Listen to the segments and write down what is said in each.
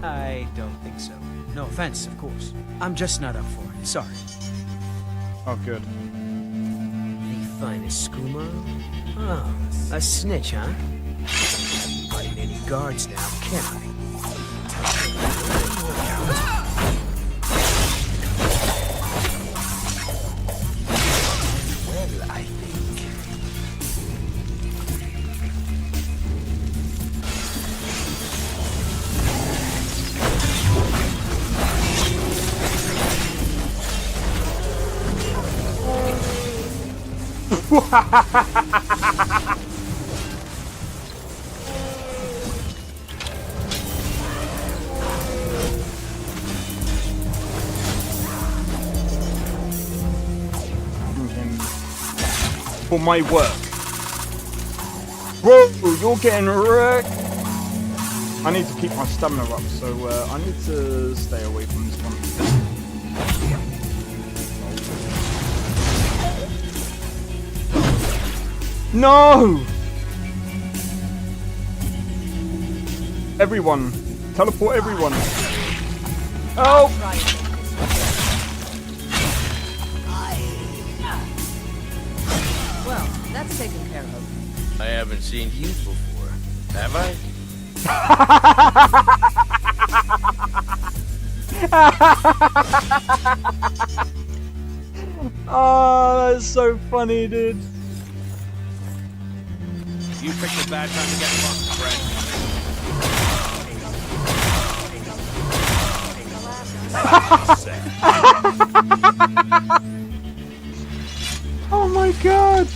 I don't think so. No offense, of course. I'm just not up for it. Sorry. Oh, good. The finest skooma? Oh, a snitch, huh? I'm fighting any guards now, can I? Well, I think... For my work. Whoa, you're getting wrecked. I need to keep my stamina up, so I need to stay away from this one. No! Everyone. Teleport everyone. Oh! Well, that's taken care of. I haven't seen you before, have I? Oh, that's so funny, dude. You picked a bad time to get fucked, friend. Oh my god!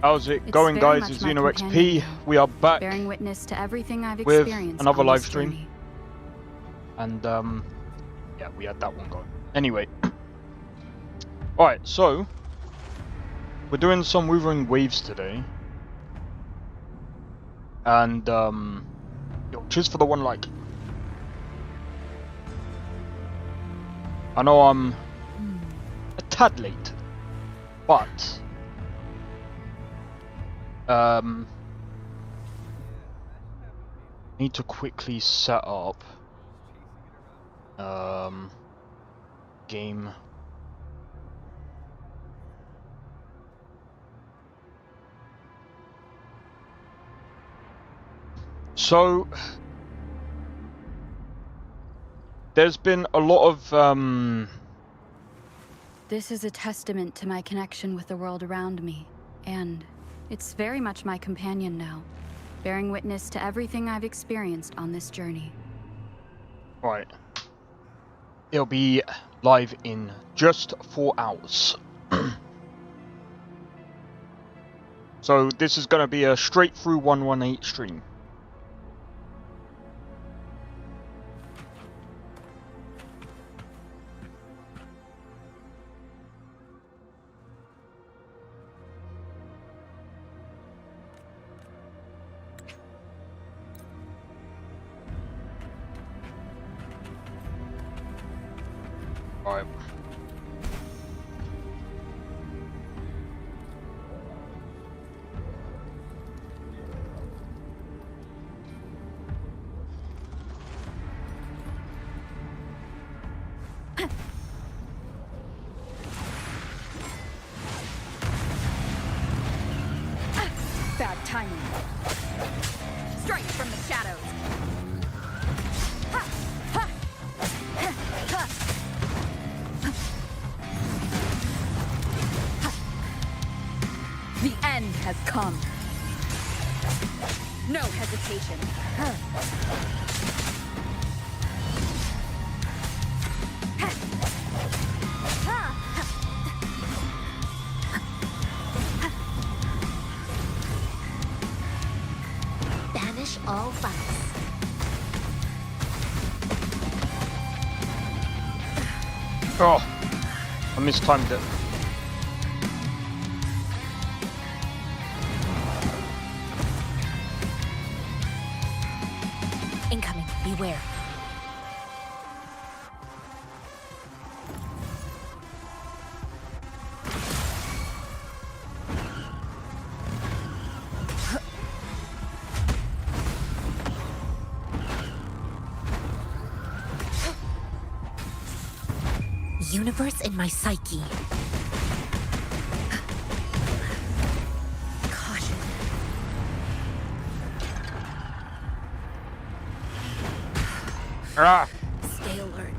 How's it It's going, very guys? much It's my Xeno companion XP. now, We are back bearing witness to everything I've with experienced another on live this stream. journey. And yeah, we had that one going. Anyway, alright, so we're doing some Wuthering waves today, and yo, cheers for the 1 like. I know I'm a tad late, but need to quickly set up game. So there's been a lot of This is a testament to my connection with the world around me, and it's very much my companion now, bearing witness to everything I've experienced on this journey. right. It'll be live in just 4 hours. So this is going to be a straight through 118 stream. Alright. Bad timing. Strike from the shadows. The end has come. No hesitation. Banish all vice. Oh, I mistimed it. Incoming. Beware. Universe in my psyche. Caution. Ah! Stay alert.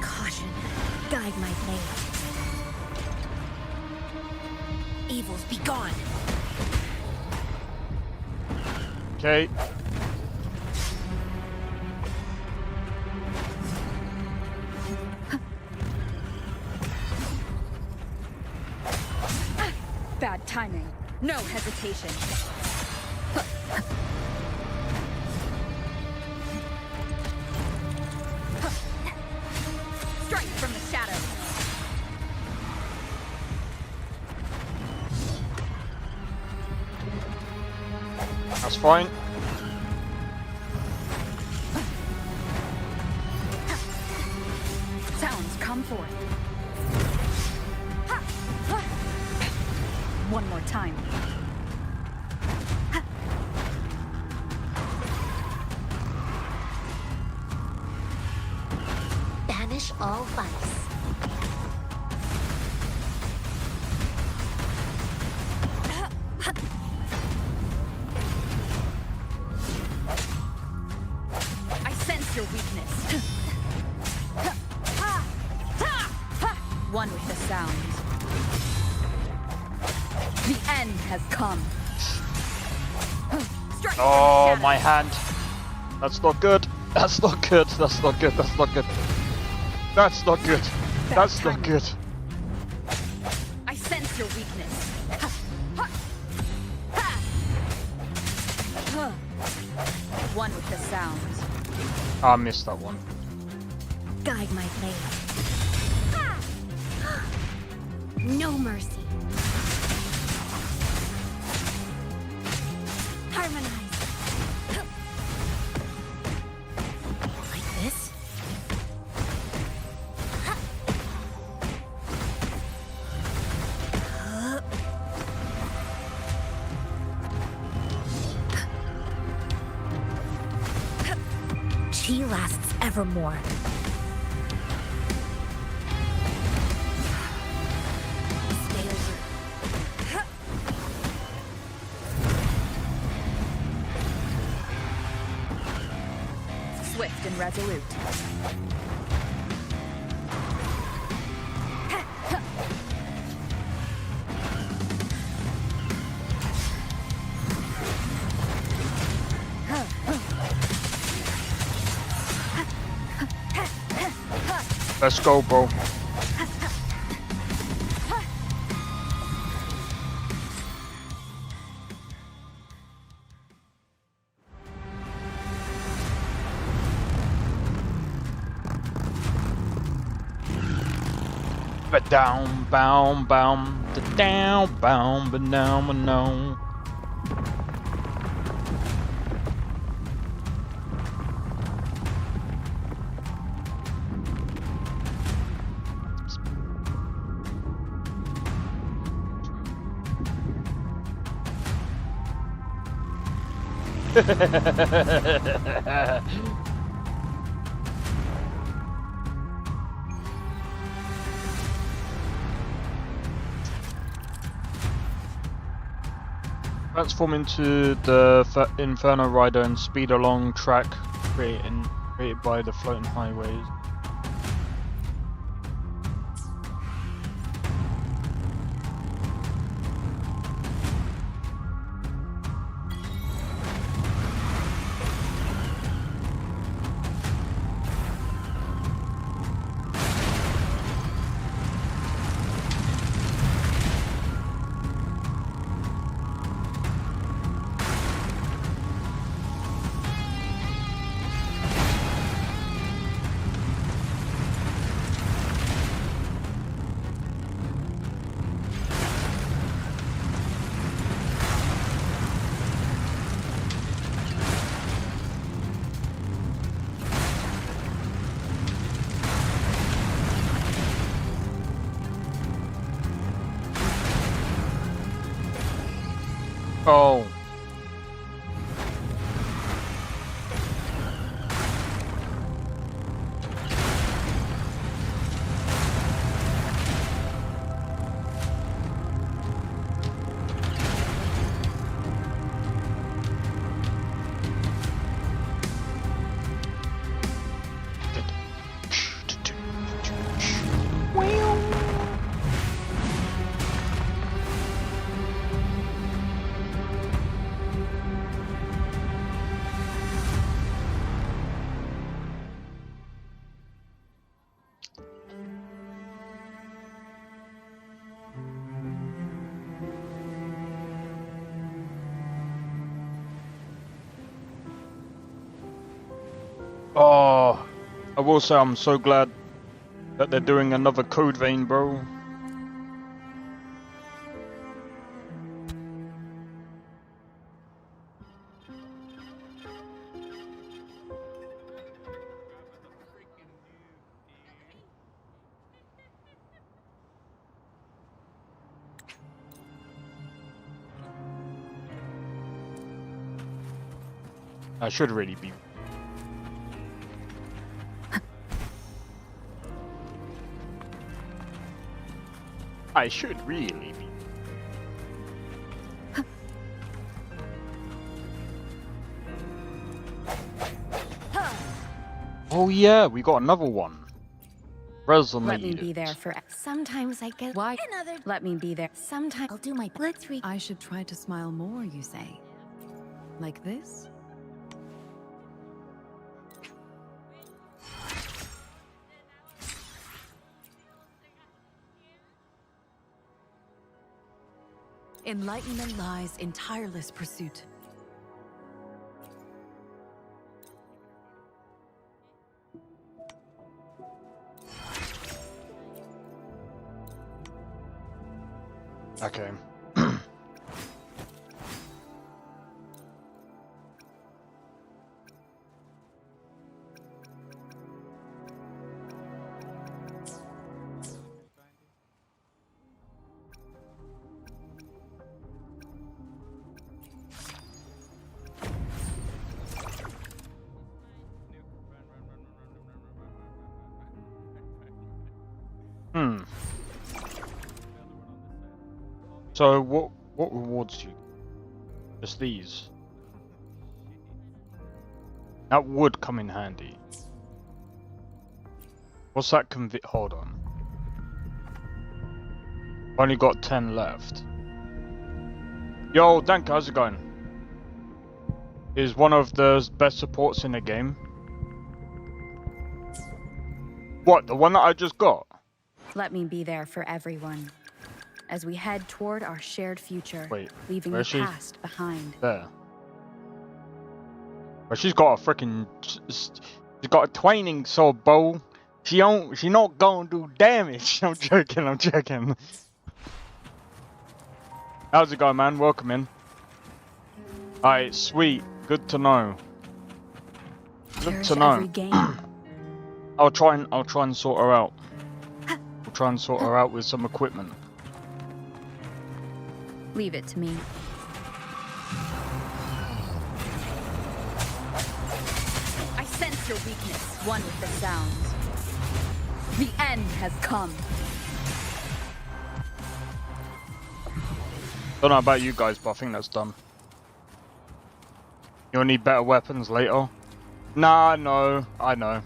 Caution. Guide my blade. Evils be gone. Okay. Bad timing. No hesitation. Strike from the shadows. That's fine. Sounds come forth. One more time. Banish all vice. I sense your weakness. One with The end has come. Strike Oh, down. my hand. That's not good. That's not good. That's not good. That's not good. That's not good. That's not good. I sense your weakness. One with the sounds. I missed that one. Guide my blade. No mercy. Harmonize. Like this? Chi lasts evermore. Stay alert. Swift and resolute. Let's go, bro. But down, bound, the down, bound, but now, but no. Transform into the Inferno Rider and speed along track created by the floating highways. Oh. Oh, I will say I'm so glad that they're doing another Code Vein, bro. I should really be. I should really be. Oh yeah, we got another one. Let me be there Resonated. for. Sometimes I get Why? another. Let me be there. Sometimes I'll do my. Let's read. I should try to smile more, you say? Like this? Enlightenment lies in tireless pursuit. Okay. Hmm. So what rewards do you? Just these. That would come in handy. What's that hold on. Only got 10 left. Yo, Dank, how's it going? Is one of the best supports in the game. What, the one that I just got? Let me be there for everyone. As we head toward our shared future, Wait, leaving the where's she? past behind. There. But she's got a freaking. She's got a twining sword bow. She not gonna do damage. I'm joking. I'm joking. How's it going, man? Welcome in. Alright, sweet. Good to know. Good Cherish to know. every game. I'll try and sort her out. I'll try and sort her out with some equipment. Leave it to me. I sense your weakness, one with the sounds. The end has come. Don't know about you guys, but I think that's done. You'll need better weapons later. Nah, no, I know.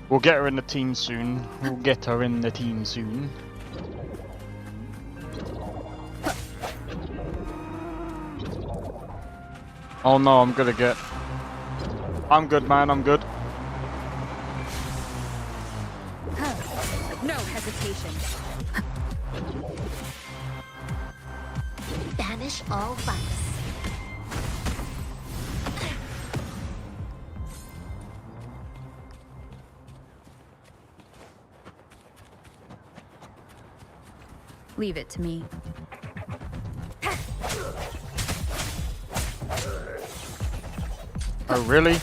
We'll get her in the team soon. We'll get her in the team soon. Oh no, I'm gonna get... I'm good, man, I'm good. No hesitation. Banish all vice. Leave it to me. Oh, really?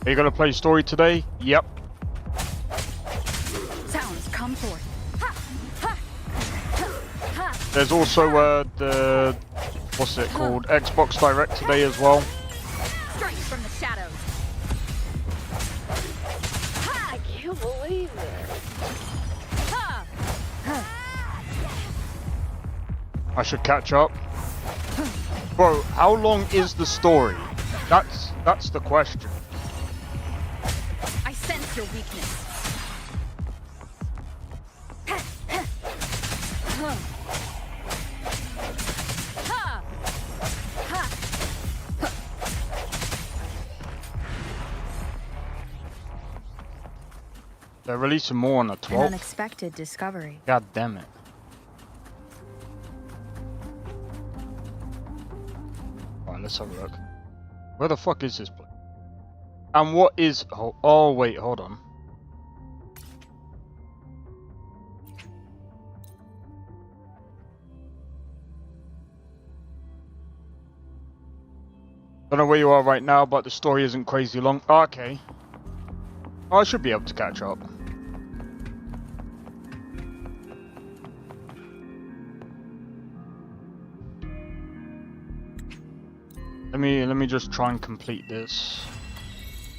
Are you gonna play story today? Yep. Sounds come forth. There's also the... what's it called? Xbox Direct today as well. Strike from the shadows. I can't believe it. I should catch up. Bro, how long is the story? That's the question. I sense your weakness. They're releasing more on the An 12th. unexpected discovery. God damn it. Alright, let's have a look. Where the fuck is this place? And what is... oh wait, hold on. Don't know where you are right now, but the story isn't crazy long. Oh, okay. Oh, I should be able to catch up. Let me just try and complete this.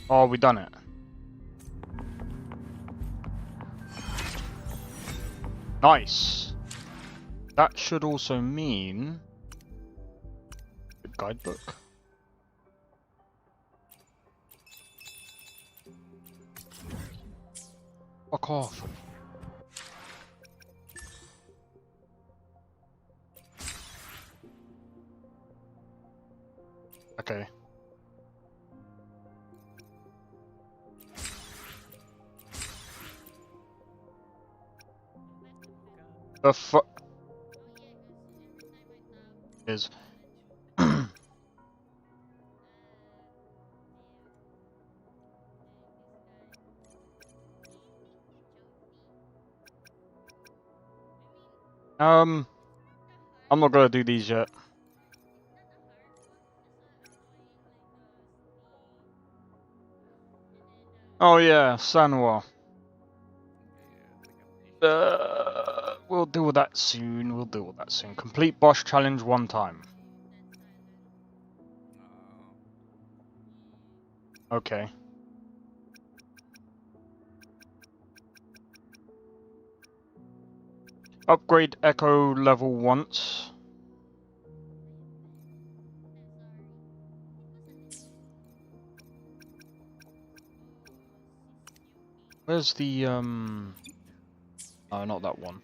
Oh, we done it. Nice. That should also mean the guidebook. Fuck off. Okay. The fuck is I'm not gonna do these yet. Oh yeah, Sanwa. We'll deal with that soon. We'll deal with that soon. Complete boss challenge 1 time. Okay. Upgrade Echo level once. Where's the oh, not that one.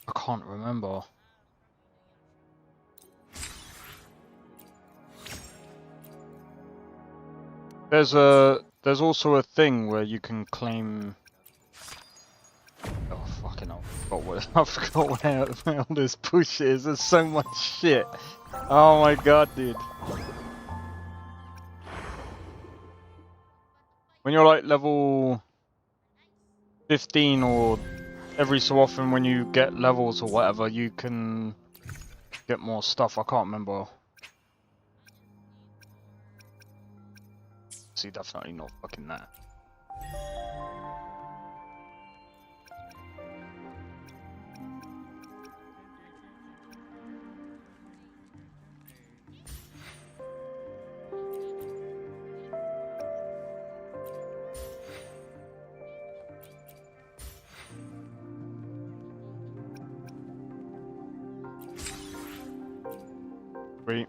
I can't remember. There's also a thing where you can claim. Oh fucking hell! I forgot where all this push is. There's so much shit. Oh my god, dude. When you're like level 15 or every so often when you get levels or whatever, you can get more stuff. I can't remember. See, definitely not fucking that. Wait.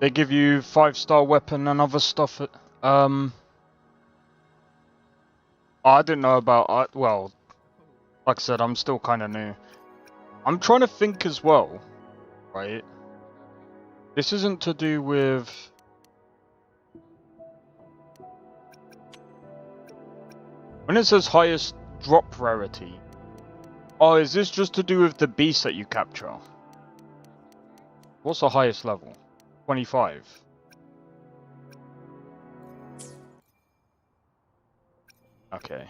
They give you 5-star weapon and other stuff. I didn't know about. Well, like I said, I'm still kind of new. I'm trying to think as well, right? This isn't to do with. When it says highest drop rarity. Oh, is this just to do with the beast that you capture? What's the highest level? 25. Okay.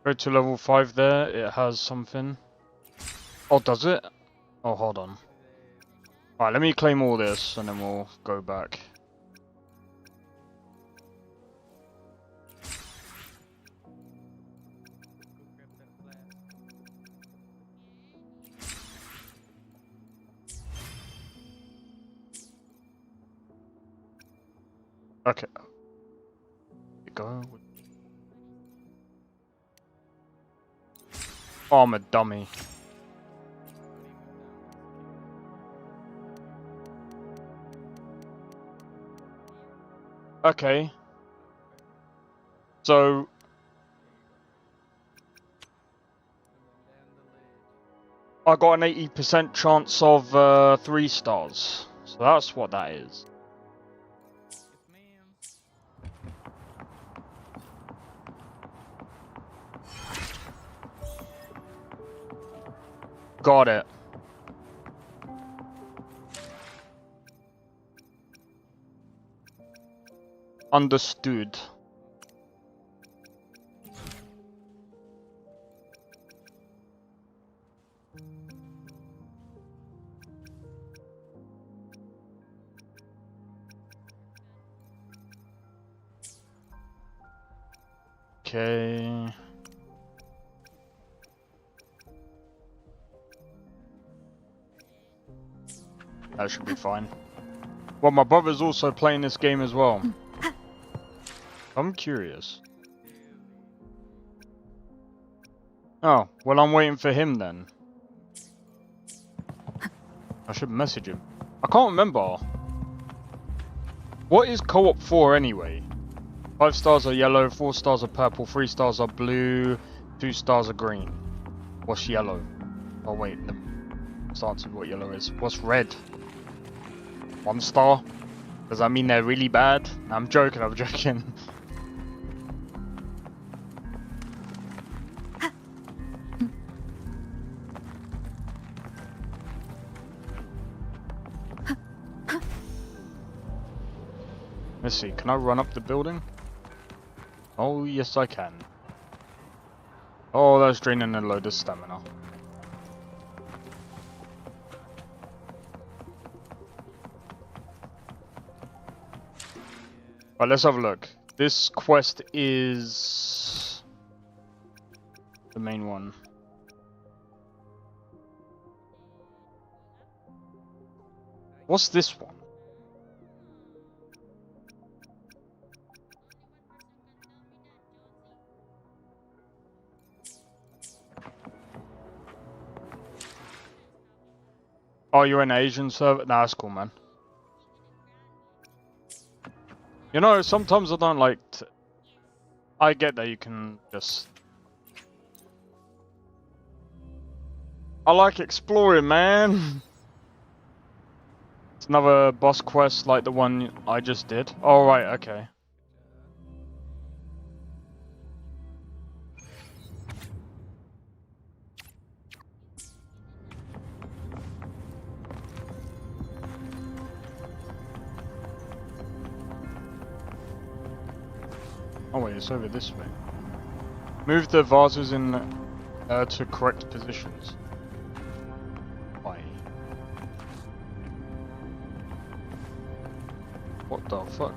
Go to level 5 there, it has something. Oh, does it? Oh, hold on. Alright, let me claim all this and then we'll go back. Okay. Go. Oh, I'm a dummy. Okay. So I got an 80% chance of 3 stars. So that's what that is. Got it. Understood. Okay. That should be fine. Well, my brother's also playing this game as well. I'm curious. Oh, well, I'm waiting for him then. I should message him. I can't remember. What is co-op for anyway? 5 stars are yellow, 4 stars are purple, 3 stars are blue, 2 stars are green. What's yellow? Oh wait, let's answer what yellow is. What's red? 1 star? Does that mean they're really bad? I'm joking, I'm joking. Let's see, can I run up the building? Oh, yes I can. Oh, that's draining a load of stamina. Right, let's have a look. This quest is the main one. What's this one? Oh, you're an Asian server? Nah, that's cool, man. You know, sometimes I don't like to... I get that you can just... I like exploring, man! It's another boss quest like the one I just did. Oh, right, okay. Oh wait, it's over this way. Move the vases in to correct positions. Why? What the fuck?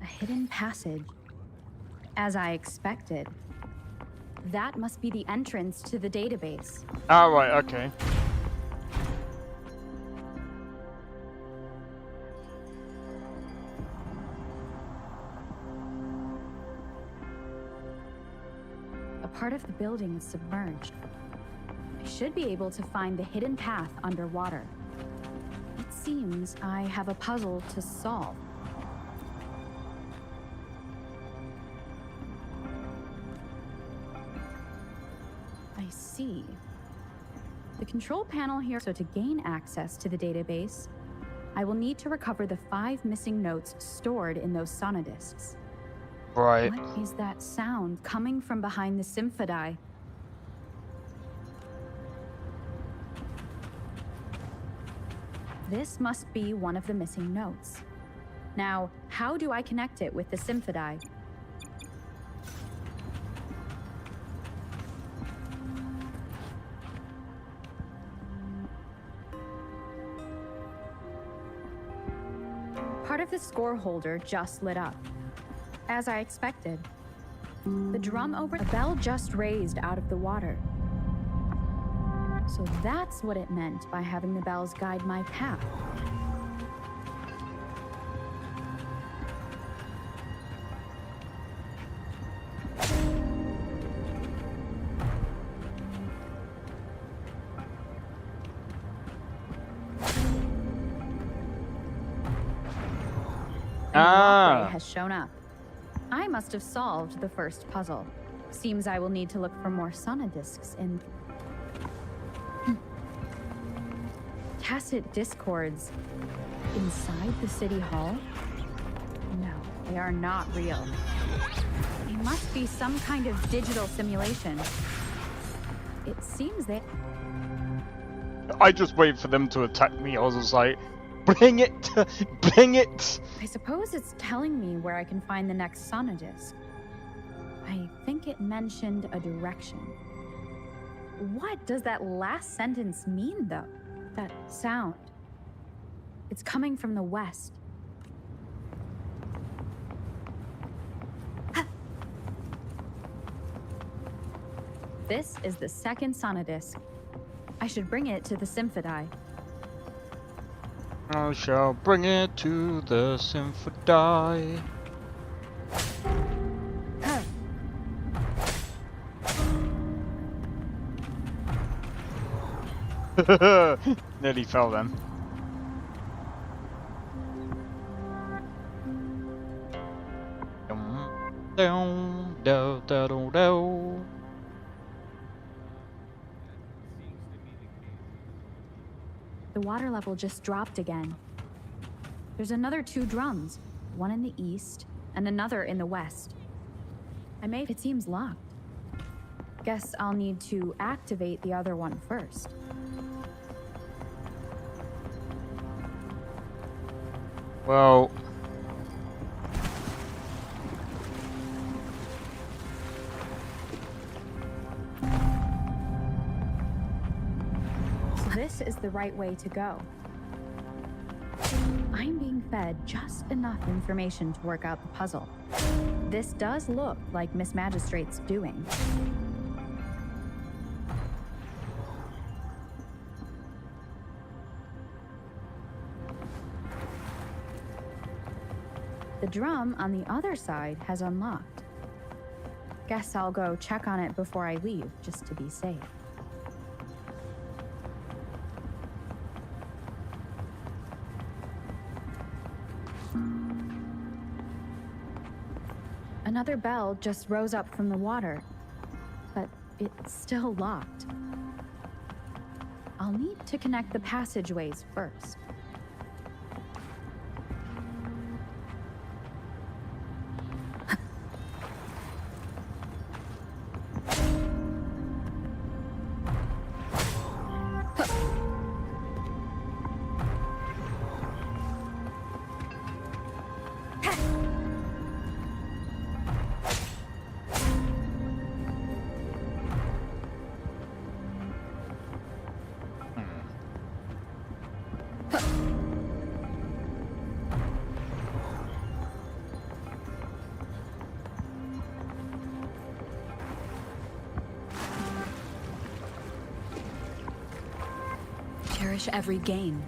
A hidden passage. As I expected. That must be the entrance to the database. Ah, right, okay. A part of the building is submerged. I should be able to find the hidden path underwater. It seems I have a puzzle to solve. I see. The control panel here, so to gain access to the database, I will need to recover the 5 missing notes stored in those sonodiscs. Right. What is that sound coming from behind the symphodi? This must be one of the missing notes. Now, how do I connect it with the symphodi? Part of the score holder just lit up. As I expected. The drum over a bell just raised out of the water. So that's what it meant by having the bells guide my path. and the Ah. walkway has shown up. I must have solved the first puzzle. Seems I will need to look for more sonodiscs in tacit discords inside the city hall? No, they are not real. They must be some kind of digital simulation. It seems they... I just wait for them to attack me. I was just like, bring it, bring it. I suppose it's telling me where I can find the next sonodisc. I think it mentioned a direction. What does that last sentence mean, though? That sound. It's coming from the west. This is the second sonodisc. I should bring it to the Symphodi. I shall bring it to the Symphodi. Nearly fell then. Down, down, down, down. The water level just dropped again. There's another 2 drums, one in the east and another in the west. It seems locked. Guess I'll need to activate the other one first. Well, So this is the right way to go. I'm being fed just enough information to work out the puzzle. This does look like Miss Magistrate's doing. The drum on the other side has unlocked. Guess I'll go check on it before I leave, just to be safe. Another bell just rose up from the water, but it's still locked. I'll need to connect the passageways first. Cherish every gain.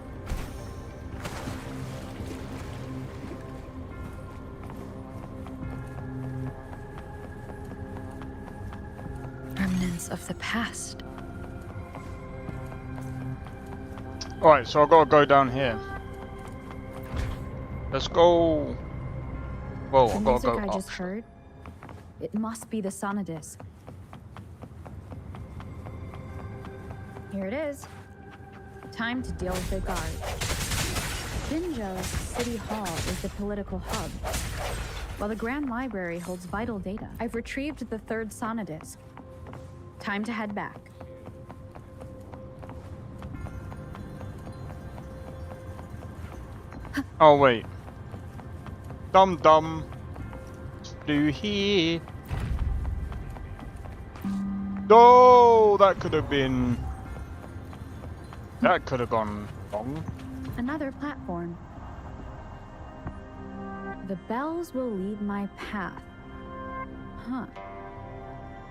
Remnants of the past. alright, so I gotta go down here. Let's go. Whoa, The I gotta music go I up. just heard, it must be the sonodisc. Here it is. Time to deal with the guard. Jinzhou's City Hall is the political hub, while the Grand Library holds vital data. I've retrieved the third sonodisc. Time to head back. Oh wait. Dum dum. Do here. No, that could have been. That could have gone wrong. Another platform. The bells will lead my path. Huh.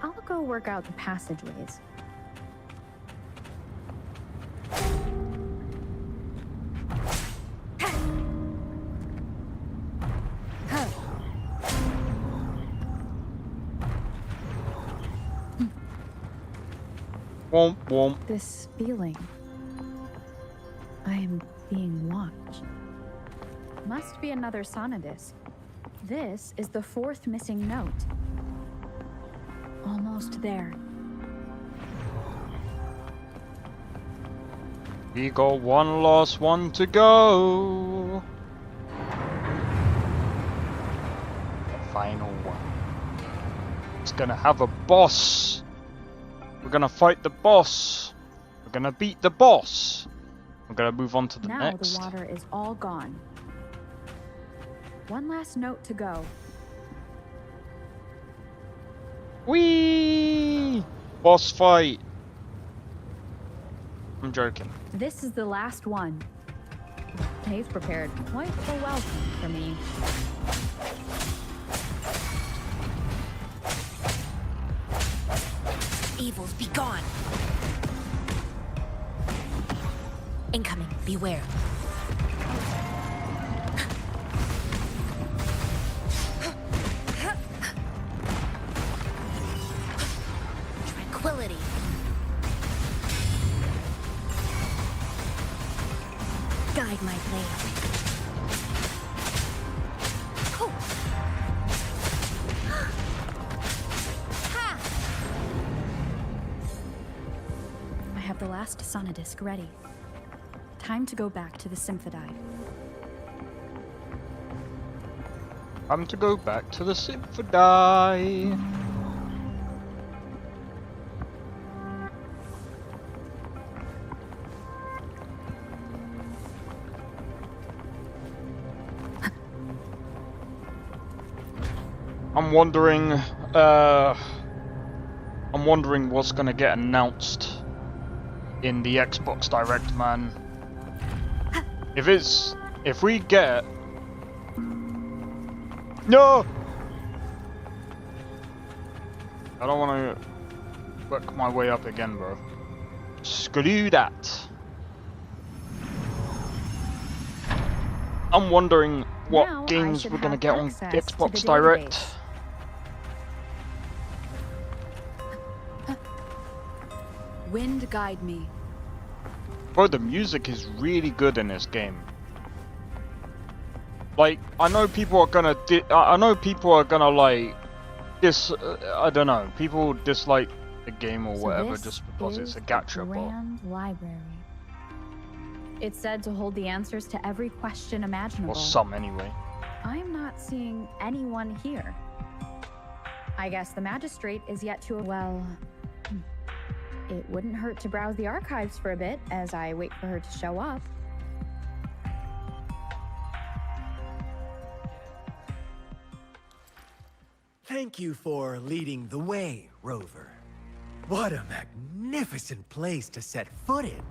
I'll go work out the passageways. Womp womp. This feeling. I am being watched. Must be another sonodisc. This is the 4th missing note. Almost there. We got one last one to go. The final one. It's gonna have a boss. We're gonna fight the boss. We're gonna beat the boss. We're gonna move on to the Now next. the water is all gone. One last note to go. Whee! Boss fight. I'm joking. This is the last one. They've prepared quite the welcome for me. Evils be gone. Incoming, beware. Tranquility. Guide my blade. Oh. Ha! I have the last sonodisc ready. Time to go back to the Symphodide. Time to go back to the Symphony. I'm wondering what's gonna get announced in the Xbox Direct, man. If we get... No! I don't want to work my way up again, bro. Screw that. I'm wondering what Now I games should we're gonna have get on access to Xbox the Direct. database. Wind guide me. Bro, the music is really good in this game. Like, I know people are gonna like I don't know. People dislike the game or So whatever this just because it's a is gacha, the but Grand Library. It's said to hold the answers to every question imaginable. or some anyway. I'm not seeing anyone here. I guess the magistrate is yet to... Well, it wouldn't hurt to browse the archives for a bit as I wait for her to show up. Thank you for leading the way, Rover. What a magnificent place to set foot in.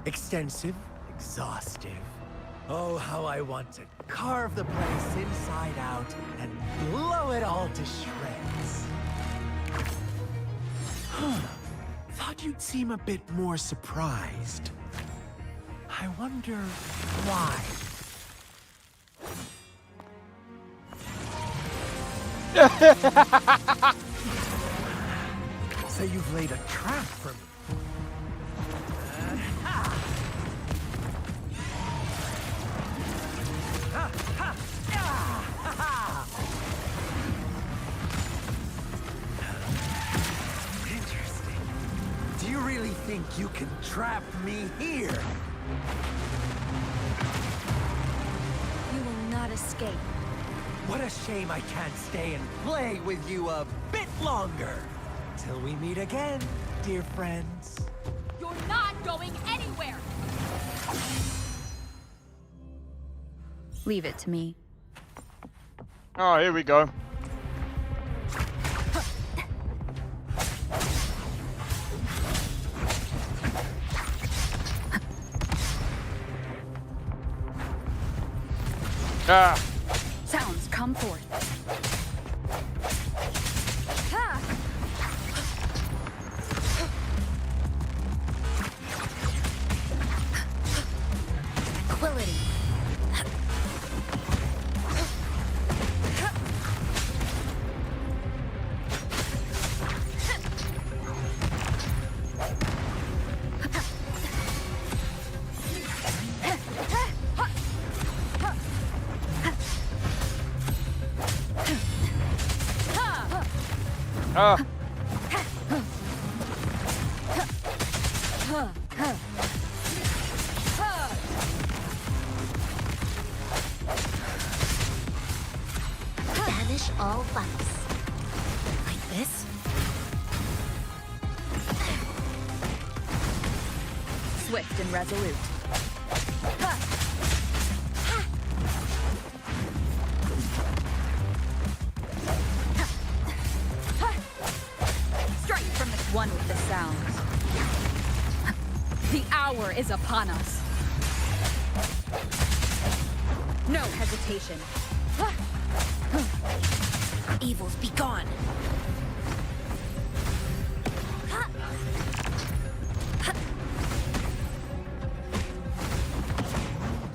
Extensive, exhaustive. Oh, how I want to carve the place inside out and blow it all to shreds. Thought you'd seem a bit more surprised. I wonder why. So you've laid a trap for me. Interesting. Do you really think you can trap me here? You will not escape. What a shame I can't stay and play with you a bit longer. Till we meet again, dear friends. You're not going anywhere! Leave it to me. Oh, here we go. Ah. Sounds come forth. Ha! Tranquility. Ah! Banish all vice. Like this? Swift and resolute. Strike from the one with the sounds. The hour is upon us. No hesitation. Evils be gone.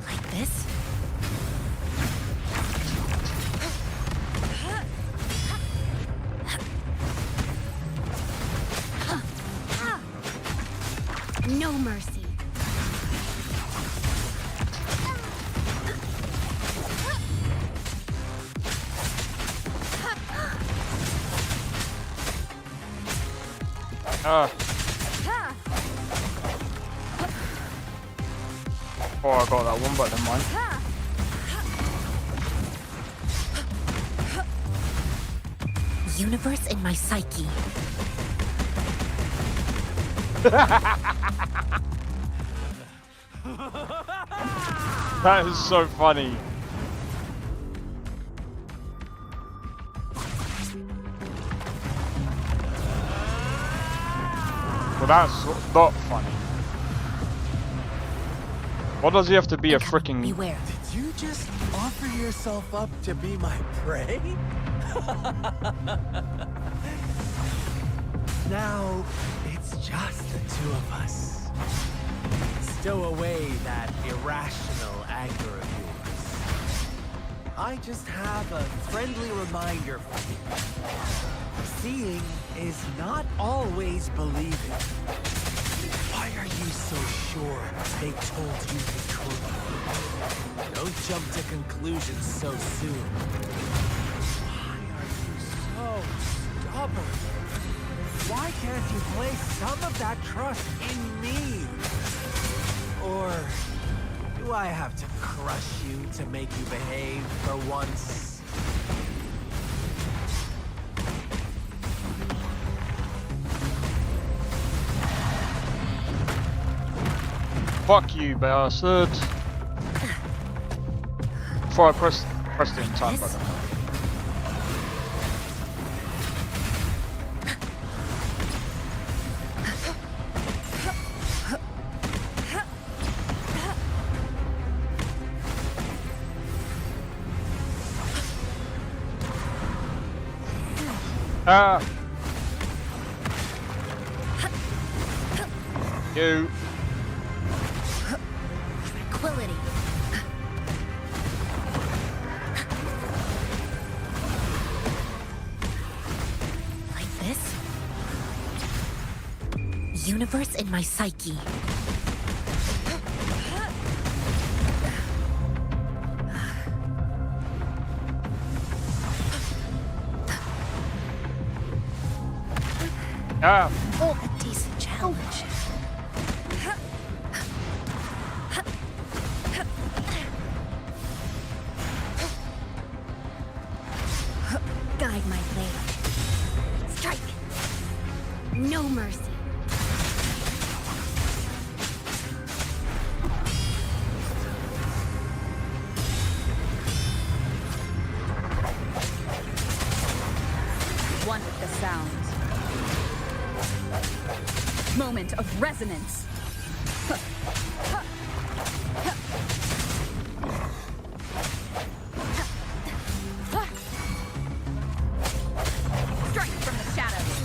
Like this? No mercy. Ah! Oh, I got that one, but never mind. Universe in my psyche. That is so funny. Well, that's not funny. What does he have to be a freaking... Beware. Did you just offer yourself up to be my prey? Now, it's just the two of us. Stow away that irrational anger of yours. I just have a friendly reminder for you. Seeing is not always believing. Why are you so sure they told you the truth? Don't jump to conclusions so soon. Why are you so stubborn? Why can't you place some of that trust in me? Or do I have to crush you to make you behave for once? Fuck you, bastard. Before I press the time button. Ah! You. Tranquility. Like this? Universe in my psyche. Ah! Oh, a decent challenge. Guide my blade. Strike. No mercy. One with the sounds. Moment of resonance. Strike from the shadows.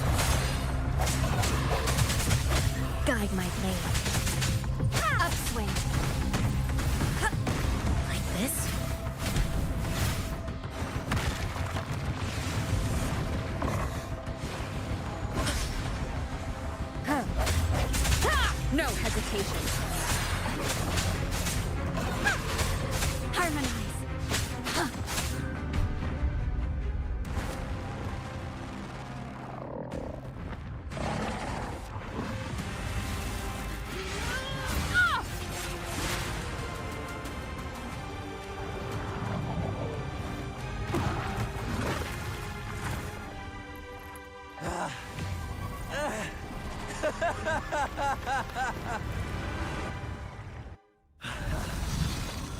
Guide my blade. Upswing. Like this? No hesitation. Harmonize.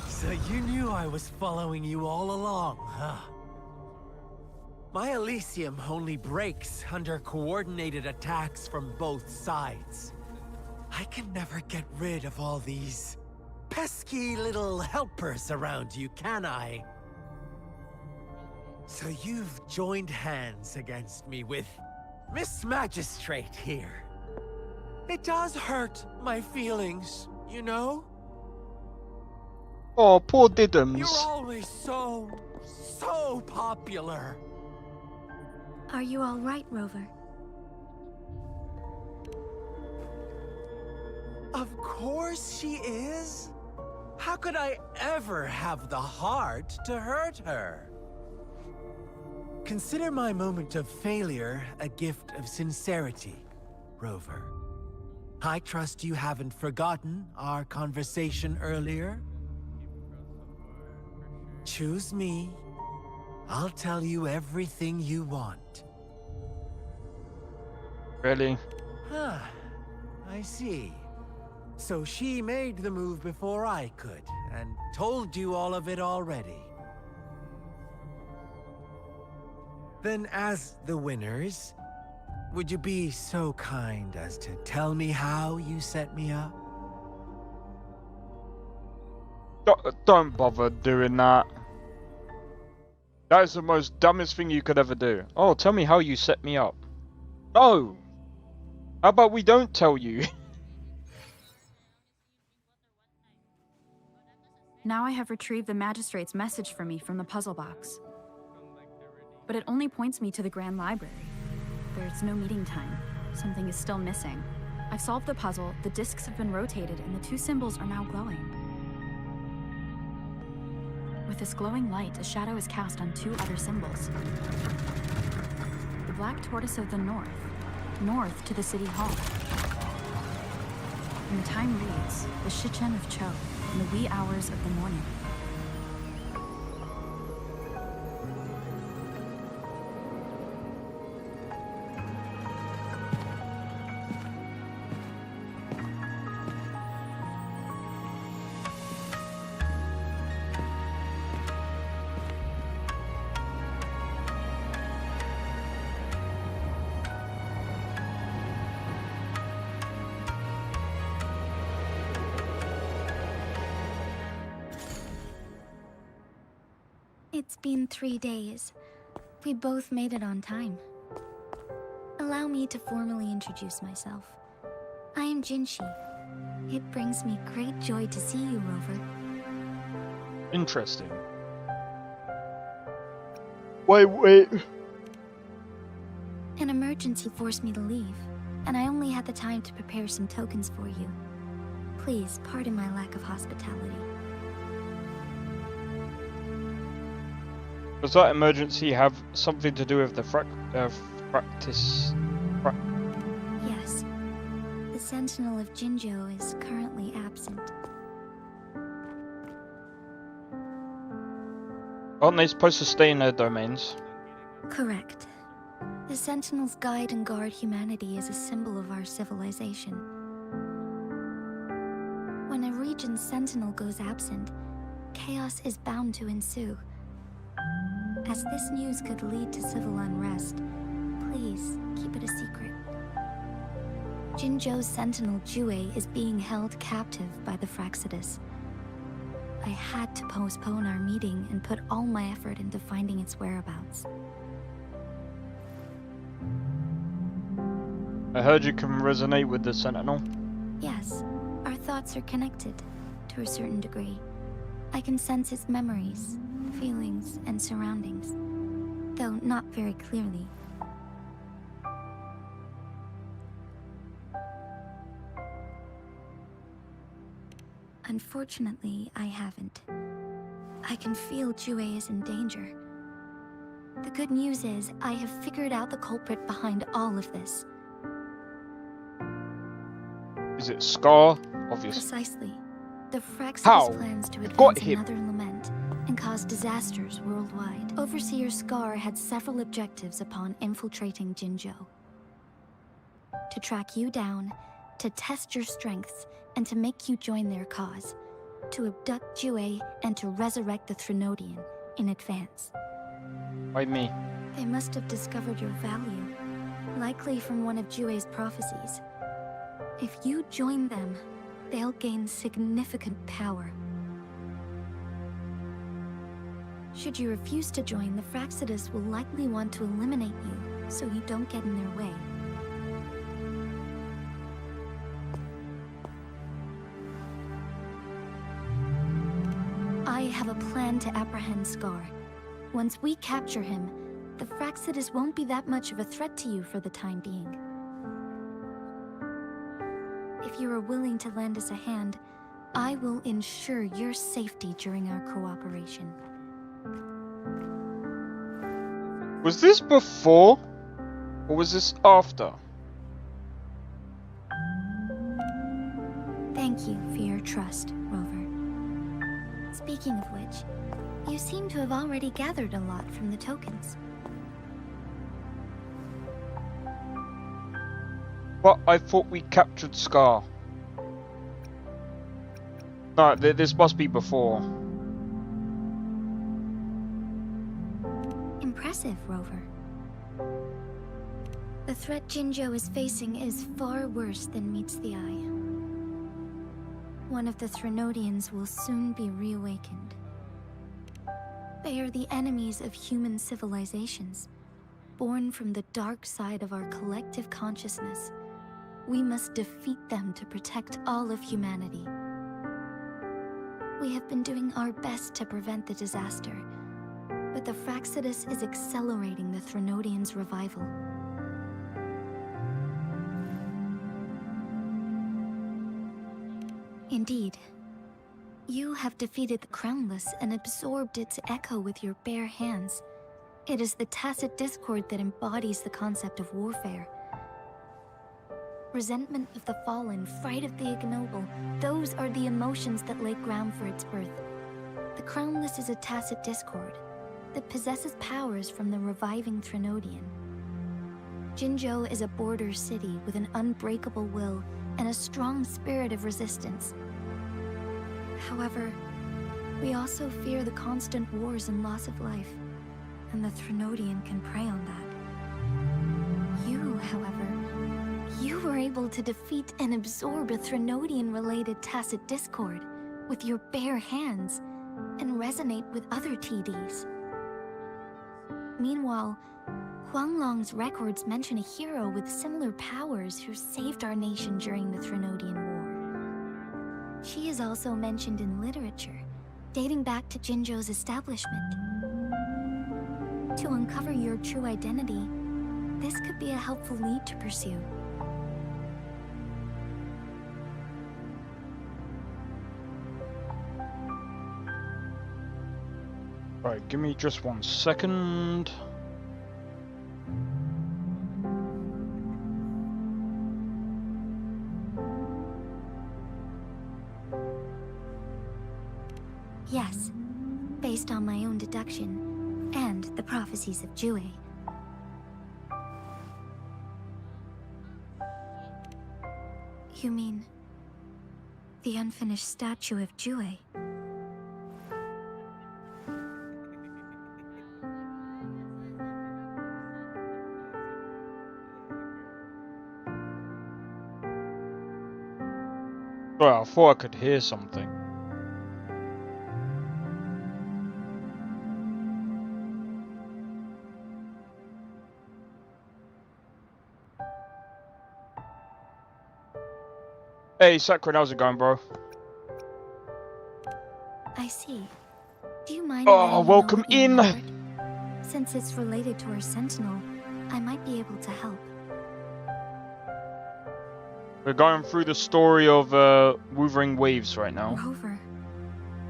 So you knew I was following you all along, huh? My Elysium only breaks under coordinated attacks from both sides. I can never get rid of all these pesky little helpers around you, can I? So you've joined hands against me with Miss Magistrate here. It does hurt my feelings, you know? Oh, poor You're Diddums. always so popular. Are you all right, Rover? Of course she is. How could I ever have the heart to hurt her? Consider my moment of failure a gift of sincerity, Rover. I trust you haven't forgotten our conversation earlier. Choose me. I'll tell you everything you want. Really? Huh. I see. So she made the move before I could, and told you all of it already. Then as the winners, would you be so kind as to tell me how you set me up? Don't bother doing that. That is the most dumbest thing you could ever do. Oh, tell me how you set me up. No! How about we don't tell you? Now I have retrieved the magistrate's message for me from the puzzle box. But it only points me to the Grand Library. There's no meeting time. Something is still missing. I've solved the puzzle, the discs have been rotated, and the two symbols are now glowing. With this glowing light, a shadow is cast on two other symbols. The black tortoise of the north to the city hall. And the time reads, the Shichen of Cho, in the wee hours of the morning. It's been 3 days. We both made it on time. Allow me to formally introduce myself. I am Jinshi. It brings me great joy to see you, Rover. Interesting. Wait. An emergency forced me to leave, and I only had the time to prepare some tokens for you. Please pardon my lack of hospitality. Does that emergency have something to do with the practice? Yes. The Sentinel of Jinzhou is currently absent. Aren't they supposed to stay in their domains? Correct. The Sentinels guide and guard humanity as a symbol of our civilization. When a region's Sentinel goes absent, chaos is bound to ensue. As this news could lead to civil unrest, please keep it a secret. Jinzhou's Sentinel Jue is being held captive by the Fraxidus. I had to postpone our meeting and put all my effort into finding its whereabouts. I heard you can resonate with the Sentinel. Yes, our thoughts are connected, to a certain degree. I can sense its memories, feelings, and surroundings, though not very clearly. Unfortunately, I haven't. I can feel Jue is in danger. The good news is, I have figured out the culprit behind all of this. Is it Scar? Obviously. Precisely. The Fraxidus How? plans to Got advance him. another lament and cause disasters worldwide. Overseer Scar had several objectives upon infiltrating Jinzhou. to track you down, to test your strengths, and to make you join their cause, to abduct Jue and to resurrect the Threnodian in advance. Why me? They must have discovered your value, likely from one of Jue's prophecies. If you join them, they'll gain significant power. Should you refuse to join, the Fraxidus will likely want to eliminate you, so you don't get in their way. I have a plan to apprehend Scar. Once we capture him, the Fraxidus won't be that much of a threat to you for the time being. If you are willing to lend us a hand, I will ensure your safety during our cooperation. Was this before? Or was this after? Thank you for your trust, Rover. Speaking of which, you seem to have already gathered a lot from the tokens. But I thought we captured Scar. No, this must be before. Impressive, Rover. The threat Jinzhou is facing is far worse than meets the eye. One of the Threnodians will soon be reawakened. They are the enemies of human civilizations, born from the dark side of our collective consciousness. We must defeat them to protect all of humanity. We have been doing our best to prevent the disaster, but the Fraxidus is accelerating the Threnodians' revival. Indeed, you have defeated the Crownless and absorbed its echo with your bare hands. It is the tacit discord that embodies the concept of warfare. Resentment of the fallen, fright of the ignoble, those are the emotions that lay ground for its birth. The Crownless is a tacit discord that possesses powers from the reviving Threnodian. Jinzhou is a border city with an unbreakable will and a strong spirit of resistance. However, we also fear the constant wars and loss of life, and the Threnodian can prey on that. You, however, you were able to defeat and absorb a Threnodian-related tacit discord with your bare hands and resonate with other TDs. Meanwhile, Huanglong's records mention a hero with similar powers who saved our nation during the Threnodian War. She is also mentioned in literature, dating back to Jinzhou's establishment. To uncover your true identity, this could be a helpful lead to pursue. Right, give me just 1 second. Yes, based on my own deduction, and the prophecies of Jue. You mean the unfinished statue of Jue? Well, I thought I could hear something. Hey, Sakura, how's it going, bro? I see. Do you mind? Oh, letting me know welcome what you in. remembered? Since it's related to our Sentinel, I might be able to help. We're going through the story of Wuthering Waves right now. Rover,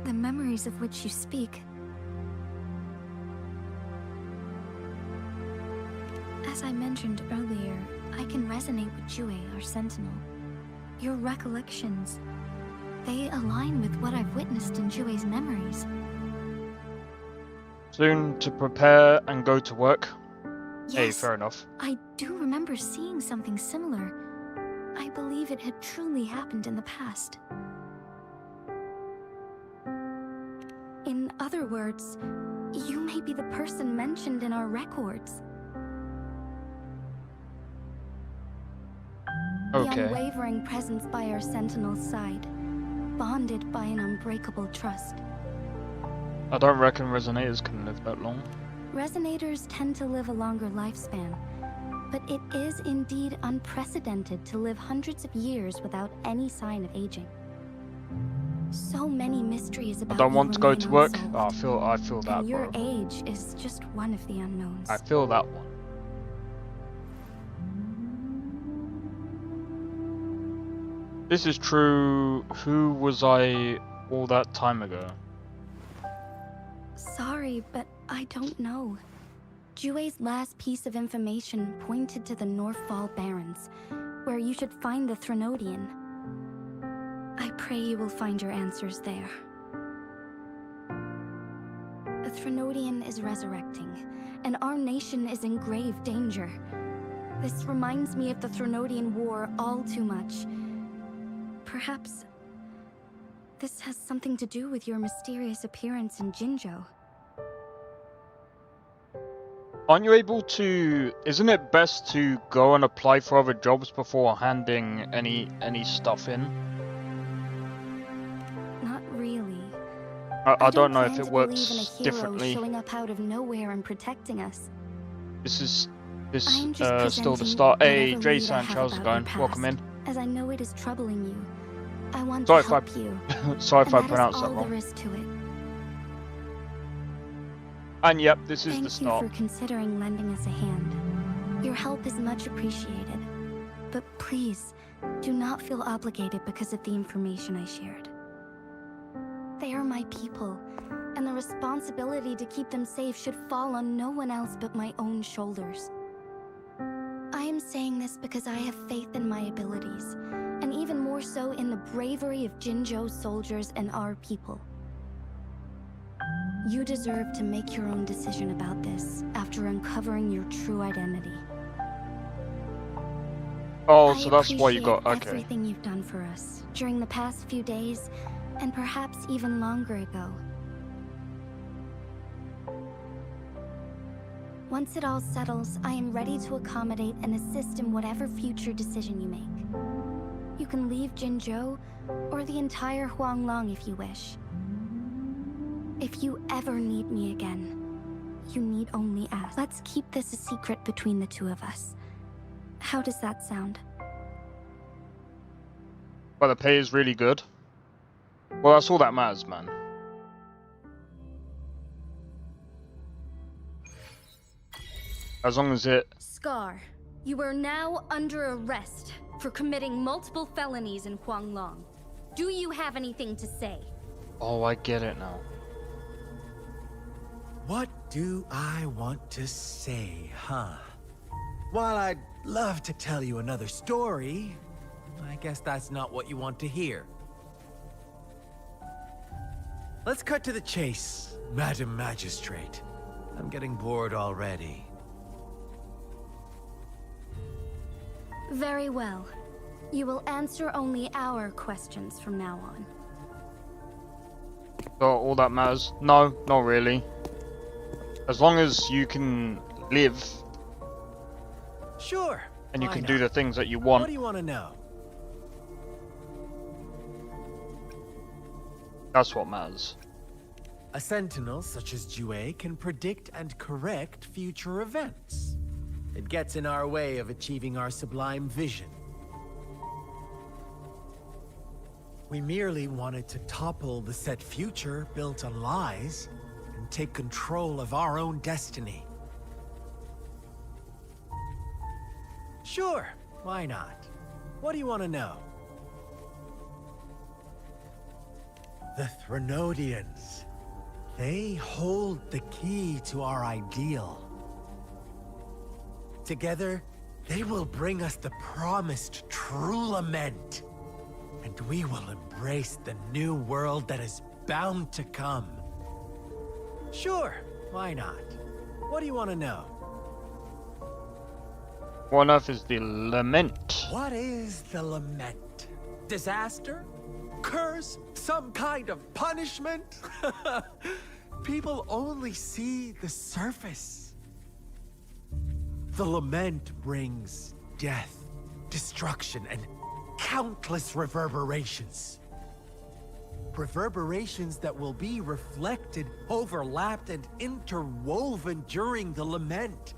the memories of which you speak. As I mentioned earlier, I can resonate with Jue, our Sentinel. Your recollections, they align with what I've witnessed in Jue's memories. Soon to prepare and go to work. Hey, Yes, fair enough. I do remember seeing something similar. I believe it had truly happened in the past. In other words, you may be the person mentioned in our records. Okay. The unwavering presence by our sentinel's side, bonded by an unbreakable trust. I don't reckon resonators can live that long. Resonators tend to live a longer lifespan, but it is indeed unprecedented to live hundreds of years without any sign of aging. So many mysteries I about don't you want to go remain to work. unsolved. Oh, I feel that, And your bro. age is just one of the unknowns. I feel that one. This is true. Who was I all that time ago? Sorry, but I don't know. Jue's last piece of information pointed to the Northfall Barrens, where you should find the Threnodian. I pray you will find your answers there. The Threnodian is resurrecting, and our nation is in grave danger. This reminds me of the Threnodian War all too much. Perhaps this has something to do with your mysterious appearance in Jinzhou. Aren't you able to? Isn't it best to go and apply for other jobs before handing any stuff in? Not really. I don't know plan if to it believe in a works hero differently. showing up out of nowhere and protecting us. This I'm just still the presenting start. Hey, whatever Jay lead I Sanch, have how's it about going? your Welcome in. past, as I know it is troubling you. I want Sorry to if I help you. sorry if and I that is pronounced that all wrong. there is to it. And yep, this is Thank the start. you for considering lending us a hand. Your help is much appreciated. But please, do not feel obligated because of the information I shared. They are my people, and the responsibility to keep them safe should fall on no one else but my own shoulders. I am saying this because I have faith in my abilities, and even more so in the bravery of Jinzhou's soldiers and our people. You deserve to make your own decision about this after uncovering your true identity. Oh, so that's why you I got appreciate okay. everything you've done for us during the past few days, and perhaps even longer ago. Once it all settles, I am ready to accommodate and assist in whatever future decision you make. You can leave Jinzhou, or the entire Huanglong if you wish. If you ever need me again, you need only ask. Let's keep this a secret between the two of us. How does that sound? But the pay is really good. Well, that's all that matters, man. As long as it... Scar, you are now under arrest for committing multiple felonies in Huanglong. Do you have anything to say? Oh, I get it now. What do I want to say, huh? While I'd love to tell you another story, I guess that's not what you want to hear. Let's cut to the chase, Madam Magistrate. I'm getting bored already. Very well. You will answer only our questions from now on. So all that matters? No, not really. As long as you can live Sure. and you why can not? do the things that you What want, do you want to know? that's what matters. A sentinel such as Jue can predict and correct future events. It gets in our way of achieving our sublime vision. We merely wanted to topple the set future built on lies and take control of our own destiny. Sure, why not? What do you want to know? The Threnodians. They hold the key to our ideal. Together, they will bring us the promised true lament. And we will embrace the new world that is bound to come. Sure, why not? What do you want to know? What on earth is the lament? What is the lament? Disaster? Curse? Some kind of punishment? People only see the surface. The lament brings death, destruction, and countless reverberations. Reverberations that will be reflected, overlapped, and interwoven during the lament.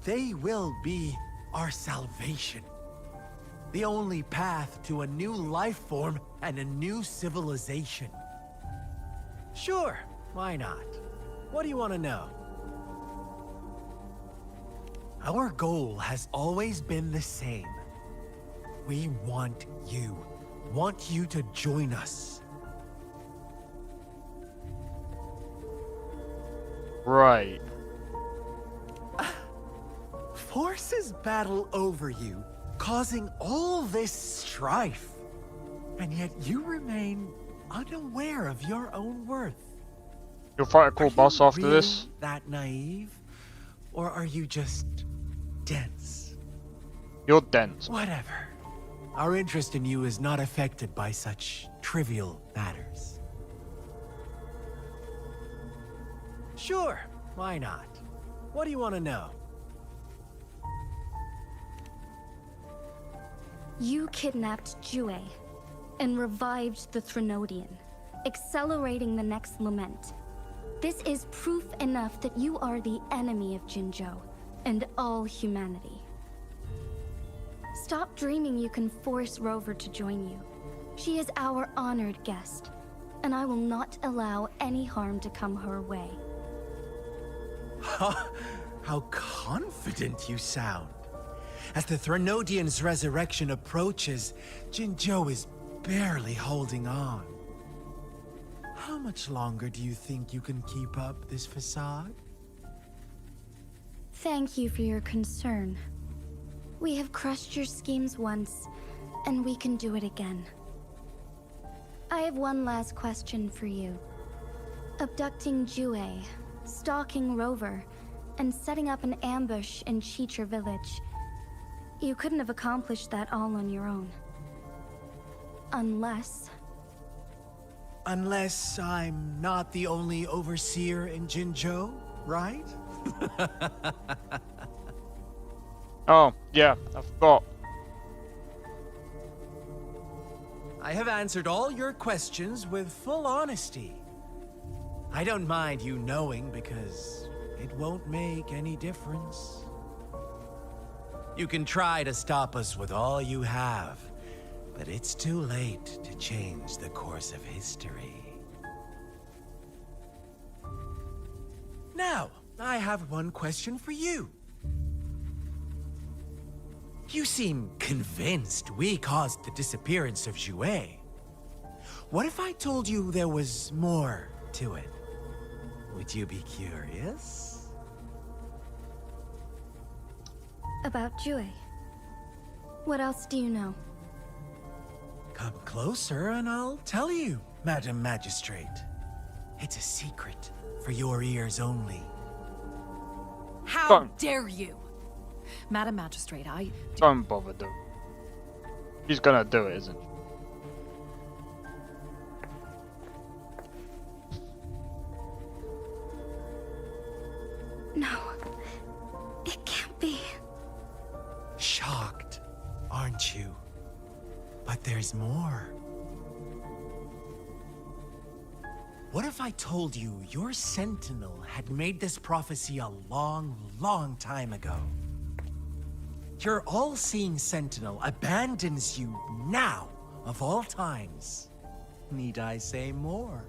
They will be our salvation. The only path to a new life form and a new civilization. Sure, why not? What do you want to know? Our goal has always been the same. We want you to join us. Right. Forces battle over you, causing all this strife. And yet you remain unaware of your own worth. You'll fight a cool Are you boss after really this? that naive? Or are you just dense? You're dense. Whatever. Our interest in you is not affected by such trivial matters. Sure, why not? What do you want to know? You kidnapped Jue and revived the Threnodian, accelerating the next lament. This is proof enough that you are the enemy of Jinzhou and all humanity. Stop dreaming you can force Rover to join you. She is our honored guest, and I will not allow any harm to come her way. How confident you sound. As the Threnodian's resurrection approaches, Jinzhou is barely holding on. How much longer do you think you can keep up this facade? Thank you for your concern. We have crushed your schemes once, and we can do it again. I have one last question for you. Abducting Jue, stalking Rover, and setting up an ambush in Chicha village. You couldn't have accomplished that all on your own. Unless I'm not the only overseer in Jinzhou, right? Oh, yeah, I forgot. I have answered all your questions with full honesty. I don't mind you knowing because it won't make any difference. You can try to stop us with all you have, but it's too late to change the course of history. Now, I have one question for you. You seem convinced we caused the disappearance of Jue. What if I told you there was more to it? Would you be curious? about Jue. What else do you know? Come closer and I'll tell you, Madam Magistrate. It's a secret for your ears only. How Don't. dare you? Madam Magistrate, Don't bother, dude. She's gonna do it, isn't she? No. It can't be. Shocked, aren't you? But there's more. What if I told you your sentinel had made this prophecy a long, long time ago? Your all-seeing sentinel abandons you now, of all times. Need I say more?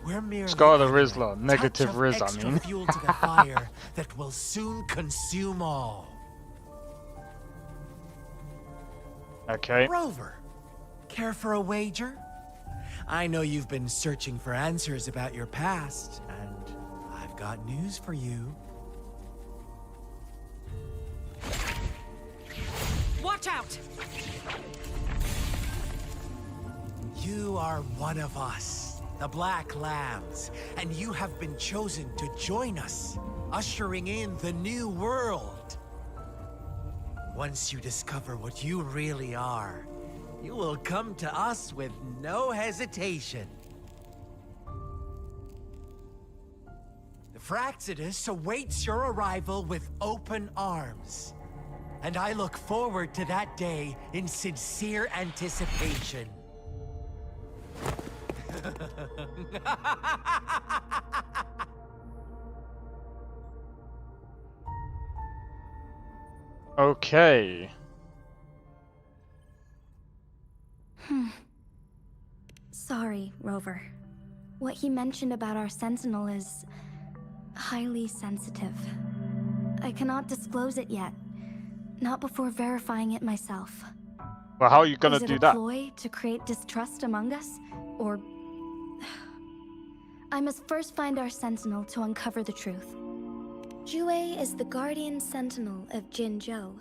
We're merely Scar the adding a Rizzler, negative touch of Riz, I extra mean. fuel to the fire that will soon consume all. Okay. Rover, care for a wager? I know you've been searching for answers about your past, and I've got news for you. watch out! You are one of us, the Black Lambs, and you have been chosen to join us, ushering in the new world. Once you discover what you really are, you will come to us with no hesitation. The Fraxidus awaits your arrival with open arms. And I look forward to that day in sincere anticipation. Okay. Sorry, Rover. What he mentioned about our Sentinel is highly sensitive. I cannot disclose it yet. Not before verifying it myself. Well, how are you gonna Is it do a that? ploy to create distrust among us? Or... I must first find our Sentinel to uncover the truth. Jue is the Guardian Sentinel of Jinzhou.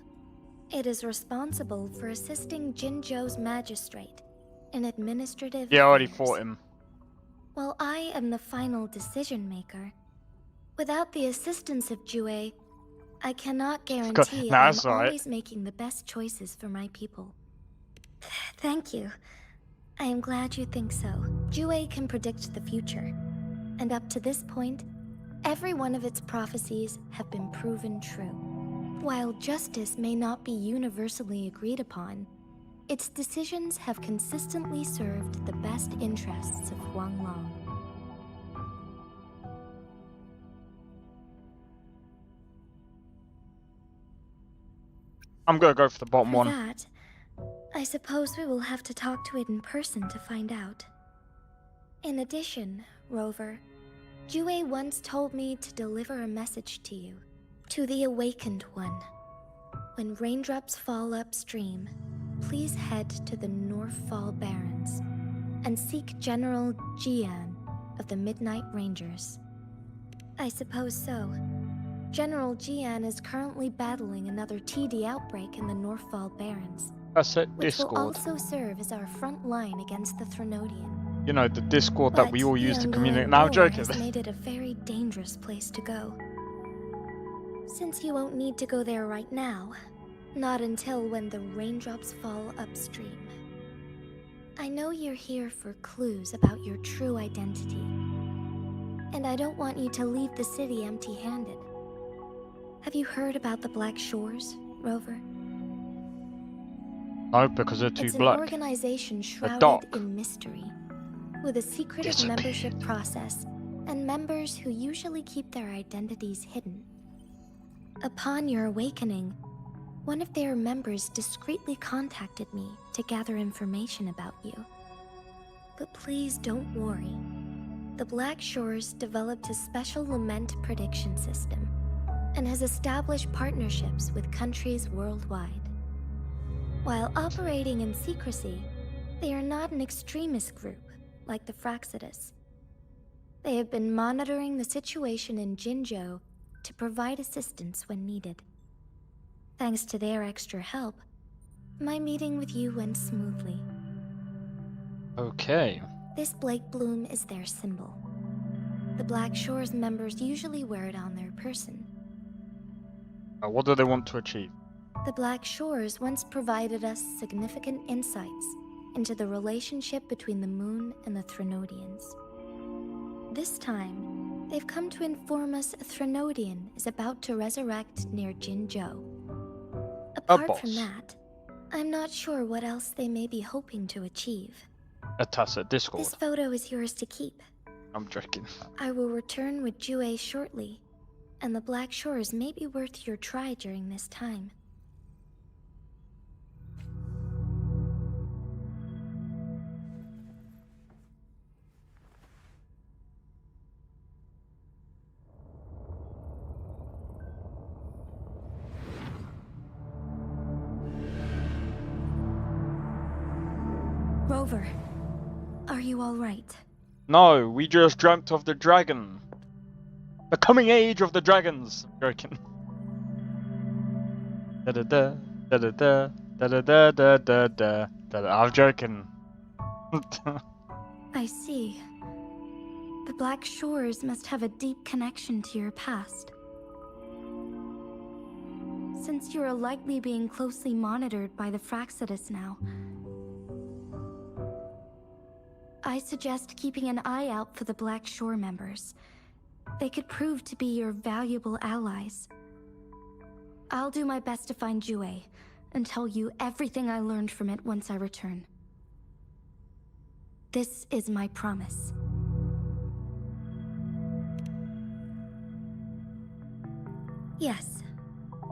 It is responsible for assisting Jinzhou's magistrate in administrative Yeah, I already affairs. fought him. While I am the final decision maker, without the assistance of Jue, I cannot guarantee Nah, I'm that's alright. always making the best choices for my people. Thank you. I am glad you think so. Jue can predict the future, and up to this point, every one of its prophecies have been proven true. While justice may not be universally agreed upon, its decisions have consistently served the best interests of Huanglong. I'm gonna go for the bottom For one. that, I suppose we will have to talk to it in person to find out. In addition, Rover, Jue once told me to deliver a message to you, to the Awakened One. When raindrops fall upstream, please head to the Northfall Barrens and seek General Jian of the Midnight Rangers. I suppose so. General Jian is currently battling another TD outbreak in the Northfall Barrens, That's it, which will Discord. also serve as our front line against the Threnodian. You know, the Discord that we all But use the to ongoing communicate. Now, I'm war joking. has made it a very dangerous place to go. Since you won't need to go there right now, not until when the raindrops fall upstream. I know you're here for clues about your true identity, and I don't want you to leave the city empty-handed. Have you heard about the Black Shores, Rover? No, because they're too It's black. an organization shrouded dark. in mystery, with a secretive Disappeared. membership process, and members who usually keep their identities hidden. Upon your awakening, one of their members discreetly contacted me to gather information about you. But please don't worry. The Black Shores developed a special lament prediction system and has established partnerships with countries worldwide. While operating in secrecy, they are not an extremist group like the Fraxidus. They have been monitoring the situation in Jinzhou to provide assistance when needed. Thanks to their extra help, my meeting with you went smoothly. Okay. This Blake Bloom is their symbol. The Black Shores members usually wear it on their person. What do they want to achieve? The Black Shores once provided us significant insights into the relationship between the moon and the Threnodians. This time, they've come to inform us a Threnodian is about to resurrect near Jinzhou. Apart from boss. that, I'm not sure what else they may be hoping to achieve. A tacit Discord. This photo is yours to keep. I'm joking. I will return with Jue shortly, and the Black Shores may be worth your try during this time. Rover, are you all right? No, we just dreamt of the dragon. The coming age of the dragons. I'm joking. Da da da da da da da da da da da da. I'm joking. I see. The Black Shores must have a deep connection to your past. since you are likely being closely monitored by the Fraxidus now, I suggest keeping an eye out for the Black Shore members. They could prove to be your valuable allies. I'll do my best to find Jue and tell you everything I learned from it once I return. This is my promise. Yes,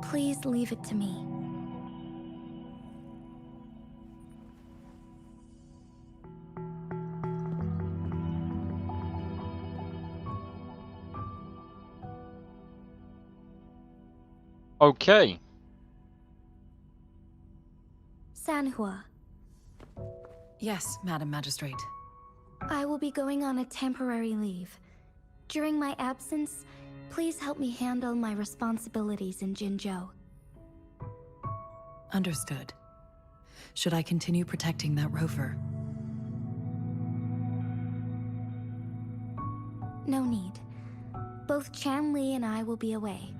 please leave it to me. Okay. Sanhua, Yes, Madam Magistrate. I will be going on a temporary leave. During my absence, please help me handle my responsibilities in Jinzhou. Understood. Should I continue protecting that rover? No need. Both Chanli and I will be away,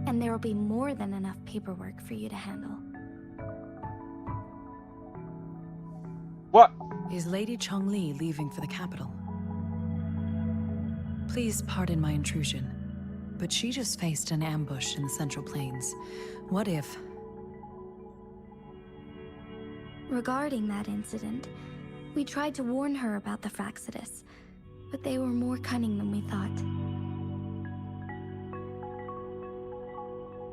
and there will be more than enough paperwork for you to handle. What? Is Lady Chongli leaving for the capital? Please pardon my intrusion, but she just faced an ambush in the Central Plains. What if... Regarding that incident, we tried to warn her about the Fraxidus, but they were more cunning than we thought.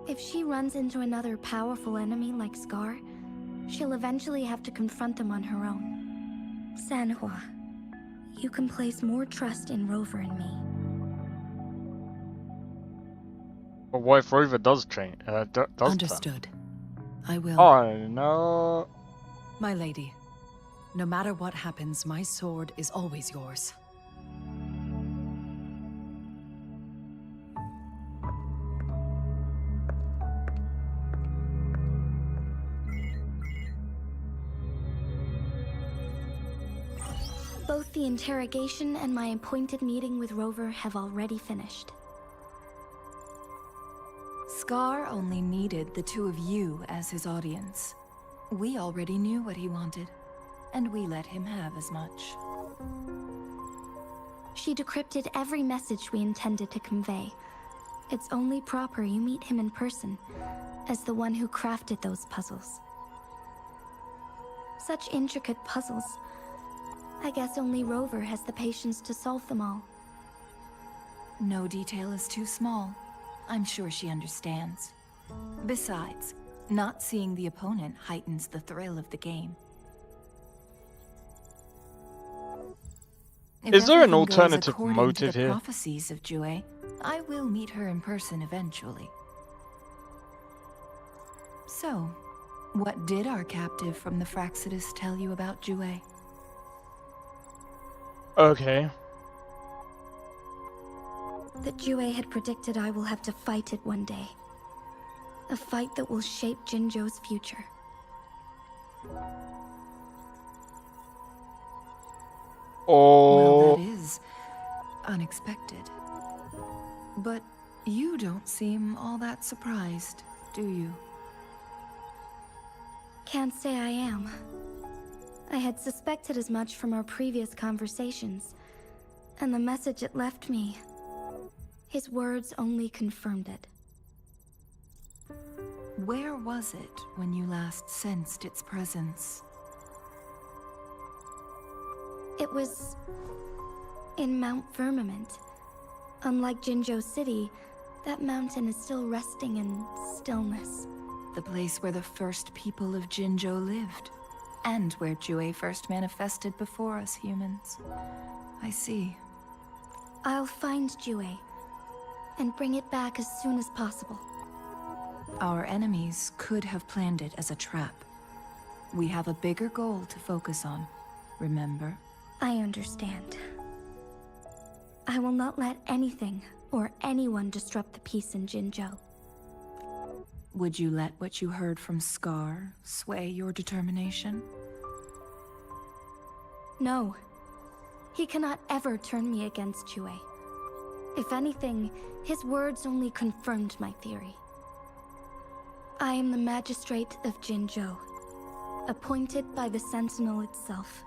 If she runs into another powerful enemy like Scar, she'll eventually have to confront them on her own. Sanhua, you can place more trust in Rover and me. But what if Rover does change? Does turn? Understood. I will... Oh no. My lady, no matter what happens, my sword is always yours. Both the interrogation and my appointed meeting with Rover have already finished. Scar only needed the two of you as his audience. We already knew what he wanted, and we let him have as much. She decrypted every message we intended to convey. It's only proper you meet him in person, as the one who crafted those puzzles. Such intricate puzzles. I guess only Rover has the patience to solve them all. No detail is too small. I'm sure she understands. Besides, not seeing the opponent heightens the thrill of the game. If Is there an everything goes alternative according motive to the here? prophecies of Jue, I will meet her in person eventually. So, what did our captive from the Fraxidus tell you about Jue? Okay. That Jue had predicted I will have to fight it one day. A fight that will shape Jinzhou's future. Oh. Well, that is unexpected. But you don't seem all that surprised, do you? Can't say I am. I had suspected as much from our previous conversations, and the message it left me, his words only confirmed it. Where was it when you last sensed its presence? It was in Mount Firmament. Unlike Jinzhou City, that mountain is still resting in stillness. The place where the first people of Jinzhou lived, and where Jue first manifested before us humans. I see. I'll find Jue and bring it back as soon as possible. Our enemies could have planned it as a trap. We have a bigger goal to focus on, remember? I understand. I will not let anything or anyone disrupt the peace in Jinzhou. Would you let what you heard from Scar sway your determination? No. He cannot ever turn me against Jue. If anything, his words only confirmed my theory. I am the Magistrate of Jinzhou, appointed by the Sentinel itself.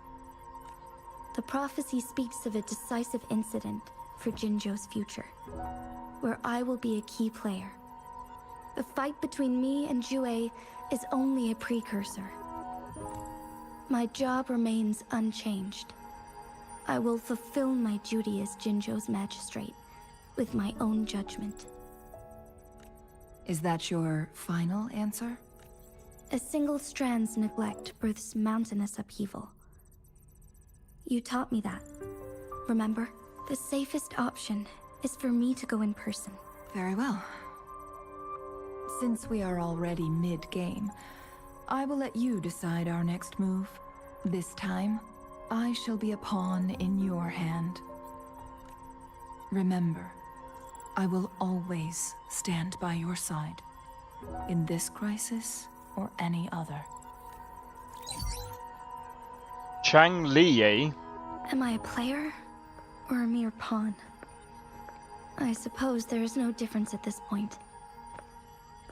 The prophecy speaks of a decisive incident for Jinzhou's future, where I will be a key player. The fight between me and Jue is only a precursor. My job remains unchanged. I will fulfill my duty as Jinzhou's magistrate with my own judgment. Is that your final answer? A single strand's neglect births mountainous upheaval. You taught me that. Remember? The safest option is for me to go in person. Very well. Since we are already mid-game, I will let you decide our next move. This time, I shall be a pawn in your hand. Remember, I will always stand by your side, in this crisis or any other. Chang Li, eh? Am I a player or a mere pawn? I suppose there is no difference at this point.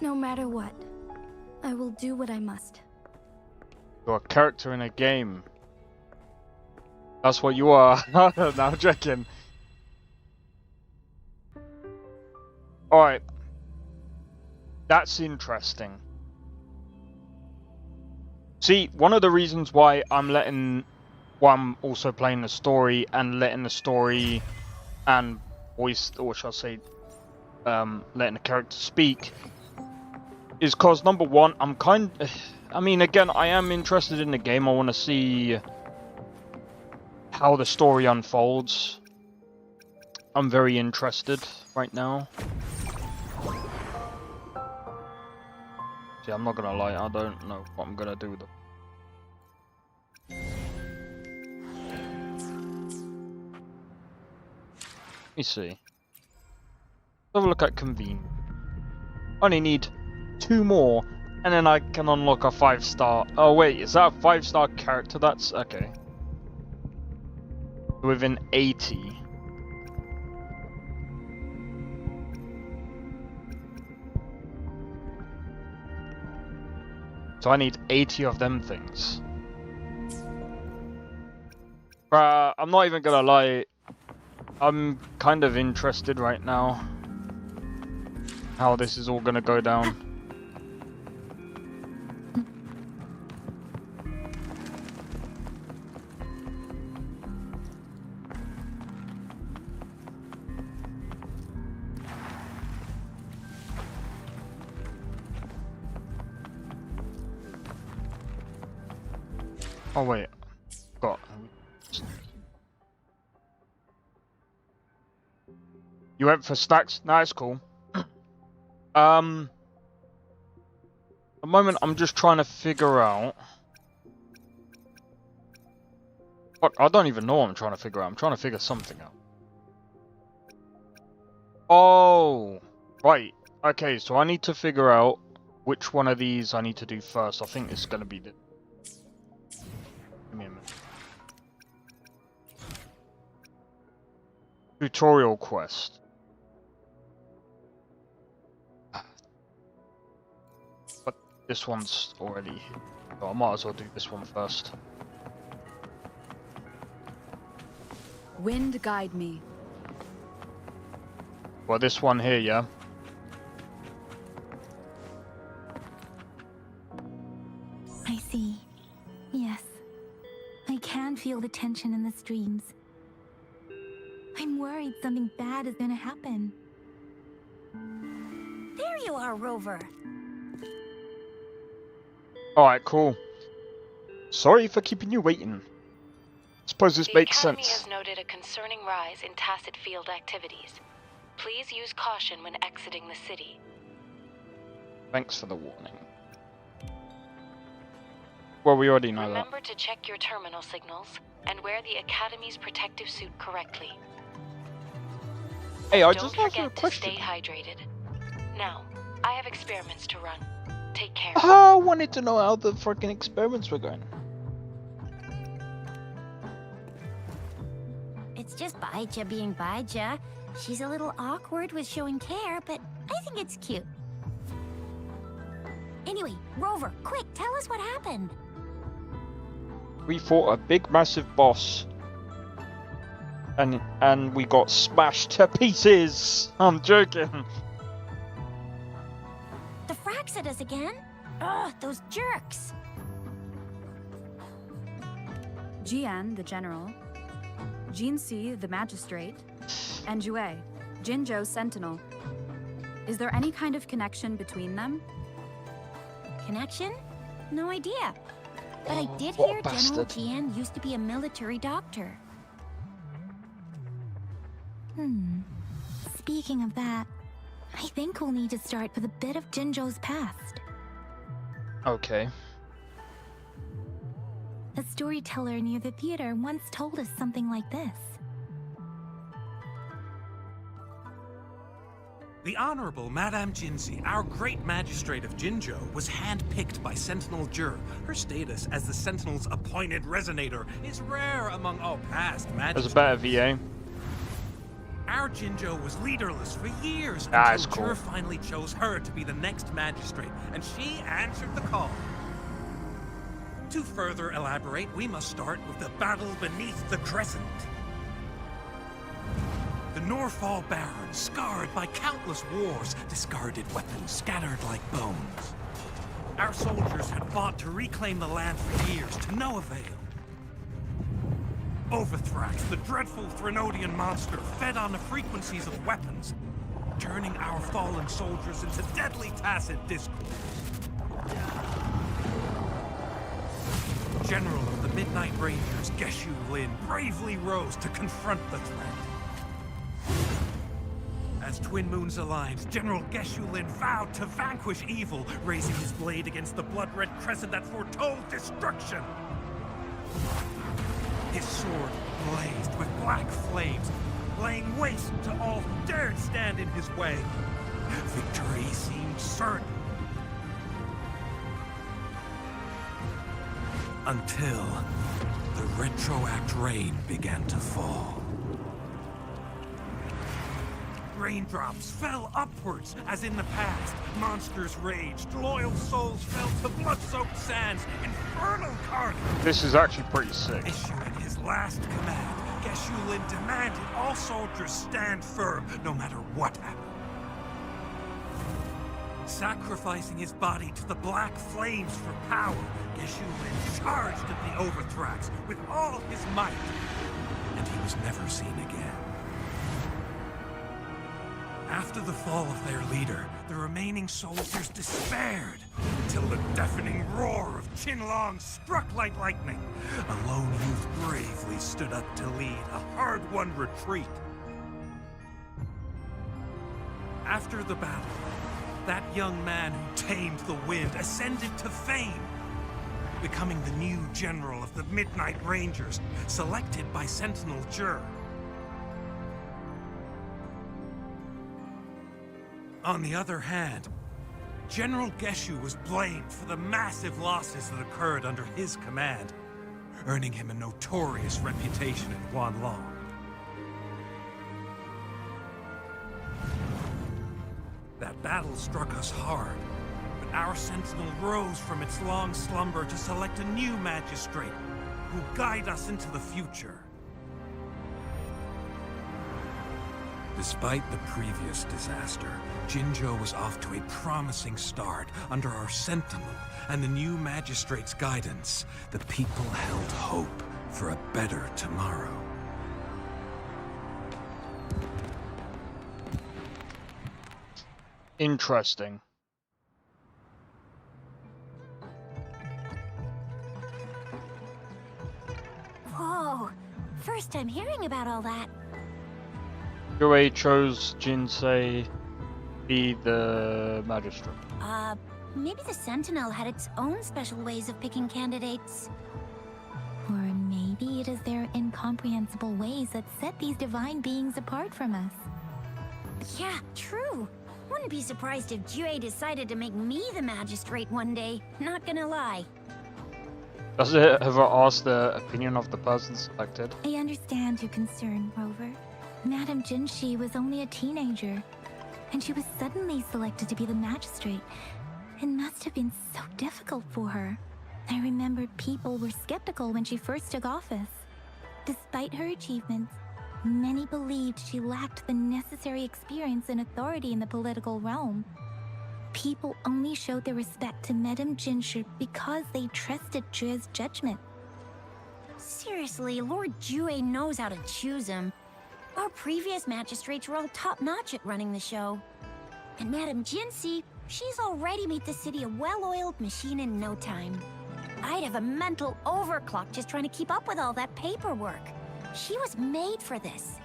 No matter what, I will do what I must. You're a character in a game. That's what you are. No, I'm joking. Alright. That's interesting. See, one of the reasons why I'm also playing the story and letting the story and voice, or shall I say, letting the character speak, is because number one, I mean, again, I am interested in the game. I want to see how the story unfolds. I'm very interested right now. See, I'm not gonna lie, I don't know what I'm gonna do with them. Let me see. Let's have a look at convene. Only need 2 more, and then I can unlock a 5-star. Oh wait, is that a 5-star character? That's okay. Within 80. So I need 80 of them things. I'm not even gonna lie. I'm kind of interested right now. How this is all gonna go down. Oh wait, got. You went for stacks? No, it's cool. At the moment, I'm just trying to figure out. Fuck, I don't even know what I'm trying to figure out. I'm trying to figure something out. Oh, right. Okay, so I need to figure out which one of these I need to do first. I think it's going to be the. Give me a minute. Tutorial quest. But this one's already. So I might as well do this one first. Wind guide me. Well, this one here, yeah. I see. Yes. I can feel the tension in the streams. I'm worried something bad is gonna happen. There you are, Rover. Alright, cool. Sorry for keeping you waiting. Suppose this makes sense. The Academy has noted a concerning rise in tacit field activities. Please use caution when exiting the city. Thanks for the warning. Well, we already know that. Remember to check your terminal signals and wear the Academy's protective suit correctly. Hey, I Don't just have a forget to question. stay hydrated. Now, I have experiments to run. Take care. I wanted to know how the freaking experiments were going. It's just Baija being Baija. She's a little awkward with showing care, but I think it's cute. Anyway, Rover, quick, tell us what happened. We fought a big massive boss. And we got smashed to pieces. I'm joking. The Frax at us again? Ugh, those jerks. Jian, the general, Jinxi, the magistrate, and Jue, Jinzhou's sentinel. Is there any kind of connection between them? Connection? No idea. But I did what a hear General bastard. Jian used to be a military doctor. Speaking of that, I think we'll need to start with a bit of Jinzhou's past. Okay. A storyteller near the theater once told us something like this. The Honorable Madame Jinxi, our great magistrate of Jinzhou, was handpicked by Sentinel Jur. Her status as the Sentinel's appointed resonator is rare among all past magistrates. There's a better VA. Our Jinzhou was leaderless for years That's until Jur cool. finally chose her to be the next magistrate, and she answered the call. To further elaborate, we must start with the battle beneath the Crescent. The Norfall Barons, scarred by countless wars, discarded weapons scattered like bones. Our soldiers had fought to reclaim the land for years, to no avail. Overthrax, the dreadful Threnodian monster, fed on the frequencies of weapons, turning our fallen soldiers into deadly tacit discourse. General of the Midnight Rangers, Geshu Lin, bravely rose to confront the threat. As Twin Moons aligned, General Geshu Lin vowed to vanquish evil, raising his blade against the blood-red crescent that foretold destruction. His sword blazed with black flames, laying waste to all who dared stand in his way. Victory seemed certain. Until the retroact rain began to fall. Raindrops fell upwards, as in the past. Monsters raged, loyal souls fell to blood-soaked sands, infernal carnage. This is actually pretty sick. Issuing his last command, Geshu Lin demanded all soldiers stand firm, no matter what happened. Sacrificing his body to the black flames for power, Geshu Lin charged at the Overthrax with all his might, and he was never seen again. After the fall of their leader, the remaining soldiers despaired, until the deafening roar of Qinlong struck like lightning. A lone youth bravely stood up to lead a hard-won retreat. After the battle, that young man who tamed the wind ascended to fame, becoming the new general of the Midnight Rangers, selected by Sentinel Jur. On the other hand, General Geshu was blamed for the massive losses that occurred under his command, earning him a notorious reputation in Guanlong. That battle struck us hard, but our Sentinel rose from its long slumber to select a new magistrate who will guide us into the future. Despite the previous disaster, Jinzhou was off to a promising start under our Sentinel and the new magistrate's guidance. The people held hope for a better tomorrow. Interesting. Whoa, first time hearing about all that. Yue chose Jinsei be the magistrate. Maybe the Sentinel had its own special ways of picking candidates. Or maybe it is their incomprehensible ways that set these divine beings apart from us. Yeah, true. Wouldn't be surprised if Jue decided to make me the magistrate one day. Not gonna lie. Does it ever ask the opinion of the person selected? I understand your concern, Rover. Madame Jinxi was only a teenager, and she was suddenly selected to be the magistrate. It must have been so difficult for her. I remember people were skeptical when she first took office. Despite her achievements, many believed she lacked the necessary experience and authority in the political realm. People only showed their respect to Madame Jinshi because they trusted Jue's judgment. Seriously, Lord Jue knows how to choose him. Our previous magistrates were all top-notch at running the show. And Madame Jinshi, she's already made the city a well-oiled machine in no time. I'd have a mental overclock just trying to keep up with all that paperwork. She was made for this.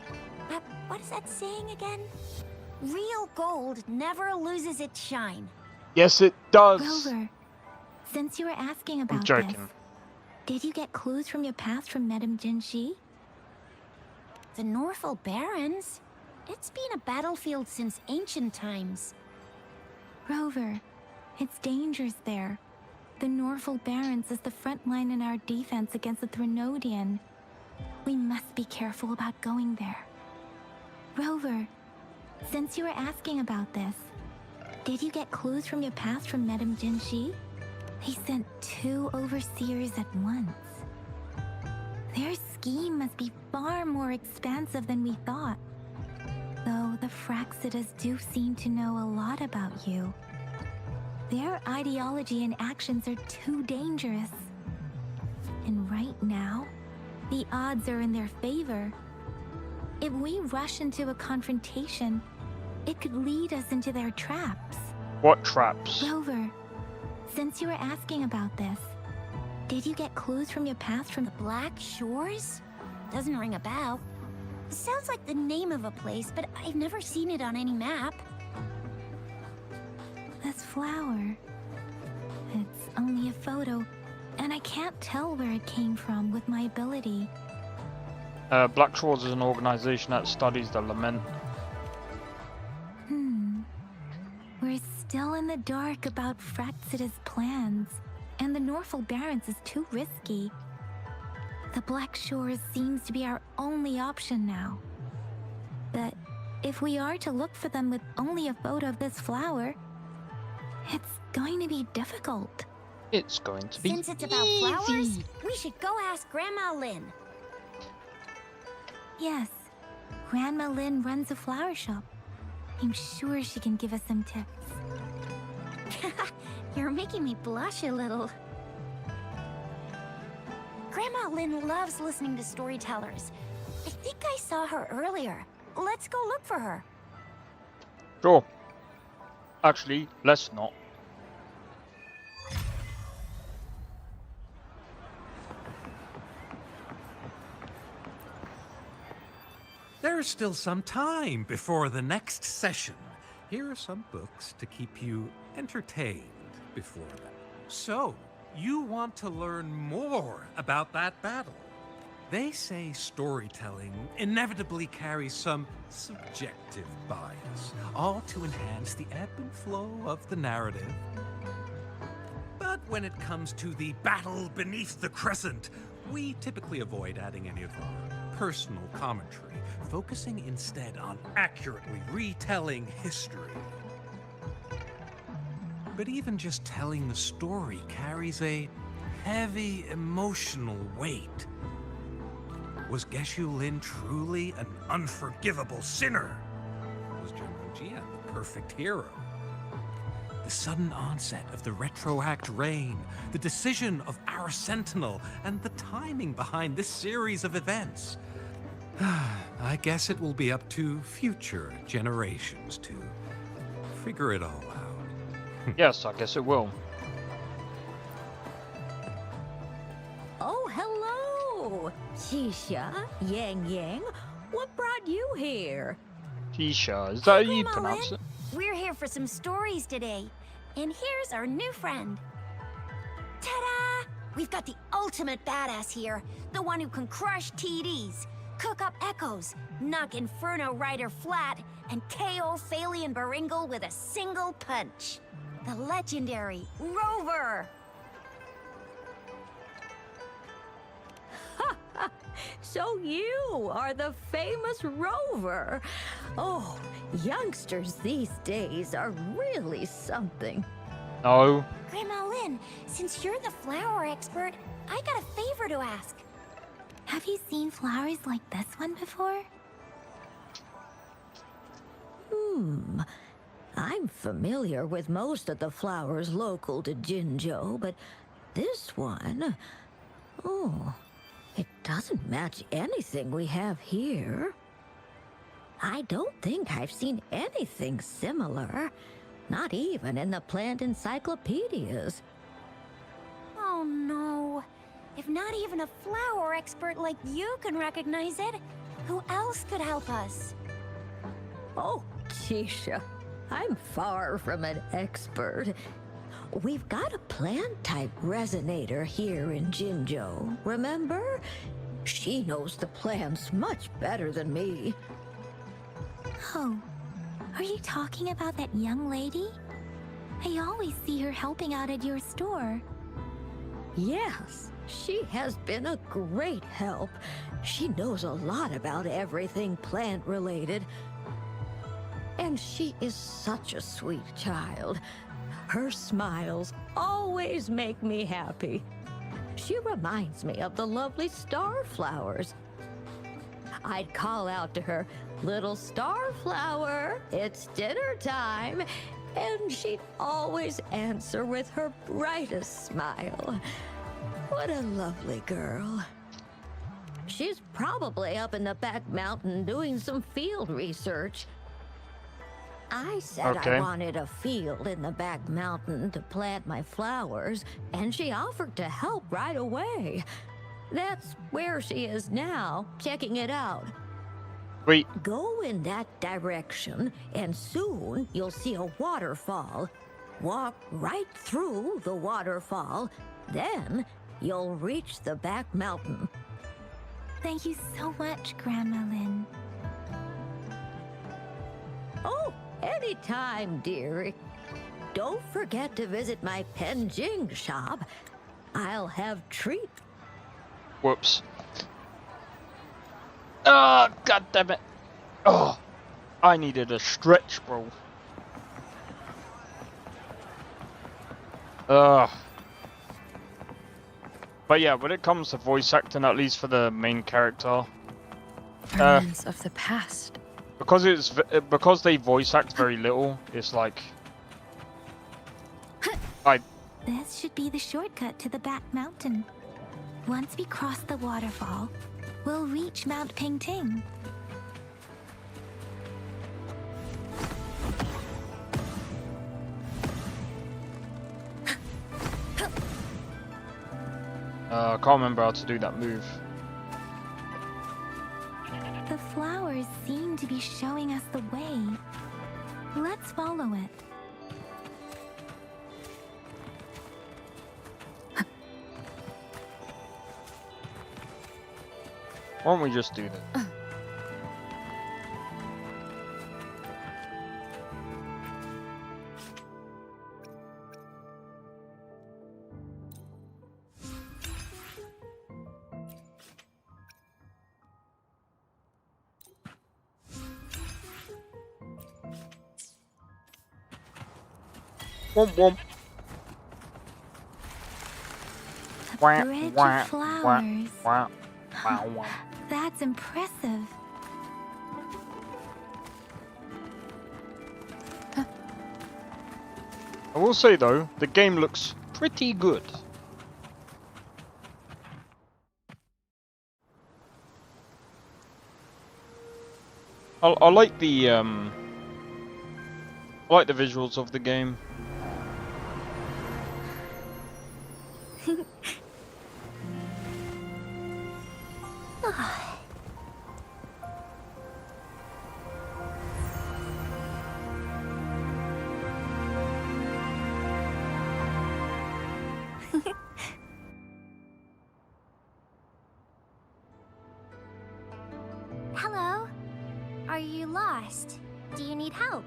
What is that saying again? Real gold never loses its shine. Yes, it does. Rover, since you were asking about I'm joking. this, did you get clues from your past from Madame Jinshi? The Norfolk Barrens? It's been a battlefield since ancient times. Rover, it's dangerous there. The Norfolk Barrens is the front line in our defense against the Threnodian. We must be careful about going there. Rover, since you were asking about this, did you get clues from your past from Madame Jinshi? He sent 2 overseers at once. Their scheme must be far more expansive than we thought. Though the Fraxidas do seem to know a lot about you. Their ideology and actions are too dangerous. And right now, the odds are in their favor. If we rush into a confrontation, it could lead us into their traps. What traps? Rover, since you were asking about this, did you get clues from your past from The Black Shores? Doesn't ring a bell. Sounds like the name of a place, but I've never seen it on any map. this flower? It's only a photo, and I can't tell where it came from with my ability. Black Shores is an organization that studies the lament. We're still in the dark about Fraxida's plans, and the Norfolk Barrens is too risky. The Black Shores seems to be our only option now. But if we are to look for them with only a photo of this flower, it's going to be difficult. It's going to be Since it's about flowers, we should go ask Grandma Lynn. Yes, Grandma Lynn runs a flower shop. I'm sure she can give us some tips. You're making me blush a little. Grandma Lynn loves listening to storytellers. I think I saw her earlier. Let's go look for her. Sure. Actually, let's not. There's still some time before the next session. Here are some books to keep you entertained before that. So, you want to learn more about that battle. They say storytelling inevitably carries some subjective bias, all to enhance the ebb and flow of the narrative. But when it comes to the battle beneath the crescent, we typically avoid adding any of our personal commentary, focusing instead on accurately retelling history. But even just telling the story carries a heavy emotional weight. Was Geshu Lin truly an unforgivable sinner? Was General Jian the perfect hero? The sudden onset of the retroact rain, the decision of our sentinel, and the timing behind this series of events. I guess it will be up to future generations to figure it all out. Yes, I guess it will. Oh, hello! Shisha, Yang Yang, what brought you here? Tisha, is that how you Grandma pronounce Lynn, it? we're here for some stories today. And here's our new friend. Ta-da! We've got the ultimate badass here. The one who can crush TDs, cook up echoes, knock Inferno Rider flat, and KO Phalian Baringle with a single punch. The legendary Rover! So you are the famous Rover. Oh, youngsters these days are really something. No. Grandma Lynn, since you're the flower expert, I got a favor to ask. Have you seen flowers like this one before? I'm familiar with most of the flowers local to Jinzhou, but this one... Oh, it doesn't match anything we have here. I don't think I've seen anything similar. Not even in the plant encyclopedias. Oh no. If not even a flower expert like you can recognize it, who else could help us? Oh, Tisha, I'm far from an expert. We've got a plant-type resonator here in Jinzhou, remember? She knows the plants much better than me. Oh, are you talking about that young lady? I always see her helping out at your store. Yes, she has been a great help. She knows a lot about everything plant-related. And she is such a sweet child. Her smiles always make me happy. She reminds me of the lovely star flowers. I'd call out to her, "Little star flower, it's dinner time," and she'd always answer with her brightest smile. What a lovely girl. She's probably up in the back mountain doing some field research. I said I wanted a field in the back mountain to plant my flowers, and she offered to help right away. That's where she is now, checking it out. Wait. Go in that direction, and soon you'll see a waterfall. Walk right through the waterfall, then you'll reach the back mountain. Thank you so much, Grandma Lynn. Oh, anytime, dearie. Don't forget to visit my Penjing shop. I'll have treats. Whoops. Oh, god damn it. Oh, I needed a stretch, bro. But yeah, when it comes to voice acting, at least for the main character, Remnants of the past. because they voice act very little, it's like This should be the shortcut to the back mountain. Once we cross the waterfall, we'll reach Mount Pingting. I can't remember how to do that move. The flowers seem to be showing us the way. Let's follow it. Why don't we just do that? Womp womp. A bridge of flowers. That's impressive. I will say though, the game looks pretty good. I like the visuals of the game. Hello? Are you lost? Do you need help?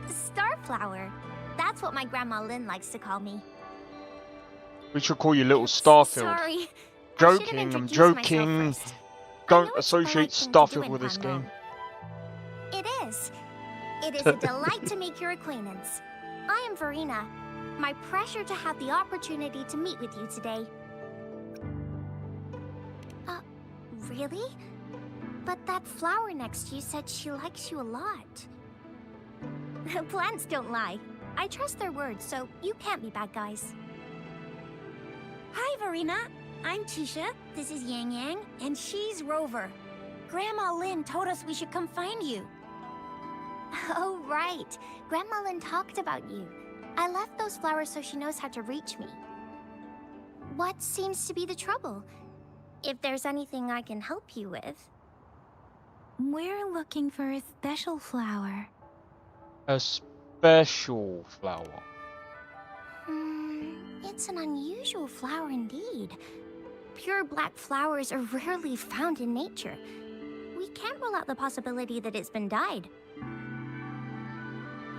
Starflower. That's what my Grandma Lynn likes to call me. We should call you Little Starfield. Sorry. Joking, I'm joking. don't associate Starfield with this game. It is. It is a delight to make your acquaintance. I am Verena. My pleasure to have the opportunity to meet with you today. Really? But that flower next to you said she likes you a lot. Plants don't lie. I trust their words, so you can't be bad guys. Hi, Verena. I'm Tisha. This is Yang Yang, and she's Rover. Grandma Lynn told us we should come find you. Oh, right. Grandma Lynn talked about you. I left those flowers so she knows how to reach me. What seems to be the trouble? If there's anything I can help you with. We're looking for a special flower. A special flower. It's an unusual flower indeed. Pure black flowers are rarely found in nature. We can't rule out the possibility that it's been dyed.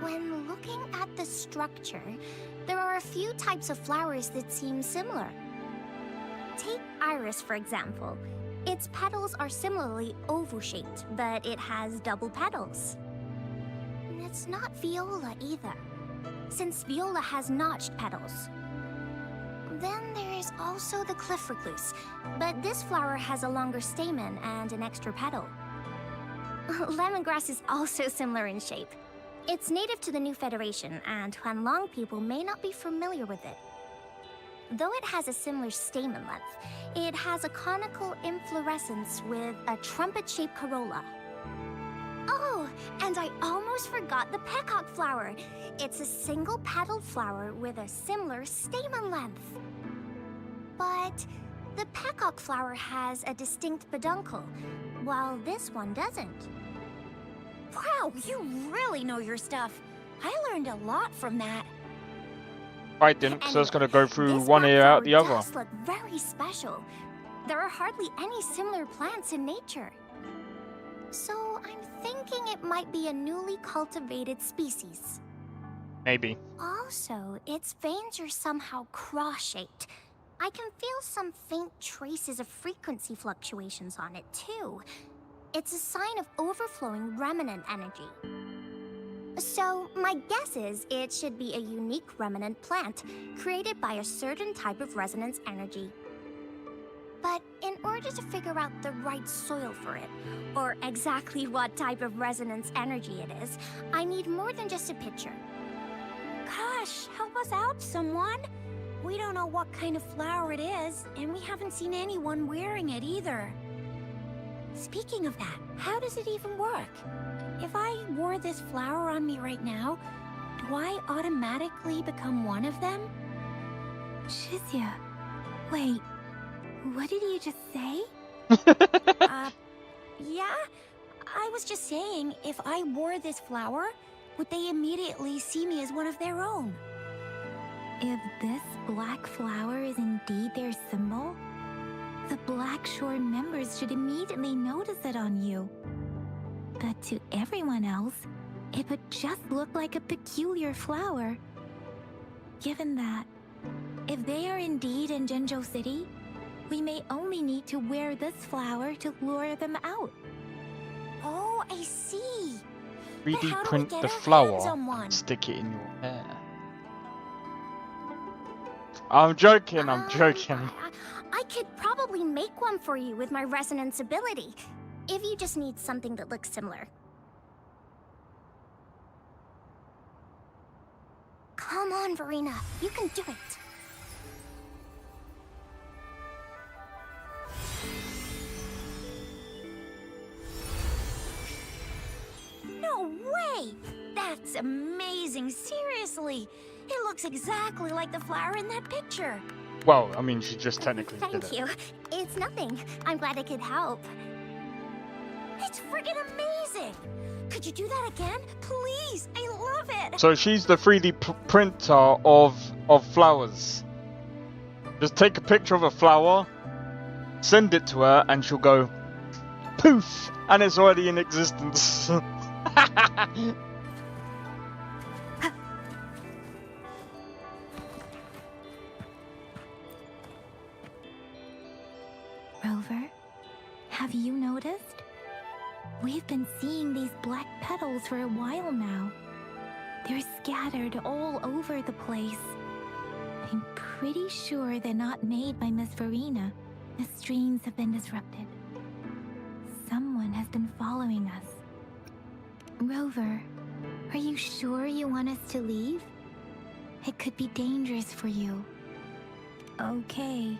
When looking at the structure, there are a few types of flowers that seem similar. Take iris, for example. Its petals are similarly oval-shaped, but it has double petals. It's not viola either, since viola has notched petals. Then there is also the cliff recluse, but this flower has a longer stamen and an extra petal. Lemongrass is also similar in shape. It's native to the New Federation, and Huanlong people may not be familiar with it. Though it has a similar stamen length, it has a conical inflorescence with a trumpet-shaped corolla. Oh, and I almost forgot the peacock flower. It's a single-petaled flower with a similar stamen length. But the peacock flower has a distinct peduncle, while this one doesn't. Wow, you really know your stuff. I learned a lot from that. I didn't, so it's gonna go through one ear out the other. This look very special. There are hardly any similar plants in nature. So I'm thinking it might be a newly cultivated species. Maybe. Also, its veins are somehow cross-shaped. I can feel some faint traces of frequency fluctuations on it, too. It's a sign of overflowing remnant energy. So, my guess is it should be a unique remnant plant, created by a certain type of resonance energy. But in order to figure out the right soil for it, or exactly what type of resonance energy it is, I need more than just a picture. Gosh, help us out, someone! We don't know what kind of flower it is, and we haven't seen anyone wearing it either. Speaking of that, how does it even work? If I wore this flower on me right now, do I automatically become one of them? Shizia, wait, what did you just say? Yeah? I was just saying, if I wore this flower, would they immediately see me as one of their own? If this black flower is indeed their symbol, the Black Shore members should immediately notice it on you. But to everyone else, it would just look like a peculiar flower. Given that, if they are indeed in Jinzhou City, we may only need to wear this flower to lure them out. Oh, I see. 3D print the flower and stick it in your hair. I'm joking, I'm joking. I could probably make one for you with my resonance ability, if you just need something that looks similar. Come on, Verena, you can do it. No way! That's amazing, seriously! It looks exactly like the flower in that picture. Well, I mean, she just technically did it. Thank you. It's nothing. I'm glad I could help. It's friggin' amazing! Could you do that again? Please! I love it! So she's the 3D printer of flowers. Just take a picture of a flower, send it to her, and she'll go poof, and it's already in existence. Rover, have you We've been seeing these black petals for a while now. They're scattered all over the place. I'm pretty sure they're not made by Miss Verena. The streams have been disrupted. Someone has been following us. Rover, are you sure you want us to leave? It could be dangerous for you. Okay.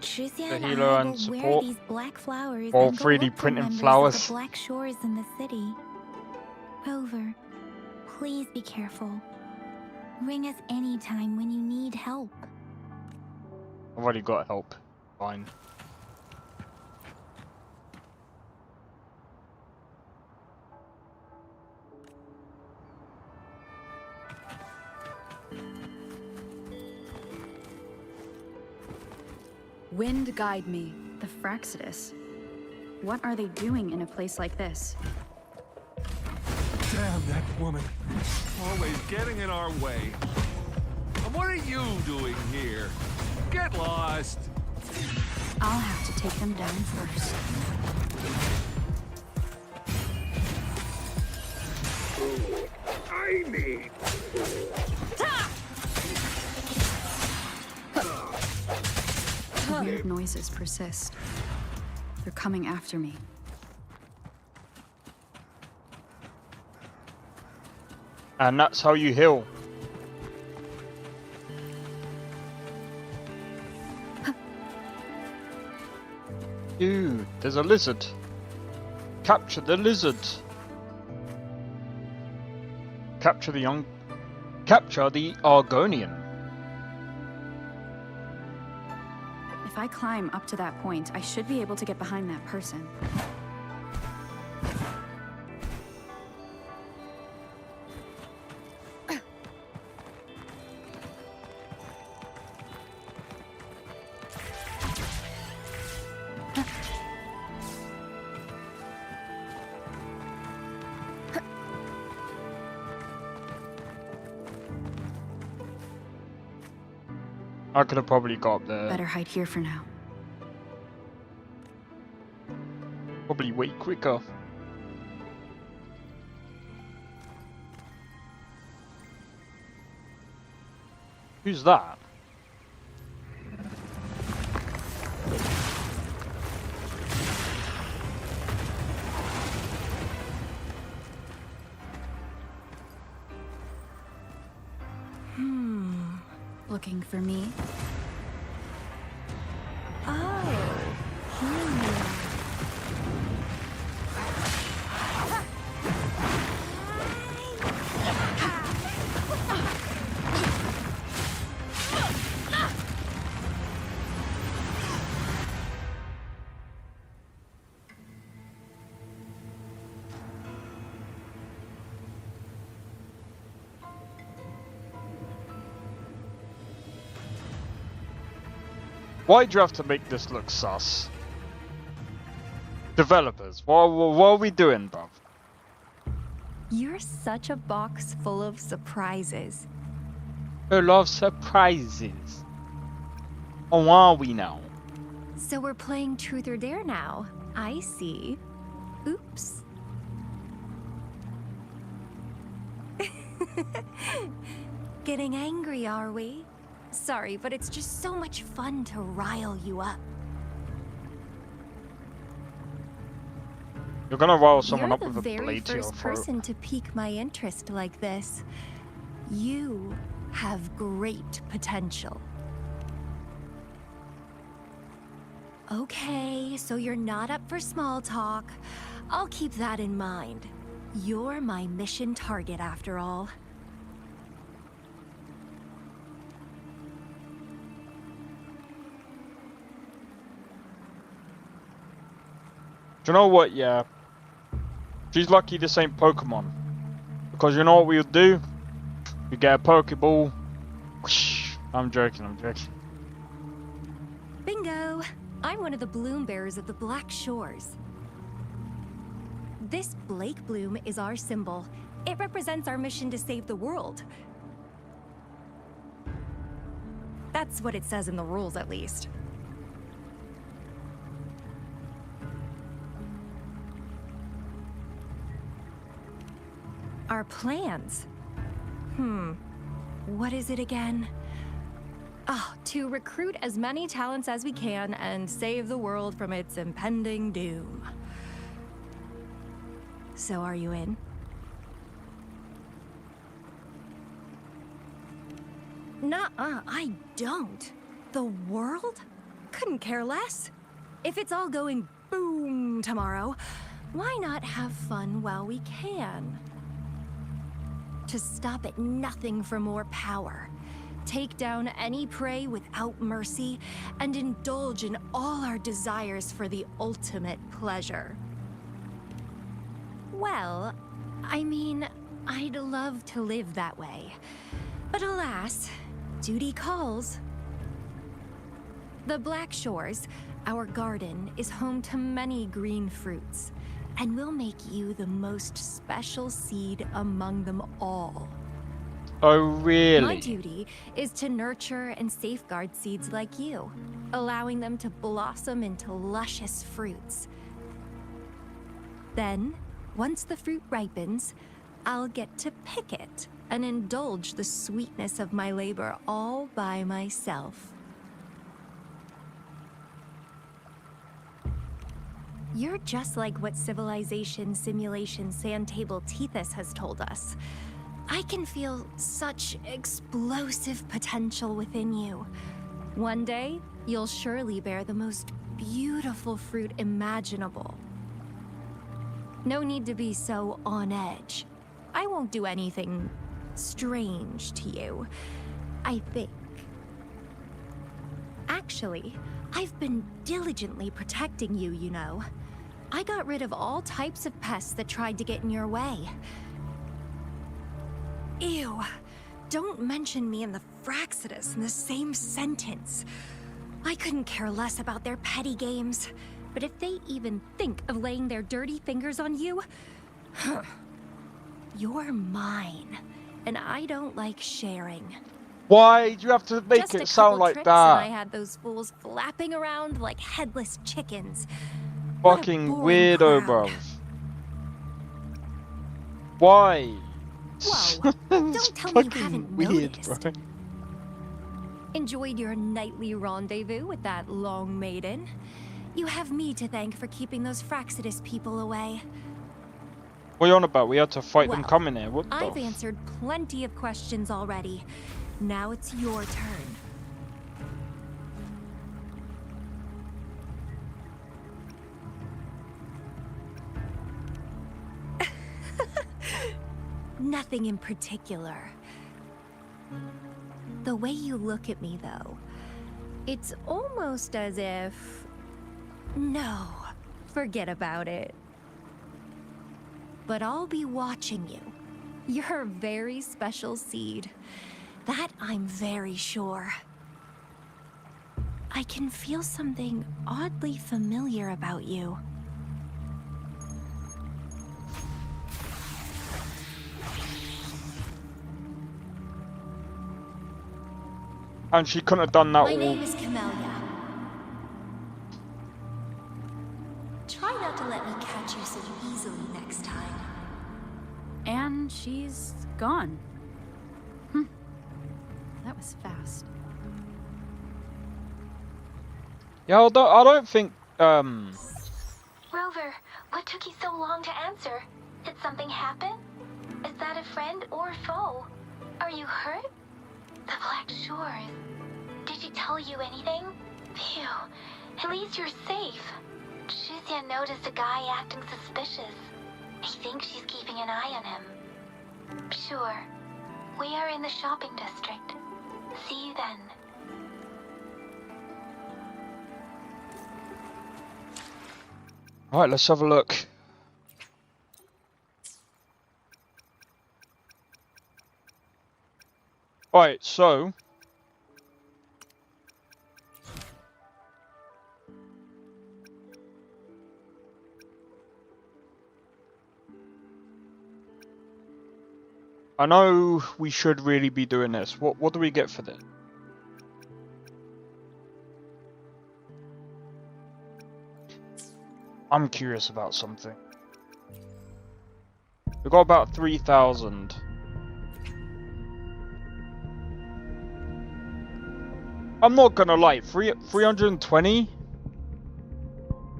Tricia The and healer I and will wear support. these black flowers Or and go 3D look for printing members flowers. of the black shores in the city. Rover, please be careful. Ring us anytime when you need help. I've already got help. Fine. Wind guide me. The Fraxidus. What are they doing in a place like this? Damn that woman. Always getting in our way. And what are you doing here? Get lost. I'll have to take them down first. I mean. Weird noises persist. They're coming after me. And that's how you heal. Dude, there's a lizard. Capture the lizard. Capture the Argonian. If I climb up to that point, I should be able to get behind that person. I could have probably got up there. Better hide here for now. Probably way quicker. Who's that? Looking for me? Oh, here you are. Why'd you have to make this look sus? Developers, what are we doing, bruv? You're such a box full of surprises. I love surprises. Oh, are we now? So we're playing Truth or Dare now. I see. Oops. Getting angry, are we? Sorry, but it's just so much fun to rile you up. You're gonna rile someone You're up with a the very blade to your first throat. person to pique my interest like this. You have great potential. Okay, so you're not up for small talk. I'll keep that in mind. You're my mission target after all. Do you know what, yeah? She's lucky this ain't Pokemon. Because you know what we'll do? We get a Pokeball. Whoosh. I'm joking. Bingo! I'm one of the bloom bearers of the Black Shores. This Blake bloom is our symbol. It represents our mission to save the world. That's what it says in the rules, at least. Our plans? What is it again? Oh, to recruit as many talents as we can and save the world from its impending doom. So are you in? Nuh-uh, I don't. The world? Couldn't care less. If it's all going boom tomorrow, why not have fun while we can? To stop at nothing for more power, take down any prey without mercy, and indulge in all our desires for the ultimate pleasure. Well, I mean, I'd love to live that way. But alas, duty calls. The Black Shores, our garden, is home to many green fruits, and we'll make you the most special seed among them all. Oh, really? My duty is to nurture and safeguard seeds like you, allowing them to blossom into luscious fruits. Then, once the fruit ripens, I'll get to pick it and indulge the sweetness of my labor all by myself. You're just like what Civilization Simulation Sandtable Tethys has told us. I can feel such explosive potential within you. One day, you'll surely bear the most beautiful fruit imaginable. No need to be so on edge. I won't do anything strange to you, I think. Actually, I've been diligently protecting you, you know. I got rid of all types of pests that tried to get in your way. Ew, don't mention me and the Fraxidus in the same sentence. I couldn't care less about their petty games, but if they even think of laying their dirty fingers on you, you're mine, and I don't like sharing. Why do you have to make Just it sound like trips and I that? had those fools flapping around like headless chickens. Fucking weirdo, bruv. Why? Whoa, don't tell me you haven't weird, noticed. bro. Enjoyed your nightly rendezvous with that long maiden. You have me to thank for keeping those Fraxidus people away. What are you on about? We had to fight them Well, coming here. What the I've answered plenty of questions already. Now it's your turn. Nothing in particular. The way you look at me, though, it's almost as if... No, forget about it. But I'll be watching you. You're a very special seed. That I'm very sure. I can feel something oddly familiar about you. And she couldn't have done that My all. name is Camellia. Try not to let me catch you so easily next time. And she's gone. That was fast. Yeah, I don't think, Rover, what took you so long to answer? Did something happen? Is that a friend or a foe? Are you hurt? The Black Shores. Did she tell you anything? Phew, at least you're safe. Shuzia noticed a guy acting suspicious. I think she's keeping an eye on him. Sure. We are in the shopping district. See you then. Alright, let's have a look. Alright, so... I know we should really be doing this. What do we get for this? I'm curious about something. We got about 3,000. I'm not gonna lie, 320?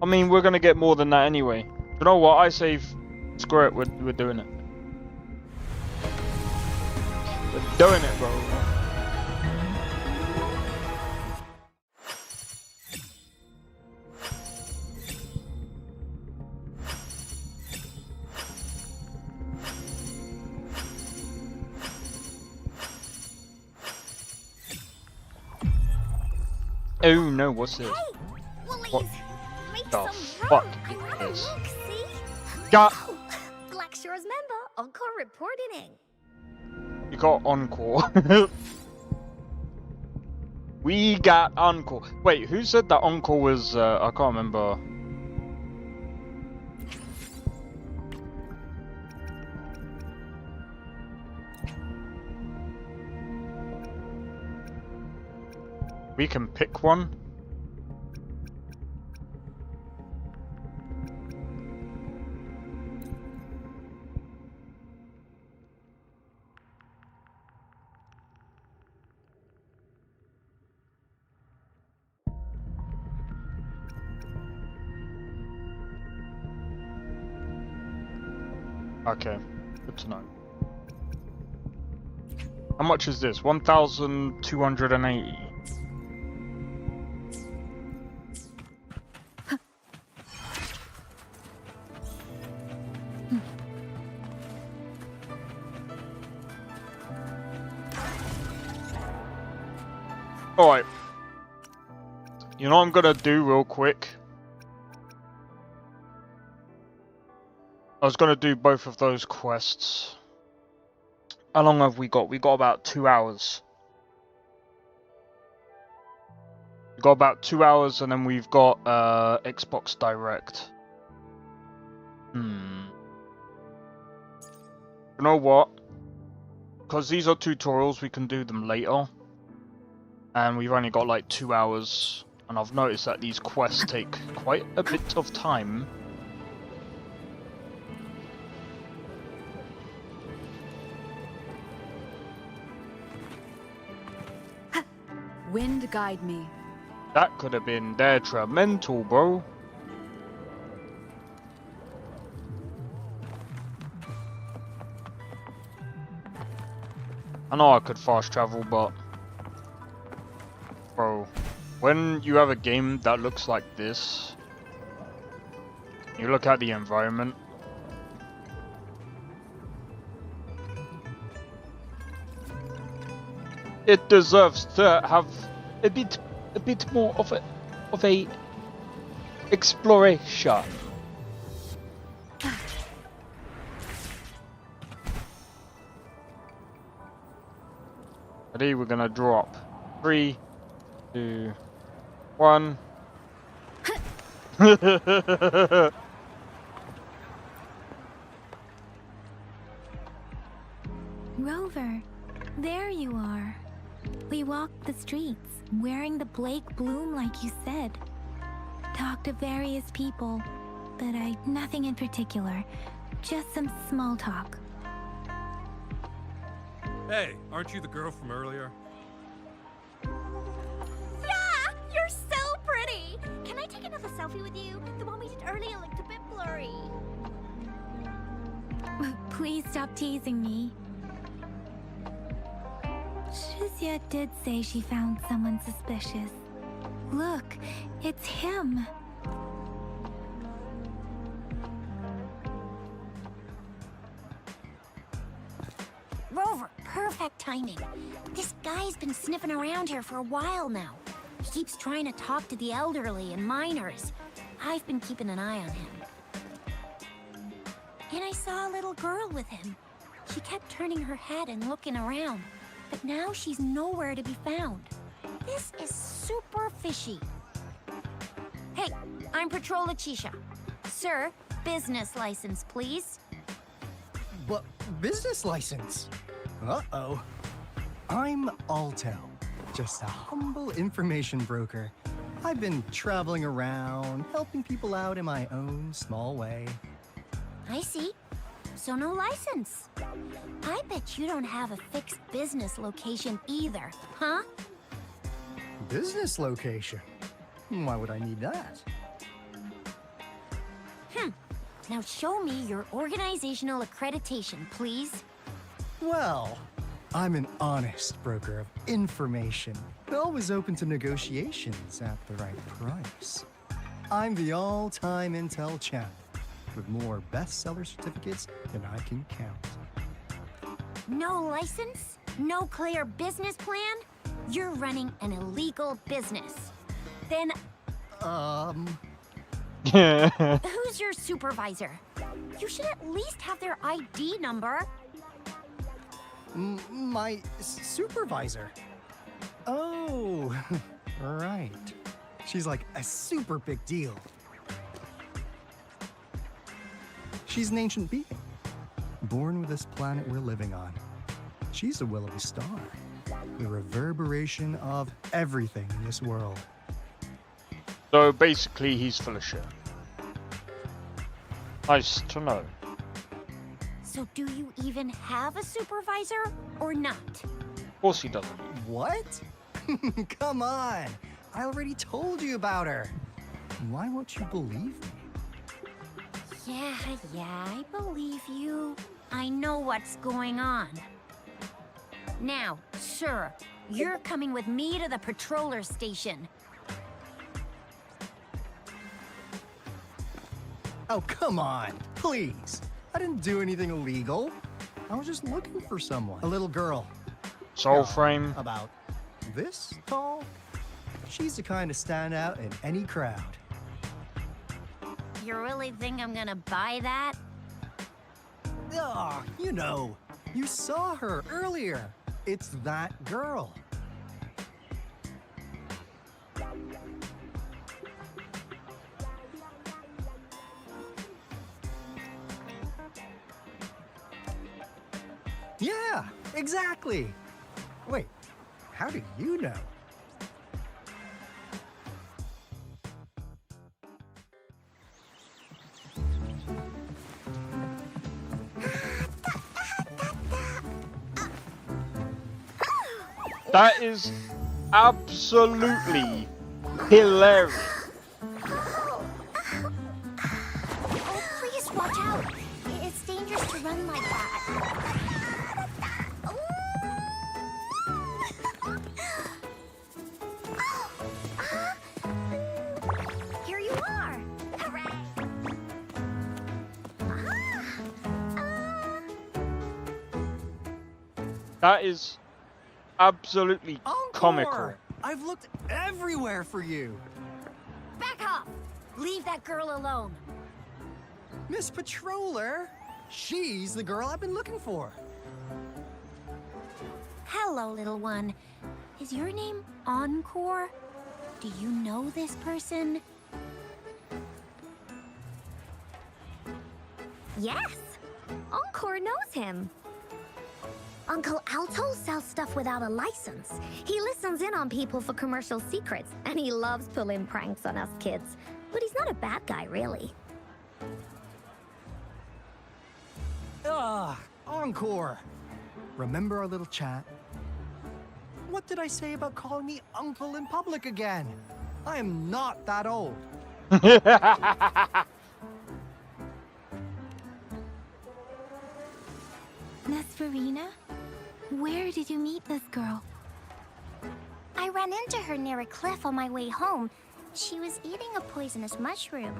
I mean, we're gonna get more than that anyway. You know what? I say, screw it, we're doing it. We're doing it, bro. Oh no, what's this? Hey, Woolies, What make the some fuck room. I is read a this? book, see? Got. Oh, Black Shore's member, Encore reporting in. You got Encore. We got Encore. Wait, who said that Encore was, I can't remember. We can pick one. Okay, good to know. How much is this? 1,280. Alright. You know what I'm gonna do real quick? I was gonna do both of those quests. How long have we got? We got about 2 hours. We got about 2 hours and then we've got Xbox Direct. You know what? Because these are tutorials, we can do them later. And we've only got like 2 hours. And I've noticed that these quests take quite a bit of time. Wind guide me. That could have been detrimental, bro. I know I could fast travel, but... Bro, when you have a game that looks like this, you look at the environment, it deserves to have a bit more of a exploration. Ready? We're gonna drop 3, 2, 1. Rover, there you are. We walked the streets, wearing the Blake bloom like you said. Talked to various people, but nothing in particular. Just some small talk. Hey, aren't you the girl from earlier? Yeah, you're so pretty. Can I take another selfie with you? The one we did earlier looked a bit blurry. Please stop teasing me. Shuzia did say she found someone suspicious. Look, it's him. Rover, perfect timing. This guy's been sniffing around here for a while now. He keeps trying to talk to the elderly and minors. I've been keeping an eye on him. And I saw a little girl with him. She kept turning her head and looking around, but now she's nowhere to be found. This is super fishy. Hey, I'm Patrol Letitia. Sir, business license, please. But business license? Uh-oh. I'm Alto, just a humble information broker. I've been traveling around, helping people out in my own small way. I see. So no license. I bet you don't have a fixed business location either, huh? Business location? Why would I need that? Now show me your organizational accreditation, please. Well, I'm an honest broker of information, always open to negotiations at the right price. I'm the all-time intel champ, with more bestseller certificates than I can count. No license? No clear business plan? You're running an illegal business. Then who's your supervisor? You should at least have their ID number. My supervisor? Oh, right. She's like a super big deal. She's an ancient being, born with this planet we're living on. She's a will-o' star, the reverberation of everything in this world. So basically, he's full of shit. Nice to know. So do you even have a supervisor or not? Of course he doesn't. What? Come on! I already told you about her. Why won't you believe me? Yeah, I believe you. I know what's going on. Now, sir, you're coming with me to the patroller station. Oh, come on, please. I didn't do anything illegal. I was just looking for someone. A little girl. Soul frame. About this tall. She's the kind to stand out in any crowd. You really think I'm gonna buy that? Ah, you know, you saw her earlier. It's that girl. Yeah, exactly. Wait, how do you know? That is absolutely hilarious. Oh, please watch out. It's dangerous to run like that. Here you are. Hooray. That is absolutely comical. I've looked everywhere for you. Back off. Leave that girl alone. Miss Patroller, she's the girl I've been looking for. Hello, little one. Is your name Encore? Do you know this person? Yes, Encore knows him. Uncle Alto sells stuff without a license. He listens in on people for commercial secrets, and he loves pulling pranks on us kids. But he's not a bad guy, really. Ah, Encore. Remember our little chat? What did I say about calling me uncle in public again? I am not that old. Miss Verena, where did you meet this girl? I ran into her near a cliff on my way home. She was eating a poisonous mushroom.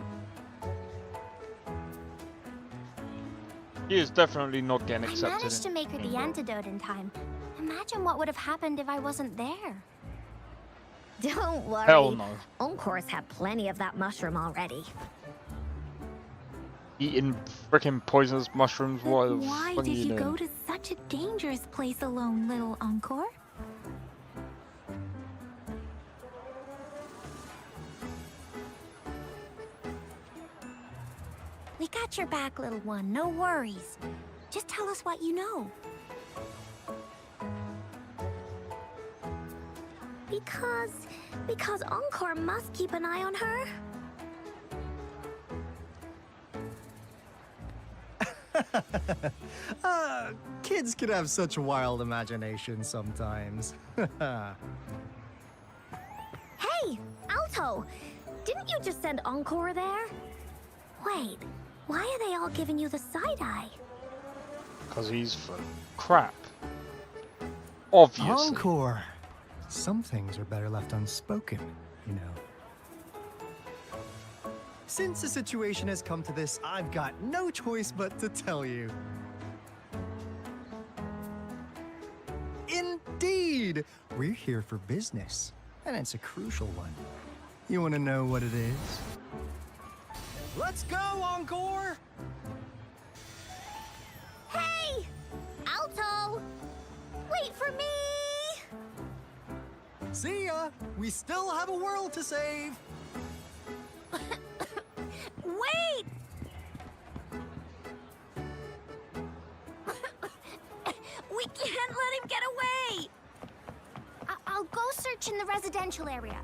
He is definitely not getting I accepted. managed to make her the antidote in time. Imagine what would have happened if I wasn't there. Don't worry. Hell no. Encore's had plenty of that mushroom already. Eating freaking poisonous mushrooms. What the Why fuck are did you doing? go to such a dangerous place alone, little Encore? We got your back, little one. No worries. Just tell us what you know. Because Encore must keep an eye on her. Kids can have such wild imaginations sometimes. Hey, Alto! Didn't you just send Encore there? Wait, why are they all giving you the side eye? Because he's full of crap. Obviously. Encore! Some things are better left unspoken, you know. Since the situation has come to this, I've got no choice but to tell you. Indeed! We're here for business, and it's a crucial one. You want to know what it is? Let's go, Encore! Hey! Alto! Wait for me! See ya! We still have a world to save! Wait! We can't let him get away! I'll go search in the residential area.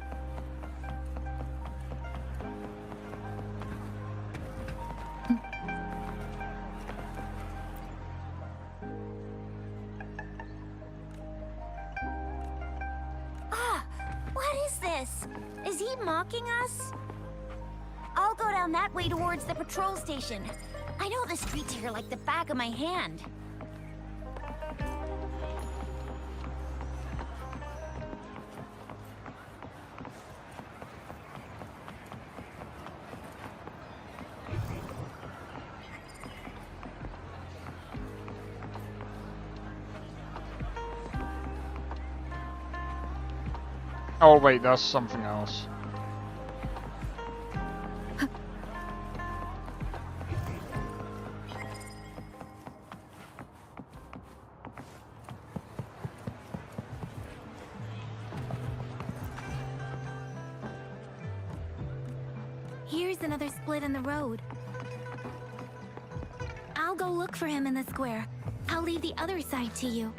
What is this? Is he mocking us? I'll go down that way towards the patrol station. I know the streets here like the back of my hand. Oh wait, that's something else. Here's another split in the road. I'll go look for him in the square. I'll leave the other side to you.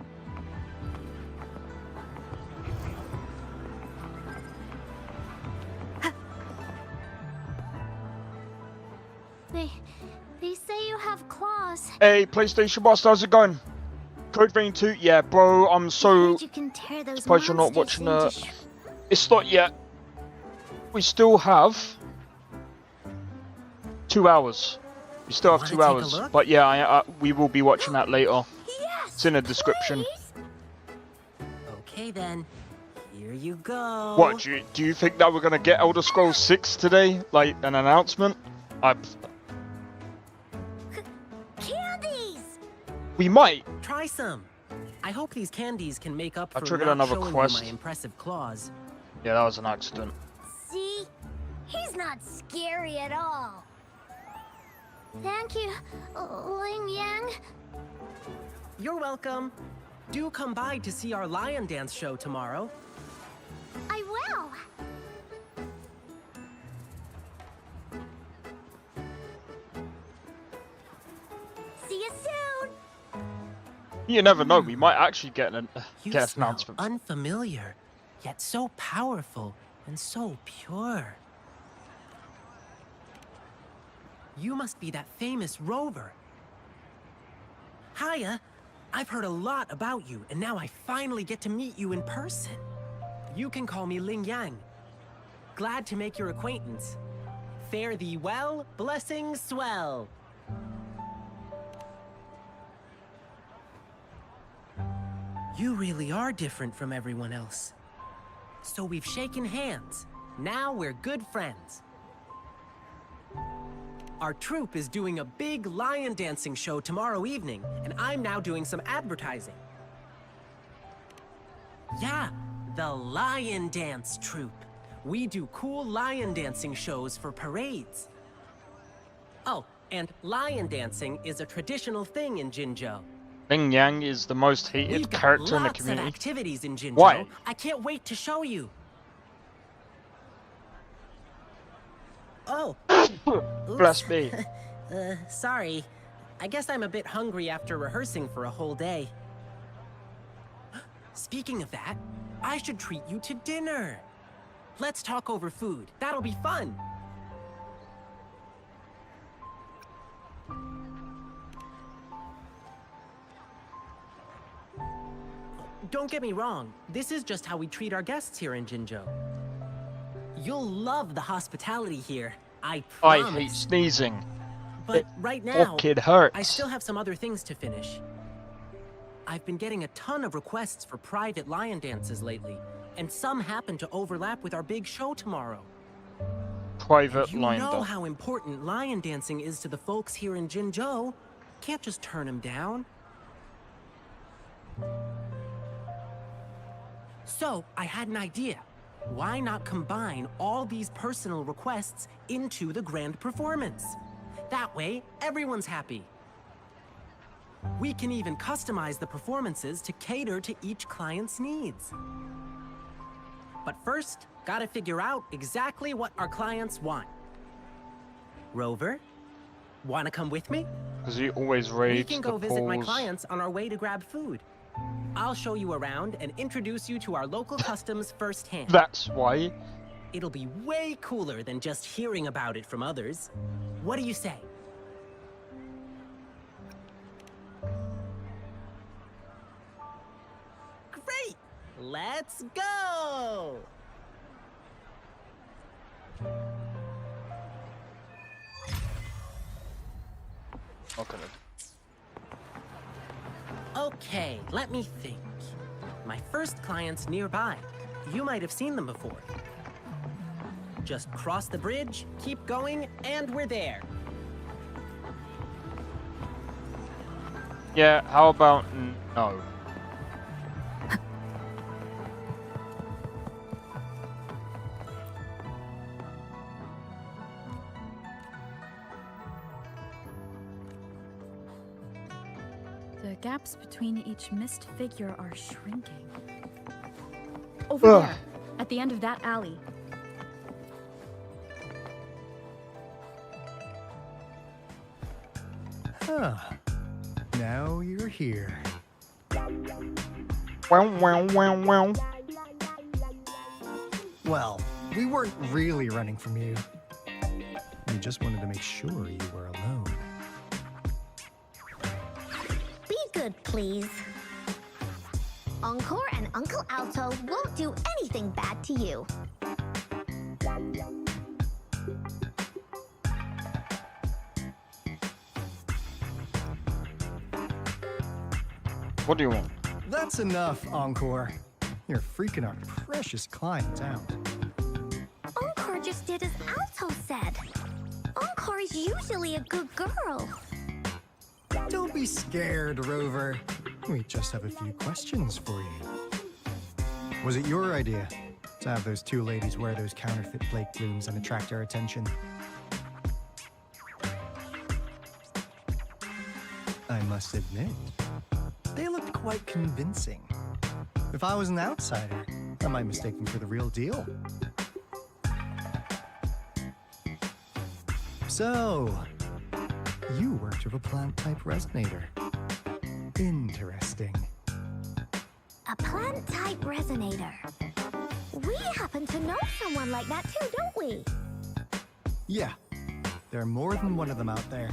They say you have claws. Hey, PlayStation Master, how's it going? Code Vein 2? Yeah, bro, I'm so You can tear those surprised you're not monsters watching into It's not yet. We still have 2 hours. We still have 2 hours. But yeah, we will be watching that later. It's in the description. Okay then, here you go. What, do you think that we're going to get Elder Scrolls 6 today? Like, an announcement? Candies! We might. Try some. I hope these candies can make up I for triggered not another showing quest. you my impressive claws. Yeah, that was an accident. See? He's not scary at all. Thank you, Ling Yang. You're welcome. Do come by to see our lion dance show tomorrow. I will. See you soon. You never know, we might actually get an You get an smell announcement. unfamiliar, yet so powerful and so pure. You must be that famous rover. Hiya, I've heard a lot about you, and now I finally get to meet you in person. You can call me Ling Yang. Glad to make your acquaintance. Fare thee well, blessings swell. You really are different from everyone else. So we've shaken hands. Now we're good friends. Our troupe is doing a big lion dancing show tomorrow evening, and I'm now doing some advertising. Yeah, the Lion Dance Troupe. We do cool lion dancing shows for parades. Oh, and lion dancing is a traditional thing in Jinzhou. Ling Yang is the most hated We've got character in the lots of community. activities in Jinzhou. Why? I can't wait to show you. Oh. Bless me. Sorry. I guess I'm a bit hungry after rehearsing for a whole day. Speaking of that, I should treat you to dinner. Let's talk over food. That'll be fun. Don't get me wrong, this is just how we treat our guests here in Jinzhou. You'll love the hospitality here, I promise. I hate sneezing. But right now, fucking hurts. I still have some other things to finish. I've been getting a ton of requests for private lion dances lately, and some happen to overlap with our big show tomorrow. Private You line know dance. how important lion dancing is to the folks here in Jinzhou. Can't just turn them down. So, I had an idea. Why not combine all these personal requests into the grand performance? That way, everyone's happy. We can even customize the performances to cater to each client's needs. But first, gotta figure out exactly what our clients want. Rover, wanna come with me? Because he always We raids can the go visit my pools. clients on our way to grab food. I'll show you around and introduce you to our local customs firsthand. That's why. It'll be way cooler than just hearing about it from others. What do you say? Great! Let's go! Okay. Okay, let me think. My first client's nearby. You might have seen them before. Just cross the bridge, keep going, and we're there. Yeah, how about no? The gaps between each mist figure are shrinking. Over there, at the end of that alley. Huh. Now you're here. Wow, wow, wow, wow. Well, we weren't really running from you. We just wanted to make sure you were alone. Be good, please. Encore and Uncle Alto won't do anything bad to you. What do you want? That's enough, Encore. You're freaking our precious client out. Encore just did as Alto said. Encore is usually a good girl. Don't be scared, Rover. We just have a few questions for you. Was it your idea to have those two ladies wear those counterfeit flake blooms and attract our attention? I must admit, they looked quite convincing. If I was an outsider, I might mistake them for the real deal. So, you worked with a plant-type resonator. Interesting. A plant-type resonator. We happen to know someone like that too, don't we? Yeah, there are more than one of them out there.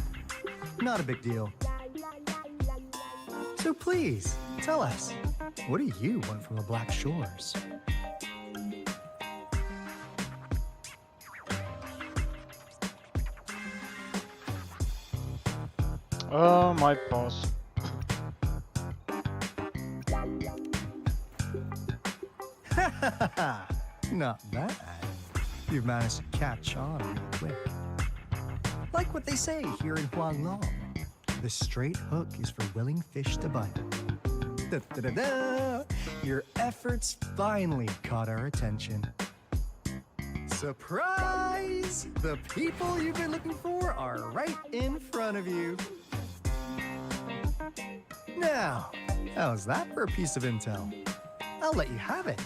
Not a big deal. So please, tell us, what do you want from the Black Shores? Oh, my boss. Not bad. You've managed to catch on real quick. Like what they say here in Huanglong, the straight hook is for willing fish to bite. Da-da-da-da! Your efforts finally caught our attention. Surprise! The people you've been looking for are right in front of you. Now, how's that for a piece of intel? I'll let you have it,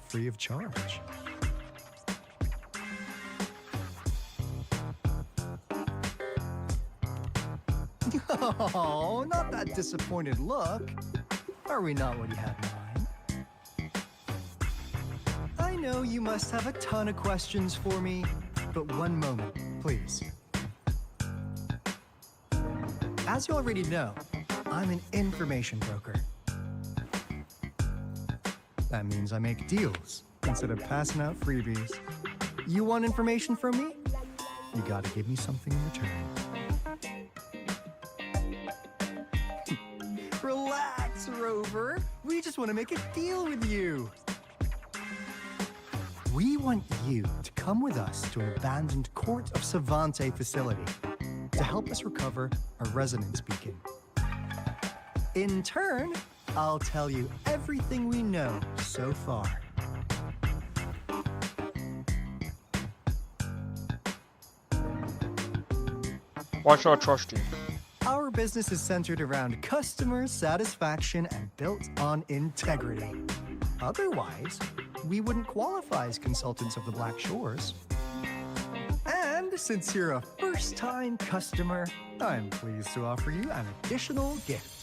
free of charge. Oh, not that disappointed look. Are we not what you had in mind? I know you must have a ton of questions for me, but one moment, please. As you already know, I'm an information broker. That means I make deals instead of passing out freebies. You want information from me? You gotta give me something in return. Relax, Rover. We just want to make a deal with you. We want you to come with us to an abandoned Court of Savante facility to help us recover a resonance beacon. In turn, I'll tell you everything we know so far. Why should I trust you? Our business is centered around customer satisfaction and built on integrity. Otherwise, we wouldn't qualify as consultants of the Black Shores. And since you're a first-time customer, I'm pleased to offer you an additional gift.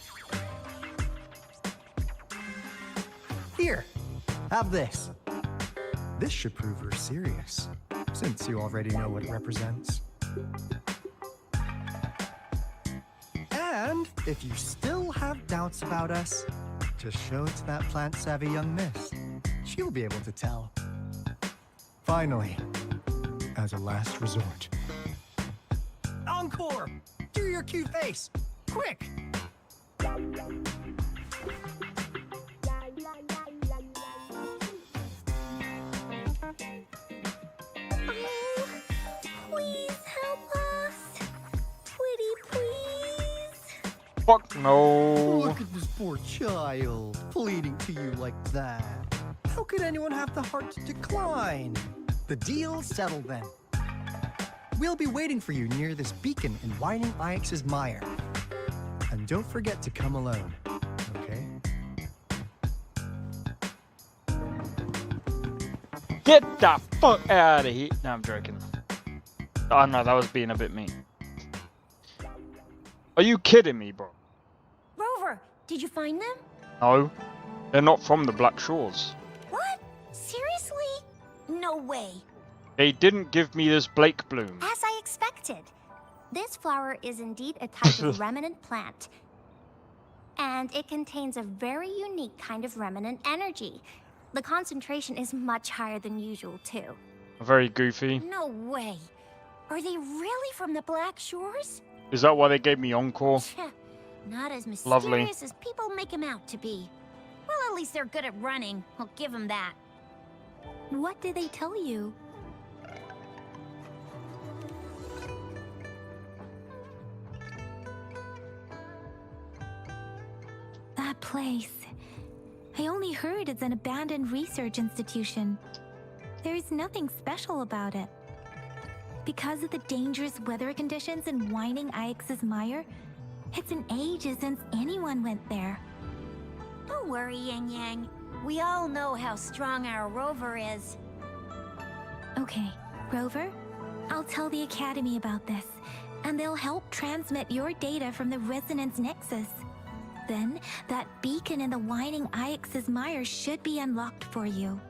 Here, have this. This should prove we're serious, since you already know what it represents. And if you still have doubts about us, just show it to that plant-savvy young miss. She'll be able to tell. Finally, as a last resort. Encore! Do your cute face! Quick! Please help us. Pretty please. Fuck no. Look at this poor child, pleading to you like that. How could anyone have the heart to decline? The deal's settled then. We'll be waiting for you near this beacon in Whining Ix's mire. And don't forget to come alone, okay? Get the fuck out of here. No, I'm joking. Oh no, that was being a bit mean. Are you kidding me, bro? Rover, did you find them? No. They're not from the Black Shores. What? Seriously? No way. They didn't give me this Blake bloom. As I expected. This flower is indeed a type of remnant plant. And it contains a very unique kind of remnant energy. The concentration is much higher than usual, too. Very goofy. No way. Are they really from the Black Shores? Is that why they gave me Encore? Not as mysterious Lovely. as people make them out to be. Well, at least they're good at running. I'll give them that. What did they tell you? That place. I only heard it's an abandoned research institution. There's nothing special about it. Because of the dangerous weather conditions in Whining Ix's mire, it's been ages since anyone went there. Don't worry, Yang Yang. We all know how strong our Rover is. Okay, Rover, I'll tell the Academy about this, and they'll help transmit your data from the Resonance Nexus. Then, that beacon in the Whining Ix's mire should be unlocked for you.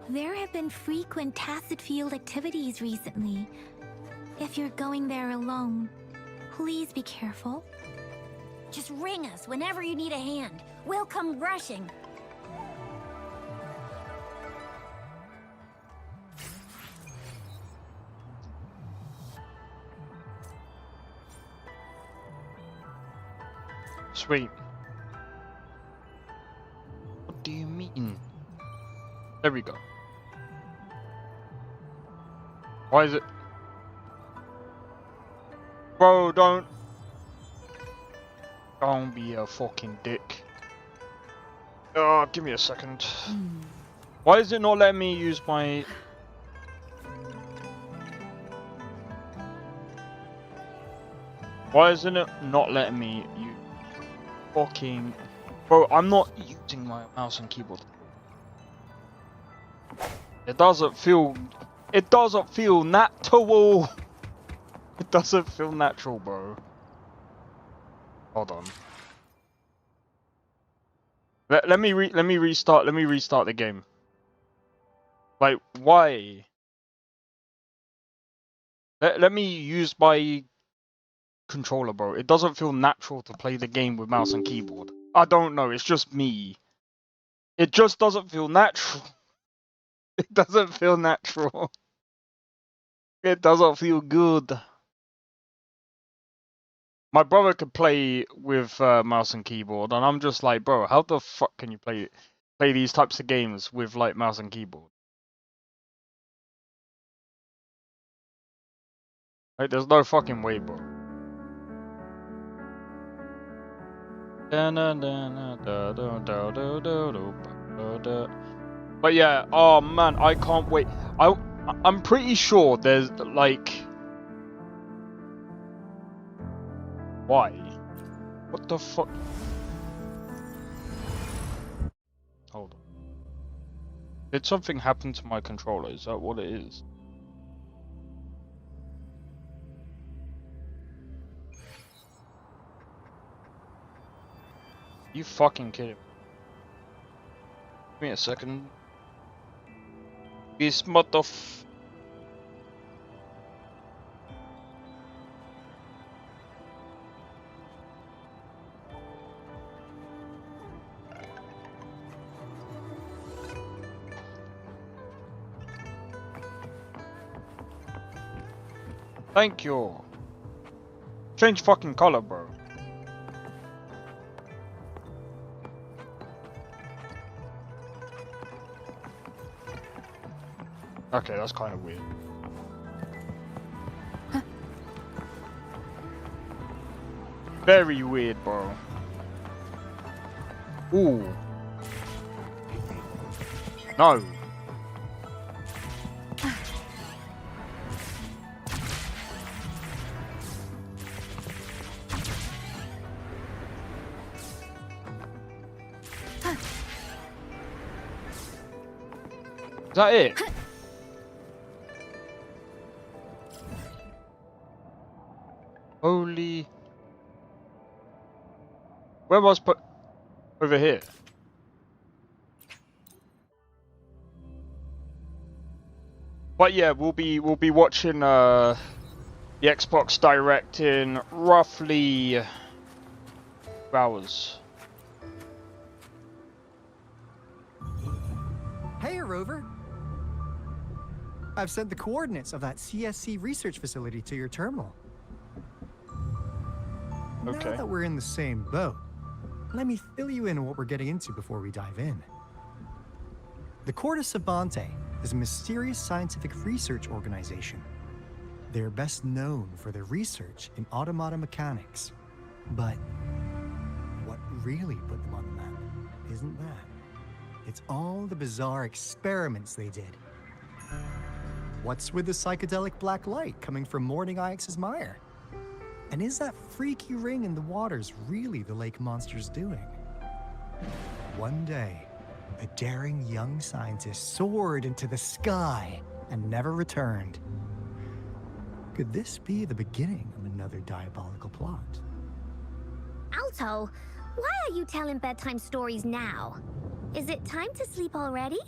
There have been frequent tacit field activities recently. If you're going there alone, please be careful. Just ring us whenever you need a hand. We'll come rushing. Sweet. What do you mean? There we go. Why is it? Bro, don't be a fucking dick. Oh, give me a second. Why is it not letting me use my... Why isn't it not letting me use fucking... Bro, I'm not using my mouse and keyboard. It doesn't feel natural. It doesn't feel natural, bro. Hold on. Let me restart the game. Like, why? Let me use my controller, bro. It doesn't feel natural to play the game with mouse and keyboard. I don't know, it's just me. It just doesn't feel natural. It doesn't feel natural. It doesn't feel good. My brother could play with mouse and keyboard, and I'm just like, bro, how the fuck can you play these types of games with like mouse and keyboard? Like, there's no fucking way, bro. But yeah, oh man, I can't wait. I'm pretty sure there's like, why? What the fuck? Hold on. Did something happen to my controller? Is that what it is? You fucking kidding me? Give me a second. This motherf... Thank you. Change fucking color, bro. Okay, that's kind of weird. Very weird, bro. Ooh. No. Is that it? Holy... Where was put over here? But yeah, we'll be watching the Xbox Direct in roughly 2 hours. Hey, Rover. I've sent the coordinates of that CSC research facility to your terminal. Okay. Now that we're in the same boat, let me fill you in on what we're getting into before we dive in. The Corte Savante is a mysterious scientific research organization. They're best known for their research in automata mechanics. But what really put them on the map isn't that. It's all the bizarre experiments they did. What's with the psychedelic black light coming from Morning Ix's mire? And is that freaky ring in the waters really the lake monster's doing? One day, a daring young scientist soared into the sky and never returned. Could this be the beginning of another diabolical plot? Alto, why are you telling bedtime stories now? Is it time to sleep already?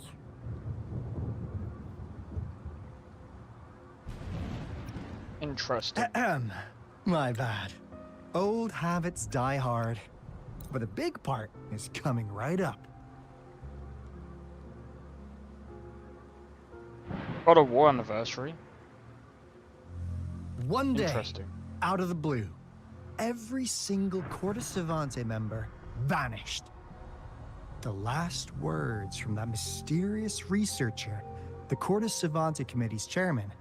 Interesting. My bad. Old habits die hard. But the big part is coming right up. God of War anniversary. One day, Interesting. out of the blue, every single Corte Savante member vanished. The last words from that mysterious researcher, the Corte Savante Committee's chairman,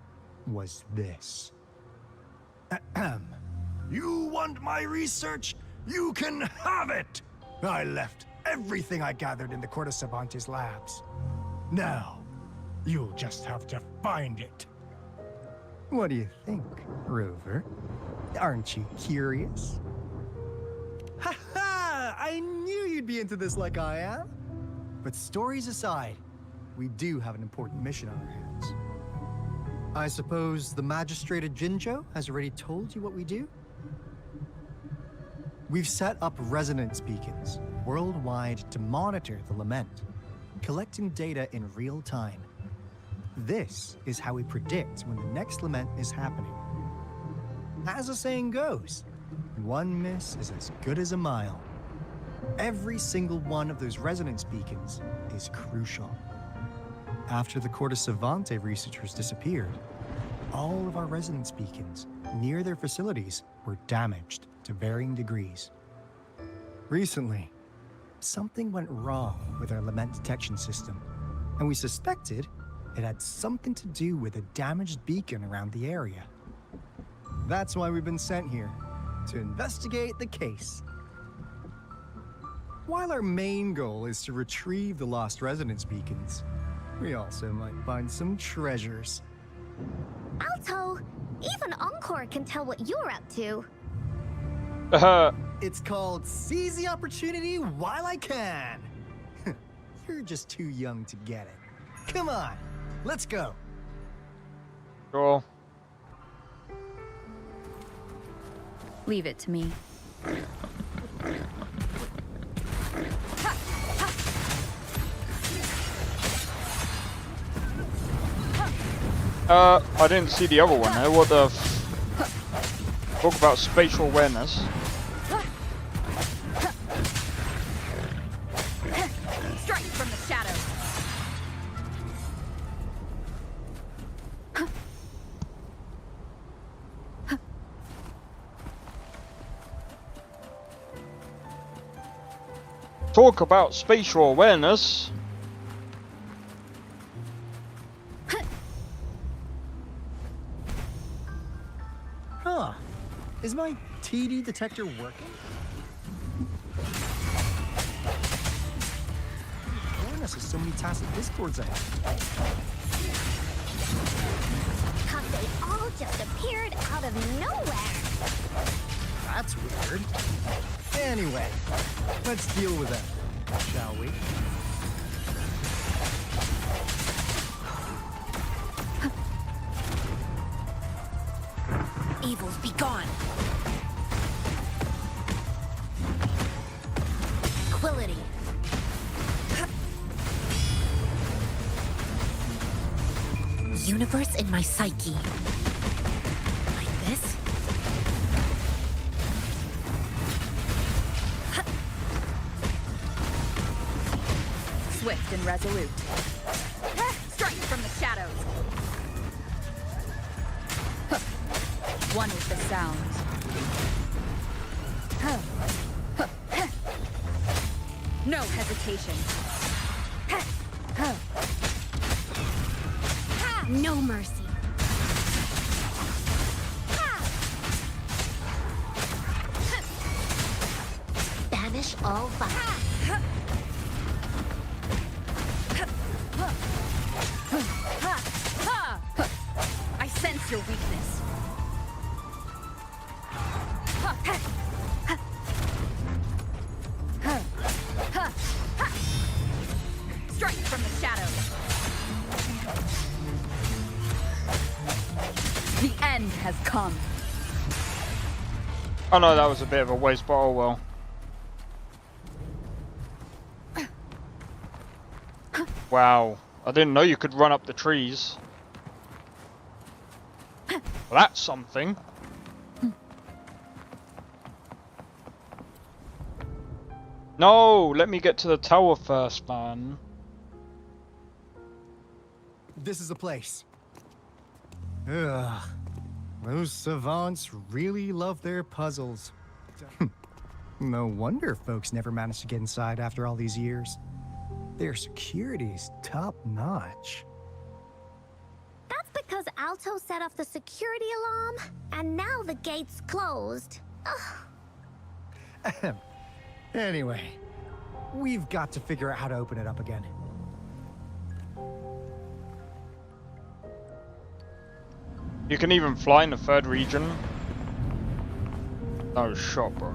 was this. You want my research? You can have it! I left everything I gathered in the Corte Savante's labs. Now, you'll just have to find it. What do you think, Rover? Aren't you curious? Ha ha! I knew you'd be into this like I am. But stories aside, we do have an important mission on our hands. I suppose the magistrate at Jinzhou has already told you what we do? We've set up resonance beacons worldwide to monitor the lament, collecting data in real time. This is how we predict when the next lament is happening. As the saying goes, one miss is as good as a mile. Every single one of those resonance beacons is crucial. After the Corte Savante researchers disappeared, all of our resonance beacons near their facilities were damaged to varying degrees. Recently, something went wrong with our lament detection system, and we suspected it had something to do with a damaged beacon around the area. That's why we've been sent here, to investigate the case. While our main goal is to retrieve the lost resonance beacons, we also might find some treasures. Alto, even Encore can tell what you're up to. It's called Seize the Opportunity While I Can. You're just too young to get it. Come on, let's go. Sure. Leave it to me. I didn't see the other one there. What the talk about spatial awareness. Strike from the shadows. Talk about spatial awareness. Huh. Is my TD detector working? Awareness has so many tacit discords ahead. Cause they all just appeared out of nowhere. That's weird. Anyway, let's deal with them, shall we? Evils be gone. Quillity. Universe in my psyche. Like this? Swift and resolute. Strike from the shadows. One with the sounds. No hesitation. No mercy. Banish all fire. I sense your weakness. Strike from the shadows. The end has come. I know that was a bit of a waste, but oh well. Wow, I didn't know you could run up the trees. Well, that's something. No, let me get to the tower first, man. This is the place. Ugh. Those savants really love their puzzles. No wonder folks never managed to get inside after all these years. Their security's top-notch. That's because Alto set off the security alarm, and now the gate's closed. Ugh. Anyway, we've got to figure out how to open it up again. You can even fly in the third region. That was shot, bro.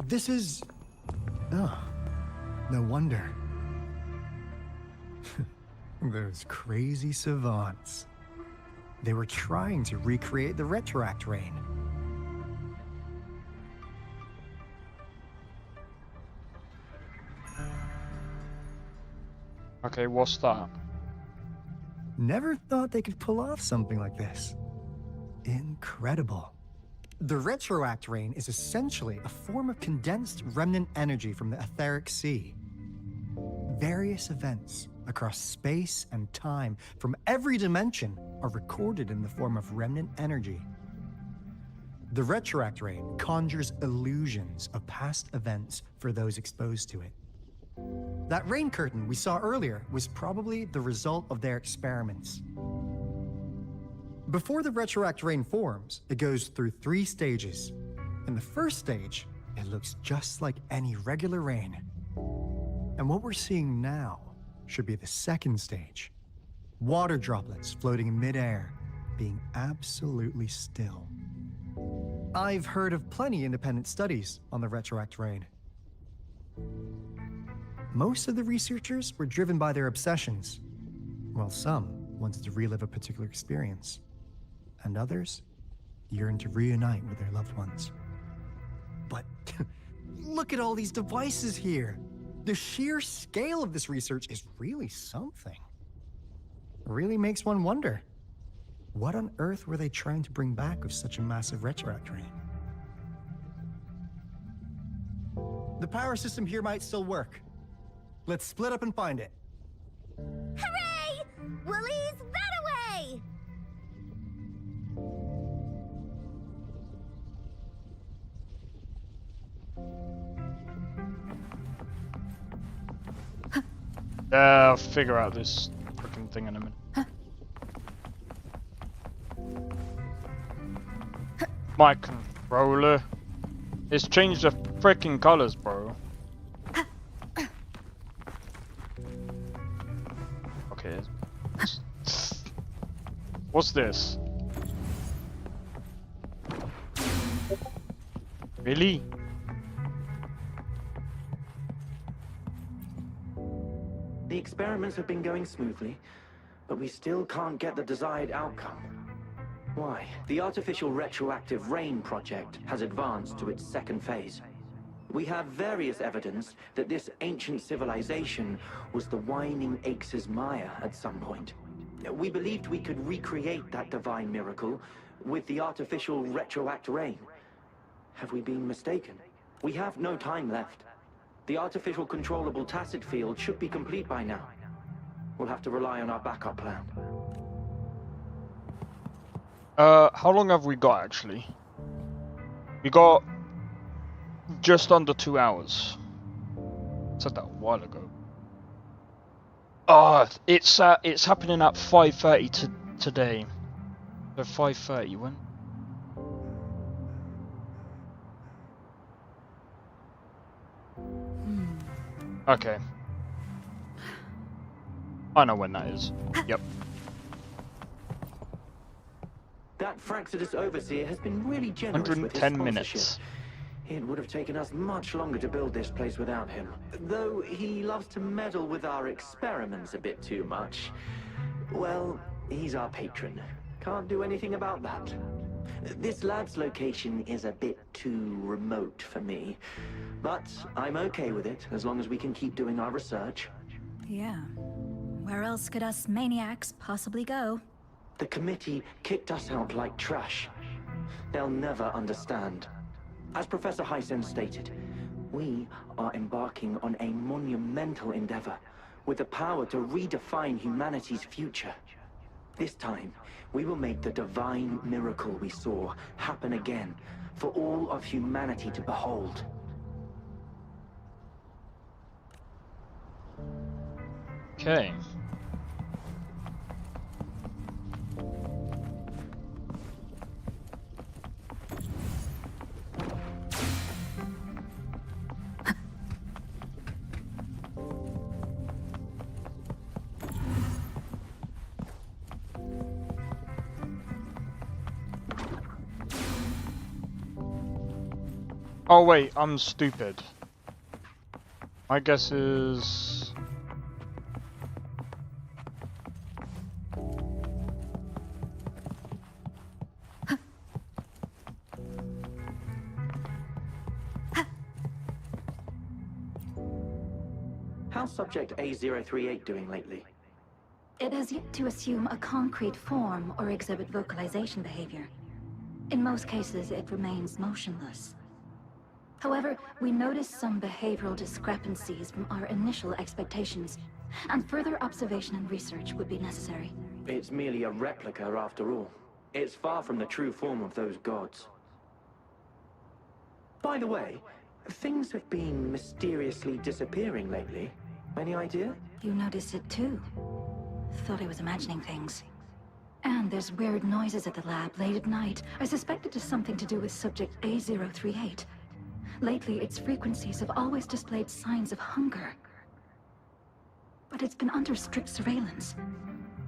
This is... Oh, no wonder. Those crazy savants. They were trying to recreate the retroact rain. Okay, what's that? Never thought they could pull off something like this. Incredible. The retroact rain is essentially a form of condensed remnant energy from the etheric sea. Various events across space and time from every dimension are recorded in the form of remnant energy. The retroact rain conjures illusions of past events for those exposed to it. That rain curtain we saw earlier was probably the result of their experiments. Before the retroact rain forms, it goes through 3 stages. In the first stage, it looks just like any regular rain. And what we're seeing now should be the second stage. Water droplets floating in midair, being absolutely still. I've heard of plenty independent studies on the retroact rain. Most of the researchers were driven by their obsessions, while some wanted to relive a particular experience, and others yearned to reunite with their loved ones. But look at all these devices here. The sheer scale of this research is really something. It really makes one wonder, what on earth were they trying to bring back with such a massive retroact rain? The power system here might still work. Let's split up and find it. Hooray! Willie's that away! I'll figure out this freaking thing in a minute. My controller. It's changed the freaking colors, bro. Okay. What's this? Really? The experiments have been going smoothly, but we still can't get the desired outcome. Why? The artificial retroactive rain project has advanced to its second phase. We have various evidence that this ancient civilization was the Whining Aches' Maya at some point. We believed we could recreate that divine miracle with the artificial retroact rain. Have we been mistaken? We have no time left. The artificial controllable tacit field should be complete by now. We'll have to rely on our backup plan. How long have we got actually? We got just under 2 hours. I said that a while ago. Oh, it's happening at 5:30 today. So 5:30 when? Okay. I know when that is. Yep. That Fraxidus Overseer has been really generous with his 110 sponsorship. minutes. It would have taken us much longer to build this place without him. Though he loves to meddle with our experiments a bit too much. Well, he's our patron. Can't do anything about that. This lab's location is a bit too remote for me. But I'm okay with it, as long as we can keep doing our research. Yeah. Where else could us maniacs possibly go? The committee kicked us out like trash. They'll never understand. As Professor Hysen stated, we are embarking on a monumental endeavor with the power to redefine humanity's future. This time, we will make the divine miracle we saw happen again for all of humanity to behold. Okay. Oh wait, I'm stupid. My guess is... How's Subject A038 doing lately? It has yet to assume a concrete form or exhibit vocalization behavior. In most cases, it remains motionless. However, we noticed some behavioral discrepancies from our initial expectations, and further observation and research would be necessary. It's merely a replica after all. It's far from the true form of those gods. By the way, things have been mysteriously disappearing lately. Any idea? You noticed it too. Thought I was imagining things. And there's weird noises at the lab late at night. I suspect it is something to do with Subject A038. Lately, its frequencies have always displayed signs of hunger. But it's been under strict surveillance.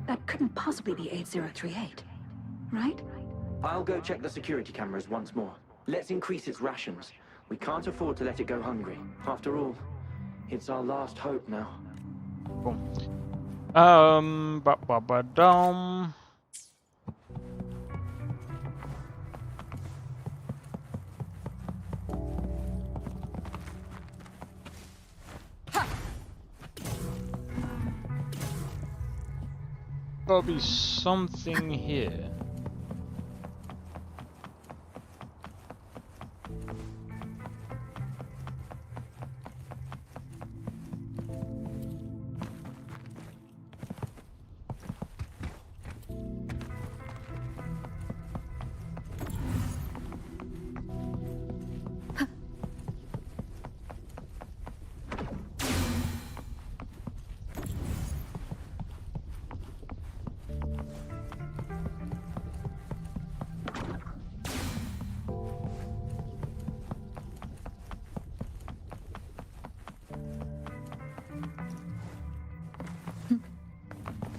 That couldn't possibly be A038, right? I'll go check the security cameras once more. Let's increase its rations. We can't afford to let it go hungry. After all, it's our last hope now. Ba-ba-ba-dum. There'll be something here.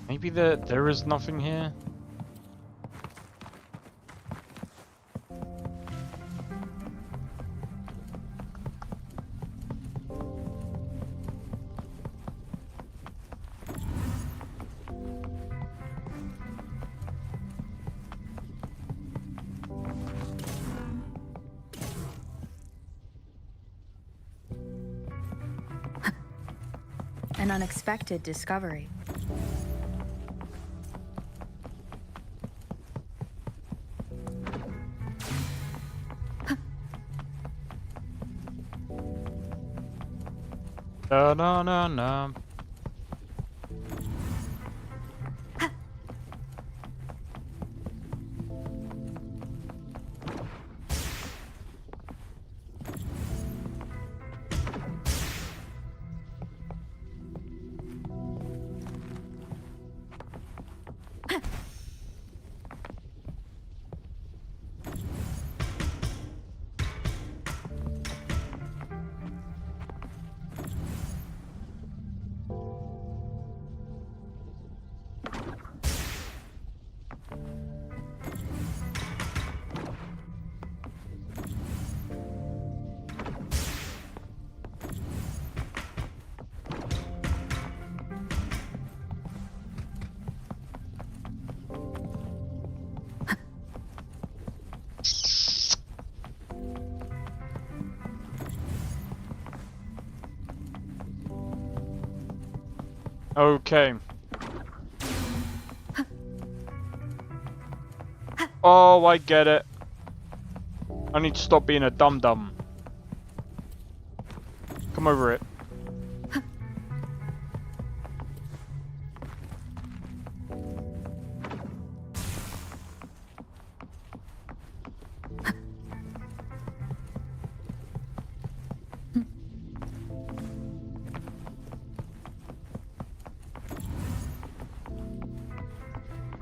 Maybe there is nothing here. An unexpected discovery. Da na na na. Okay. Oh, I get it. I need to stop being a dum-dum. Come over it.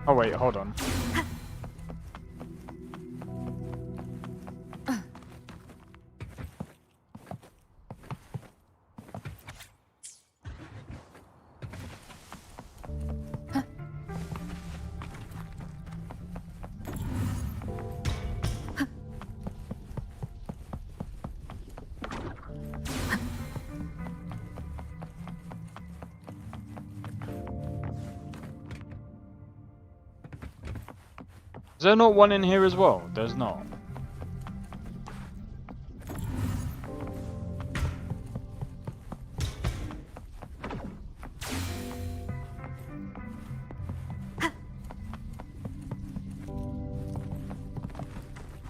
Oh wait, hold on. Is there not one in here as well? There's not.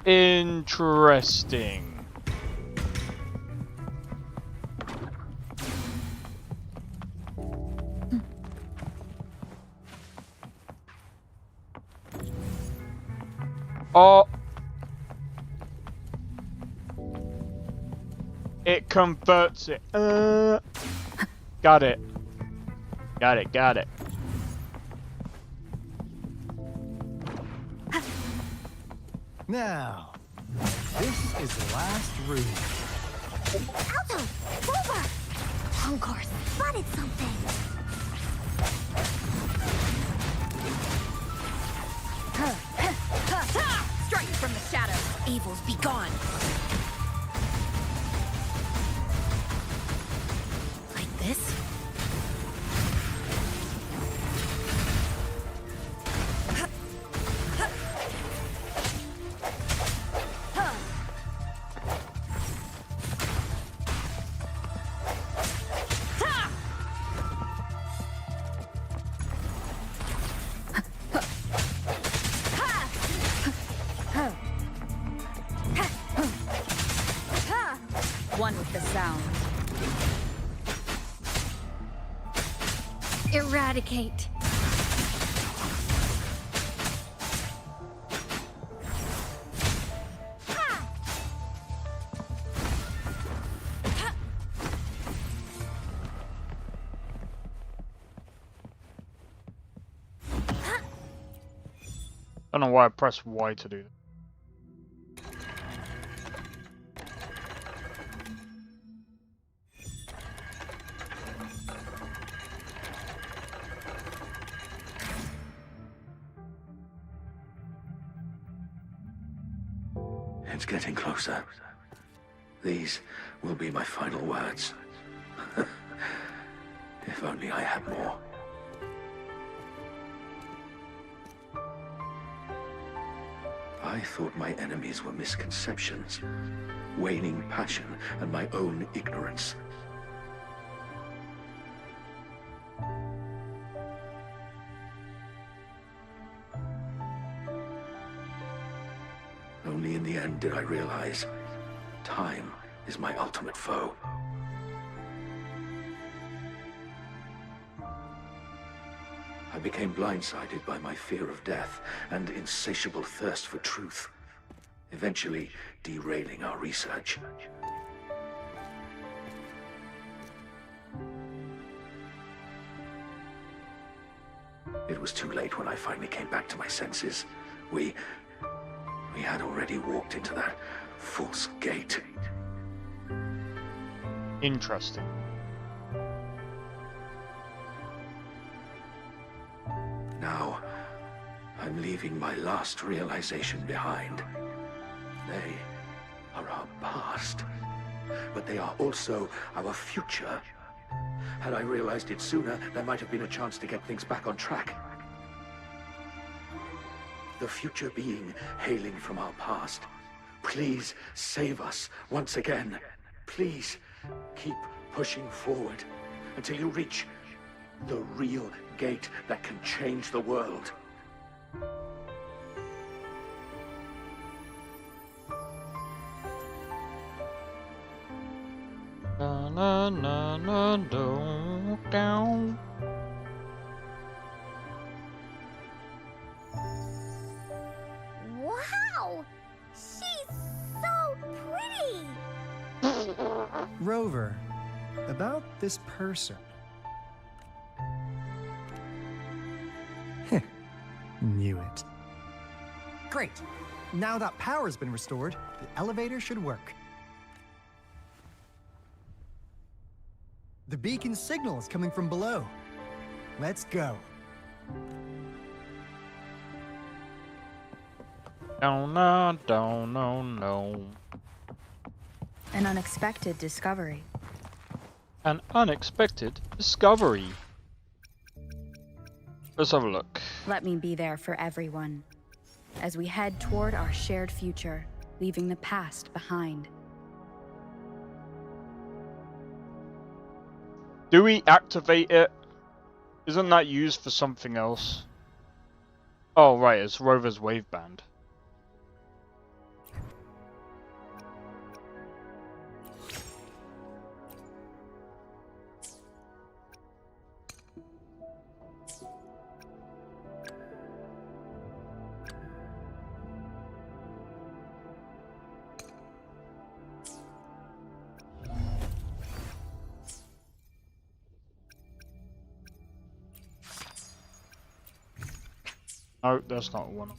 Interesting. Oh. It converts it. Got it. Got it, got it. Now, this is the last room. Alto! Over! Encore spotted something! Strike from the shadows. Evils be gone! Like this? One with the sound. Eradicate. I don't know why I pressed Y to do that. It's getting closer. These will be my final words. If only I had more. I thought my enemies were misconceptions, waning passion, and my own ignorance. Only in the end did I realize time is my ultimate foe. I became blindsided by my fear of death and insatiable thirst for truth, eventually derailing our research. It was too late when I finally came back to my senses. We had already walked into that false gate. Interesting. Now, I'm leaving my last realization behind. They are our past, but they are also our future. Had I realized it sooner, there might have been a chance to get things back on track. The future being hailing from our past. Please save us once again. Please keep pushing forward until you reach the real gate that can change the world. Na na na na do down. Wow! She's so pretty! Rover, about this person. Knew it. Great. Now that power's been restored, the elevator should work. The beacon signal is coming from below. Let's go. No, no, no, no, no. An unexpected discovery. An unexpected discovery. Let's have a look. Let me be there for everyone. as we head toward our shared future, leaving the past behind. Do we activate it? Isn't that used for something else? Oh, right, it's Rover's waveband. No, that's not one.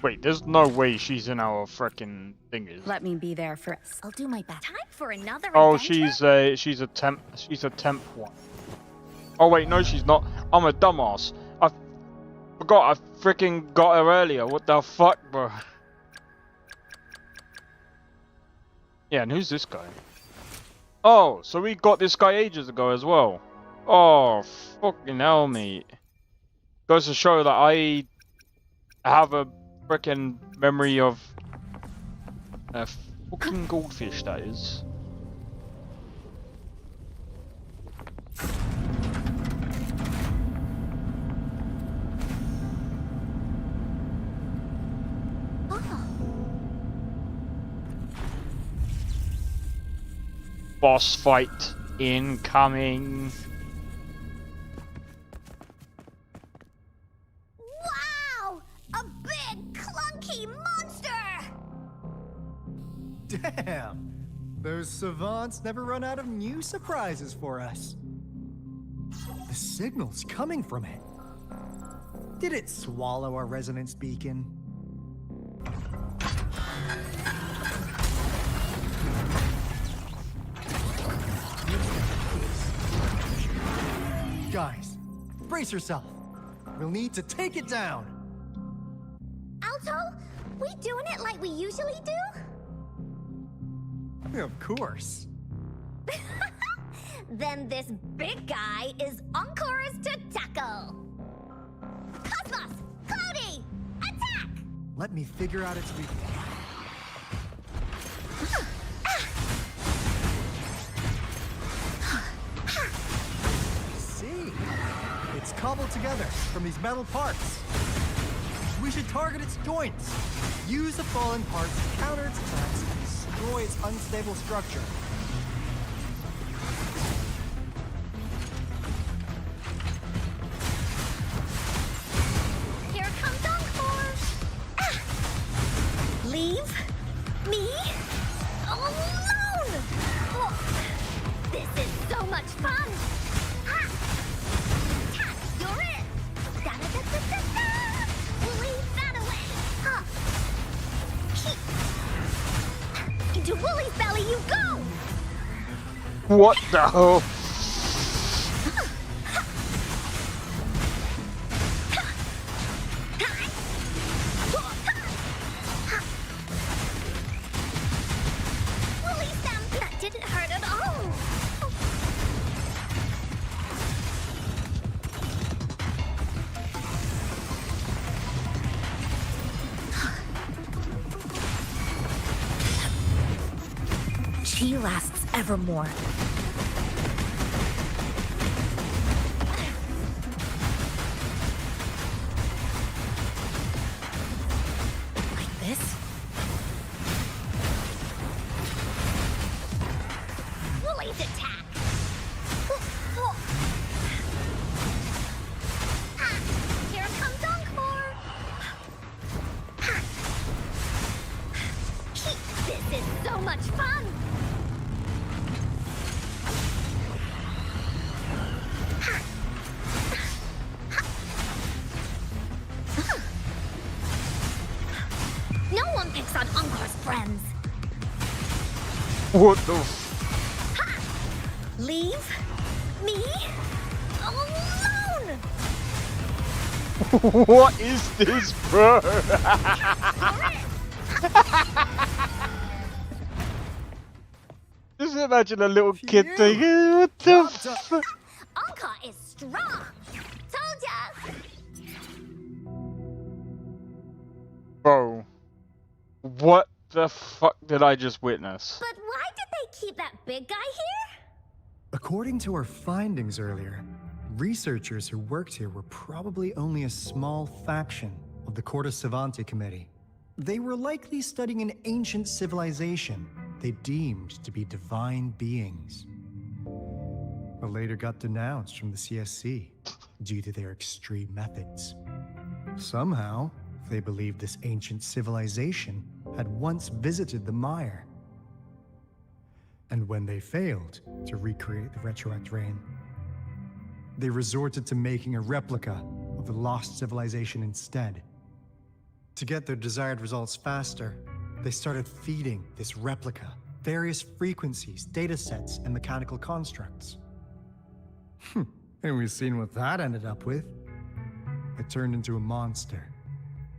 Wait, there's no way she's in our frickin' thingies. Let me be there for... I'll do my best. Time for another Oh, adventure? she's a temp one. Oh wait, no, she's not. I'm a dumbass. I forgot I frickin' got her earlier. What the fuck, bro? Yeah, and who's this guy? Oh, so we got this guy ages ago as well. Oh, fucking hell, mate. Goes to show that I have a frickin' memory of a fucking goldfish, that is. Boss fight incoming. Wow! A big, clunky monster! Damn! Those savants never run out of new surprises for us. The signal's coming from it. Did it swallow our resonance beacon? Guys, brace yourself. We'll need to take it down. Alto, we doing it like we usually do? Of course. Then this big guy is Encore's to tackle. Cosmos, Cloudy, attack! Let me figure out its weakness. See? It's cobbled together from these metal parts. We should target its joints. Use the fallen parts to counter its attacks and destroy its unstable structure. Here comes Encore! Leave me alone! Oh, this is so much fun! Ha! Ta! You're it! Da-da-da-da-da-da! Leave that away! Huh. Into Wooly's belly you go! What the hell? Woolly Stamp! That didn't hurt at all! She lasts evermore. Like this? Woolly's attack! Ah, here comes Encore! Ah. This is so much fun! No one picks on Encore's friends. What the f- Leave Me? Alone! What is this, bro? Just imagine a little kid thinking, what the fuck? Anka is strong! Told ya! Bro, what the fuck did I just witness? But why did they keep that big guy here? According to our findings earlier, researchers who worked here were probably only a small faction of the Corte Savante Committee. They were likely studying an ancient civilization they deemed to be divine beings, but later got denounced from the CSC due to their extreme methods. Somehow, they believed this ancient civilization had once visited the Mire. And when they failed to recreate the retroact rain, they resorted to making a replica of the lost civilization instead. To get their desired results faster, they started feeding this replica various frequencies, datasets, and mechanical constructs. And we've seen what that ended up with. It turned into a monster,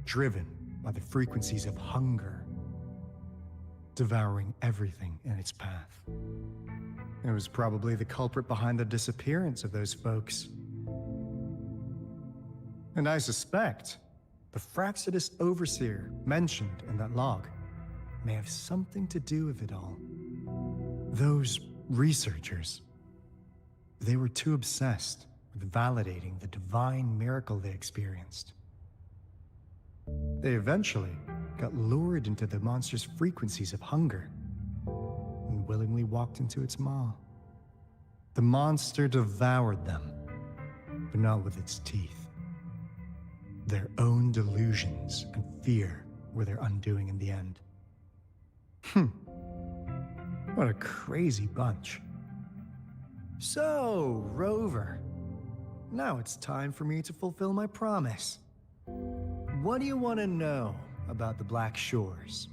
driven by the frequencies of hunger, devouring everything in its path. It was probably the culprit behind the disappearance of those folks. And I suspect the Fraxidus Overseer mentioned in that log may have something to do with it all. Those researchers, they were too obsessed with validating the divine miracle they experienced. They eventually got lured into the monster's frequencies of hunger and willingly walked into its maw. The monster devoured them, but not with its teeth. Their own delusions and fear were their undoing in the end. What a crazy bunch. So, Rover, now it's time for me to fulfill my promise. What do you want to know about the Black Shores?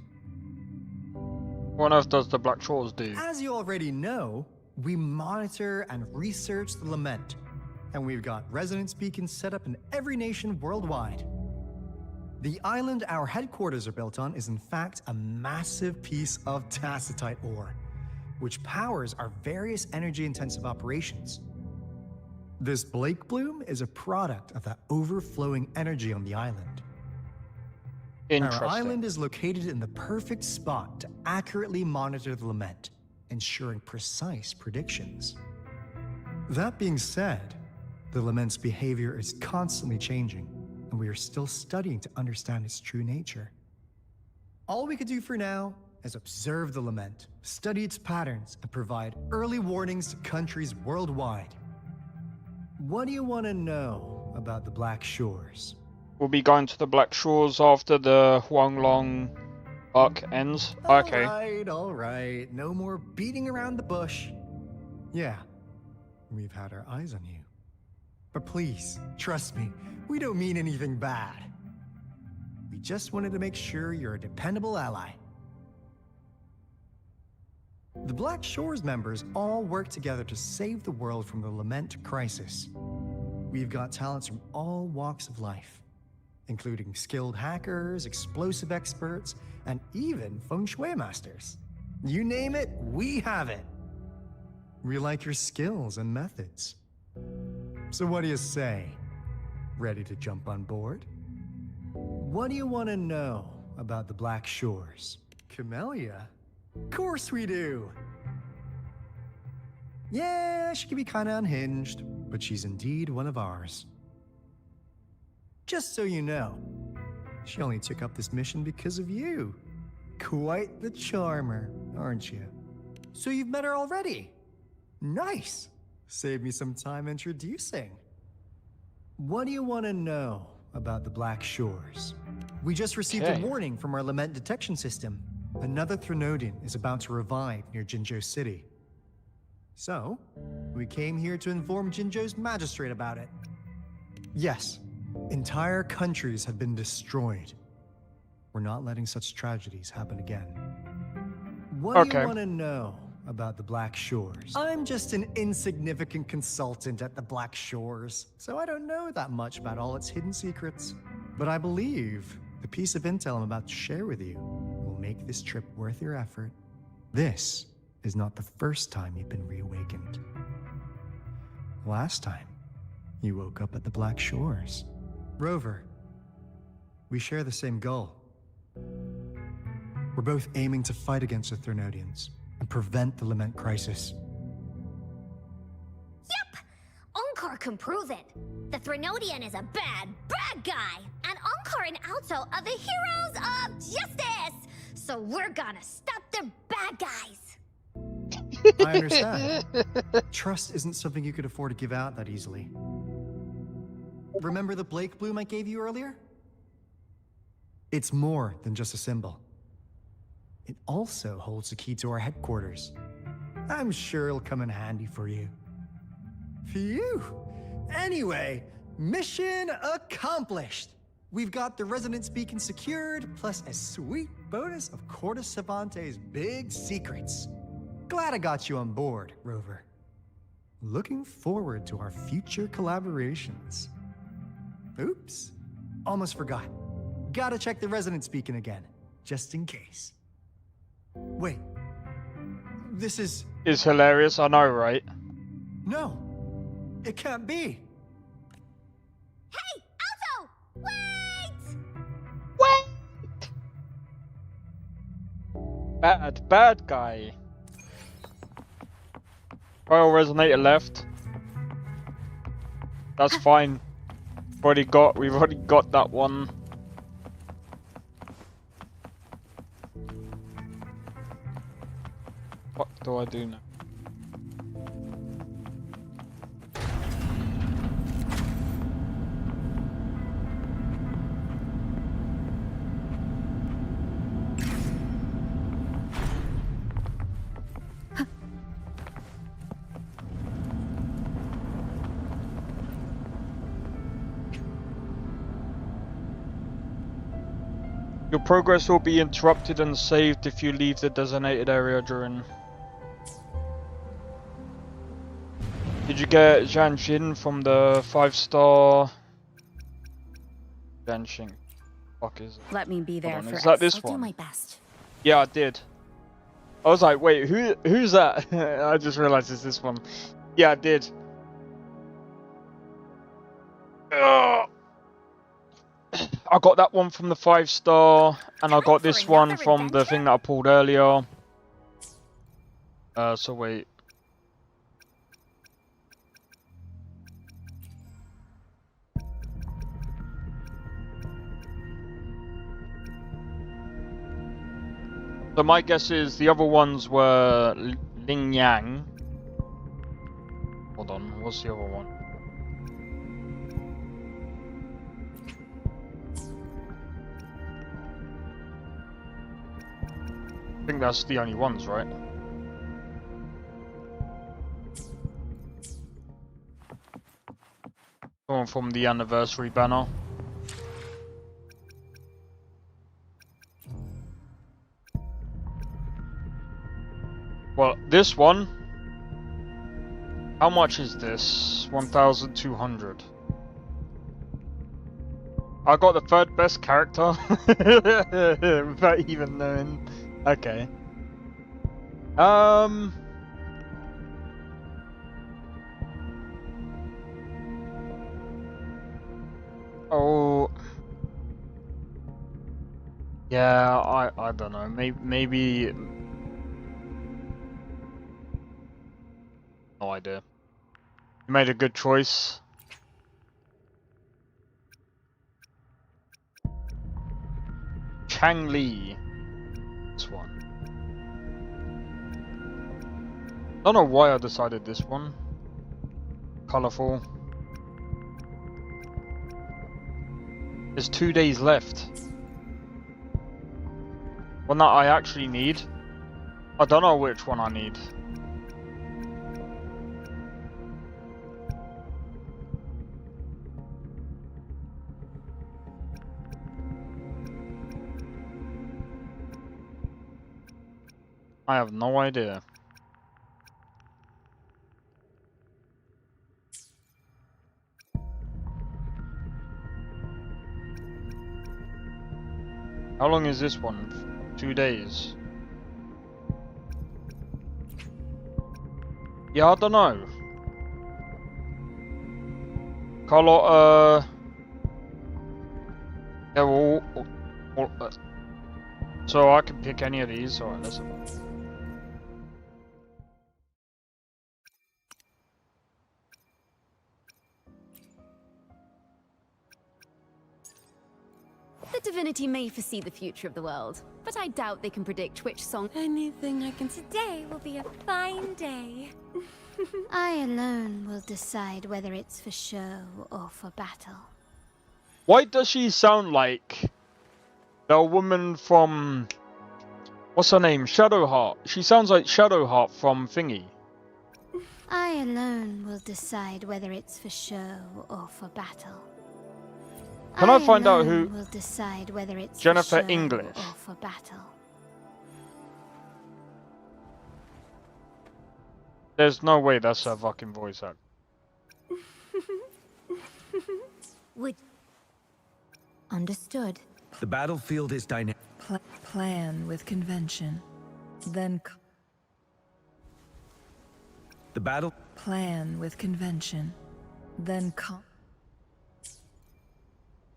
What on earth does the Black Shores do? As you already know, we monitor and research the Lament, and we've got resonance beacons set up in every nation worldwide. The island our headquarters are built on is in fact a massive piece of tacitite ore, which powers our various energy-intensive operations. This Blake Bloom is a product of that overflowing energy on the island. Interesting. Our island is located in the perfect spot to accurately monitor the Lament, ensuring precise predictions. That being said, the Lament's behavior is constantly changing, and we are still studying to understand its true nature. All we can do for now is observe the Lament, study its patterns, and provide early warnings to countries worldwide. What do you want to know about the Black Shores? We'll be going to the Black Shores after the Huanglong arc ends. Okay. All right. No more beating around the bush. Yeah, we've had our eyes on you. But please, trust me, we don't mean anything bad. We just wanted to make sure you're a dependable ally. The Black Shores members all work together to save the world from the Lament crisis. We've got talents from all walks of life, including skilled hackers, explosive experts, and even feng shui masters. You name it, we have it. We like your skills and methods. So what do you say? Ready to jump on board? What do you want to know about the Black Shores? Camellia? Of course we do! Yeah, she can be kinda unhinged, but she's indeed one of ours. Just so you know, she only took up this mission because of you. Quite the charmer, aren't you? So you've met her already? Nice! Save me some time introducing. What do you want to know about the Black Shores? We just received a warning from our Lament detection system. Another Threnodian is about to revive near Jinzhou City. So, we came here to inform Jinzhou's magistrate about it. Yes, entire countries have been destroyed. We're not letting such tragedies happen again. What do you want to know about the Black Shores. I'm just an insignificant consultant at the Black Shores, so I don't know that much about all its hidden secrets. But I believe the piece of intel I'm about to share with you will make this trip worth your effort. This is not the first time you've been reawakened. Last time, you woke up at the Black Shores. Rover, we share the same goal. We're both aiming to fight against the Threnodians and prevent the Lament crisis. Yep! Onkar can prove it. The Threnodian is a bad, bad guy. And Onkar and Alto are the heroes of justice. So we're gonna stop the bad guys. I understand. Trust isn't something you could afford to give out that easily. Remember the Blake bloom I gave you earlier? It's more than just a symbol. It also holds the key to our headquarters. I'm sure it'll come in handy for you. Phew! Anyway, mission accomplished! We've got the resonance beacon secured, plus a sweet bonus of Cortus Savante's big secrets. Glad I got you on board, Rover. Looking forward to our future collaborations. Oops, almost forgot. Gotta check the resonance beacon again, just in case. Wait, this is... It's hilarious, I know, right? No, it can't be. Hey, Alto! Wait! Wait! Bad guy. Royal Resonator left. That's fine. We've already got that one. What do I do now? Your progress will be interrupted and saved if you leave the designated area during... Did you get Zhanxin from the 5-star... Zhanxin. Fuck is it? Let me be there Hold on, for is that this I'll one? do my best. Yeah, I did. I was like, wait, who's that? I just realized it's this one. Yeah, I did. Ugh. I got that one from the 5-star, and I got this one from the thing that I pulled earlier. So wait. So my guess is the other ones were Ling Yang. Hold on, what's the other one? I think that's the only ones, right? Going from the anniversary banner. Well, this one. How much is this? 1,200. I got the third best character without even knowing. Okay. Oh. Yeah, I don't know. Maybe. No idea. You made a good choice. Chang Li. This one. Don't know why I decided this one. Colorful. There's 2 days left. One that I actually need. I don't know which one I need. I have no idea. How long is this one? 2 days. Yeah, I don't know. Carlo, yeah, so I can pick any of these. Alright, let's. The divinity may foresee the future of the world, but I doubt they can predict which song. Anything I can. Today will be a fine day. I alone will decide whether it's for show or for battle. Why does she sound like the woman from, what's her name? Shadowheart. She sounds like Shadowheart from Thingy. I alone will decide whether it's for show or for battle. Can I find out who? Will decide whether it's Jennifer for show English. or for battle. There's no way that's her fucking voice act. Would understood. The battlefield is dynamic. Plan with convention, then The battle. plan with convention, then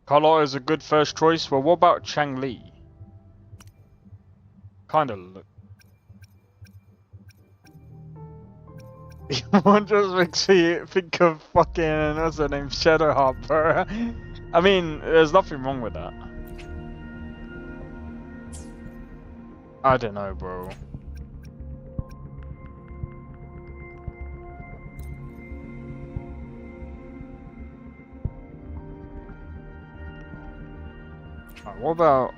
Carlotta is a good first choice. Well, what about Chang Li? Kind of look. One just makes me think of fucking, what's her name, Shadowheart, bro. I mean, there's nothing wrong with that. I don't know, bro. Alright, what about...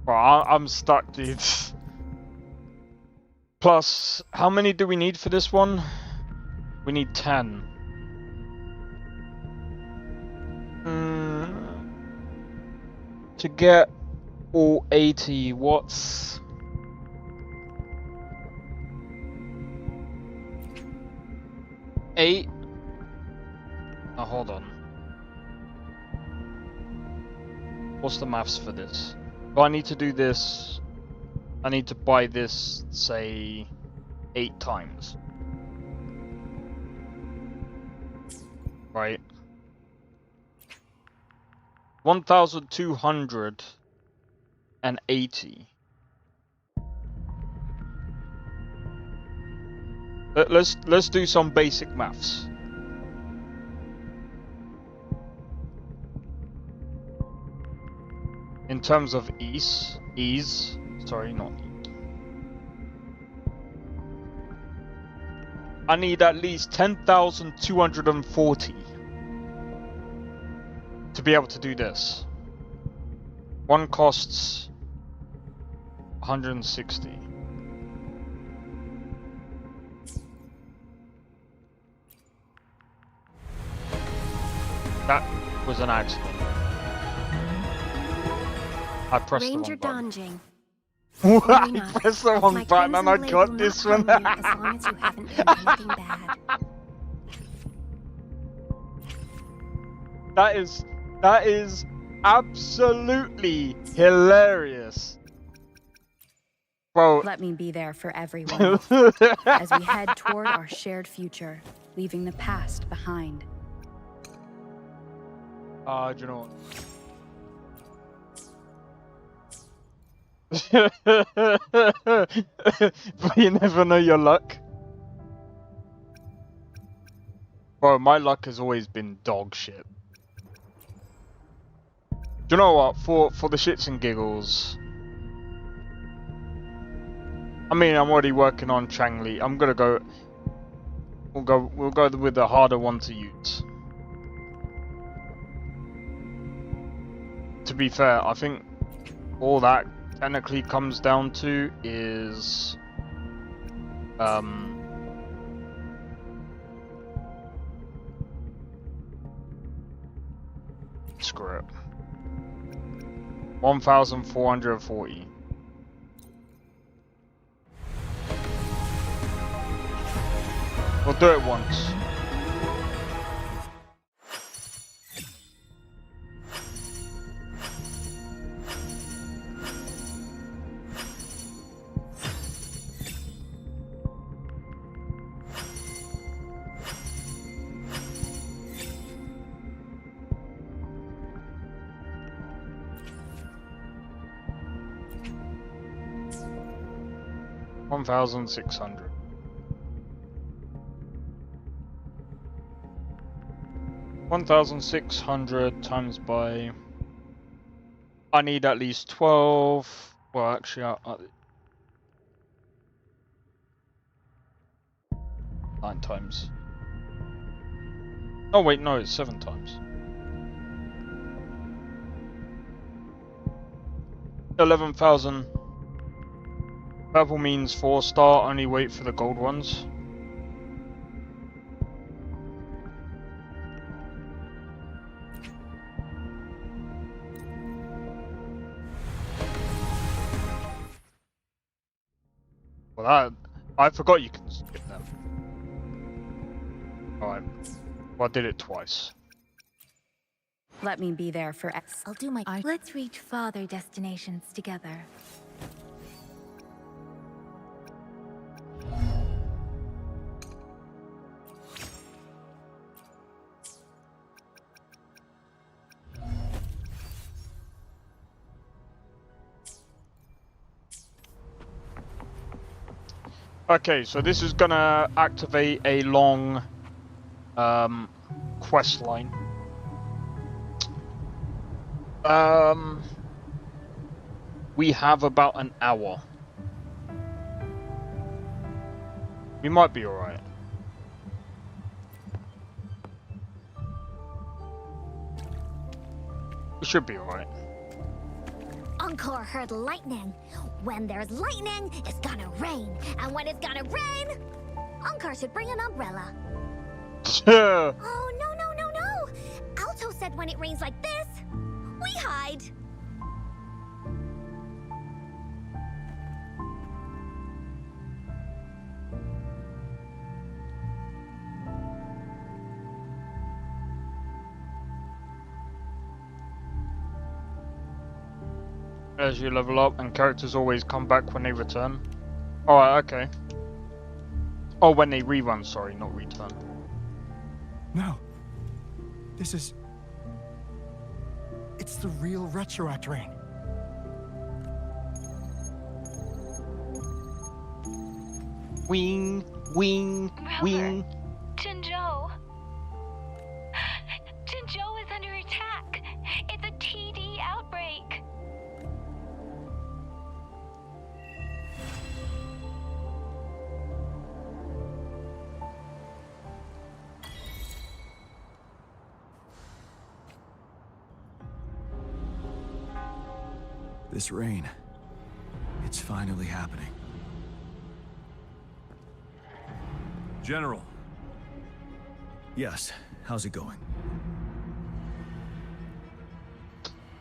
Well, I'm stuck, dude. Plus, how many do we need for this one? We need 10. To get all 80, what's... Eight? Oh, hold on. What's the maths for this? Do I need to do this? I need to buy this, say, 8 times. Right. 1,280. Let's do some basic maths. In terms of ease, sorry, not ease. I need at least 10,240 to be able to do this. One costs 160. That was an accident. I pressed Ranger the wrong Donjing. button. I not? pressed the wrong My button and I crimson blade got will this not one. harm you as long as you haven't done anything bad. That is absolutely hilarious. Bro. Let me be there for everyone as we head toward our shared future, leaving the past behind. Do you know what? But you never know your luck. Bro, my luck has always been dog shit. Do you know what? For the shits and giggles, I mean, I'm already working on Chang Li. I'm gonna go. We'll go with the harder one to use. To be fair, I think all that technically comes down to is screw it. 1,440. We'll do it once. 1,600. $1,600 times by. I need at least 12. Well, actually, 9 times. Oh wait, no, it's 7 times. 11,000. Purple means 4-star. Only wait for the gold ones. Well, I forgot you can skip them. Alright. Well, I did it twice. Let me be there for X. I'll do my. Let's reach farther destinations together. Okay, so this is gonna activate a long quest line. We have about an hour. We might be alright. We should be alright. Encore heard lightning. When there's lightning, it's gonna rain. And when it's gonna rain, Encore should bring an umbrella. Oh, no. Alto said when it rains like this, we hide. As you level up, and characters always come back when they return. Alright, okay. Oh, when they rerun, sorry, not return. No. This is... It's the real Retroact Rain. Wing, wing, wing. Jinzhou. Jinzhou is under attack. It's a TD outbreak. This rain, it's finally happening. General. Yes, how's it going?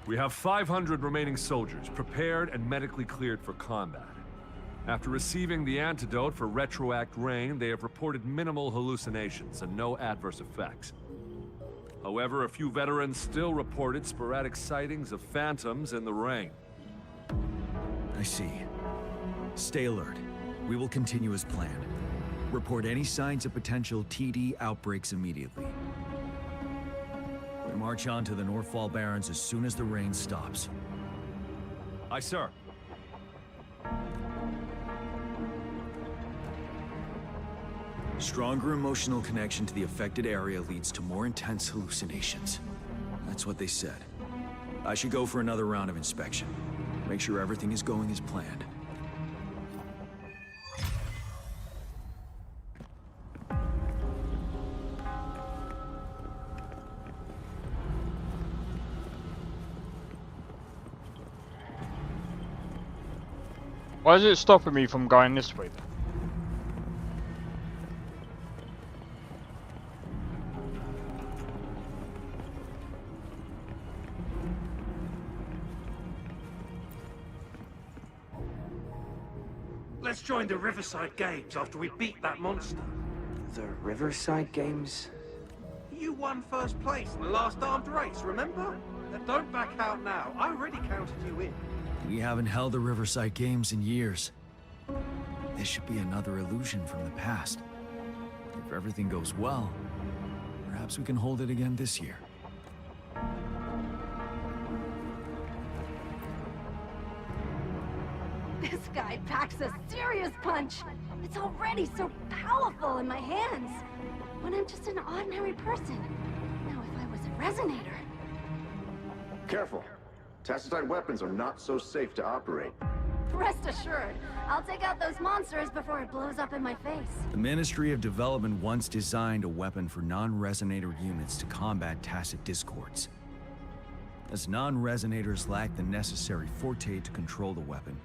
We have 500 remaining soldiers, prepared and medically cleared for combat. After receiving the antidote for Retroact Rain, they have reported minimal hallucinations and no adverse effects. However, a few veterans still reported sporadic sightings of phantoms in the rain. I see. Stay alert. We will continue as planned. Report any signs of potential TD outbreaks immediately. We march on to the Northfall Barrens as soon as the rain stops. Aye, sir. Stronger emotional connection to the affected area leads to more intense hallucinations. That's what they said. I should go for another round of inspection. Make sure everything is going as planned. Why is it stopping me from going this way then? Let's join the Riverside Games after we beat that monster. The Riverside Games? You won first place in the last armed race, remember? Now don't back out now. I already counted you in. We haven't held the Riverside Games in years. This should be another illusion from the past. If everything goes well, perhaps we can hold it again this year. This This guy packs a serious punch. It's already so powerful in my hands. When I'm just an ordinary person. Now if I was a resonator... Careful. Tacitite weapons are not so safe to operate. Rest assured, I'll take out those monsters before it blows up in my face. The Ministry of Development once designed a weapon for non-resonator units to combat tacit discords. As non-resonators lack the necessary forte to control the weapon,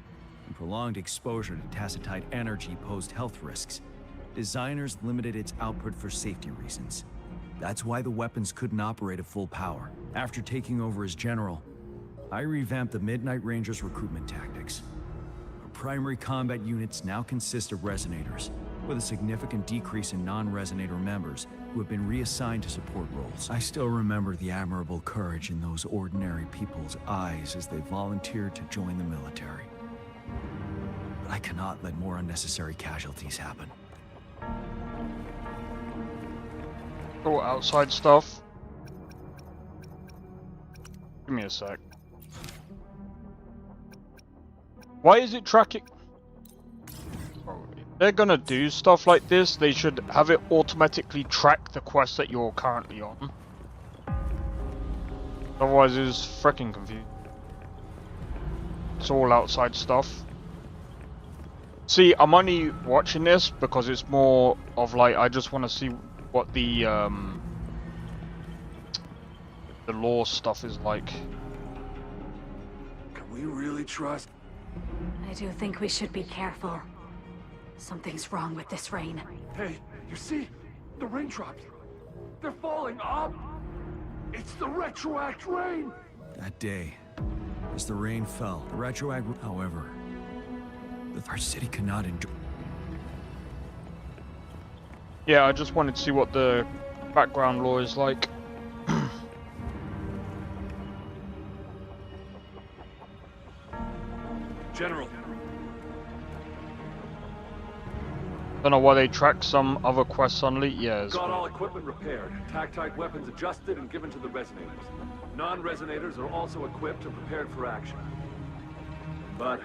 and prolonged exposure to tacitite energy posed health risks, designers limited its output for safety reasons. That's why the weapons couldn't operate at full power. After taking over as general, I revamped the Midnight Rangers' recruitment tactics. Our primary combat units now consist of resonators, with a significant decrease in non-resonator members who have been reassigned to support roles. I still remember the admirable courage in those ordinary people's eyes as they volunteered to join the military. But I cannot let more unnecessary casualties happen. Oh, outside stuff. Give me a sec. Why is it tracking? If they're gonna do stuff like this, they should have it automatically track the quest that you're currently on. Otherwise, it's freaking confusing. It's all outside stuff. See, I'm only watching this because it's more of like, I just want to see what the lore stuff is like. Can we really trust? I do think we should be careful. Something's wrong with this rain. Hey, you see? The raindrops. They're falling up. It's the retroact rain. That day, as the rain fell, the retroact, however, our city cannot endure. Yeah, I just wanted to see what the background lore is like. General. Don't know why they track some other quests on Elite. Yeah, Got all equipment repaired, tactite weapons adjusted and given to the resonators. Non-resonators are also equipped and prepared for action. But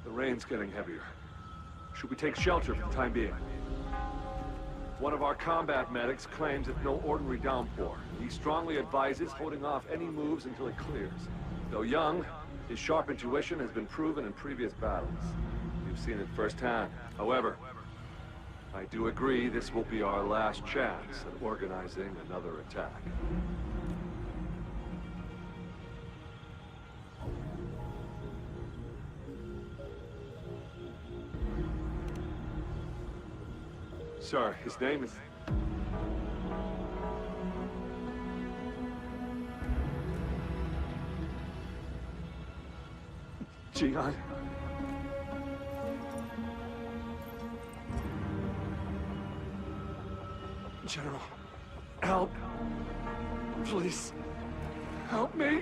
the rain's getting heavier. Should we take shelter for the time being? One of our combat medics claims it's no ordinary downpour. He strongly advises holding off any moves until it clears. Though young, his sharp intuition has been proven in previous battles. You've seen it firsthand. However, I do agree this will be our last chance at organizing another attack. Sir, his name is... Jihan. General, help. Please, help me.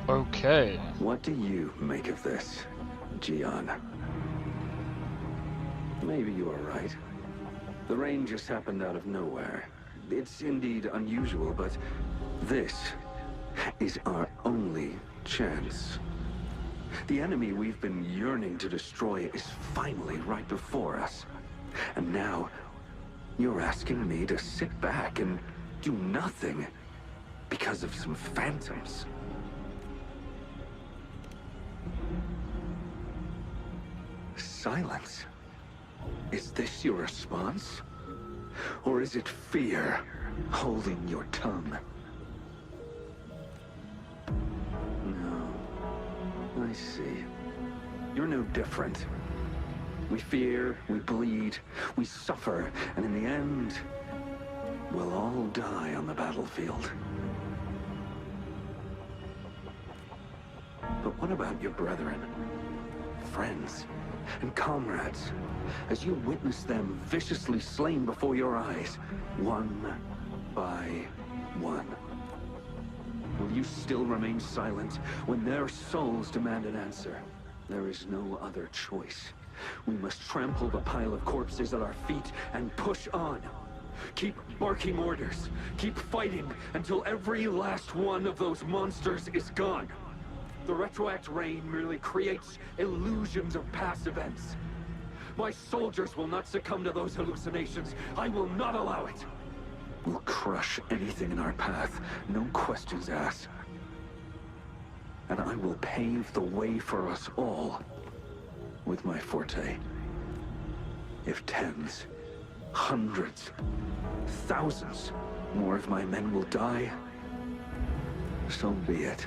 Okay. What do you make of this, Jihan? Maybe you are right. The rain just happened out of nowhere. It's indeed unusual, but this is our only chance. The enemy we've been yearning to destroy is finally right before us. And now, you're asking me to sit back and do nothing because of some phantoms. Silence. Is this your response? Or is it fear holding your tongue? No. I see. You're no different. We fear, we bleed, we suffer, and in the end, we'll all die on the battlefield. But what about your brethren, friends, and comrades, as you witness them viciously slain before your eyes, one by one? Will you still remain silent when their souls demand an answer? There is no other choice. We must trample the pile of corpses at our feet and push on. Keep barking orders. Keep fighting until every last one of those monsters is gone. The retroact rain merely creates illusions of past events. My soldiers will not succumb to those hallucinations. I will not allow it. We'll crush anything in our path, no questions asked. And I will pave the way for us all with my forte. If tens, hundreds, thousands more of my men will die, so be it.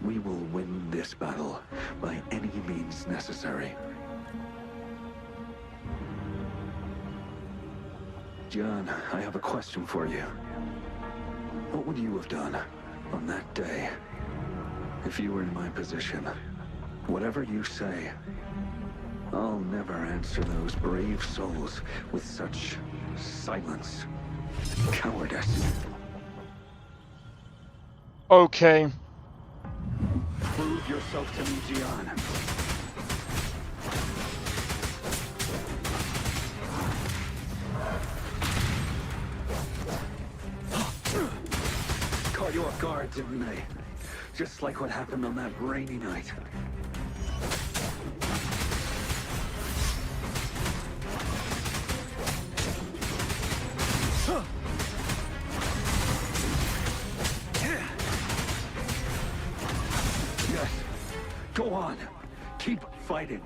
We will win this battle by any means necessary. John, I have a question for you. What would you have done on that day if you were in my position? Whatever you say, I'll never answer those brave souls with such silence, cowardice. Okay. Prove yourself to me, Gian. Caught you off guard, didn't they? Just like what happened on that rainy night. Yes. Go on. Keep fighting.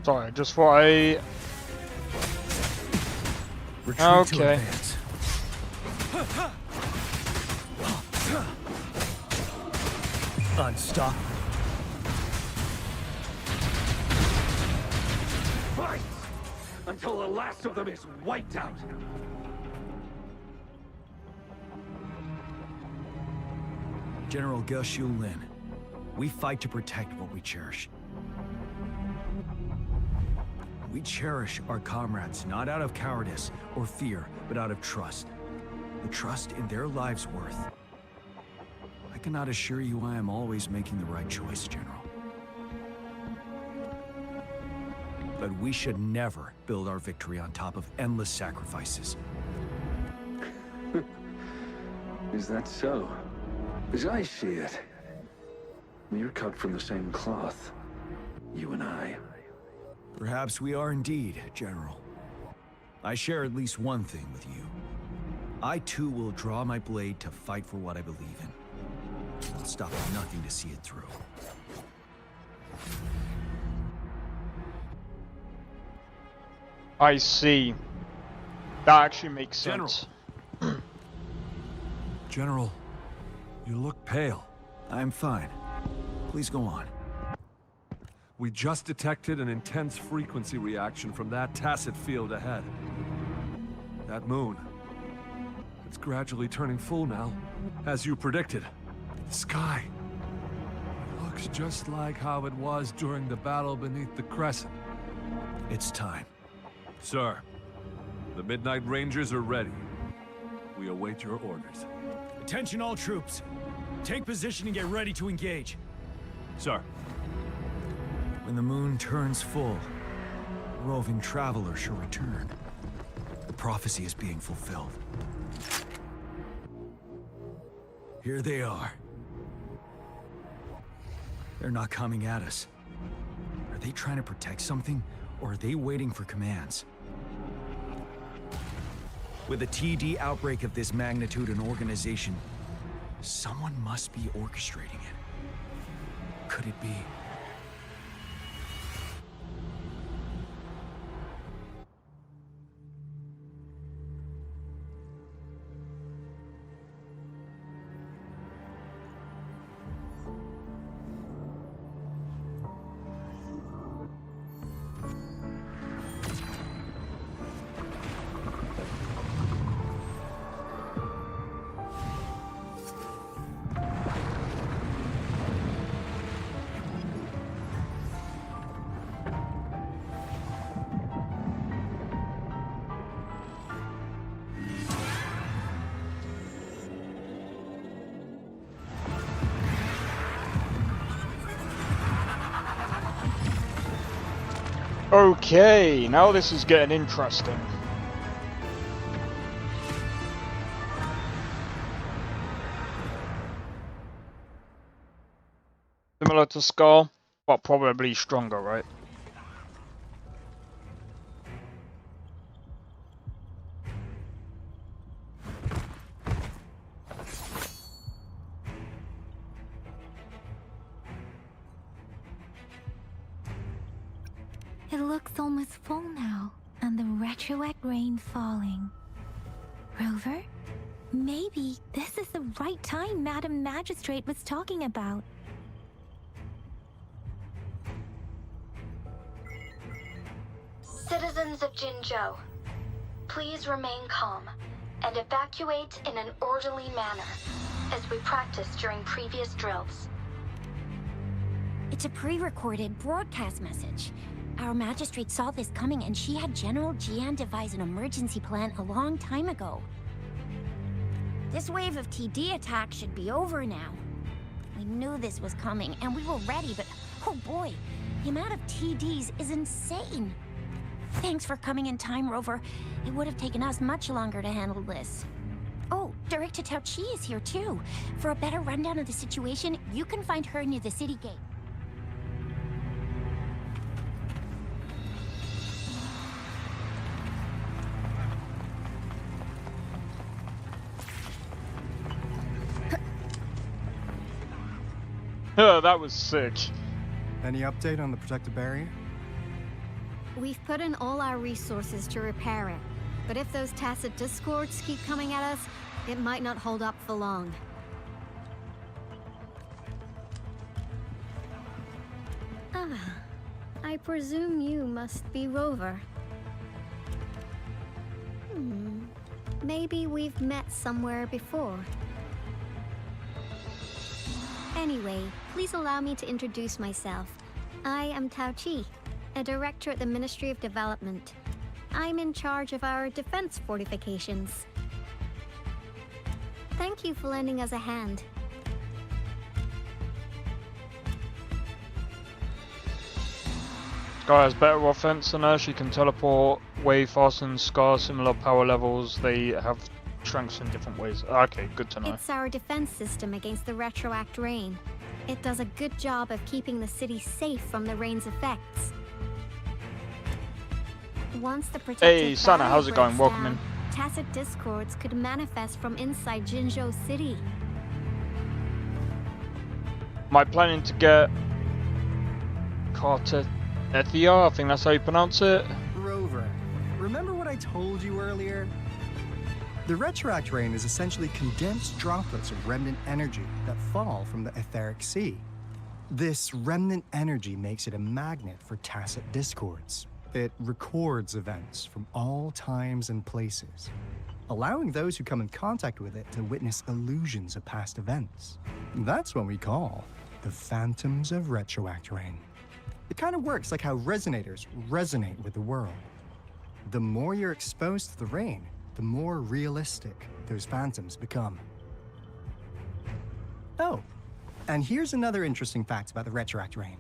Sorry, just thought I... Okay. Unstoppable. Fight! Until the last of them is wiped out. General Ge Lin, we fight to protect what we cherish. We cherish our comrades, not out of cowardice or fear, but out of trust. The trust in their lives' worth. I cannot assure you I am always making the right choice, General. But we should never build our victory on top of endless sacrifices. Is that so? As I see it, we're cut from the same cloth, you and I. Perhaps we are indeed, General. I share at least one thing with you. I too will draw my blade to fight for what I believe in. I'll stop at nothing to see it through. I see. That actually makes sense. General, you look pale. I'm fine. Please go on. We just detected an intense frequency reaction from that tacit field ahead. That moon. It's gradually turning full now, as you predicted. The sky looks just like how it was during the battle beneath the crescent. It's time. Sir, the Midnight Rangers are ready. We await your orders. Attention all troops. Take position and get ready to engage. Sir. When the moon turns full, a roving traveler shall return. The prophecy is being fulfilled. Here they are. They're not coming at us. Are they trying to protect something, or are they waiting for commands? With a TD outbreak of this magnitude and organization, someone must be orchestrating it. Could it be? Okay, now this is getting interesting. Similar to Scar, but probably stronger, right? It looks almost full now, and the retroact rain falling. Rover? Maybe this is the right time Madam Magistrate was talking about. Citizens of Jinzhou, please remain calm and evacuate in an orderly manner, as we practiced during previous drills. It's a pre-recorded broadcast message. Our magistrate saw this coming and she had General Jian devise an emergency plan a long time ago. This wave of TD attacks should be over now. We knew this was coming and we were ready, but oh boy, the amount of TDs is insane. Thanks for coming in time, Rover. It would have taken us much longer to handle this. Oh, Director Tao Chi is here too. For a better rundown of the situation, you can find her near the city gate. That was sick. Any update on the protective barrier? We've put in all our resources to repair it, but if those tacit discords keep coming at us, it might not hold up for long. Ah, I presume you must be Rover. Maybe we've met somewhere before. Anyway, please allow me to introduce myself. I am Tao Chi, a director at the Ministry of Development. I'm in charge of our defense fortifications. Thank you for lending us a hand. Scar has better offense than us. She can teleport way faster than Scar. Similar power levels. They have strengths in different ways. Okay, good to know. It's our defense system against the retroact rain. It does a good job of keeping the city safe from the rain's effects. Once the protective Hey, Sana, barrier how's it going? breaks Welcome down, in. tacit discords could manifest from inside Jinzhou City. Am I planning to get Ethia? I think that's how you pronounce it. Rover, remember what I told you earlier? The retroact rain is essentially condensed droplets of remnant energy that fall from the etheric sea. This remnant energy makes it a magnet for tacit discords. It records events from all times and places, allowing those who come in contact with it to witness illusions of past events. That's what we call the phantoms of retroact rain. It kind of works like how resonators resonate with the world. The more you're exposed to the rain, the more realistic those phantoms become. Oh, and here's another interesting fact about the retroact rain.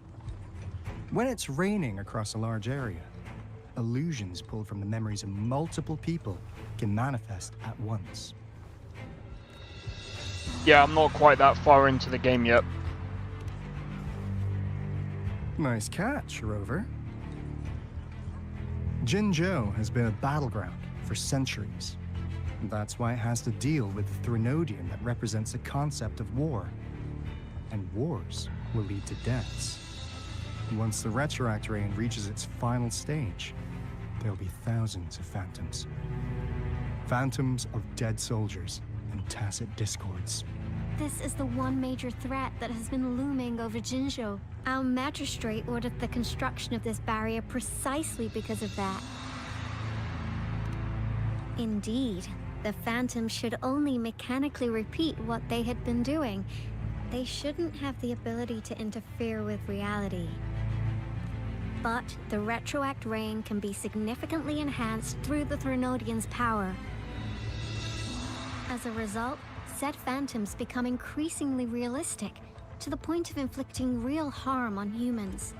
When it's raining across a large area, illusions pulled from the memories of multiple people can manifest at once. Yeah, I'm not quite that far into the game yet. Nice catch, Rover. Jinzhou has been a battleground for centuries. That's why it has to deal with the Threnodian that represents the concept of war. And wars will lead to deaths. Once the retroact rain reaches its final stage, there'll be thousands of phantoms. Phantoms of dead soldiers and tacit discords. This is the one major threat that has been looming over Jinzhou. Our magistrate ordered the construction of this barrier precisely because of that. Indeed, the phantoms should only mechanically repeat what they had been doing. They shouldn't have the ability to interfere with reality. But the retroact rain can be significantly enhanced through the Threnodian's power. As a result, said phantoms become increasingly realistic, to the point of inflicting real harm on humans.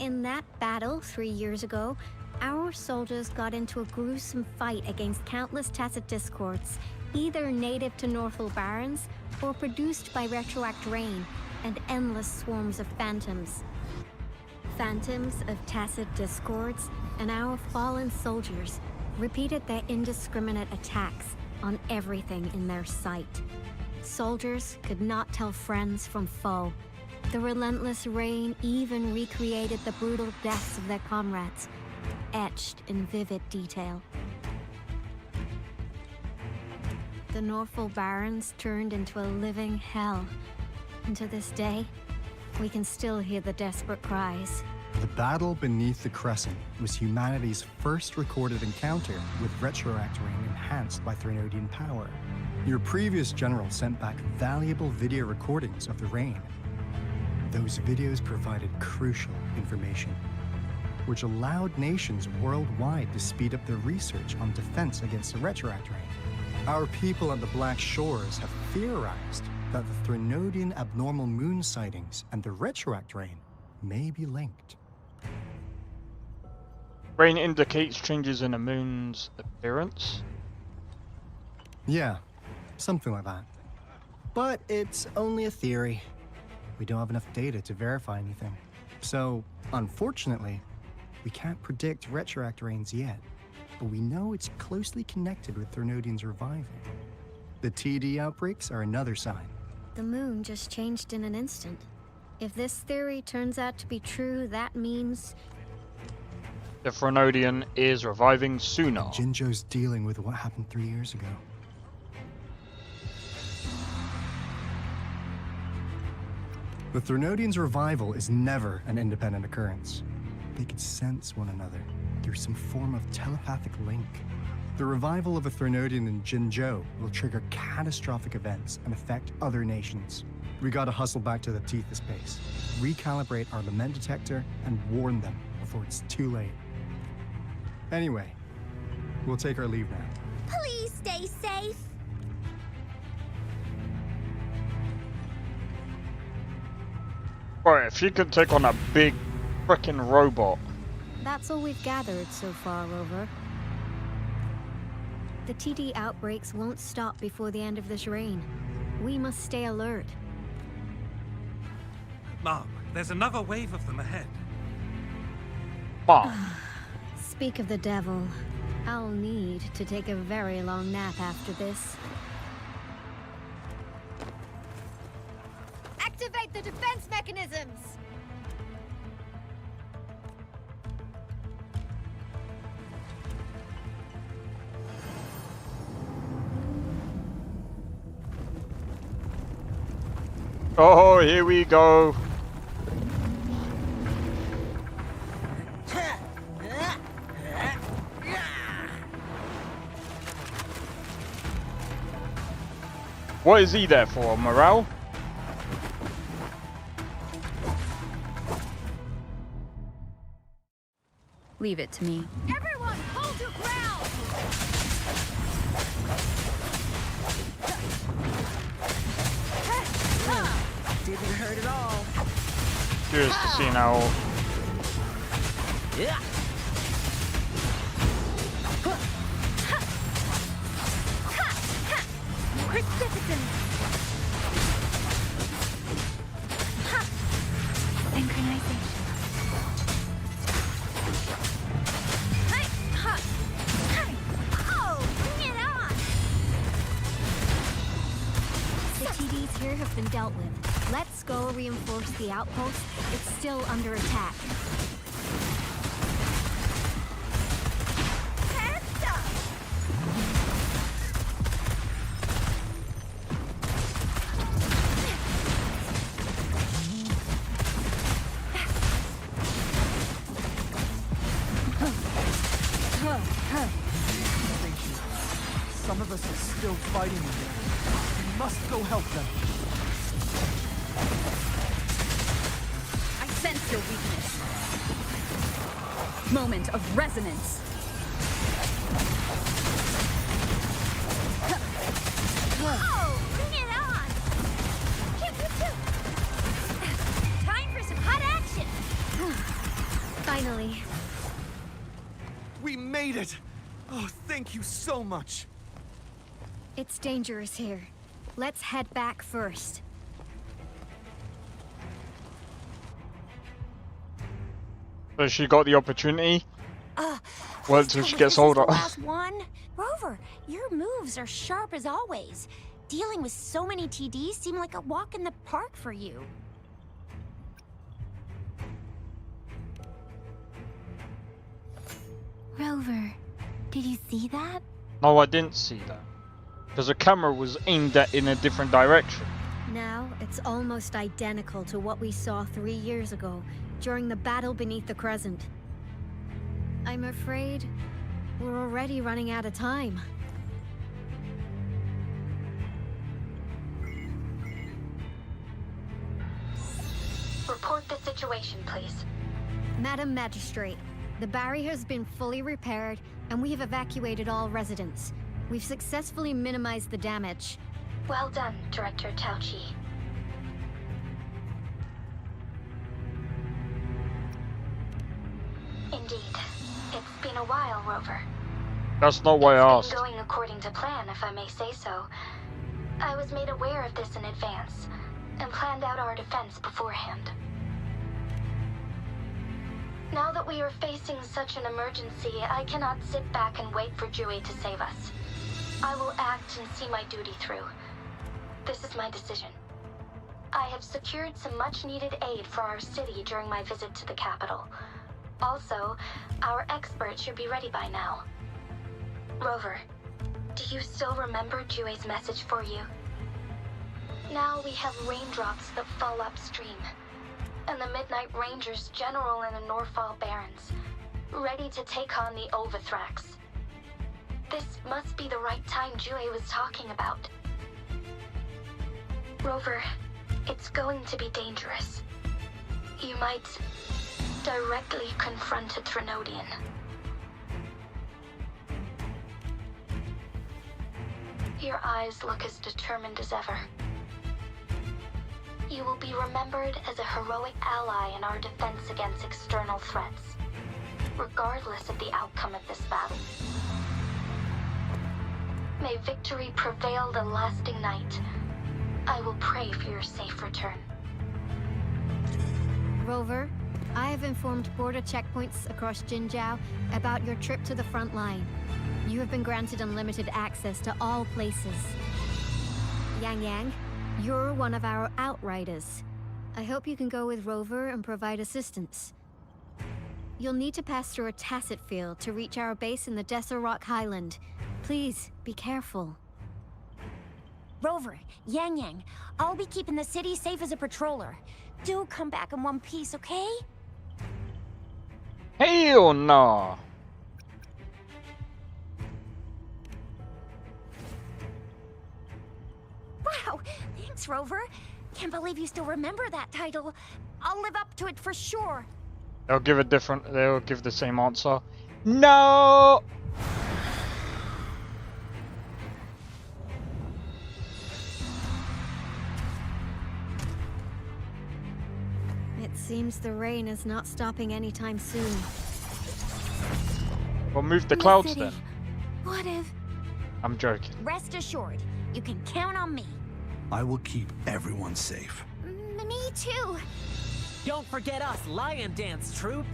In that battle 3 years ago, our soldiers got into a gruesome fight against countless Tacet Discords, either native to Northel Barrens or produced by Retroact Rain and endless swarms of phantoms. Phantoms of Tacet Discords and our fallen soldiers repeated their indiscriminate attacks on everything in their sight. Soldiers could not tell friends from foe. The relentless rain even recreated the brutal deaths of their comrades, etched in vivid detail. The Northel Barrens turned into a living hell, and to this day, we can still hear the desperate cries. The battle beneath the Crescent was humanity's first recorded encounter with Retroact Rain enhanced by Threnodian power. Your previous general sent back valuable video recordings of the rain. Those videos provided crucial information, which allowed nations worldwide to speed up their research on defense against the Retroact Rain. Our people at the Black Shores have theorized that the Threnodian abnormal moon sightings and the Retroact Rain may be linked. Rain indicates changes in a moon's appearance? Yeah, something like that. But it's only a theory. We don't have enough data to verify anything. So, unfortunately, we can't predict Retroact Rains yet. But we know it's closely connected with Threnodian's revival. The TD outbreaks are another sign. The moon just changed in an instant. If this theory turns out to be true, that means the Threnodian is reviving sooner. Jinzhou's dealing with what happened 3 years ago. The Threnodian's revival is never an independent occurrence. They could sense one another through some form of telepathic link. The revival of a Threnodian in Jinzhou will trigger catastrophic events and affect other nations. We gotta hustle back to the Tethys base, recalibrate our lament detector, and warn them before it's too late. Anyway, we'll take our leave now. please stay safe. Right, if she could take on a big frickin' robot. That's all we've gathered so far, Rover. The TD outbreaks won't stop before the end of this reign. We must stay alert. Mom, there's another wave of them ahead. Mom. Speak of the devil. I'll need to take a very long nap after this. Activate the defense mechanisms! Oh, here we go. What is he there for? Morale? Leave it to me. Everyone, hold your ground! Didn't hurt at all. Curious to see now. Yeah. Precipitance. Synchronization. Oh, bring it on! The TDs here have been dealt with. Let's go reinforce the outpost. It's still under attack. Some of us are still fighting in there. We must go help them. I sense your weakness. Moment of resonance. Oh, bring it on! Pew, pew, pew. Time for some hot action! Oh, thank you so much. It's dangerous here. Let's head back first. So she got the opportunity. Well, Please until tell she us gets this is older. the last one. Rover, your moves are sharp as always. Dealing with so many TDs seem like a walk in the park for you. Rover, did you see that? No, I didn't see that. Because the camera was aimed at in a different direction. Now, it's almost identical to what we saw 3 years ago, during the battle beneath the Crescent. I'm afraid we're already running out of time. Report the situation, please. Madam Magistrate, the barrier has been fully repaired, and we have evacuated all residents. We've successfully minimized the damage. Well done, Director Tauchi. Indeed. It's been a while, Rover. That's not why I It's asked. been going according to plan, if I may say so. I was made aware of this in advance, and planned out our defense beforehand. Now that we are facing such an emergency, I cannot sit back and wait for Jue to save us. I will act and see my duty through. This is my decision. I have secured some much-needed aid for our city during my visit to the capital. Also, our expert should be ready by now. Rover, do you still remember Jue's message for you? Now we have raindrops that fall upstream, and the Midnight Rangers general in the Norfall Barrens, ready to take on the Overthrax. This must be the right time Jue was talking about. Rover, it's going to be dangerous. You might directly confront a Trinodian. Your eyes look as determined as ever. You will be remembered as a heroic ally in our defense against external threats, regardless of the outcome of this battle. May victory prevail the lasting night. I will pray for your safe return. Rover, I have informed border checkpoints across Jinjiao about your trip to the front line. You have been granted unlimited access to all places. Yang Yang, you're one of our outriders. I hope you can go with Rover and provide assistance. You'll need to pass through a tacit field to reach our base in the Desert Rock Highland. Please, be careful. Rover, Yang Yang, I'll be keeping the city safe as a patroller. Do come back in one piece, okay? Hell no. Wow, thanks, Rover. Can't believe you still remember that title. I'll live up to it for sure. They'll give the same answer. No. It seems the rain is not stopping anytime soon. We'll move the clouds then. What if... I'm joking. Rest assured, you can count on me. I will keep everyone safe. Me too. Don't forget us, Lion Dance Troop.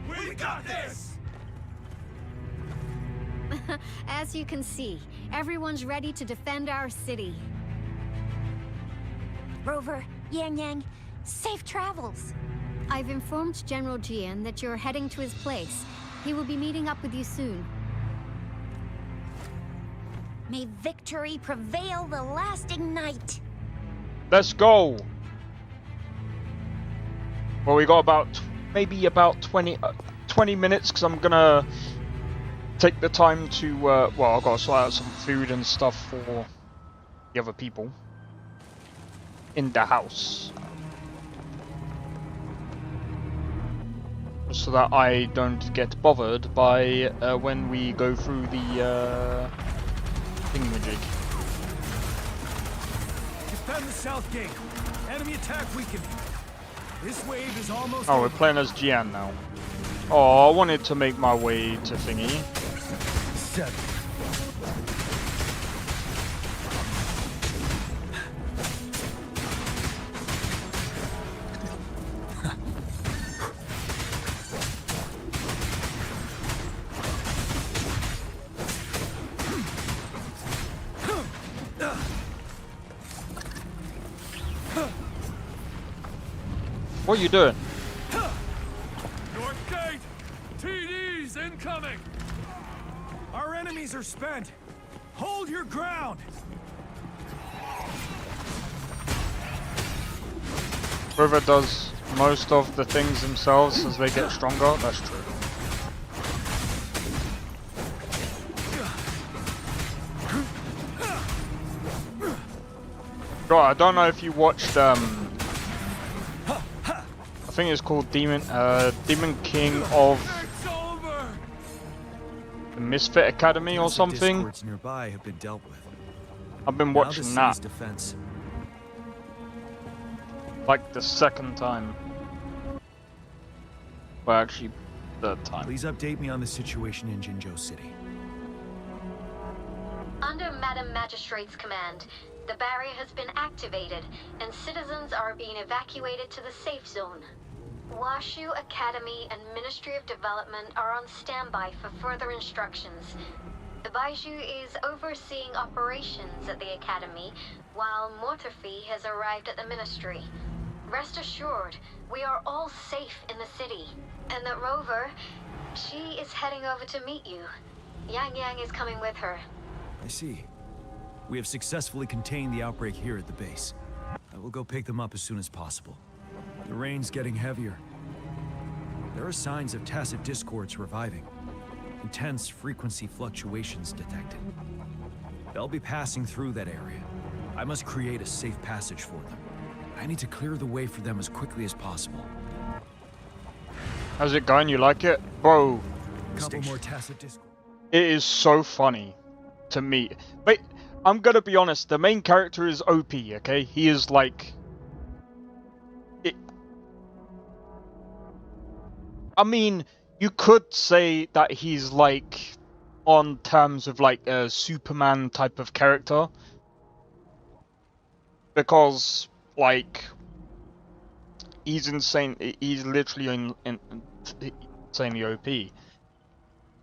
We got this! As you can see, everyone's ready to defend our city. Rover, Yang Yang, safe travels. I've informed General Jian that you're heading to his place. He will be meeting up with you soon. May victory prevail the lasting night. Let's go. Well, we got about maybe about 20 minutes because I'm gonna take the time to well, I've got to sort out some food and stuff for the other people in the house, so that I don't get bothered by when we go through the thingamajig. Defend the south gate. Enemy attack weakened. This wave is almost Oh, over. we're playing as Jian now. Oh, I wanted to make my way to thingy. 7. What are you doing? North Gate! TD's incoming! Our enemies are spent. Hold your ground. River does most of the things themselves as they get stronger. That's true. God, I don't know if you watched I think it's called Demon King of the Misfit Academy or something. Discords nearby have been dealt with. I've been Now watching the that city's defense. like the second time. Well, actually, third time. Please update me on the situation in Jinzhou City. Under Madam Magistrate's command, the barrier has been activated, and citizens are being evacuated to the safe zone. Washu Academy and Ministry of Development are on standby for further instructions. The Baiju is overseeing operations at the Academy, while Mortophy has arrived at the Ministry. Rest assured, we are all safe in the city, and that Rover, she is heading over to meet you. Yang Yang is coming with her. I see. We have successfully contained the outbreak here at the base. I will go pick them up as soon as possible. The rain's getting heavier. There are signs of tacit discords reviving. Intense frequency fluctuations detected. They'll be passing through that area. I must create a safe passage for them. I need to clear the way for them as quickly as possible. How's it going? You like it? Bro, Couple more tacit discords. it is so funny to me. Wait, I'm gonna be honest, the main character is OP, okay? He is like... I mean, you could say that he's like on terms of like a Superman type of character. Because, like, he's insane, he's literally insanely OP.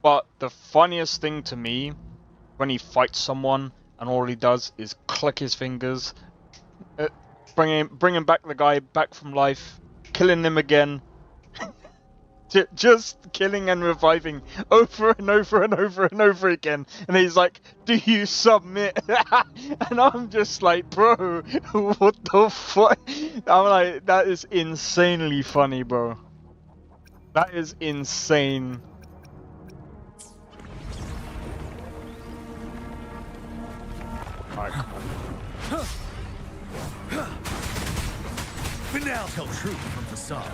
But the funniest thing to me, when he fights someone and all he does is click his fingers, bringing back the guy back from life, killing him again, just killing and reviving over and over and over and over again, and he's like, "Do you submit?" And I'm just like, bro, what the fuck? I'm like, that is insanely funny, bro. That is insane. Alright, come on. But now tell truth from facade.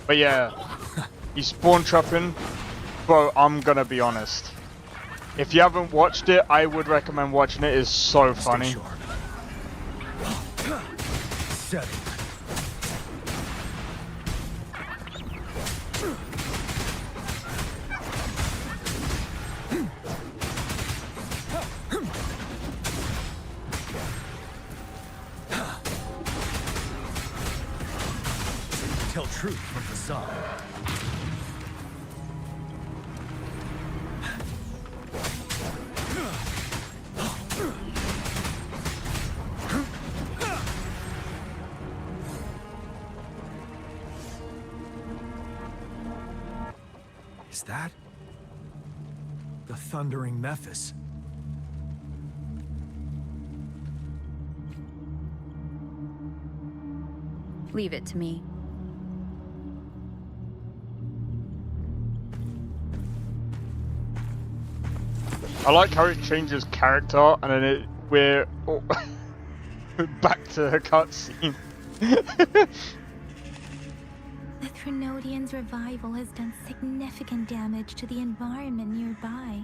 But yeah, he's spawn trapping. Bro, I'm gonna be honest. If you haven't watched it, I would recommend watching it. It's so funny. 7. Tell truth from facade. Is that the thundering Mephis? Leave it to me. I like how it changes character and then we're back to the cutscene. The Trinodian's revival has done significant damage to the environment nearby.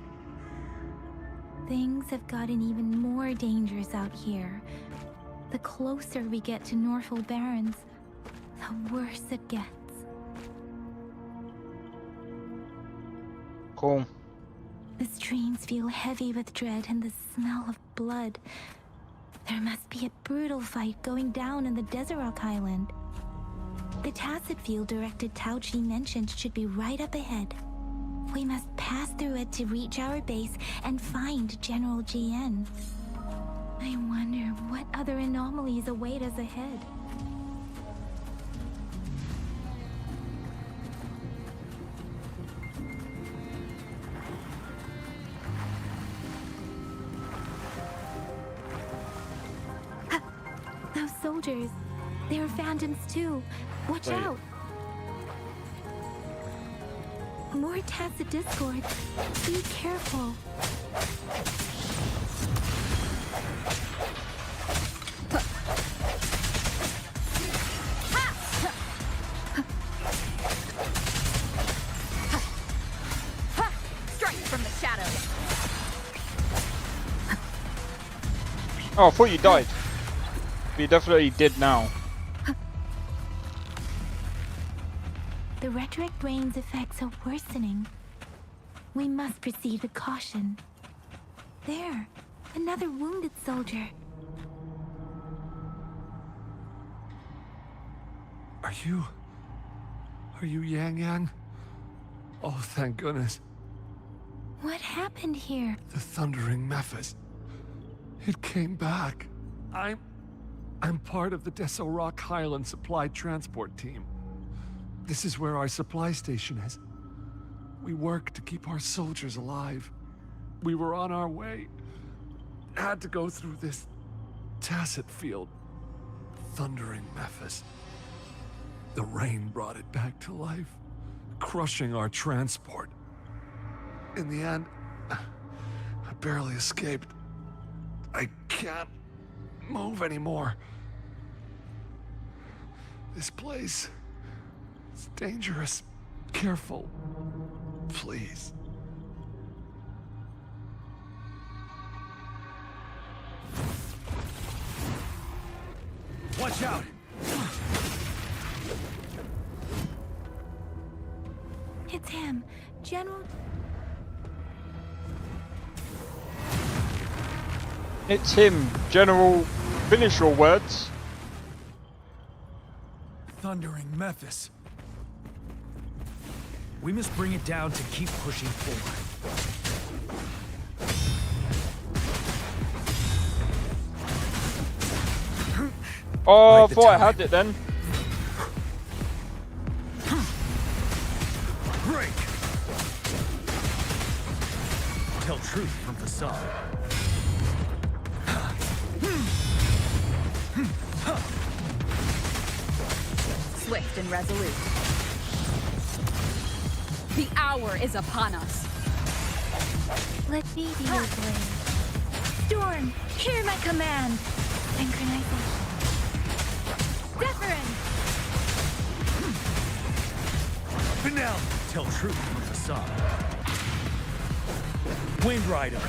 Things have gotten even more dangerous out here. The closer we get to Norfolk Barrens, the worse it gets. Cool. The streams feel heavy with dread and the smell of blood. There must be a brutal fight going down in the Desert Rock Island. The tacit field Director Tauchi mentioned should be right up ahead. We must pass through it to reach our base and find General GN. I wonder what other anomalies await us ahead. Those soldiers, they are phantoms too. Watch Wait. out! More tacit discord. Be careful. Strike from the shadows. Oh, I thought you died. But you definitely did now. The rhetoric rain's effects are worsening. We must proceed with caution. There, another wounded soldier. Are you Yang Yang? Oh, thank goodness. What happened here? The thundering Memphis. It came back. I'm part of the Deso Rock Highland supply transport team. This is where our supply station is. We work to keep our soldiers alive. We were on our way. Had to go through this tacit field. Thundering Memphis. The rain brought it back to life, crushing our transport. In the end, I barely escaped. I can't move anymore. This place... it's dangerous. Careful. Please. Watch out! It's him, General. It's him, General. Finish your words. Thundering Memphis. We must bring it down to keep pushing forward. Oh, I the thought I time. had it then. Break! Tell truth from facade. Swift and resolute. The hour is upon us. Let me be your blade. Storm, hear my command. Synchronization. Zephyrin! Finale! Tell truth from facade. Wind Rider.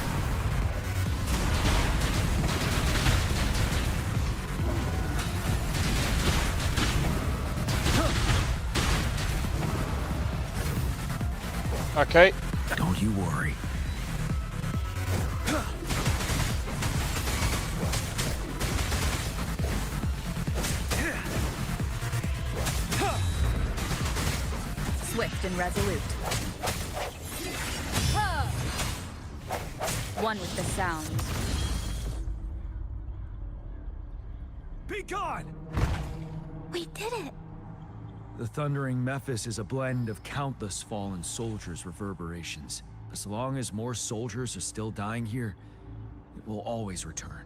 Okay. Don't you worry. Swift and resolute. One with the sound. Be gone! We did it! The Thundering Memphis is a blend of countless fallen soldiers' reverberations. As long as more soldiers are still dying here, it will always return.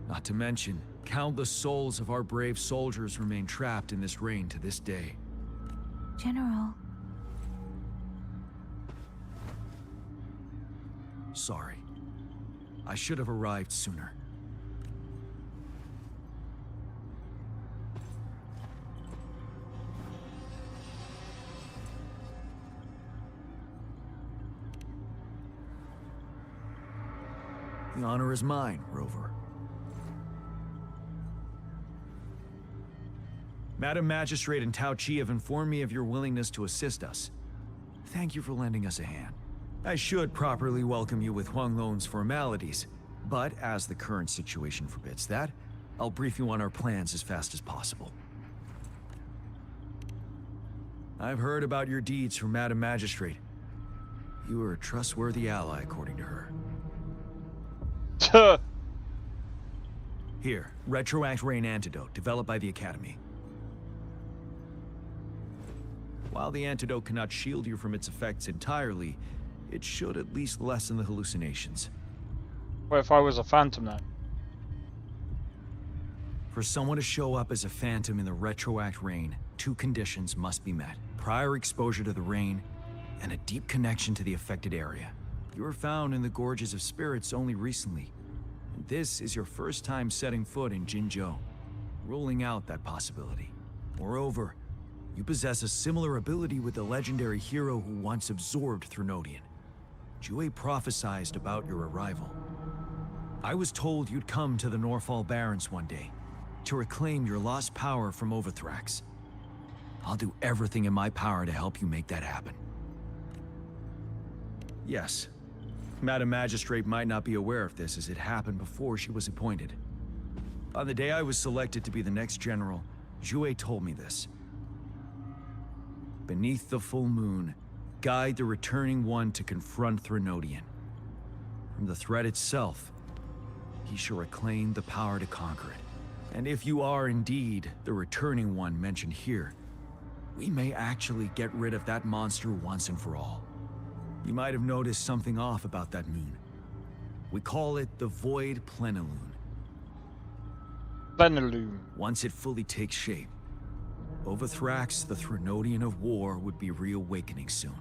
Not to mention, countless souls of our brave soldiers remain trapped in this rain to this day. General. Sorry. I should have arrived sooner. The honor is mine, Rover. Madam Magistrate and Tao Chi have informed me of your willingness to assist us. Thank you for lending us a hand. I should properly welcome you with Huang Lon's formalities, but as the current situation forbids that, I'll brief you on our plans as fast as possible. I've heard about your deeds from Madam Magistrate. You are a trustworthy ally, according to her. Here, Retroact Rain Antidote, developed by the Academy. While the antidote cannot shield you from its effects entirely, it should at least lessen the hallucinations. What if I was a phantom then? For someone to show up as a phantom in the Retroact Rain, 2 conditions must be met. Prior exposure to the rain, and a deep connection to the affected area. You were found in the Gorges of Spirits only recently, and this is your first time setting foot in Jinzhou, ruling out that possibility. Moreover, you possess a similar ability with the legendary hero who once absorbed Threnodian. Jue prophesized about your arrival. I was told you'd come to the Norfall Barrens one day, to reclaim your lost power from Overthrax. I'll do everything in my power to help you make that happen. Yes, Madam Magistrate might not be aware of this as it happened before she was appointed. On the day I was selected to be the next general, Jue told me this. Beneath the full moon, guide the returning one to confront Threnodian. From the threat itself, he shall reclaim the power to conquer it. And if you are indeed the returning one mentioned here, we may actually get rid of that monster once and for all. You might have noticed something off about that moon. We call it the Void Plenilune. Plenilune. Once it fully takes shape, Overthrax, the Threnodian of War, would be reawakening soon.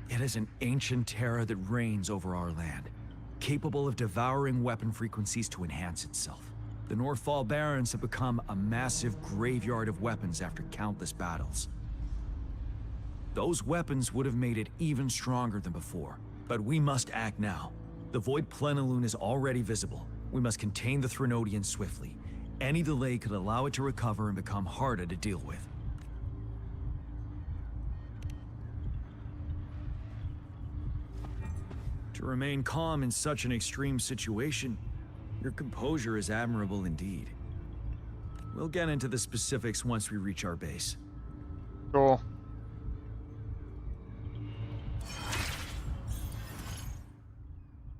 It is an ancient terror that reigns over our land, capable of devouring weapon frequencies to enhance itself. The Norfall Barrens have become a massive graveyard of weapons after countless battles. Those weapons would have made it even stronger than before, but we must act now. The Void Plenilune is already visible. We must contain the Threnodian swiftly. Any delay could allow it to recover and become harder to deal with. To remain calm in such an extreme situation, your composure is admirable indeed. We'll get into the specifics once we reach our base. Sure.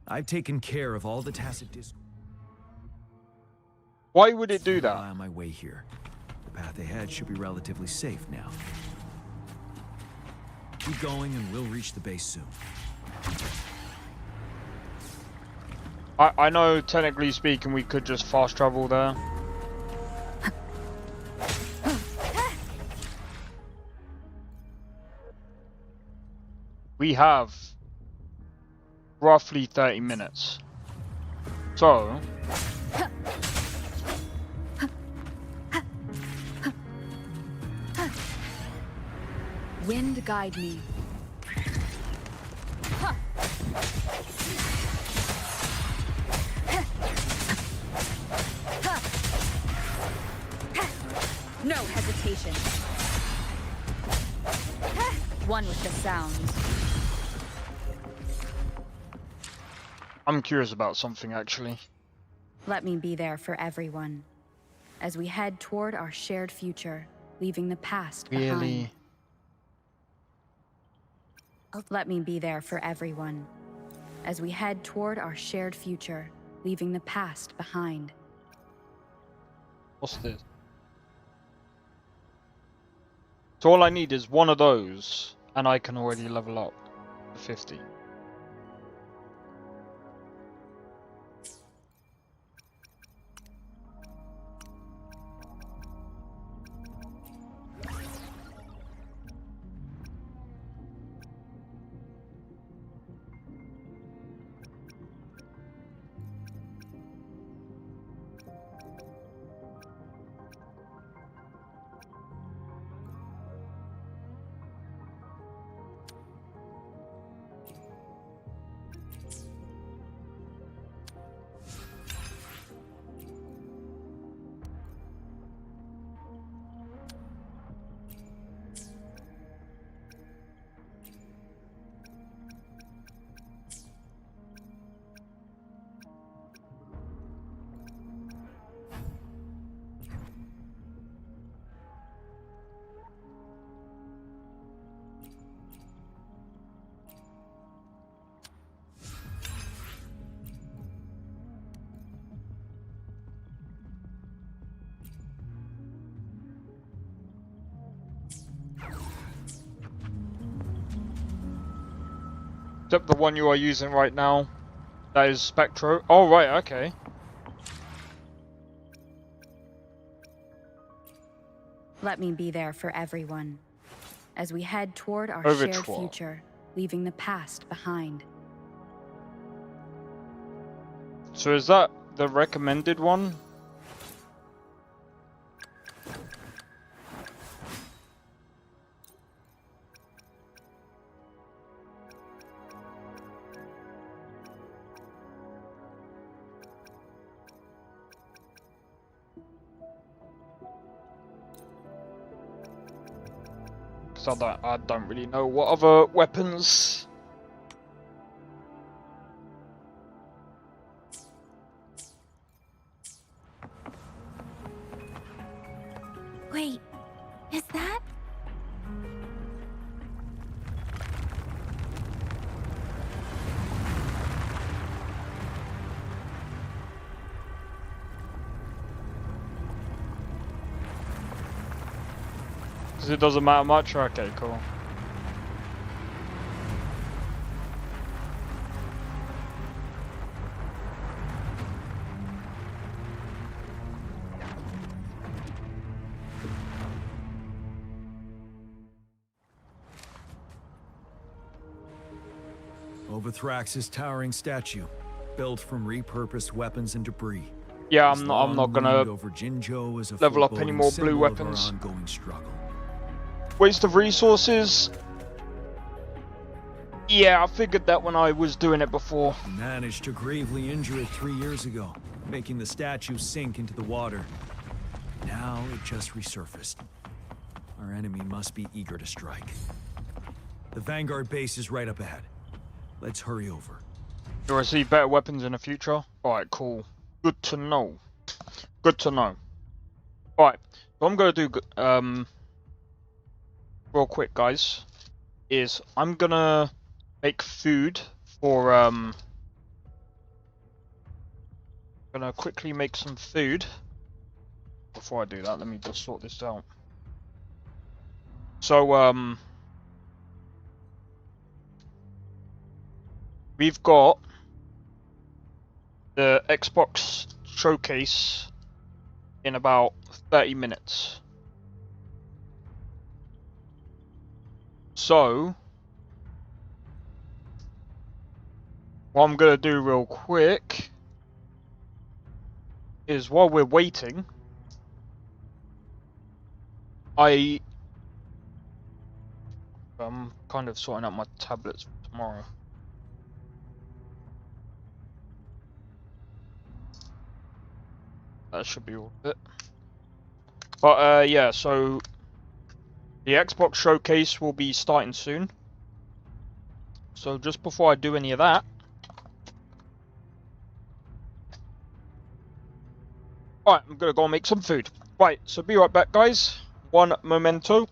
I've taken care of all the tacit discourse. Why would it do that? On my way here. The path ahead should be relatively safe now. Keep going and we'll reach the base soon. I know, technically speaking, we could just fast travel there. We have roughly 30 minutes. So... Wind guide me. No hesitation. One with the sounds. I'm curious about something, actually. Let me be there for everyone, as we head toward our shared future, leaving the past behind. Really? Let me be there for everyone, as we head toward our shared future, leaving the past behind. What's this? So all I need is one of those, and I can already level up to 50. Except the one you are using right now. That is Spectro. Oh, right, okay. Let me be there for everyone as we head toward our Overture. shared future, leaving the past behind. So is that the recommended one? So I don't really know what other weapons. Wait, is that? Because it doesn't matter much? Okay, cool. Overthrax's towering statue, built from repurposed weapons and debris. Yeah, His I'm not gonna long-loomed over Jinzhou is a level up any foreboding more blue symbol of our weapons. ongoing struggle. Waste of resources. Yeah, I figured that when I was doing it before. He managed to gravely injure it 3 years ago, making the statue sink into the water. Now it just resurfaced. Our enemy must be eager to strike. The Vanguard base is right up ahead. Let's hurry over. Do I see better weapons in the future? Alright, cool. Good to know. Good to know. Alright, so I'm gonna do real quick, guys, is I'm gonna make food for gonna quickly make some food. Before I do that, let me just sort this out. So we've got the Xbox showcase in about 30 minutes. So what I'm gonna do real quick is, while we're waiting, I'm kind of sorting out my tablets for tomorrow. That should be all of it. But yeah, so the Xbox showcase will be starting soon. So just before I do any of that, alright, I'm gonna go and make some food. Right, so be right back, guys. One momento.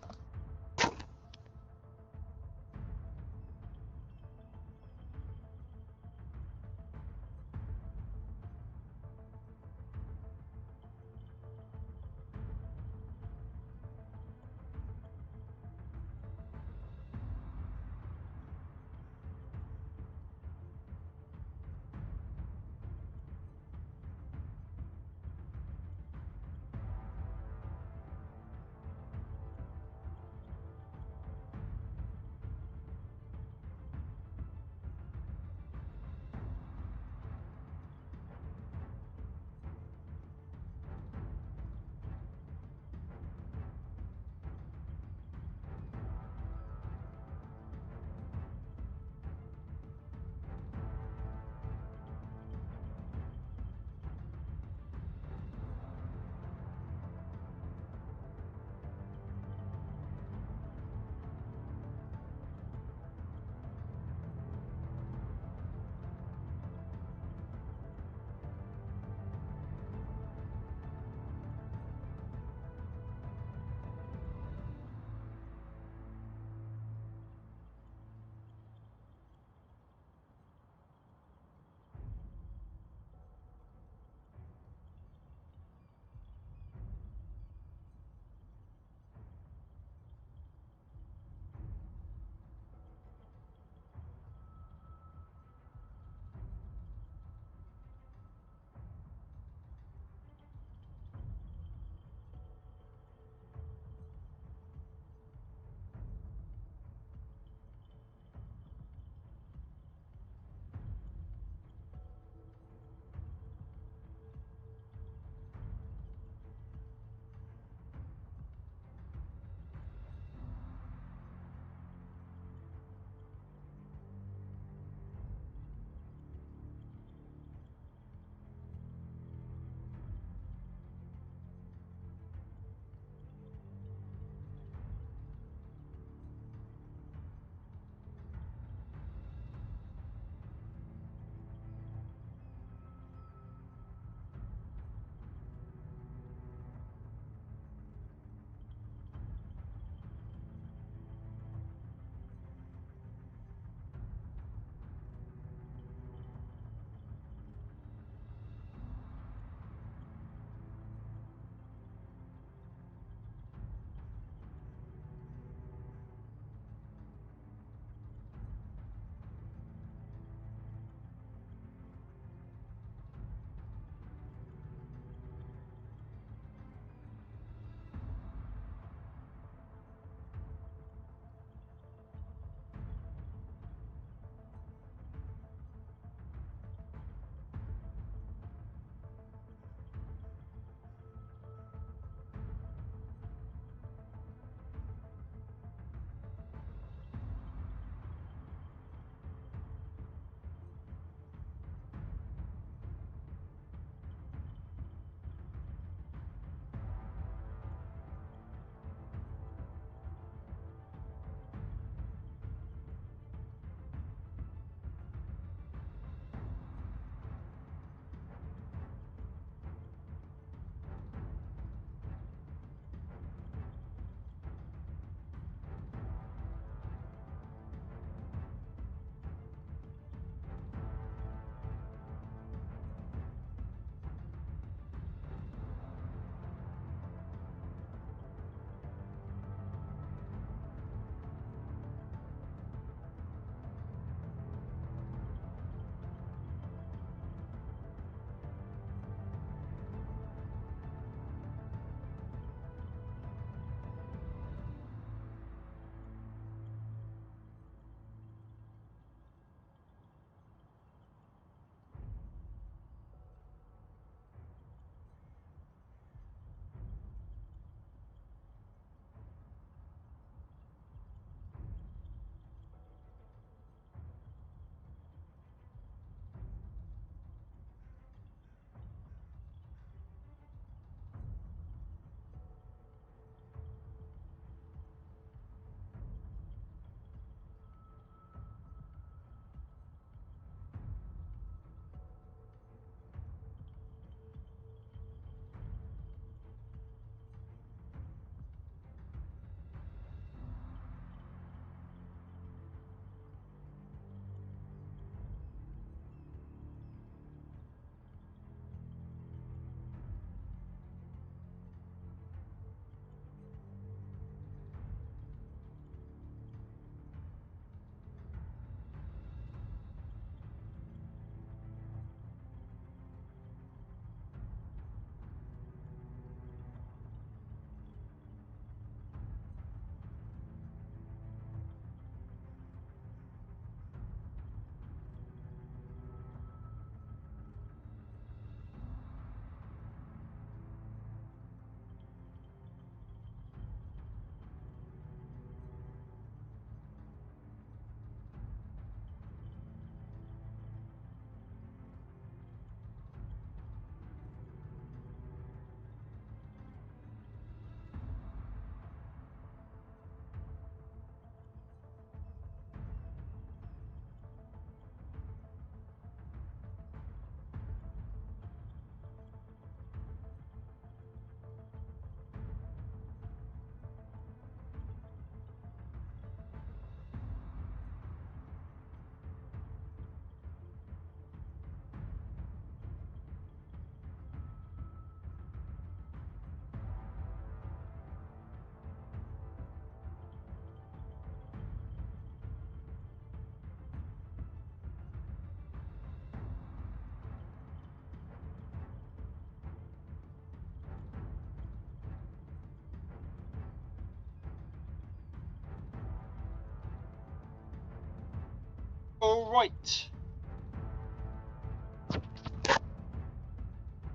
Right.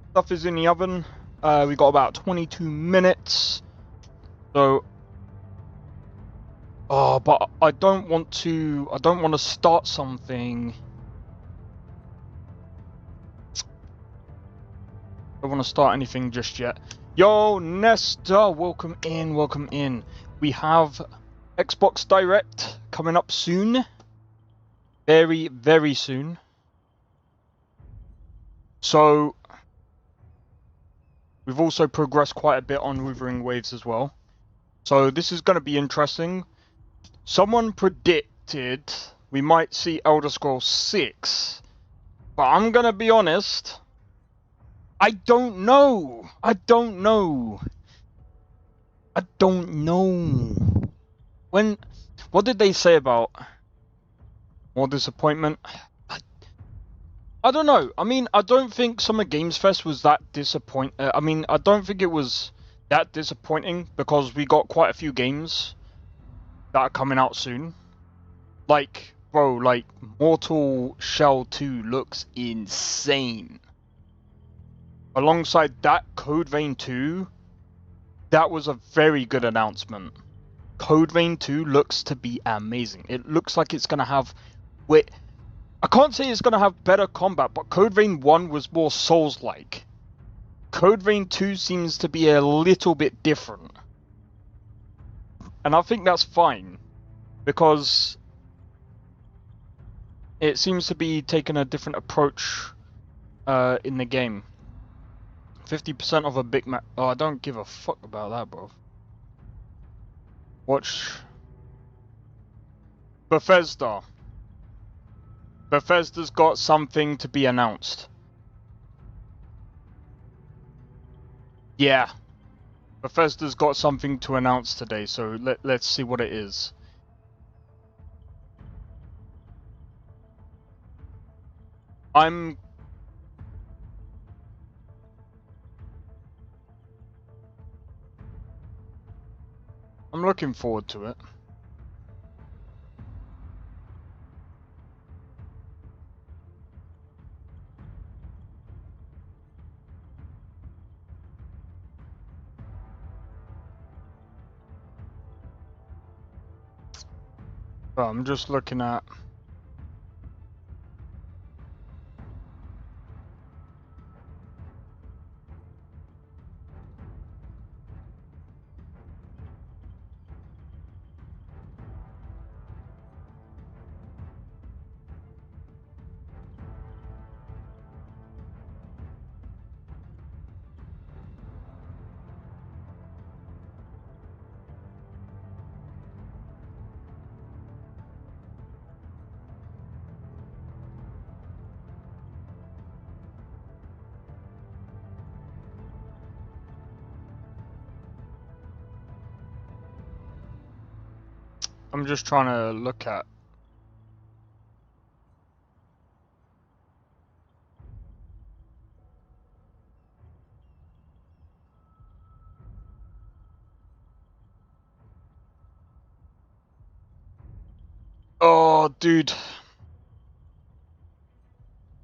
Stuff is in the oven. We got about 22 minutes. So, but I don't want to. I don't want to start something. I don't want to start anything just yet. Yo, Nesta, welcome in. Welcome in. We have Xbox Direct coming up soon. Very, very soon. So, we've also progressed quite a bit on Wuthering Waves as well. So this is going to be interesting. Someone predicted we might see Elder Scrolls 6. But I'm going to be honest. I don't know. I don't know. I don't know. What did they say about more disappointment? I don't know. I mean, I don't think Summer Games Fest was that disappointing. I mean, I don't think it was that disappointing because we got quite a few games that are coming out soon. Like, bro, like Mortal Shell 2 looks insane. Alongside that, Code Vein 2, that was a very good announcement. Code Vein 2 looks to be amazing. It looks like it's going to have... Wait, I can't say it's going to have better combat, but Code Vein 1 was more Souls-like. Code Vein 2 seems to be a little bit different. And I think that's fine. Because it seems to be taking a different approach in the game. 50% of a Big Mac. Oh, I don't give a fuck about that, bro. Watch. Bethesda. Bethesda's got something to be announced. Yeah. Bethesda's got something to announce today, so let's see what it is. I'm looking forward to it. But I'm just looking at... I'm just trying to look at... Oh, dude.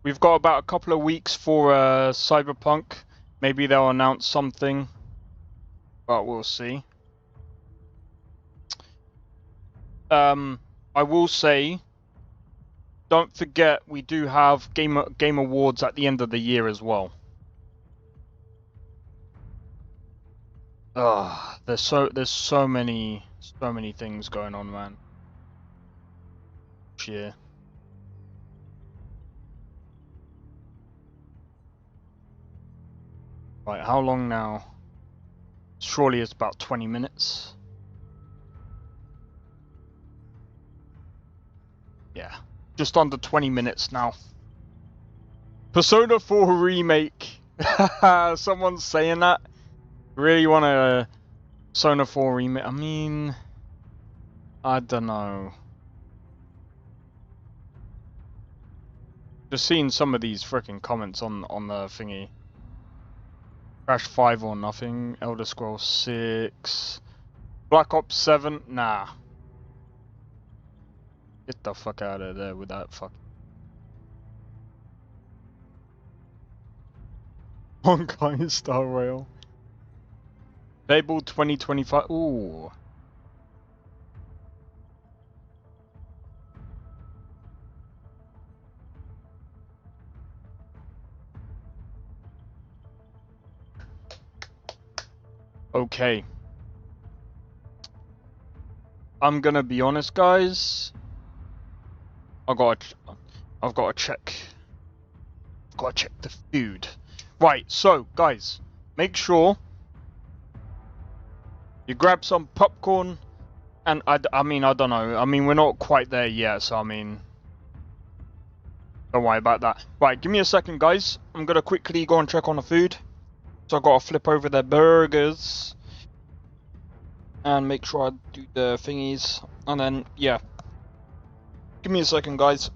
We've got about a couple of weeks for Cyberpunk. Maybe they'll announce something. But we'll see. I will say, don't forget we do have Game Awards at the end of the year as well. There's so many things going on, man. Yeah. Right, how long now? Surely it's about 20 minutes. Yeah, just under 20 minutes now. Persona 4 remake. Someone's saying that. Really want a Persona 4 remake? I mean, I don't know. Just seeing some of these freaking comments on the thingy. Crash 5 or nothing. Elder Scrolls 6. Black Ops 7. Nah. Get the fuck out of there with that fucking Honkai Star Rail. Fable 2025. Ooh. Okay. I'm gonna be honest, guys. I've got to check. Gotta check the food. Right, so guys, make sure you grab some popcorn, and I mean, I don't know. I mean, we're not quite there yet, so I mean, don't worry about that. Right, give me a second, guys. I'm gonna quickly go and check on the food. So I gotta flip over their burgers and make sure I do the thingies, and then yeah. Give me a second, guys.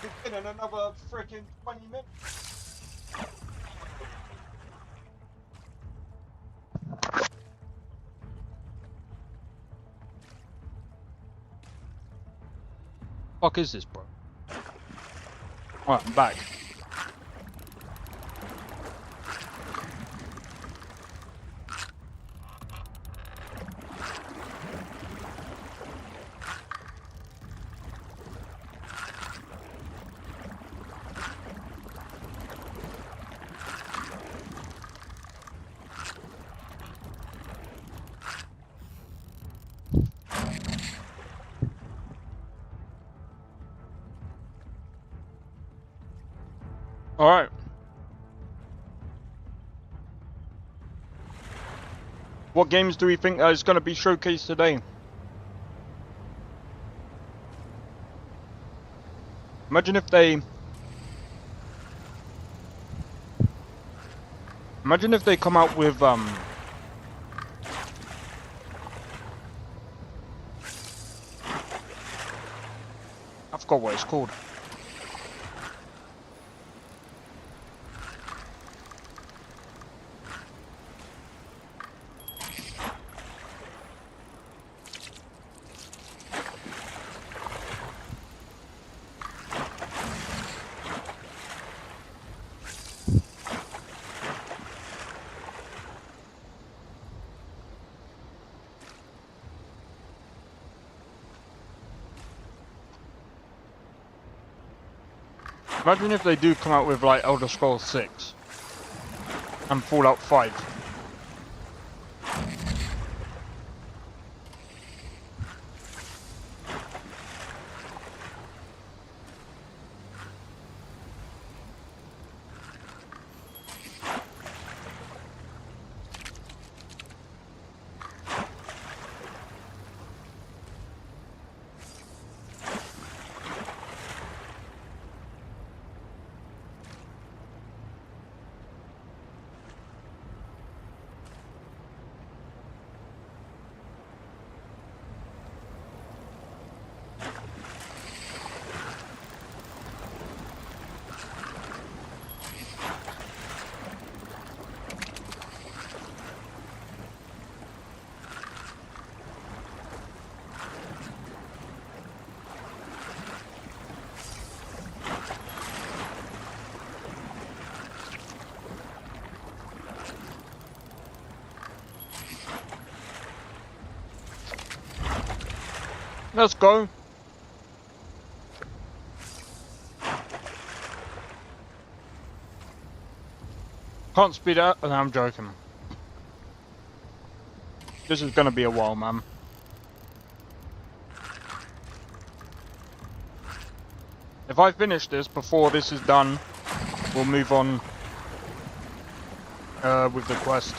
begin in another freaking 20 minutes. Fuck is this, bro? Alright, I'm back. Alright. What games do we think is going to be showcased today? Imagine if they come out with I forgot what it's called. Imagine if they do come out with like Elder Scrolls 6 and Fallout 5. Let's go. Can't speed up. No, I'm joking. This is gonna be a while, man. If I finish this before this is done, we'll move on with the quest.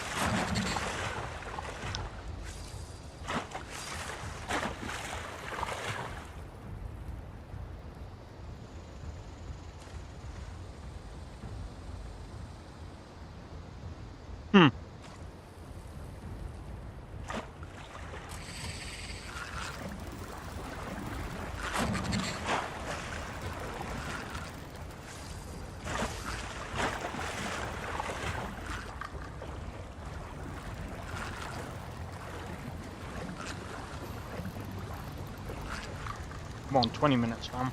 Come on, 20 minutes, man.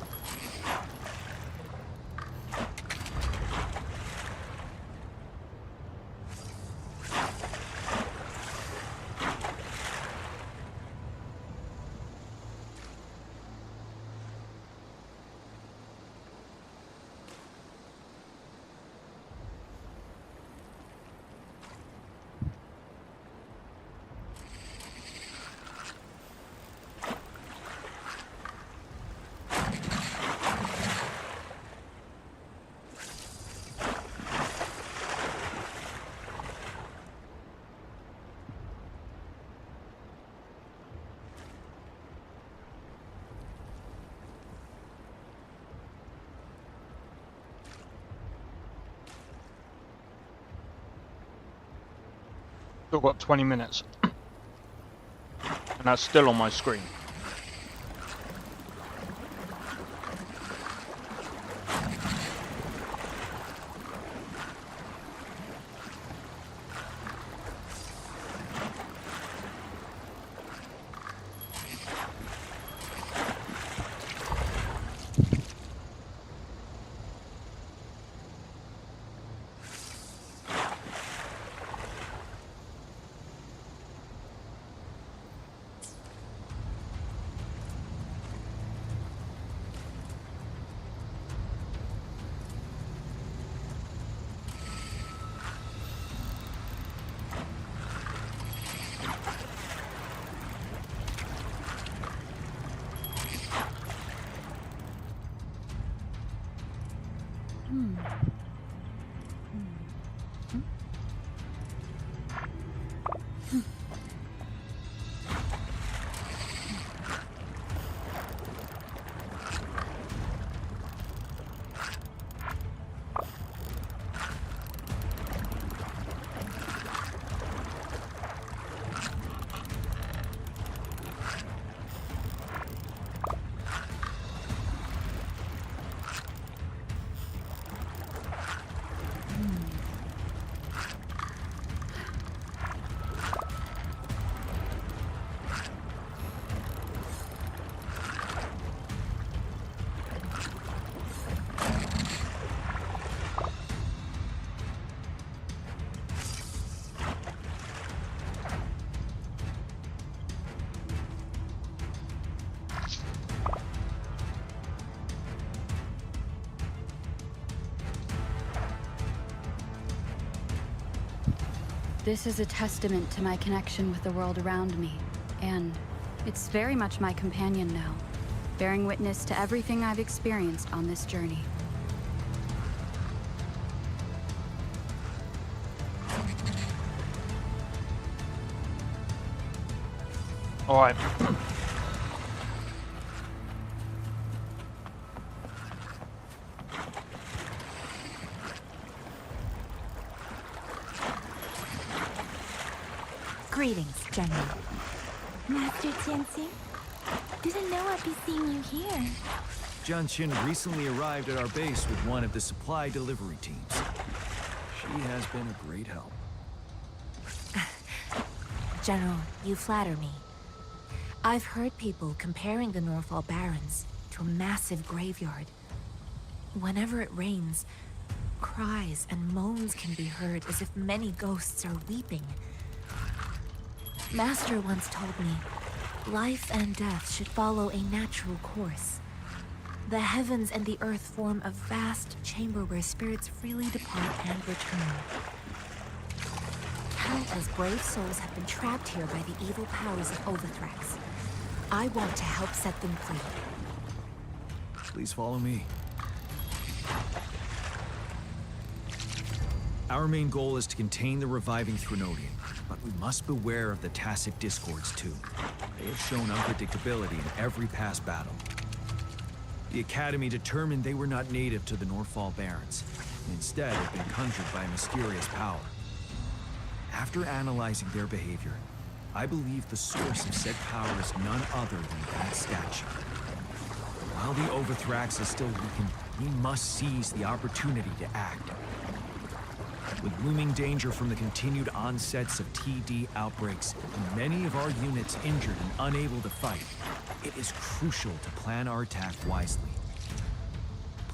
Still got 20 minutes. And that's still on my screen. This is a testament to my connection with the world around me, and it's very much my companion now, bearing witness to everything I've experienced on this journey. All right. Greetings, General. Master Jianxi, didn't know I'd be seeing you here. Jianqin recently arrived at our base with one of the supply delivery teams. She has been a great help. General, you flatter me. I've heard people comparing the Norfall Barrens to a massive graveyard. Whenever it rains, cries and moans can be heard as if many ghosts are weeping. Master once told me, life and death should follow a natural course. The heavens and the earth form a vast chamber where spirits freely depart and return. Countless brave souls have been trapped here by the evil powers of Overthrax. I want to help set them free. Please follow me. Our main goal is to contain the reviving Threnodian, but we must beware of the Tacit Discords too. They have shown unpredictability in every past battle. The Academy determined they were not native to the Norfall Barrens, and instead had been conjured by a mysterious power. After analyzing their behavior, I believe the source of said power is none other than that statue. While the Overthrax is still weakened, we must seize the opportunity to act. With looming danger from the continued onsets of TD outbreaks, and many of our units injured and unable to fight, it is crucial to plan our attack wisely.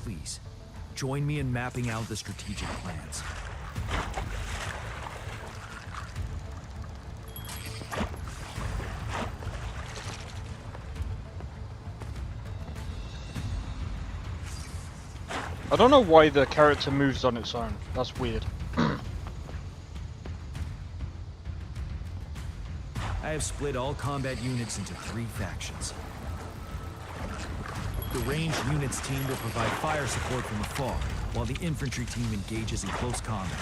Please, join me in mapping out the strategic plans. I don't know why the character moves on its own. That's weird. I have split all combat units into 3 factions. The ranged units team will provide fire support from afar, while the infantry team engages in close combat.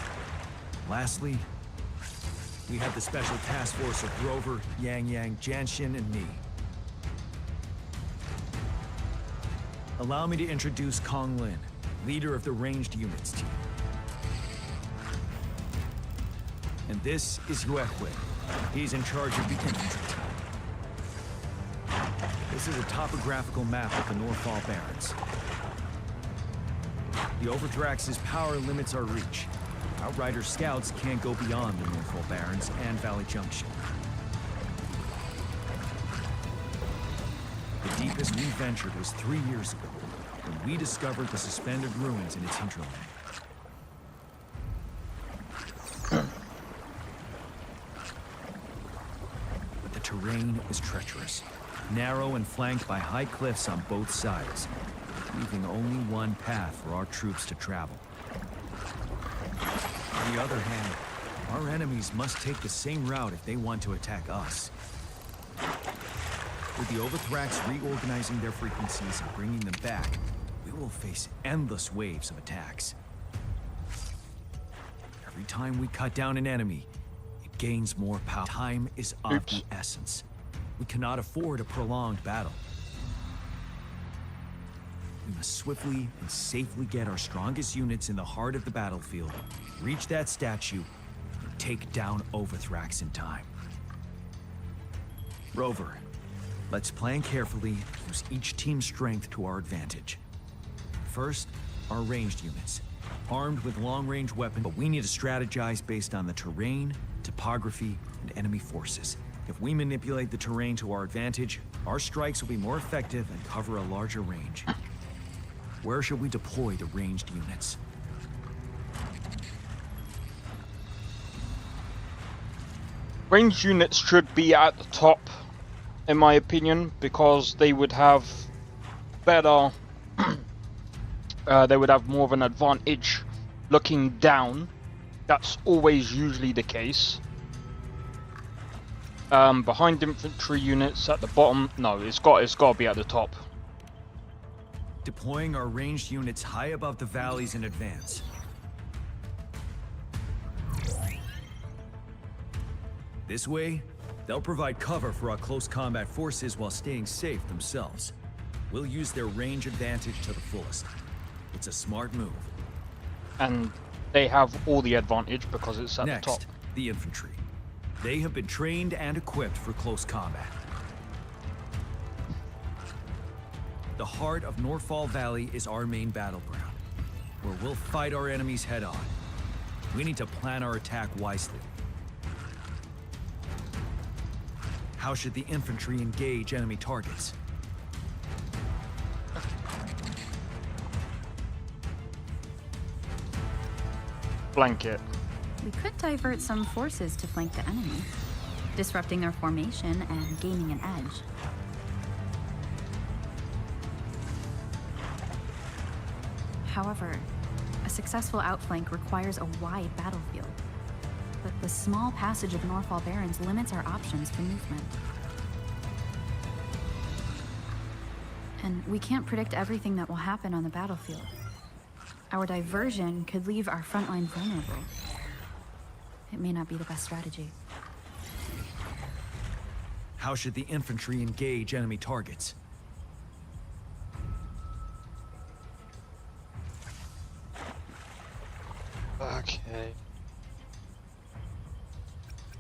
Lastly, we have the special task force of Rover, Yang Yang, Jianxin, and me. Allow me to introduce Kong Lin, leader of the ranged units team. And this is Yue Hui. He's in charge of the infantry team. This is a topographical map of the Norfall Barrens. The Overthrax's power limits our reach. Outrider scouts can't go beyond the Norfall Barrens and Valley Junction. The deepest we ventured was 3 years ago, when we discovered the suspended ruins in its hinterland. But the terrain is treacherous, narrow and flanked by high cliffs on both sides, leaving only one path for our troops to travel. On the other hand, our enemies must take the same route if they want to attack us. With the Overthrax reorganizing their frequencies and bringing them back, we we will face endless waves of attacks. Every time we cut down an enemy, it gains more power. Time is of the essence. We cannot afford a prolonged battle. We must swiftly and safely get our strongest units in the heart of the battlefield, reach that statue, and take down Overthrax in time. Rover, let's plan carefully and use each team's strength to our advantage. First, our ranged units, armed with long-range weapons, but we need to strategize based on the terrain, topography, and enemy forces. If we manipulate the terrain to our advantage, our strikes will be more effective and cover a larger range. Where should we deploy the ranged units? Ranged units should be at the top, in my opinion, because they would have better... they would have more of an advantage looking down. That's always usually the case. Behind infantry units at the bottom, no, it's got to be at the top. Deploying our ranged units high above the valleys in advance. This way, they'll provide cover for our close combat forces while staying safe themselves. We'll use their range advantage to the fullest. It's a smart move. And they have all the advantage because it's at Next, the top. The infantry. They have been trained and equipped for close combat. The heart of Norfall Valley is our main battleground, where we'll fight our enemies head-on. We need to plan our attack wisely. How should the infantry engage enemy targets? Blanket. We could divert some forces to flank the enemy, disrupting their formation and gaining an edge. However, a successful outflank requires a wide battlefield. But the small passage of Norfall Barrens limits our options for movement. And we can't predict everything that will happen on the battlefield. Our diversion could leave our front line vulnerable. It may not be the best strategy. How should the infantry engage enemy targets? Okay.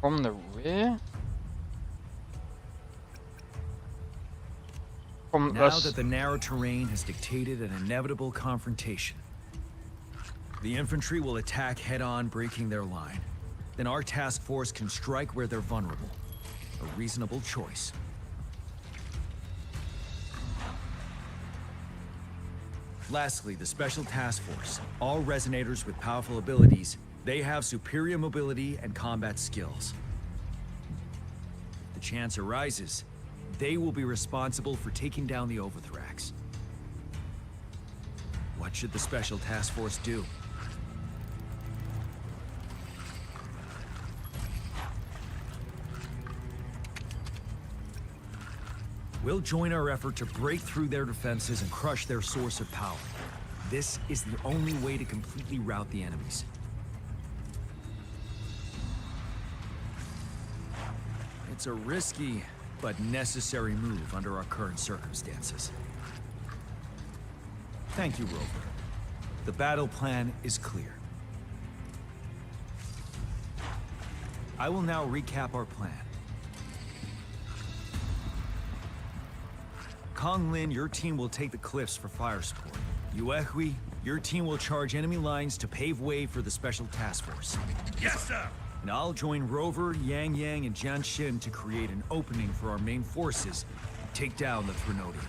From the rear? From now that the narrow terrain has dictated an inevitable confrontation, the infantry will attack head-on, breaking their line. Then our task force can strike where they're vulnerable. A reasonable choice. Lastly, the Special Task Force. All resonators with powerful abilities, they have superior mobility and combat skills. If the chance arises, they will be responsible for taking down the Overthrax. What should the Special Task Force do? We'll join our effort to break through their defenses and crush their source of power. This is the only way to completely rout the enemies. It's a risky, but necessary move under our current circumstances. Thank you, Rover. The battle plan is clear. I will now recap our plan. Kong Lin, your team will take the cliffs for fire support. Yuehui, your team will charge enemy lines to pave way for the Special Task Force. Yes, sir! And I'll join Rover, Yang Yang, and Jian Xin to create an opening for our main forces and take down the Threnodian.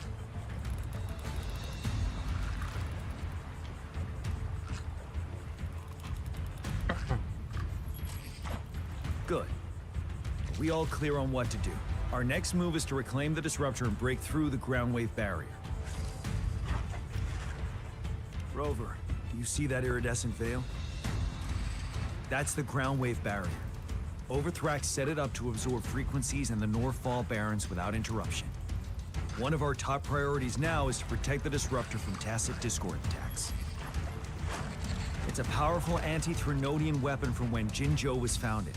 Good. We all clear on what to do. Our next move is to reclaim the Disruptor and break through the ground wave barrier. Rover, do you see that iridescent veil? That's the ground wave barrier. Overthrax set it up to absorb frequencies in the Norfall Barrens without interruption. One of our top priorities now is to protect the Disruptor from Tacit Discord attacks. It's a powerful anti-Threnodian weapon from when Jinzhou was founded.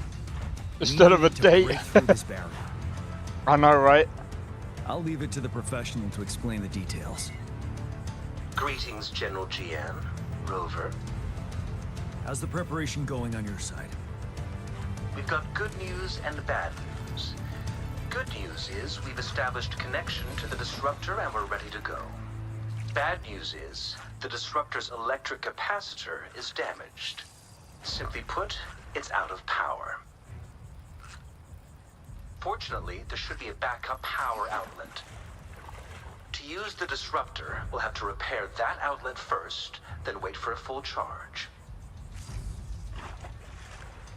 Instead of a date. Break through this barrier. I know, right? I'll leave it to the professional to explain the details. Greetings, General Jian. Rover. How's the preparation going on your side? We've got good news and bad news. Good news is we've established connection to the Disruptor and we're ready to go. Bad news is the Disruptor's electric capacitor is damaged. Simply put, it's out of power. Fortunately, there should be a backup power outlet. To use the Disruptor, we'll have to repair that outlet first, then wait for a full charge.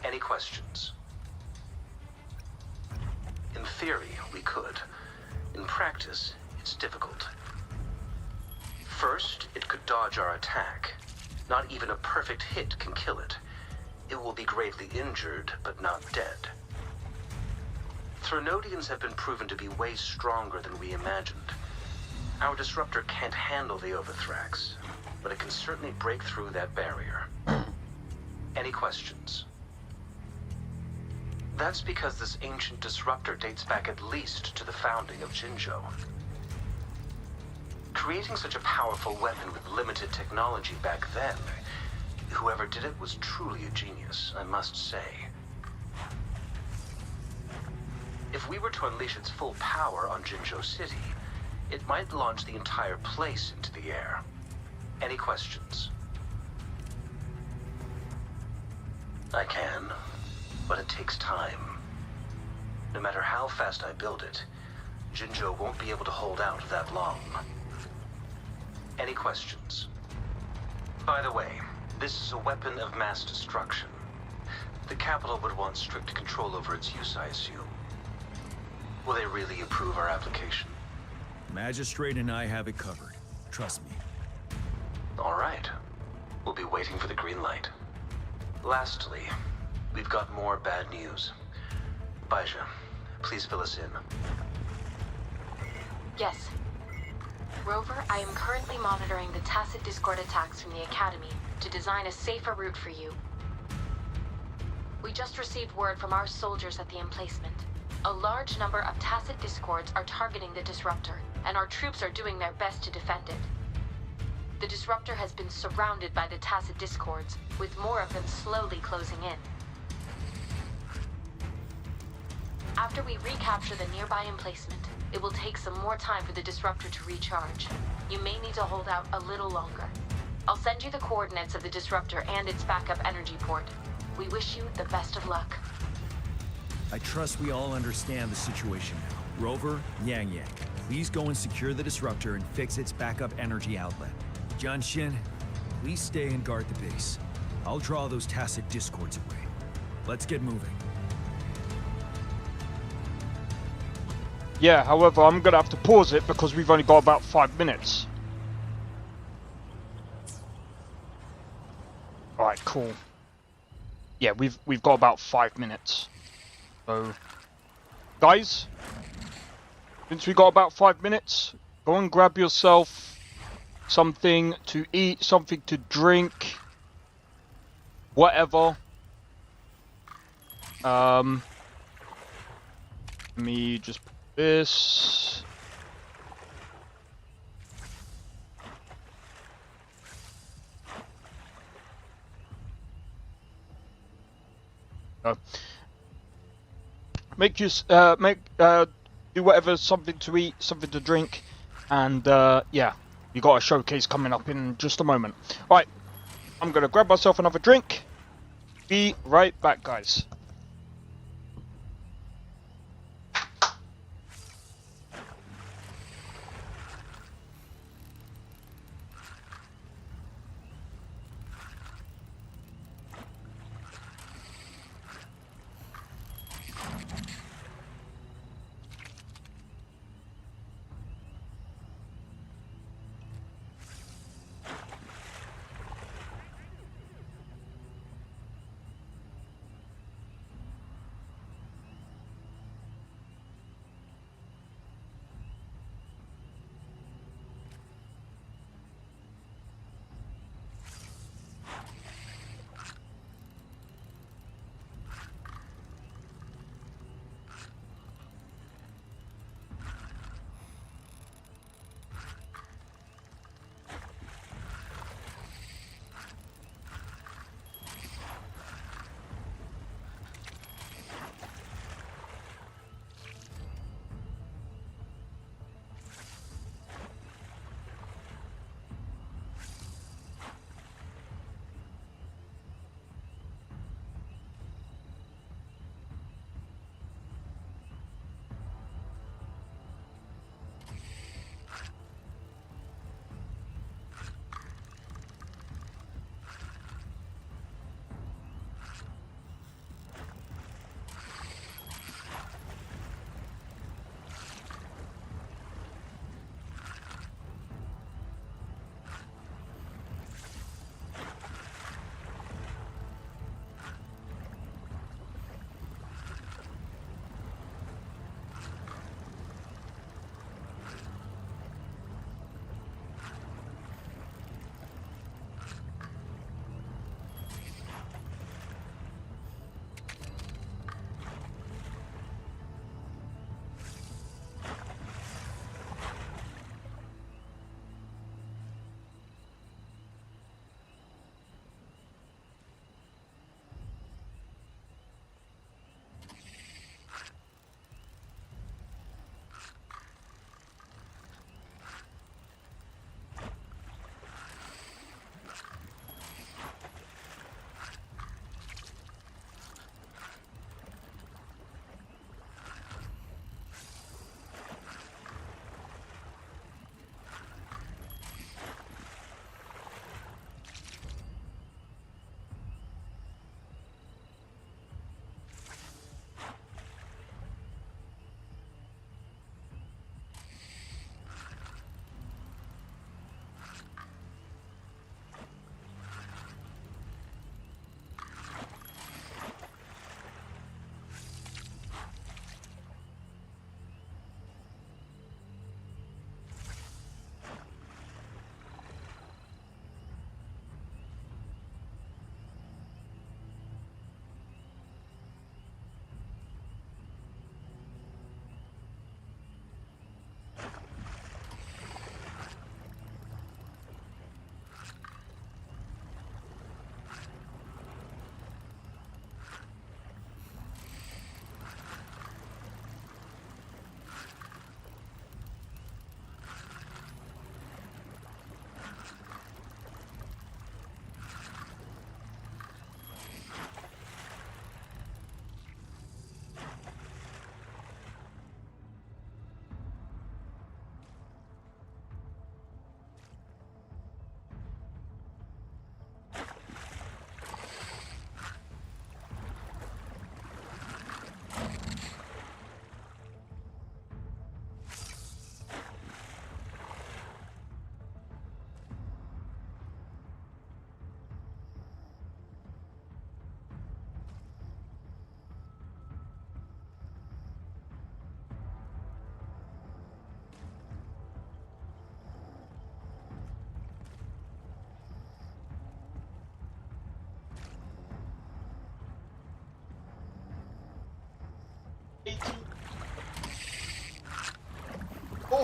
Any questions? In theory, we could. In practice, it's difficult. First, it could dodge our attack. Not even a perfect hit can kill it. It will be gravely injured, but not dead. Threnodians have been proven to be way stronger than we imagined. Our Disruptor can't handle the Overthrax, but it can certainly break through that barrier. Any questions? That's because this ancient Disruptor dates back at least to the founding of Jinzhou. Creating such a powerful weapon with limited technology back then, whoever did it was truly a genius, I must say. If we were to unleash its full power on Jinzhou City, it might launch the entire place into the air. Any questions? I can, but it takes time. No matter how fast I build it, Jinzhou won't be able to hold out that long. Any questions? By the way, this is a weapon of mass destruction. The capital would want strict control over its use, I assume. Will they really approve our application? Magistrate and I have it covered. Trust me. All right. We'll be waiting for the green light. Lastly, we've got more bad news. Baija, please fill us in. Yes. Rover, I am currently monitoring the Tacit Discord attacks from the Academy to design a safer route for you. We just received word from our soldiers at the emplacement. A large number of Tacit Discords are targeting the Disruptor, and our troops are doing their best to defend it. The Disruptor has been surrounded by the Tacit Discords, with more of them slowly closing in. After we recapture the nearby emplacement, it will take some more time for the Disruptor to recharge. You may need to hold out a little longer. I'll send you the coordinates of the Disruptor and its backup energy port. We wish you the best of luck. I trust we all understand the situation now. Rover, Yang Yang, please go and secure the Disruptor and fix its backup energy outlet. John Shin, please stay and guard the base. I'll draw those Tacit Discords away. Let's get moving. Yeah, however, I'm gonna have to pause it because we've only got about 5 minutes. Alright, cool. Yeah, we've got about 5 minutes. So, guys, since we got about 5 minutes, go and grab yourself something to eat, something to drink, whatever. Let me just put this. Do whatever, something to eat, something to drink, and yeah, you got a showcase coming up in just a moment. Right, I'm gonna grab myself another drink. Be right back, guys.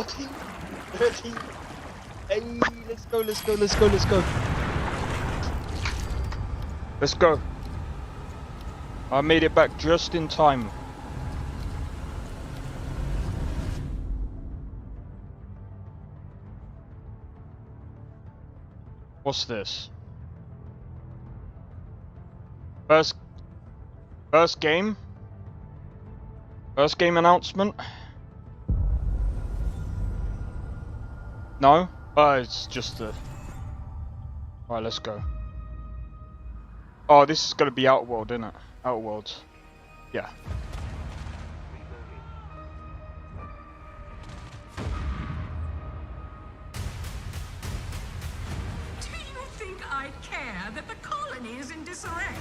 14, 13. Hey, let's go, let's go, let's go, let's go. Let's go. I made it back just in time. What's this? First game? First game announcement? No? It's just a... Alright, let's go. Oh, this is gonna be Outer World, isn't it? Outer Worlds. Yeah. Do you think I care that the colony is in disarray?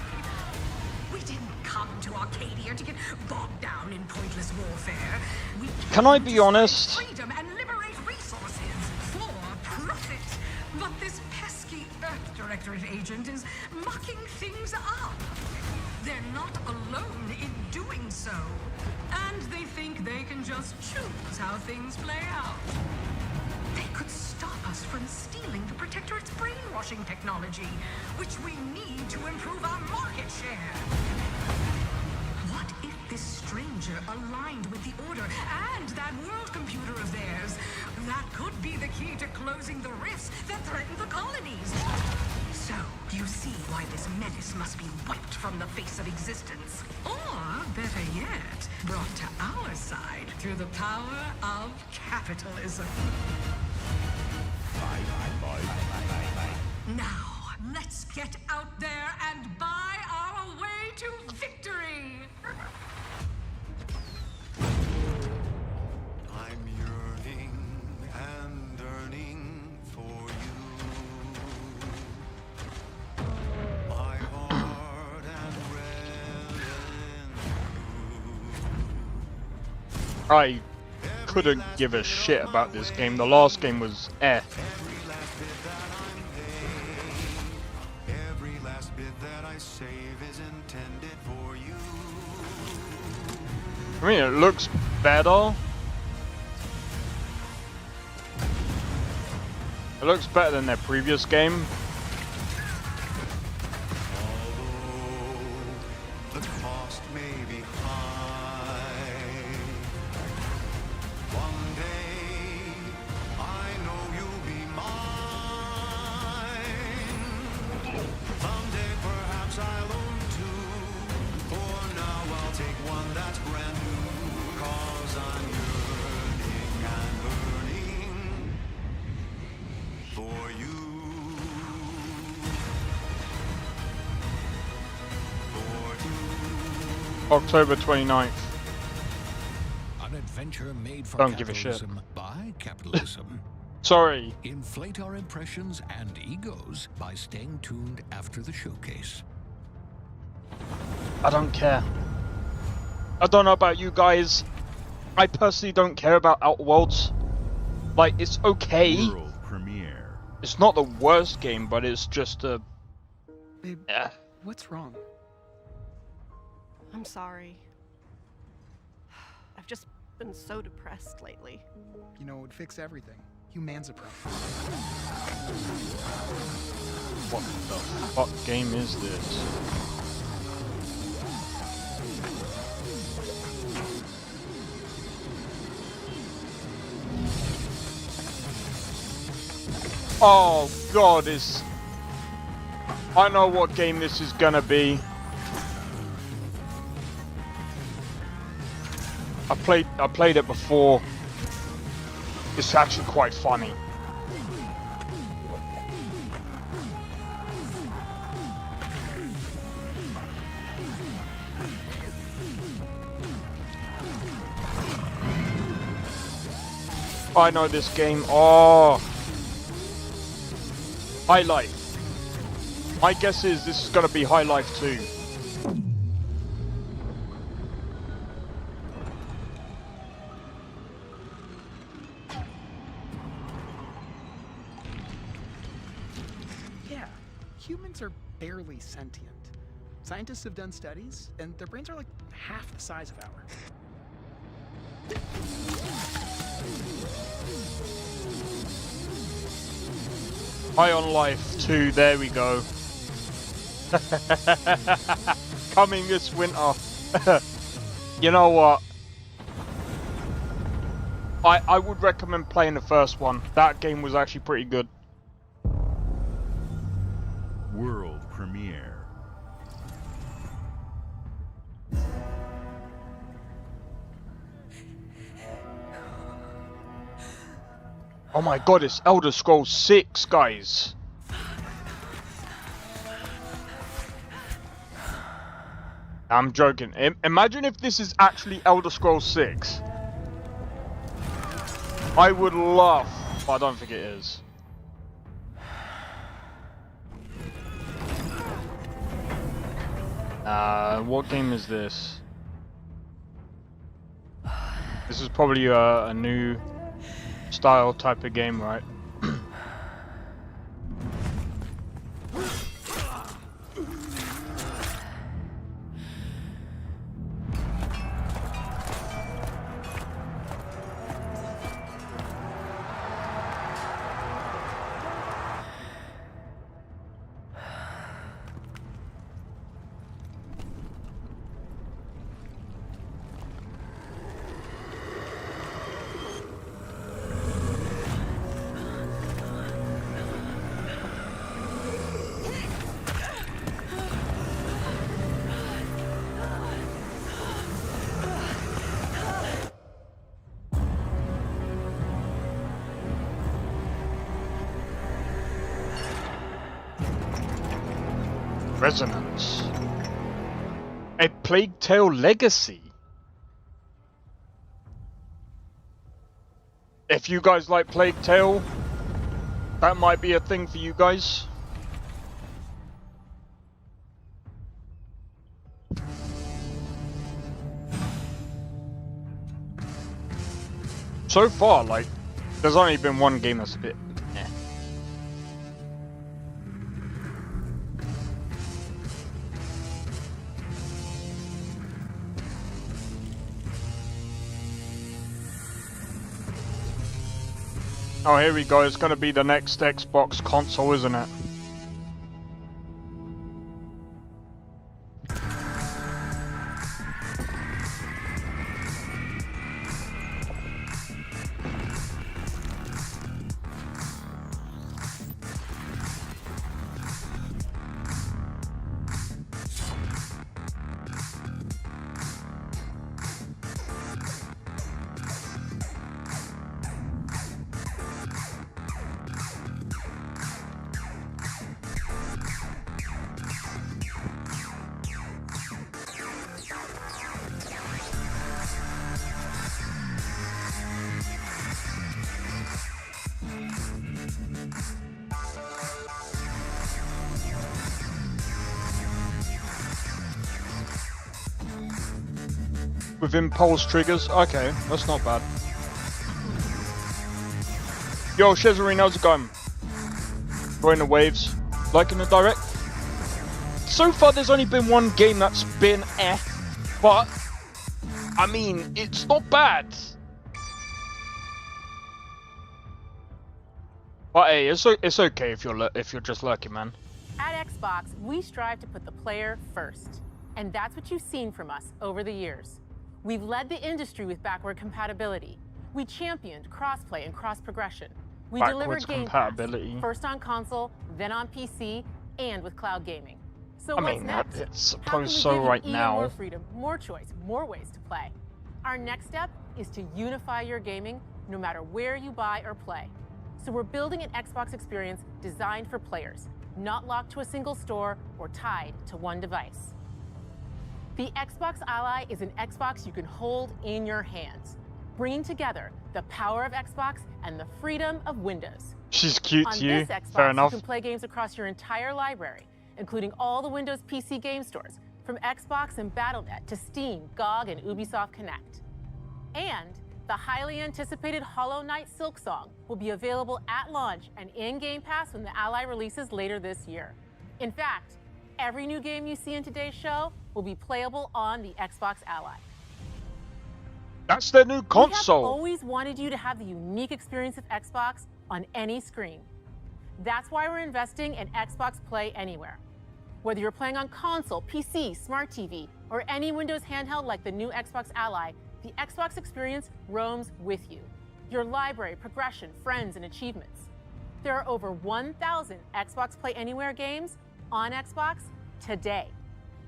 We didn't come to Arcadia to get bogged down in pointless warfare. We Can I be honest? freedom and liberate resources for profit. But this pesky Earth Directorate agent is mucking things up. They're not alone in doing so. And they think they can just choose how things play out. They could stop us from stealing the Protectorate's brainwashing technology, which we need to improve our market share. What if this stranger aligned with the Order and that world computer of theirs? That could be the key to closing the rifts that threaten the colonies. So, you see why this menace must be wiped from the face of existence. Or, better yet, brought to our side through the power of capitalism. Now, let's get out there and buy our way to victory! I'm yearning and yearning for you. My heart and red and I couldn't give a shit about this game. The last game was eh. every last bit that I save is intended for you. I mean, it looks better. It looks better than their previous game. The cost may be high. One day, I know you'll be mine. Someday, perhaps I'll own two. For now, I'll take one that's brand new. 'Cause I'm yearning and burning for you. October 29th. An adventure made for Don't give a shit. capitalism by capitalism. Sorry. Inflate our impressions and egos by staying tuned after the showcase. I don't care. I don't know about you guys. I personally don't care about Outer Worlds. Like, it's okay. World premiere. It's not the worst game, but it's just a... Babe, yeah. what's wrong? I'm sorry. I've just been so depressed lately. You know, it would fix everything. Humanzapro. What the fuck game is this? Oh god, it's... I know what game this is gonna be. I played it before. It's actually quite funny. I know this game. Oh, High Life. My guess is this is gonna be High Life 2. Yeah, humans are barely sentient. Scientists have done studies, and their brains are like half the size of ours. High on Life 2, there we go. Coming this winter. You know what? I would recommend playing the first one. That game was actually pretty good. World premiere. Oh my god, it's Elder Scrolls 6, guys. I'm joking. Imagine if this is actually Elder Scrolls 6. I would laugh, but I don't think it is. What game is this? This is probably a new style type of game, right? Resonance. A Plague Tale Legacy. If you guys like Plague Tale, that might be a thing for you guys. So far, like, there's only been one game that's a bit eh. Oh, here we go. It's going to be the next Xbox console, isn't it? With impulse triggers? Okay, that's not bad. Yo, Shezarine, how's it going? Enjoying the waves. Liking the direct? So far, there's only been one game that's been eh. But, I mean, it's not bad. But hey, it's okay if you're just lurking, man. At Xbox, we strive to put the player first. And that's what you've seen from us over the years. We've led the industry with backward compatibility. We championed crossplay and cross-progression. We delivered Game Pass, first on console, then on PC, and with cloud gaming. So what's next? I suppose so right now. More freedom, more choice, more ways to play. Our next step is to unify your gaming no matter where you buy or play. So we're building an Xbox experience designed for players, not locked to a single store or tied to one device. The Xbox Ally is an Xbox you can hold in your hands, bringing together the power of Xbox and the freedom of Windows. She's cute to you. On this Xbox, fair enough. You can play games across your entire library, including all the Windows PC game stores, from Xbox and Battle.net to Steam, GOG, and Ubisoft Connect. And the highly anticipated Hollow Knight Silksong will be available at launch and in Game Pass when the Ally releases later this year. In fact, every new game you see in today's show will be playable on the Xbox Ally. That's their new We have console. always wanted you to have the unique experience of Xbox on any screen. That's why we're investing in Xbox Play Anywhere. Whether you're playing on console, PC, smart TV, or any Windows handheld like the new Xbox Ally, the Xbox experience roams with you. Your library, progression, friends, and achievements. There are over 1,000 Xbox Play Anywhere games on Xbox today.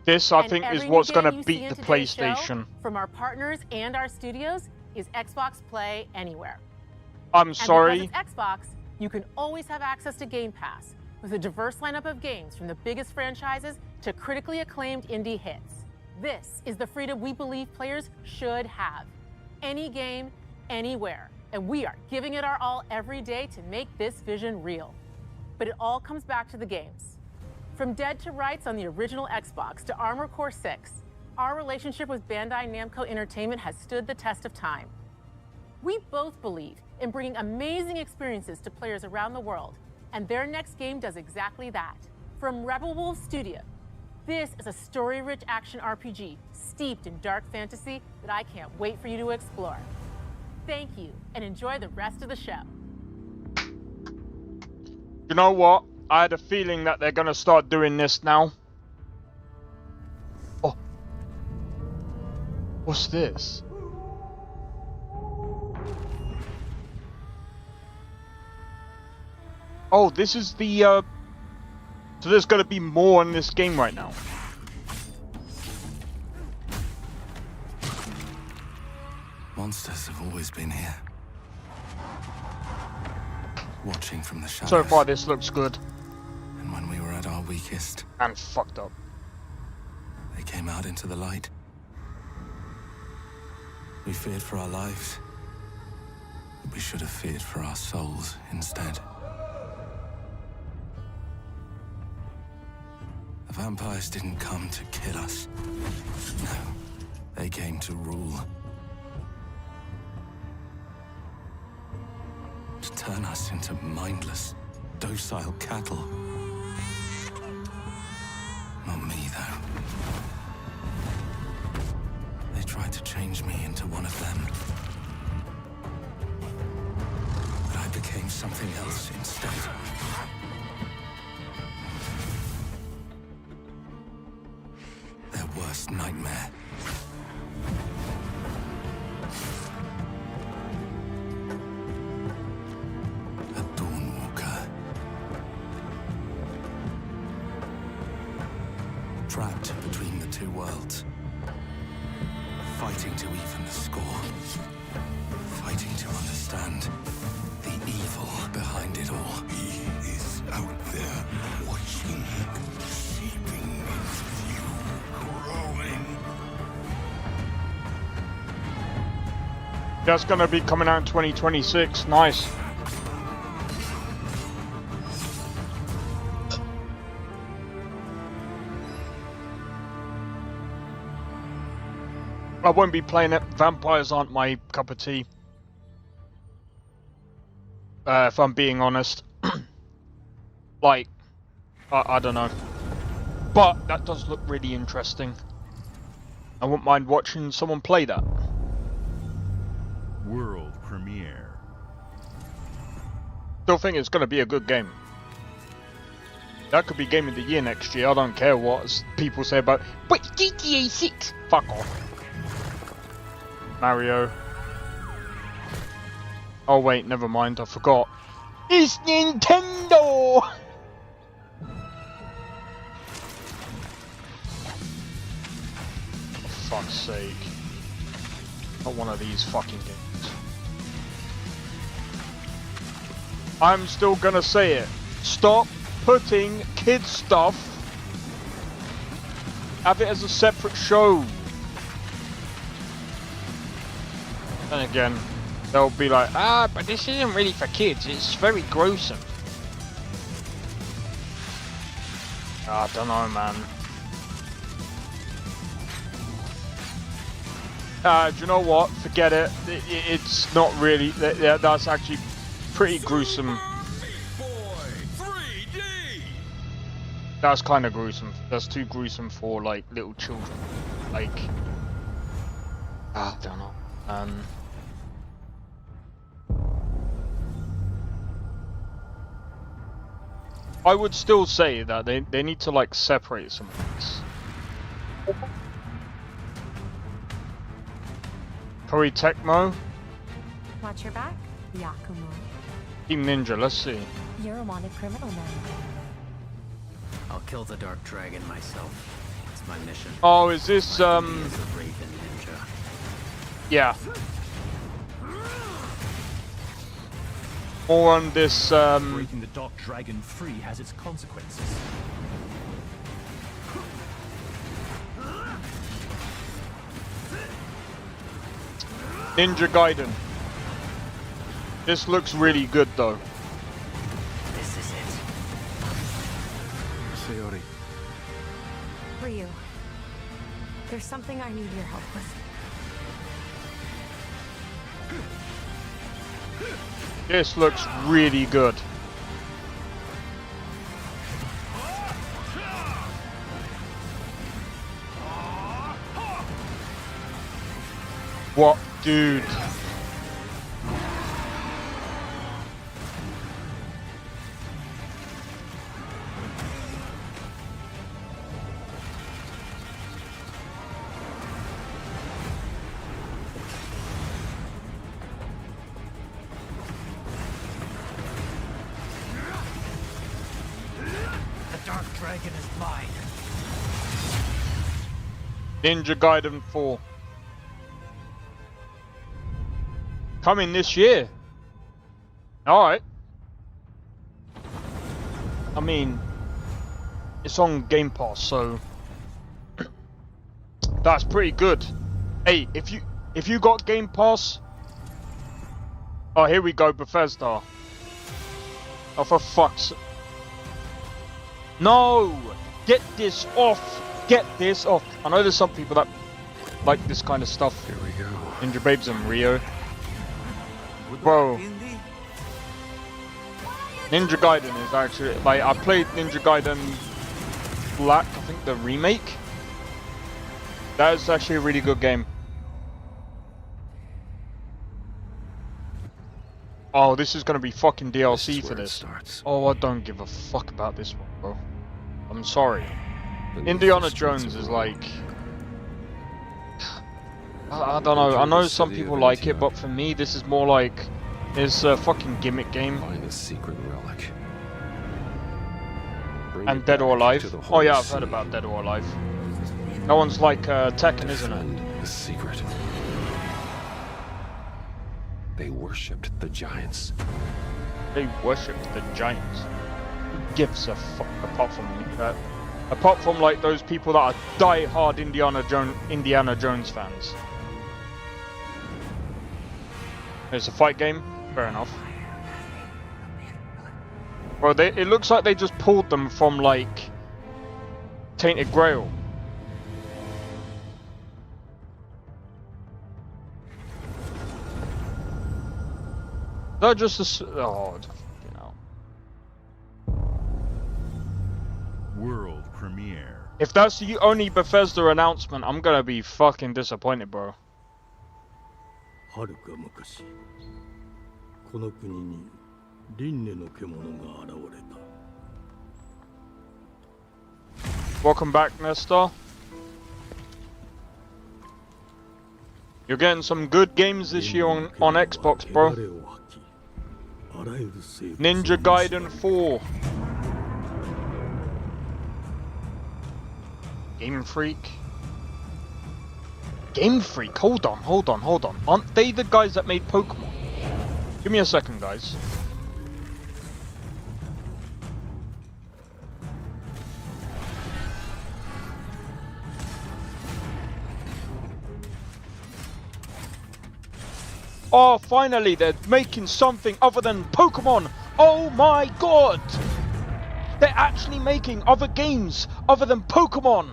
This, I And think, is every what's new going to game you see beat in the today's show, PlayStation. from our partners and our studios, is Xbox Play Anywhere. I'm And sorry. because it's Xbox, you can always have access to Game Pass with a diverse lineup of games from the biggest franchises to critically acclaimed indie hits. This is the freedom we believe players should have. Any game, anywhere. And we are giving it our all every day to make this vision real. But it all comes back to the games. From Dead to Rights on the original Xbox to Armored Core 6, our relationship with Bandai Namco Entertainment has stood the test of time. We both believe in bringing amazing experiences to players around the world, and their next game does exactly that. From Rebel Wolf Studio, this is a story-rich action RPG steeped in dark fantasy that I can't wait for you to explore. Thank you, and enjoy the rest of the show. You know what? I had a feeling that they're going to start doing this now. Oh. What's this? Oh, this is the, So there's going to be more in this game right now. Monsters have always been here. Watching from the shadows. So far, this looks good. And when we were at our weakest... And fucked up. They came out into the light. We feared for our lives. But we should have feared for our souls instead. The vampires didn't come to kill us. No, they came to rule. To turn us into mindless, docile cattle. Not me, though. They tried to change me into one of them. But I became something else instead. Their worst nightmare. Trapped between the two worlds. Fighting to even the score. Fighting to understand the evil behind it all. He is out there watching, seeping into you, growing. That's going to be coming out in 2026. Nice. I won't be playing it. Vampires aren't my cup of tea. If I'm being honest. Like, I don't know. But that does look really interesting. I wouldn't mind watching someone play that. World premiere. Still think it's going to be a good game. That could be Game of the Year next year. I don't care what people say about. But GTA 6. Fuck off. Mario. Oh wait, never mind, I forgot. It's Nintendo! For fuck's sake. Not one of these fucking games. I'm still gonna say it. Stop putting kids stuff. Have it as a separate show. And again, they'll be like, but this isn't really for kids, it's very gruesome. I don't know, man. Do you know what? Forget it. It's not really, that's actually pretty gruesome. That's kind of gruesome. That's too gruesome for, like, little children. Like, I don't know. I would still say that they need to like separate some of these. Probably Tecmo. Watch your back, Yakumo. Team Ninja, let's see. You're a wanted criminal now. I'll kill the Dark Dragon myself. It's my mission. Oh, is this My duty as a Raven Ninja. Yeah. More on this Breaking the Dark Dragon free has its consequences. Ninja Gaiden. This looks really good though. This is it. Sayori. Ryu, there's something I need your help with. This looks really good. What, dude? The Dark Dragon is mine. Ninja Gaiden 4. Coming this year. Alright. I mean, it's on Game Pass, so that's pretty good. Hey, if you got Game Pass, oh, here we go, Bethesda. Oh, for fuck's sake. No! Get this off! Get this off! I know there's some people that like this kind of stuff. Here we go. Ninja Babes and Rio. Bro. Ninja Gaiden is actually, like, I played Ninja Gaiden Black, I think the remake. That is actually a really good game. Oh, this is gonna be fucking DLC for this. Oh, I don't give a fuck about this one, bro. I'm sorry. Indiana Jones is like... I don't know. I know some people like it, but for me, this is more like... It's a fucking gimmick game. Find a secret relic. And Dead or Alive. Oh yeah, I've heard about Dead or Alive. That one's like Tekken, isn't it? The secret. They worshipped the giants. They worshipped the giants. Who gives a fuck apart from me? Apart from like those people that are die-hard Indiana Jones fans. It's a fight game. Fair enough. Bro, it looks like they just pulled them from like Tainted Grail. They're just a... Oh, you know. World premiere. If that's the only Bethesda announcement, I'm gonna be fucking disappointed, bro. はるか昔この国に輪廻の獣が現れた Welcome back, Nestor. You're getting some good games this year on Xbox, bro. Ninja Gaiden 4. Game Freak. Game Freak? Hold on. Aren't they the guys that made Pokemon? Give me a second, guys. Oh, finally, they're making something other than Pokemon! Oh my god! They're actually making other games other than Pokemon!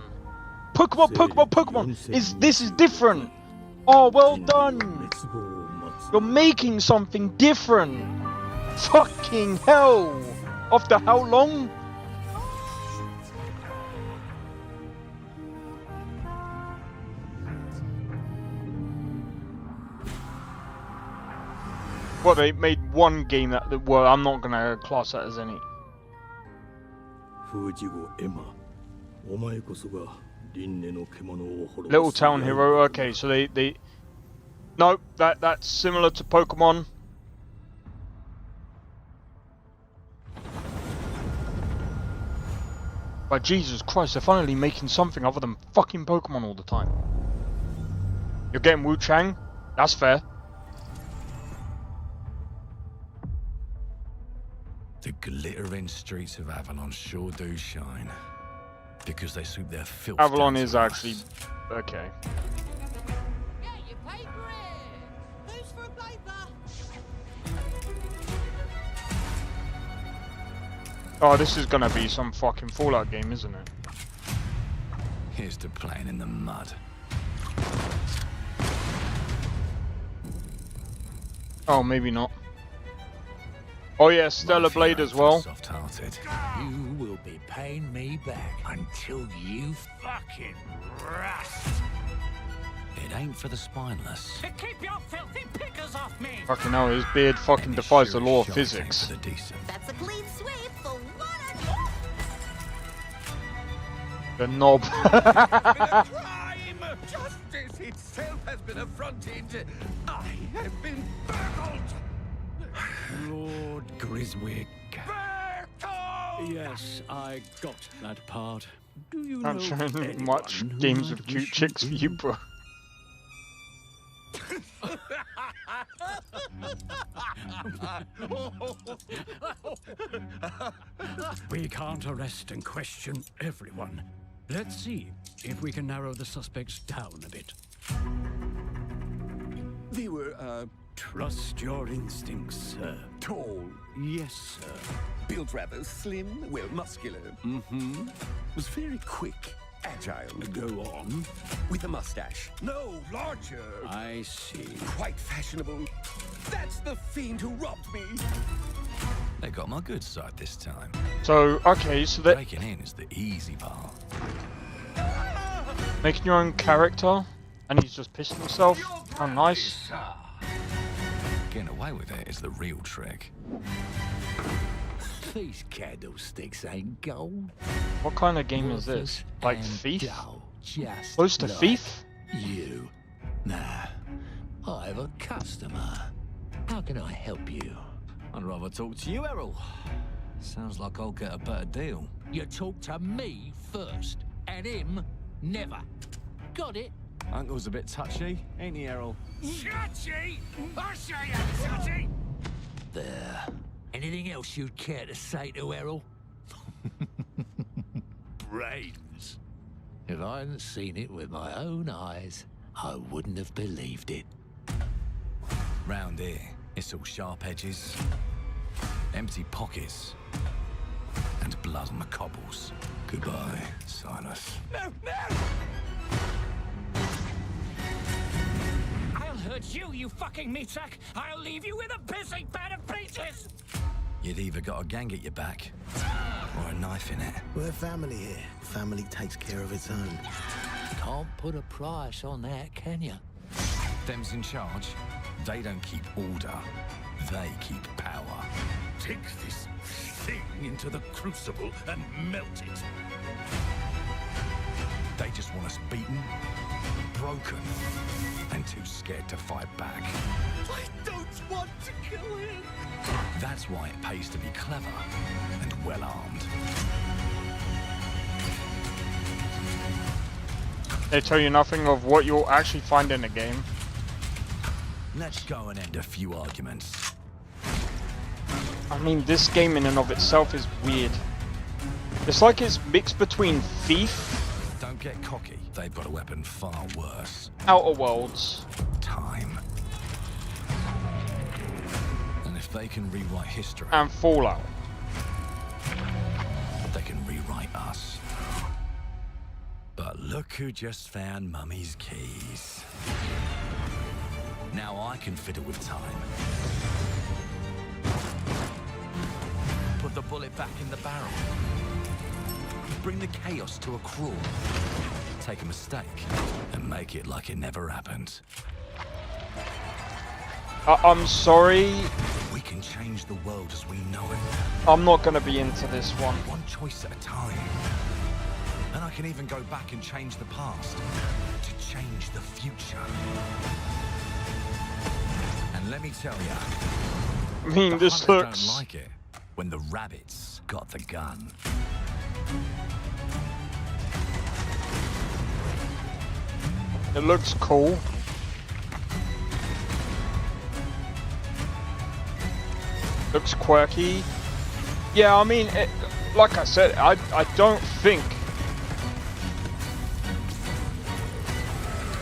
Pokemon! This is different! Oh, well done! You're making something different! Fucking hell! After how long? Well, they made one game that, well, I'm not gonna class that as any. Little town hero, okay, so they no, that's similar to Pokemon. But Jesus Christ, they're finally making something other than fucking Pokemon all the time. You're getting Wu Chang? That's fair. The glittering streets of Avalon sure do shine. Because they sweep their filth. Avalon is actually okay. Oh, this is gonna be some fucking Fallout game, isn't it? Here's to playing in the mud. Oh, maybe not. Oh yeah, Stellar Blade as well. Soft-hearted. You will be paying me back until you fucking rust. It ain't for the spineless. Keep your filthy pickers off me! Fucking hell, his beard fucking defies the law of physics. That's a clean sweep for what The knob. Crime! Justice itself has been affronted. I have been burgled. Lord Griswick. Yes, I got that part. Do you I'm know showing anyone much who games might of cute wish chicks for you, bro. We can't arrest and question everyone. Let's see if we can narrow the suspects down a bit. They were, trust your instincts, sir. Tall. Yes, sir. Built rather slim, well, muscular. Mm-hmm. Was very quick, agile. Go on. With a mustache. No, larger. I see. Quite fashionable. That's the fiend who robbed me. They got my good side this time. So, okay, so that breaking in is the easy part. Making your own character, and he's just pissing himself. How nice. Getting away with it is the real trick. These candlesticks ain't gold. What kind of game is this? Like Thief? Just Close to like Thief? You. Nah. I have a customer. How can I help you? I'd rather talk to you, Errol. Sounds like I'll get a better deal. You talk to me first, and him never. Got it? Uncle's a bit touchy, ain't he, Errol? Touchy? I say I'm touchy! There. Anything else you'd care to say to Errol? Brains. If I hadn't seen it with my own eyes, I wouldn't have believed it. Round here, it's all sharp edges, empty pockets, and blood on the cobbles. Goodbye, Silas. No, no! I'll hurt you, you fucking meatsack! I'll leave you with a pissing pan of pieces! You'd either got a gang at your back, or a knife in it. We're family here. Family takes care of its own. Can't put a price on that, can you? Them's in charge. They don't keep order. They keep power. Take this thing into the crucible and melt it. They just want us beaten, broken, and too scared to fight back. I don't want to kill him. That's why it pays to be clever and well-armed. They tell you nothing of what you'll actually find in the game. Let's go and end a few arguments. I mean, this game in and of itself is weird. It's like it's mixed between Thief, Don't get cocky. They've got a weapon far worse. Outer Worlds, Time. And if they can rewrite history, and Fallout. they can rewrite us. But look who just found Mummy's keys. Now I can fiddle with time. Put the bullet back in the barrel. Bring the chaos to a crawl. Take a mistake and make it like it never happened. I'm sorry. We can change the world as we know it. I'm not gonna be into this one. One choice at a time. And I can even go back and change the past to change the future. And let me tell you, I mean, this looks. don't like it when the rabbits got the gun. It looks cool. Looks quirky. Yeah, I mean, like I said, I don't think.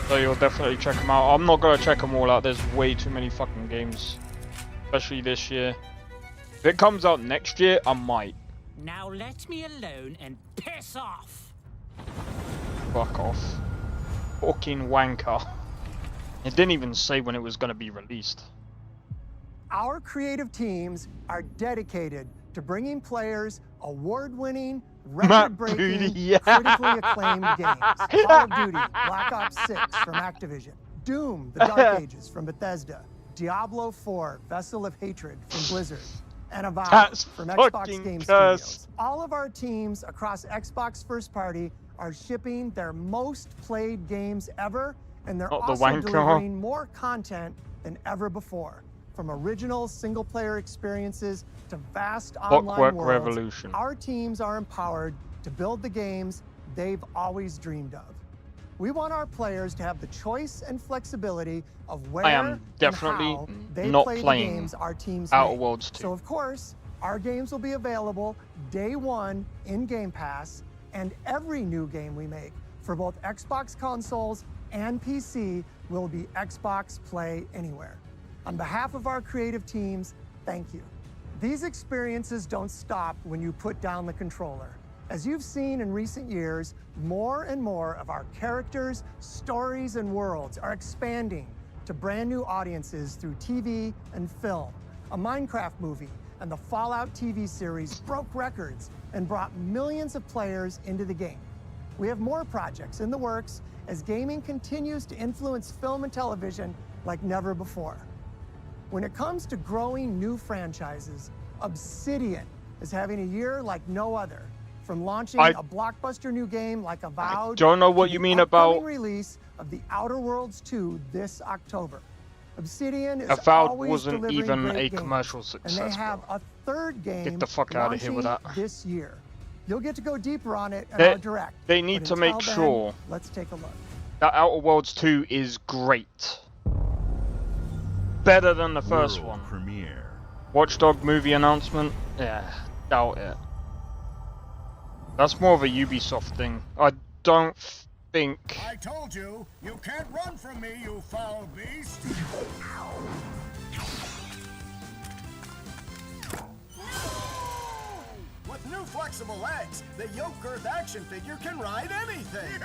So you'll definitely check them out. I'm not gonna check them all out. There's way too many fucking games, especially this year. If it comes out next year, I might. Now let me alone and piss off. Fuck off. Fucking wanker. It didn't even say when it was gonna be released. Our creative teams are dedicated to bringing players award-winning, record-breaking, yeah. critically acclaimed games. Call of Duty, Black Ops 6 from Activision, Doom, The Dark Ages from Bethesda, Diablo 4, Vessel of Hatred from Blizzard, and Avowed That's from Xbox Game cursed. Studios. All of our teams across Xbox First Party are shipping their most played games ever, and they're Not the also wanker. delivering more content than ever before. From original single-player experiences to vast online Clockwork worlds, Revolution. our teams are empowered to build the games they've always dreamed of. We want our players to have the choice and flexibility of where I am definitely and how they not play playing the games our teams Outer make. Worlds 2. So of course, our games will be available day one in Game Pass, and every new game we make for both Xbox consoles and PC will be Xbox Play Anywhere. On behalf of our creative teams, thank you. These experiences don't stop when you put down the controller. As you've seen in recent years, more and more of our characters, stories, and worlds are expanding to brand new audiences through TV and film. A Minecraft movie and the Fallout TV series broke records and brought millions of players into the game. We have more projects in the works as gaming continues to influence film and television like never before. When it comes to growing new franchises, Obsidian is having a year like no other. From launching a blockbuster new game like Avowed, don't know what to you the mean upcoming about release of The Outer Worlds 2 this October. Obsidian is Avowed always wasn't delivering even great a games, commercial and success. they have a third game Get the fuck out of here with launching that. this year. You'll get to go deeper on it at our direct. They need but to make until then, sure let's take a look. that Outer Worlds 2 is great. Better than the first one. Premiere. Watchdog movie announcement? Yeah, doubt it. That's more of a Ubisoft thing. I don't think. I told you, you can't run from me, you foul beast. With new flexible legs, the yoke girth action figure can ride anything.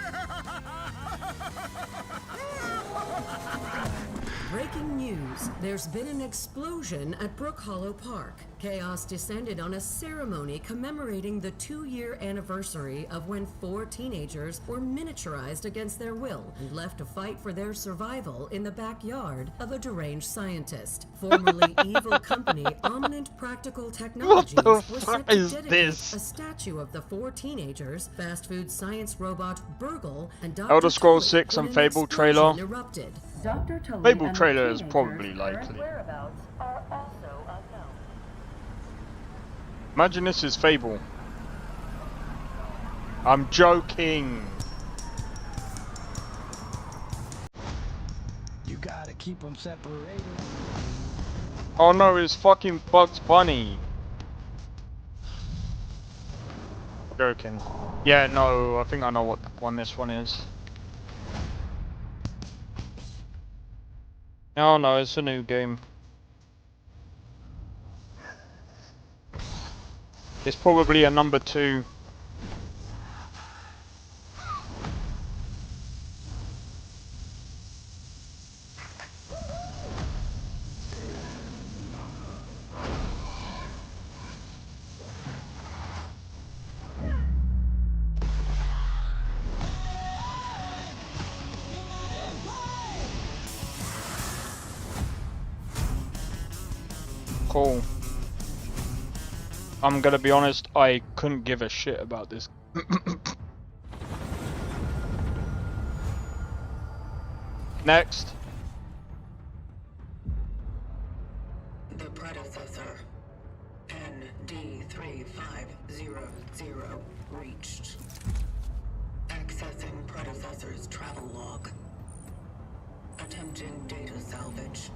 Breaking news. There's been an explosion at Brook Hollow Park. Chaos descended on a ceremony commemorating the 2-year anniversary of when 4 teenagers were miniaturized against their will and left to fight for their survival in the backyard of a deranged scientist. Formerly evil company Omnant Practical Technologies was set to dedicate a statue of the 4 teenagers, fast food science robot Burgle, and Dr. Elder Scrolls Tully 6 when and an Fable explosion trailer. erupted. Fable trailer is probably likely. Imagine this is Fable. I'm joking. You gotta keep them separated. Oh no, it's fucking Bugs Bunny. Joking. Yeah, no, I think I know what one this one is. Oh no, it's a new game. It's probably a number 2. Cool. I'm gonna be honest, I couldn't give a shit about this. Next. The predecessor, ND3500, reached. Accessing predecessor's travel log. Attempting data salvage.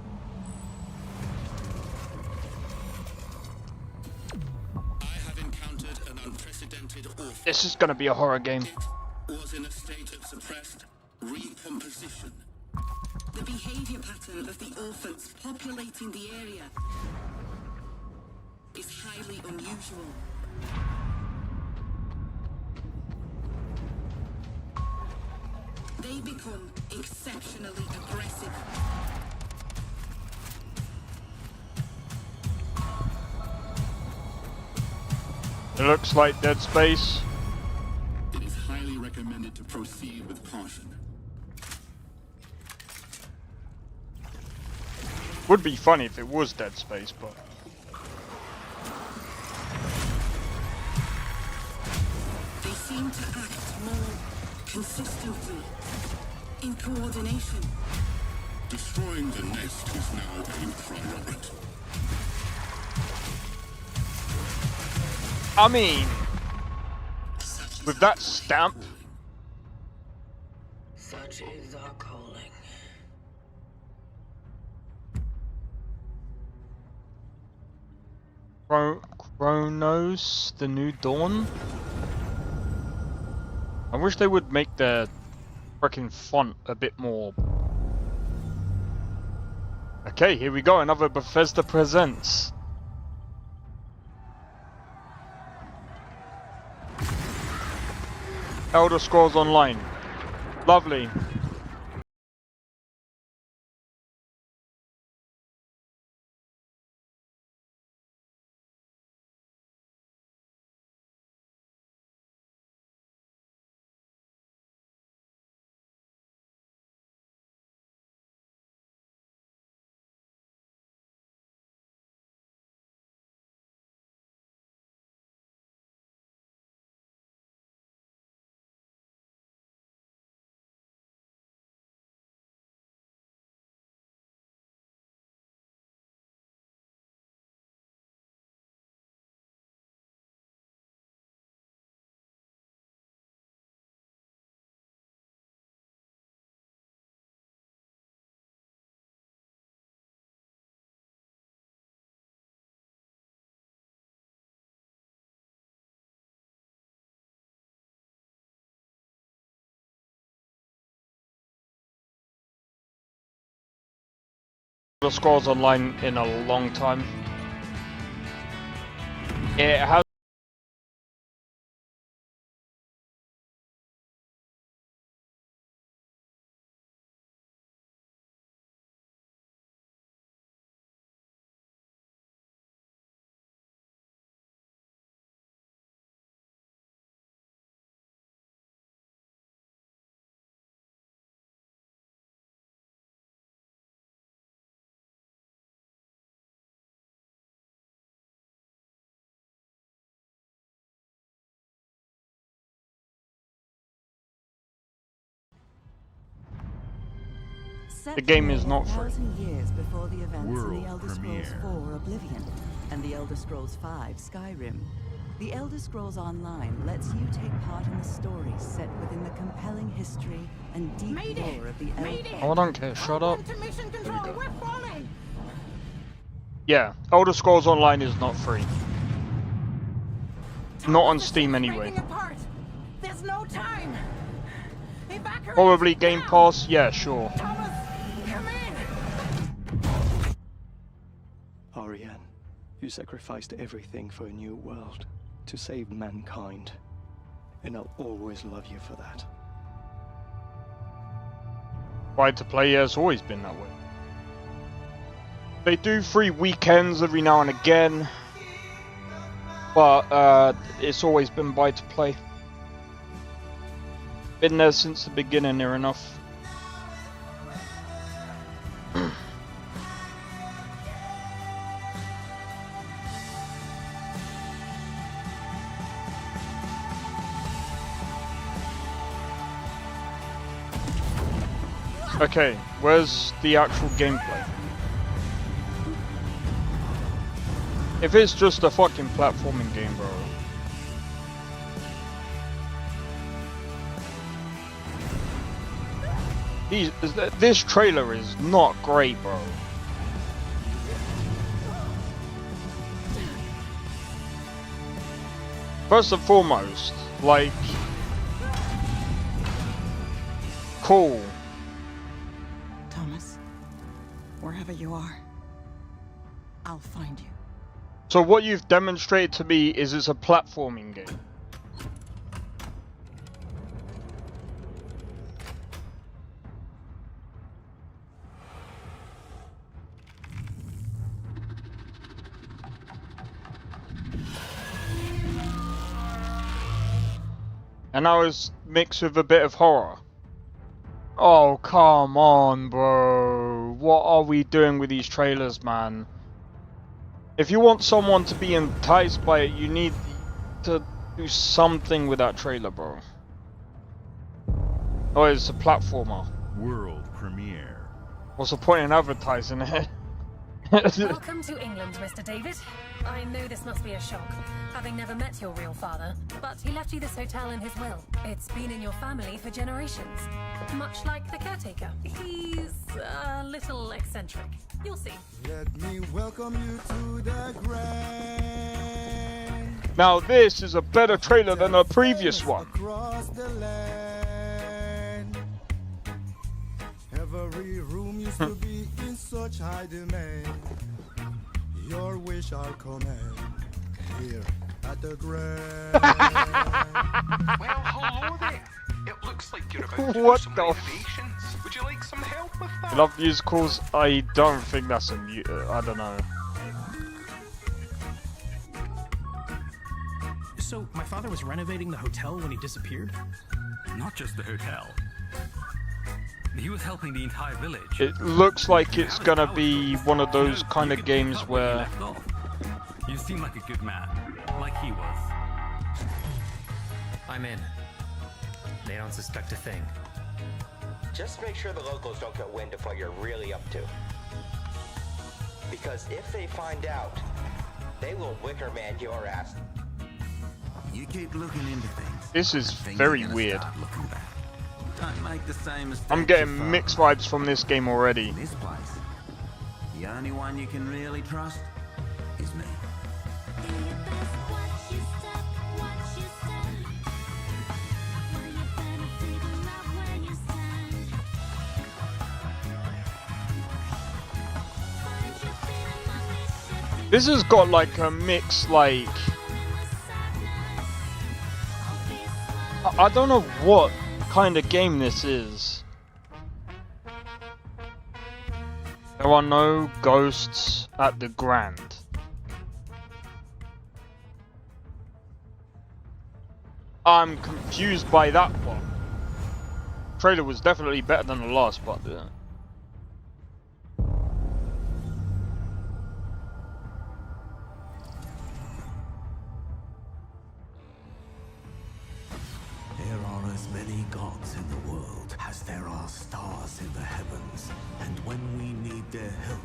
I have encountered an unprecedented orphan. This is gonna be a horror game. Was in a state of suppressed recomposition. The behavior pattern of the orphans populating the area is highly unusual. They become exceptionally aggressive. It looks like Dead Space. It is highly recommended to proceed with caution. Would be funny if it was Dead Space, but They seem to act more consistently, in coordination. Destroying the nest is now a priority. I mean, with that stamp, Such is our calling. Chronos, the New Dawn. I wish they would make their freaking font a bit more. Okay, here we go. Another Bethesda Presents. Elder Scrolls Online. Lovely. Elder Scrolls Online in a long time. It has. The game is not free. 1,000 years before the events World in the Elder premiere. Scrolls 4 Oblivion and the Elder Scrolls 5 Skyrim, the Elder Scrolls Online lets you take part in the stories set within the compelling history and deep lore of the Elder. Oh, I don't care. Shut up. To mission control, we're falling. Yeah, Elder Scrolls Online is not free. Not on Steam anyway. Breaking apart. There's no time. Evacuate Probably Game Pass. Yeah, sure. Thomas, come in. Ariane, you sacrificed everything for a new world, to save mankind. And I'll always love you for that. Right to play has always been that way. They do free weekends every now and again, but it's always been buy to play. Been there since the beginning, near enough. Okay, where's the actual gameplay? If it's just a fucking platforming game, bro. This trailer is not great, bro. First and foremost, like, cool. Thomas, wherever you are, I'll find you. So what you've demonstrated to me is it's a platforming game. And now it's mixed with a bit of horror. Oh, come on, bro. What are we doing with these trailers, man? If you want someone to be enticed by it, you need to do something with that trailer, bro. Oh, it's a platformer. World premiere. What's the point in advertising it? Welcome to England, Mr. David. I know this must be a shock, having never met your real father, but he left you this hotel in his will. It's been in your family for generations, much like the caretaker. He's a little eccentric. You'll see. Let me welcome you to the grand. Now this is a better trailer than the previous one. Across the land. Every room used to be in such high demand. Your wish I'll command here at the grand. Well, hello there. It looks like you're about to What do some the renovations. Would you like some help with that? I love musicals. I don't think that's a I don't know. So, my father was renovating the hotel when he disappeared? Not just the hotel. He was helping the entire village. It looks like it's gonna be one of those kind of games where... You seem like a good man, like he was. I'm in. They don't suspect a thing. Just make sure the locals don't get wind of what you're really up to. Because if they find out, they will Wicker Man your ass. You keep looking into things. This is very weird. Don't make the same mistake. I'm getting mixed vibes from this game already. This place, the only one you can really trust is me. This has got like a mix, like... I don't know what kind of game this is. There are no ghosts at the Grand. I'm confused by that one. Trailer was definitely better than the last, but There are as many gods in the world as there are stars in the heavens. And when we need their help,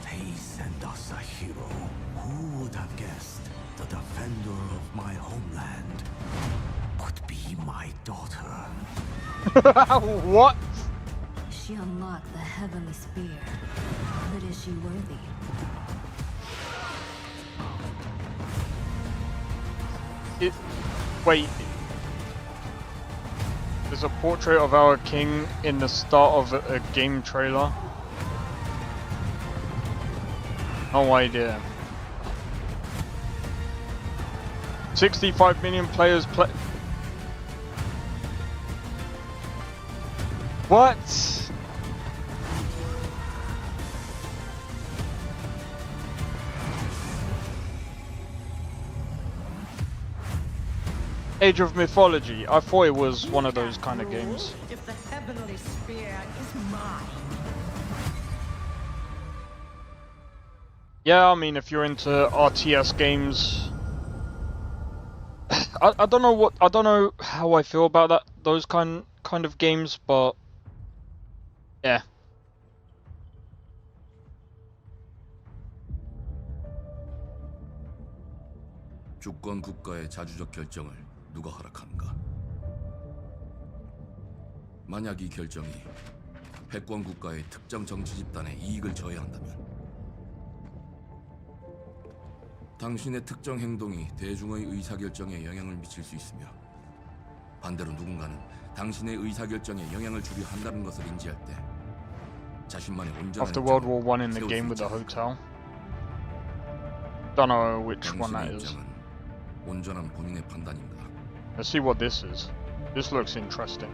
they send us a hero. Who would have guessed the defender of my homeland would be my daughter? What? She unlocked the heavenly spear, but is she worthy? Wait. There's a portrait of our king in the start of a game trailer. No idea. 65 million players play. What? Age of Mythology. I thought it was one of those kind of games. If the heavenly spear is mine. Yeah, I mean, if you're into RTS games, I don't know how I feel about those kind of games, but Yeah. 주권 국가의 자주적 결정을 누가 허락하는가? 만약 이 결정이 패권 국가의 특정 정치 집단에 이익을 저해한다면 당신의 특정 행동이 대중의 의사결정에 영향을 미칠 수 있으며 반대로 누군가는 당신의 의사결정에 영향을 주려 한다는 것을 인지할 때 자신만의 온전한 After World War I in the game with the hotel. Don't know which one that is. 온전한 본인의 판단인가? Let's see what this is. This looks interesting.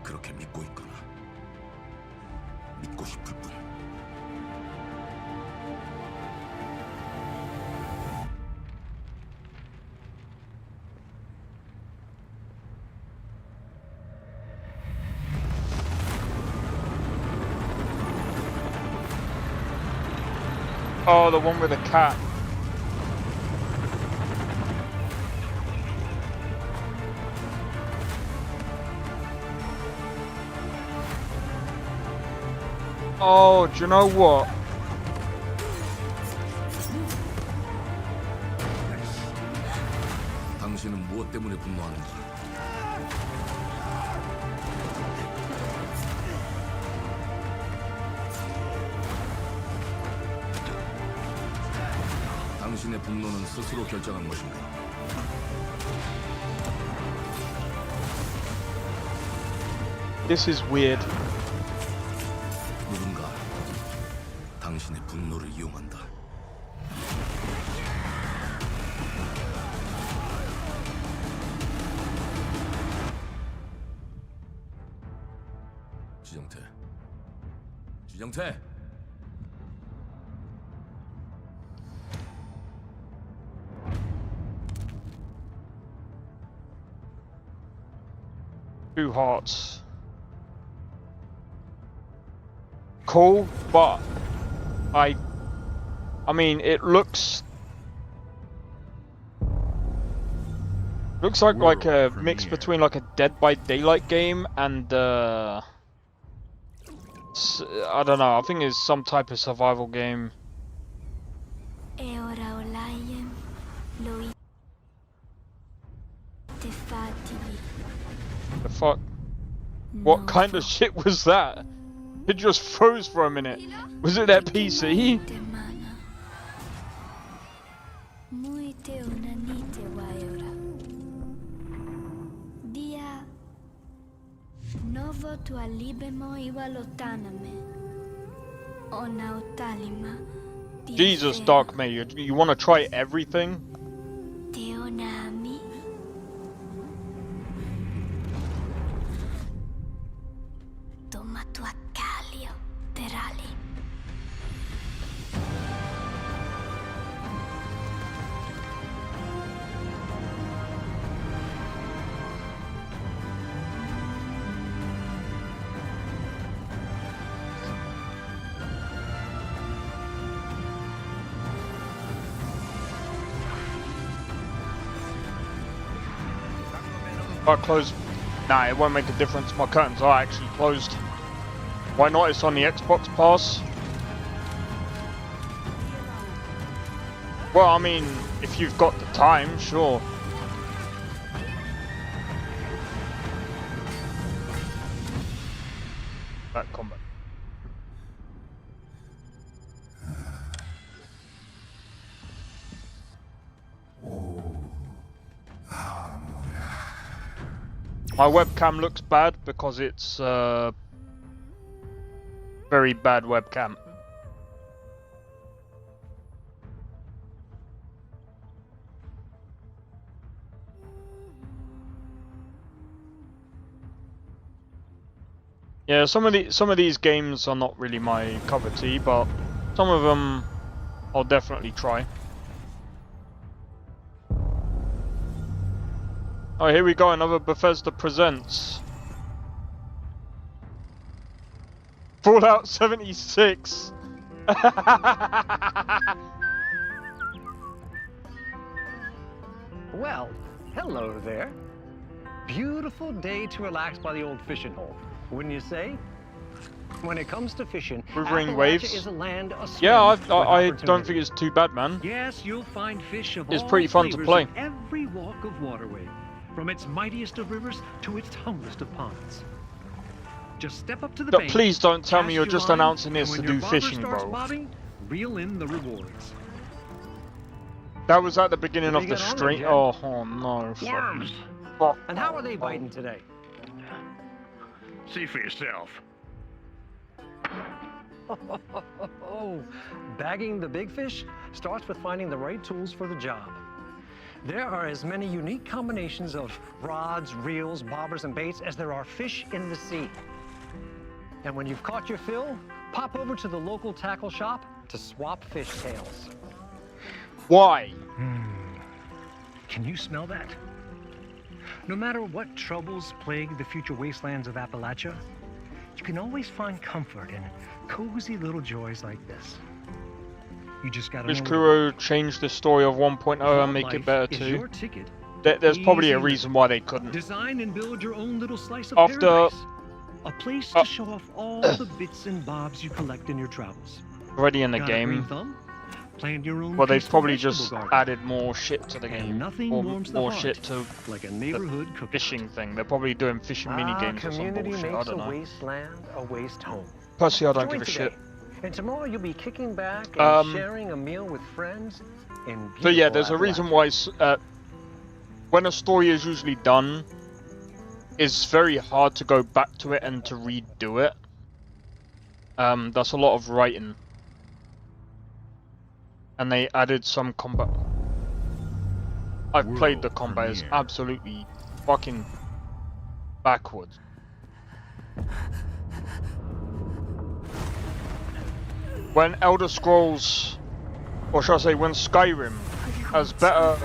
그렇게 믿고 있거나 믿고 싶을 뿐. Oh, the one with the cat. Oh, do you know what? 당신은 무엇 때문에 분노하는가? 당신의 분노는 스스로 결정한 것인가? This is weird. 누군가 당신의 분노를 이용한다. 지정태. Two hearts. Cool, but I mean, it looks like a mix between like a Dead by Daylight game and I don't know. I think it's some type of survival game. The fuck? What kind of shit was that? It just froze for a minute. Was it that PC? Jesus, Dark Mayor, you want to try everything? Closed. Nah, it won't make a difference. My curtains are actually closed. Why not? It's on the Xbox Pass. Well, I mean, if you've got the time, sure. Back combat. My webcam looks bad because it's very bad webcam. Yeah, some of these games are not really my cup of tea, but some of them I'll definitely try. Oh, here we go, another Bethesda Presents. Fallout 76! Well, hello there. Beautiful day to relax by the old fishing hole, wouldn't you say? When it comes to fishing, Wuthering Appalachia Waves. is a land aswimm Yeah, with I don't opportunity. think it's too bad, man. Yes, you'll find fish of It's all pretty fun to flavors play. in every walk of waterway, from its mightiest of rivers to its humblest of ponds. Just step up to the But bank, please don't tell me cast you're your just line, announcing and this when to your do bobber fishing, starts bro. bobbing, reel in the rewards. That was at the beginning Did of you the get on stream. it, Oh no. Worms. Fuck. And how are they biting today? See for yourself. Bagging the big fish starts with finding the right tools for the job. There are as many unique combinations of rods, reels, bobbers, and baits as there are fish in the sea. And when you've caught your fill, pop over to the local tackle shop to swap fish tails. Why? Can you smell that? No matter what troubles plague the future wastelands of Appalachia, you can always find comfort in cozy little joys like this. You just gotta Fish know Kuro changed the story of 1.0 and make it better is too. your ticket. There's probably a Easy reason why they couldn't. Design and build your own little slice of After- paradise. A place to show off all the bits and bobs you collect in your travels. Already in the Got a green game. thumb? Plant your own Well, they've peaceful probably vegetable just garden. added more shit to the And game. nothing Or warms the more heart shit to like a neighborhood the cookout. fishing thing. They're probably doing fishing mini games or some Community bullshit. I makes don't a know. wasteland a waste home. Personally, I don't Join give a today, shit. And tomorrow you'll be kicking back and sharing a meal with friends in So yeah, beautiful there's a reason Appalachia. why when a story is usually done, it's very hard to go back to it and to redo it. That's a lot of writing. And they added some combat. I've played the combat, it's absolutely fucking backwards. When Elder Scrolls, or should I say when Skyrim has better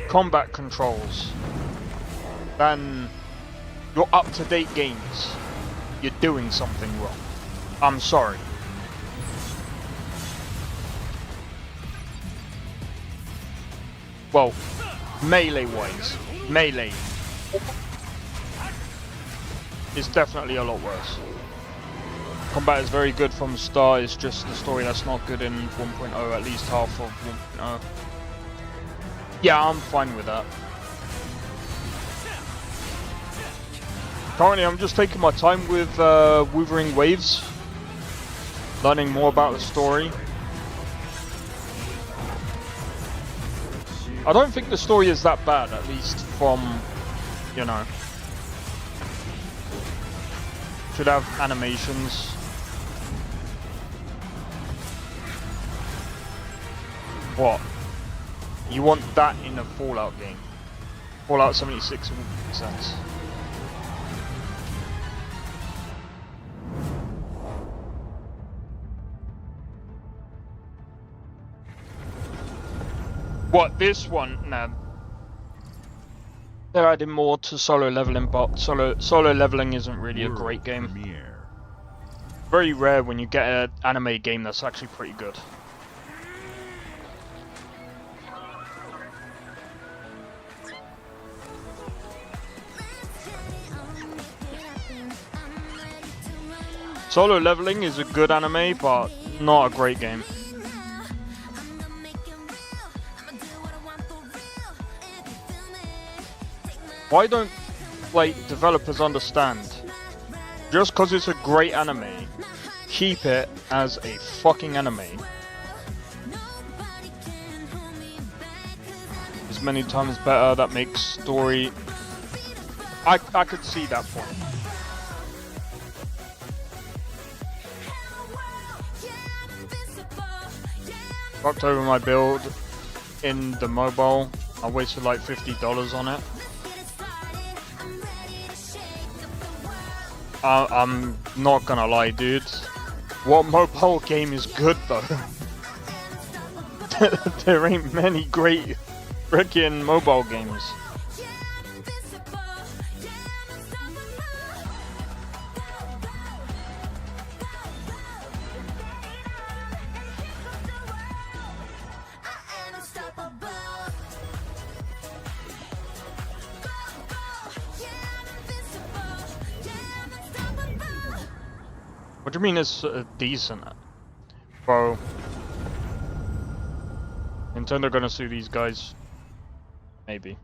combat controls than your up-to-date games, you're doing something wrong. I'm sorry. Well, melee-wise, melee is definitely a lot worse. Combat is very good from the start, it's just the story that's not good in 1.0, at least half of 1.0. Yeah, I'm fine with that. Currently, I'm just taking my time with Wuthering Waves, learning more about the story. I don't think the story is that bad, at least from, you know. Should have animations. What? You want that in a Fallout game? Fallout 76 would make sense. What, this one? No. They're adding more to solo leveling, but solo leveling isn't really a great game. Very rare when you get an anime game that's actually pretty good. Solo leveling is a good anime, but not a great game. Why don't, like, developers understand? Just because it's a great anime, keep it as a fucking anime. It's many times better, that makes story... I could see that point. Fucked over my build in the mobile. I wasted like $50 on it. I'm not gonna lie, dude. What mobile game is good though? There ain't many great freaking mobile games. What do you mean it's decent? Bro. Nintendo gonna sue these guys. Maybe.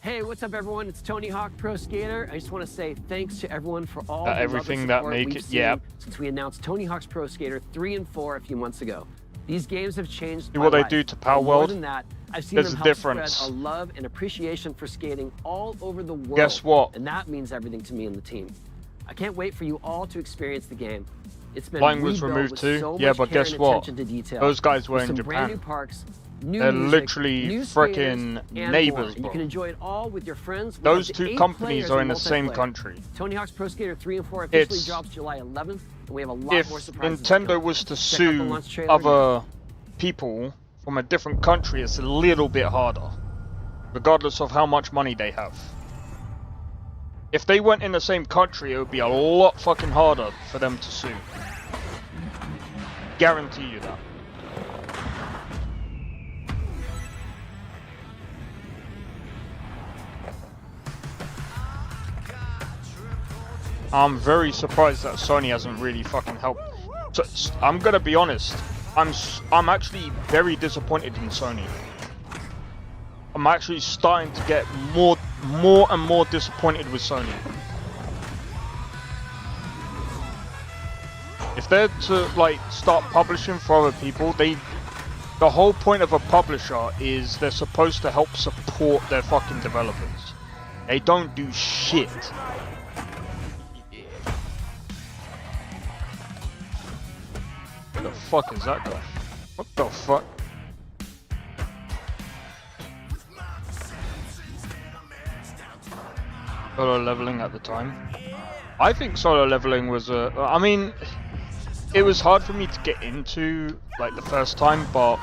Hey, what's up, everyone? It's Tony Hawk Pro Skater. I just want to say thanks to everyone for all the everything love and that make we've it. seen Yeah. since we announced Tony Hawk's Pro Skater 3 and 4 a few months ago. These games have changed See my what they life. do to Power And more World? than that, I've seen There's them a help difference. spread a love and appreciation for skating all over the world. Guess what? And that means everything to me and the team. I can't wait for you all to experience the game. It's been Flying was rebuilt removed with too. so Yeah, much but care guess and what? attention to detail. Those guys were With in some brand new Japan. parks, new They're music, literally new frickin' skaters, and neighbors, more. And you bro. can enjoy it all with your friends. We Those have up to two 8 companies players are in the same multiplayer. country. Tony Hawk's Pro Skater 3 and 4 officially It's- drops July 11th, and we have a lot If more surprises to Nintendo come. was to Check out the sue launch trailer other people from a different country, it's a little bit harder, regardless of how much money they have. If they weren't in the same country, it would be a lot fucking harder for them to sue. Guarantee you that. I'm very surprised that Sony hasn't really fucking helped. So, I'm gonna be honest. I'm actually very disappointed in Sony. I'm actually starting to get more and more disappointed with Sony. If they're to like start publishing for other people, the whole point of a publisher is they're supposed to help support their fucking developers. They don't do shit. What the fuck is that guy? What the fuck? Solo leveling at the time. I think solo leveling was I mean, it was hard for me to get into like the first time, but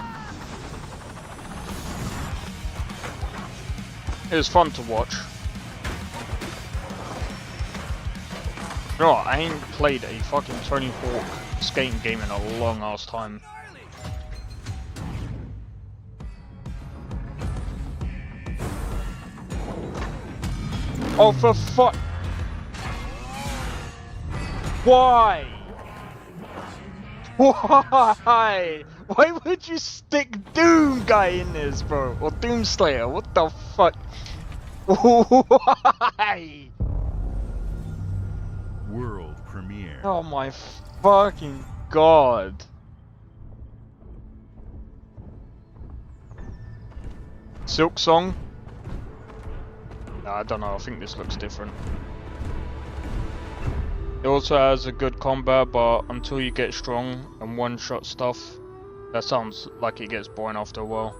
it was fun to watch. You know what? I ain't played a fucking Tony Hawk skating game in a long ass time. Oh, for fuck! Why? Why? Why would you stick Doom guy in this, bro? Or Doomslayer? What the fuck? Why? World premiere. Oh my fucking god. Silk Song? Nah, I don't know, I think this looks different. It also has a good combat, but until you get strong and one-shot stuff, that sounds like it gets boring after a while.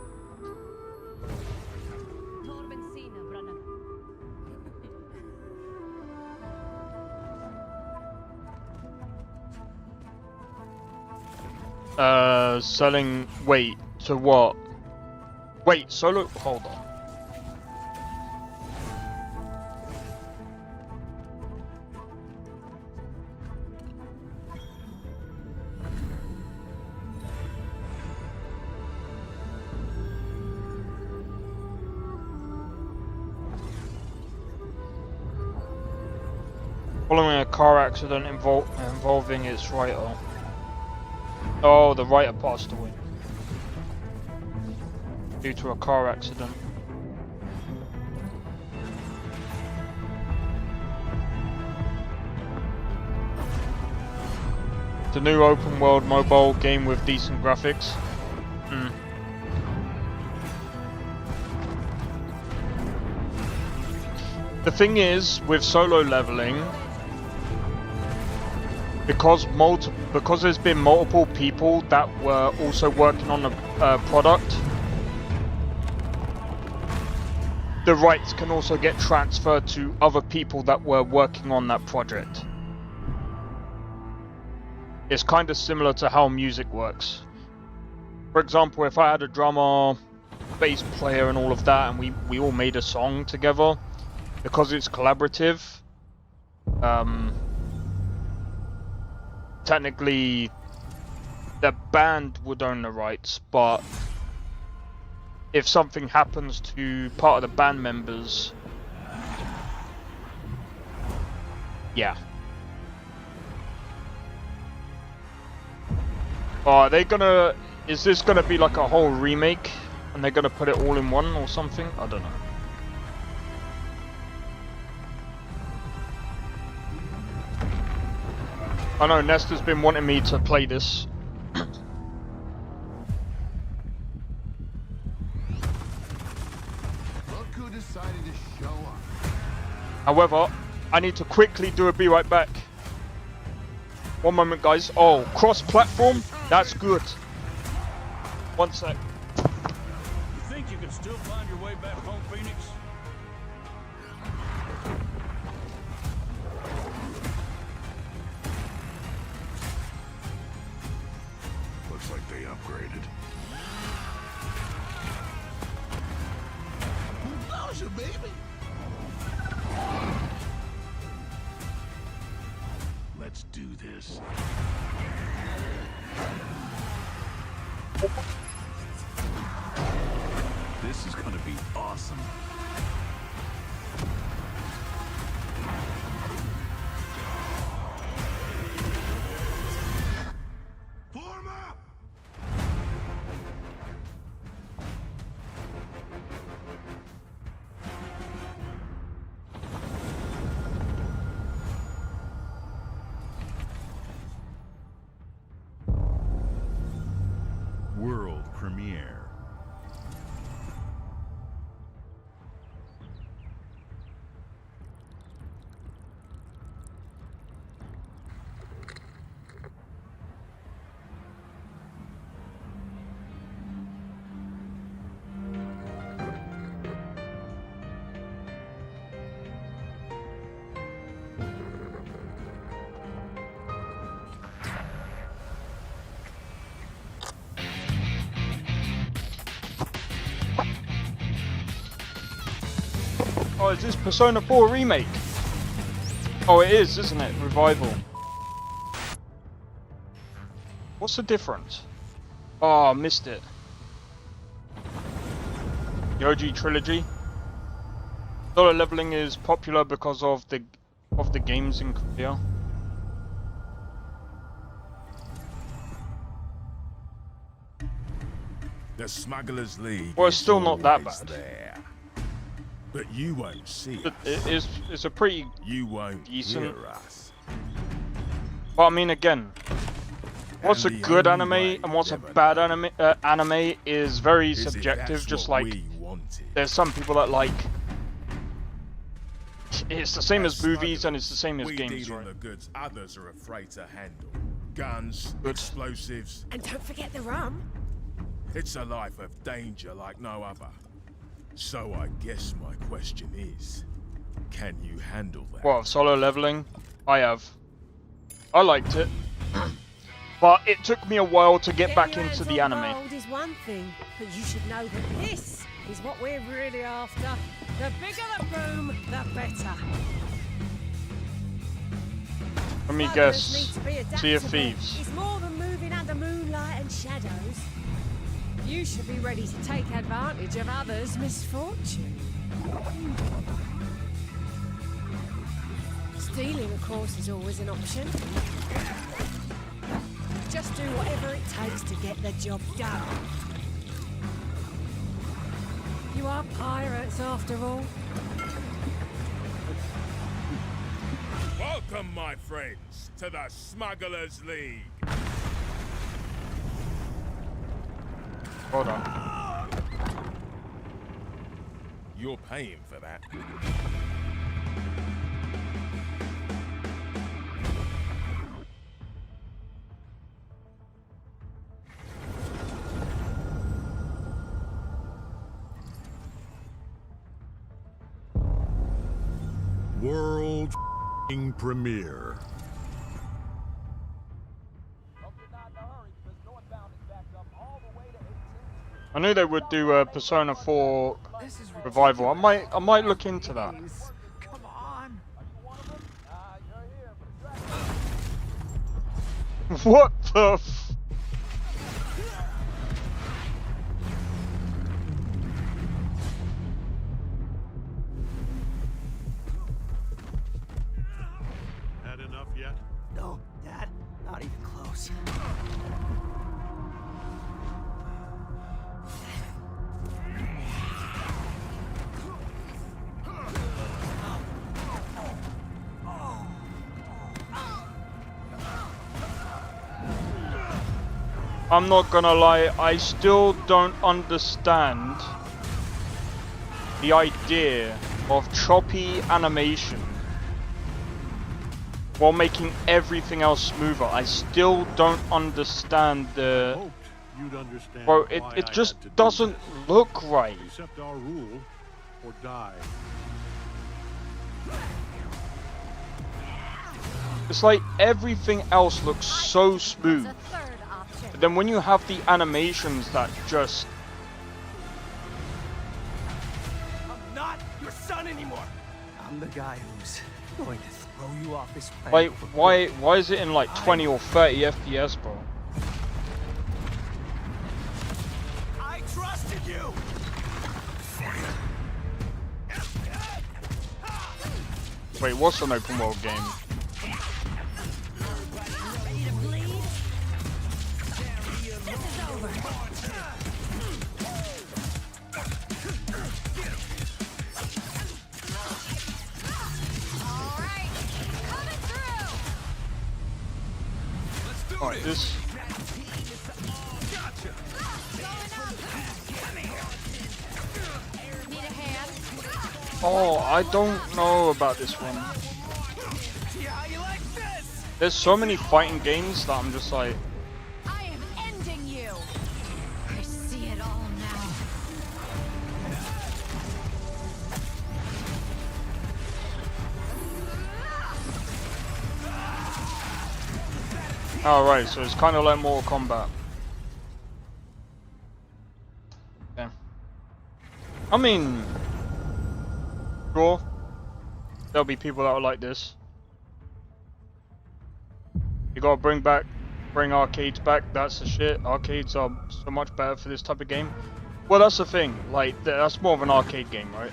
Selling, wait, to what? Wait, solo, hold on. Following a car accident involving its writer. Oh, the writer passed away due to a car accident. It's a new open world mobile game with decent graphics. The thing is, with solo leveling, because there's been multiple people that were also working on the product, the rights can also get transferred to other people that were working on that project. It's kind of similar to how music works. For example, if I had a drummer, bass player and all of that, and we all made a song together, because it's collaborative, technically the band would own the rights, but if something happens to part of the band members, yeah. Are they gonna... Is this gonna be like a whole remake? And they're gonna put it all in one or something? I don't know. I know Nesta's been wanting me to play this. Look who decided to show up. However, I need to quickly do a be right back. One moment, guys. Oh, cross-platform? That's good. One sec. You think you can still find your way back home, Phoenix? Looks like they upgraded. Who knows you, baby? Let's do this. This is gonna be awesome. Form up! World premiere. Oh, is this Persona 4 remake? Oh, it is, isn't it? Revival. What's the difference? Oh, I missed it. The OG trilogy. Solo leveling is popular because of the games in Korea. The Smugglers League. Well, it's still not that bad. There. But you won't see us. It's a pretty You won't decent. hear us. But I mean, again, what's a good anime and what's a bad anime is very subjective. Just like there's some people that like it's the same as movies and it's the same as games, right? The goods others are afraid to handle. Guns, explosives. And don't forget the rum. It's a life of danger like no other. So I guess my question is, can you handle that? What, solo leveling? I have. I liked it. But it took me a while to get back into the anime. Gold is one thing, but you should know that this is what we're really after. The bigger the room, the better. Let me guess. Sea of Thieves. It's more than moving under moonlight and shadows. You should be ready to take advantage of others' misfortune. Stealing, of course, is always an option. Just do whatever it takes to get the job done. You are pirates, after all. Welcome, my friends, to the Smugglers League. Hold on. You're paying for that. World premiere. I knew they would do a Persona 4 revival. I might look into that. Come on. What the f... Had enough yet? No, Dad, not even close. I'm not gonna lie, I still don't understand the idea of choppy animation while making everything else smoother. I still don't understand the... You'd understand. Bro, it just doesn't look right. Accept our rule or die. It's like everything else looks so smooth. But then when you have the animations that just... I'm not your son anymore. I'm the guy who's going to throw you off this planet. Like, why is it in like 20 or 30 FPS, bro? I trusted you. Wait, what's an open world game? Alright, this... Oh, I don't know about this one. There's so many fighting games that I'm just like... I am ending you. I see it all now. Oh, right, so it's kind of like Mortal Kombat. Yeah. I mean... Sure. There'll be people that will like this. You gotta bring arcades back, that's the shit. Arcades are so much better for this type of game. Well, that's the thing, like, that's more of an arcade game, right?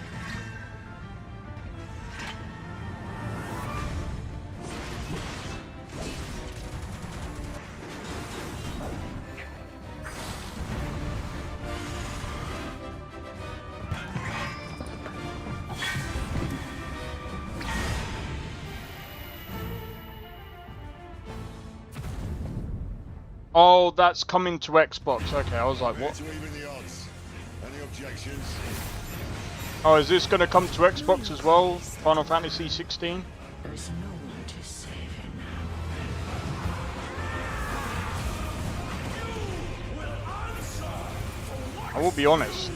Oh, that's coming to Xbox. Okay, I was like, what? Any objections? Oh, is this going to come to Xbox as well? Final Fantasy 16? There's no one to save it I will be honest.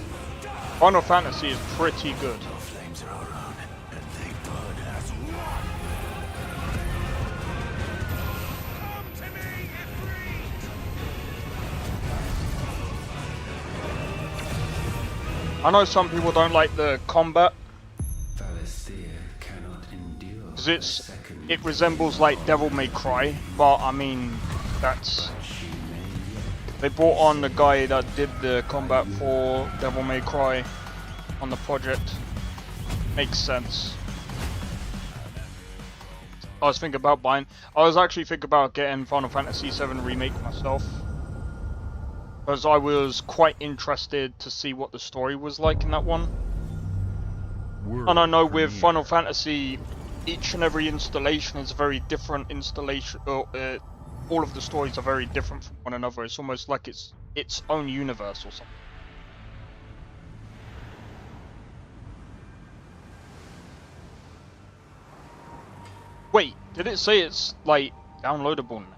Final Fantasy is pretty good. Flames are around, and they burn as one. I know some people don't like the combat because it resembles like Devil May Cry, but I mean they brought on the guy that did the combat for Devil May Cry on the project. Makes sense. I was actually thinking about getting Final Fantasy VII Remake myself. Because I was quite interested to see what the story was like in that one. And I know with Final Fantasy, each and every installation is a very different installation. All of the stories are very different from one another. It's almost like it's its own universe or something. Wait, did it say it's like downloadable now?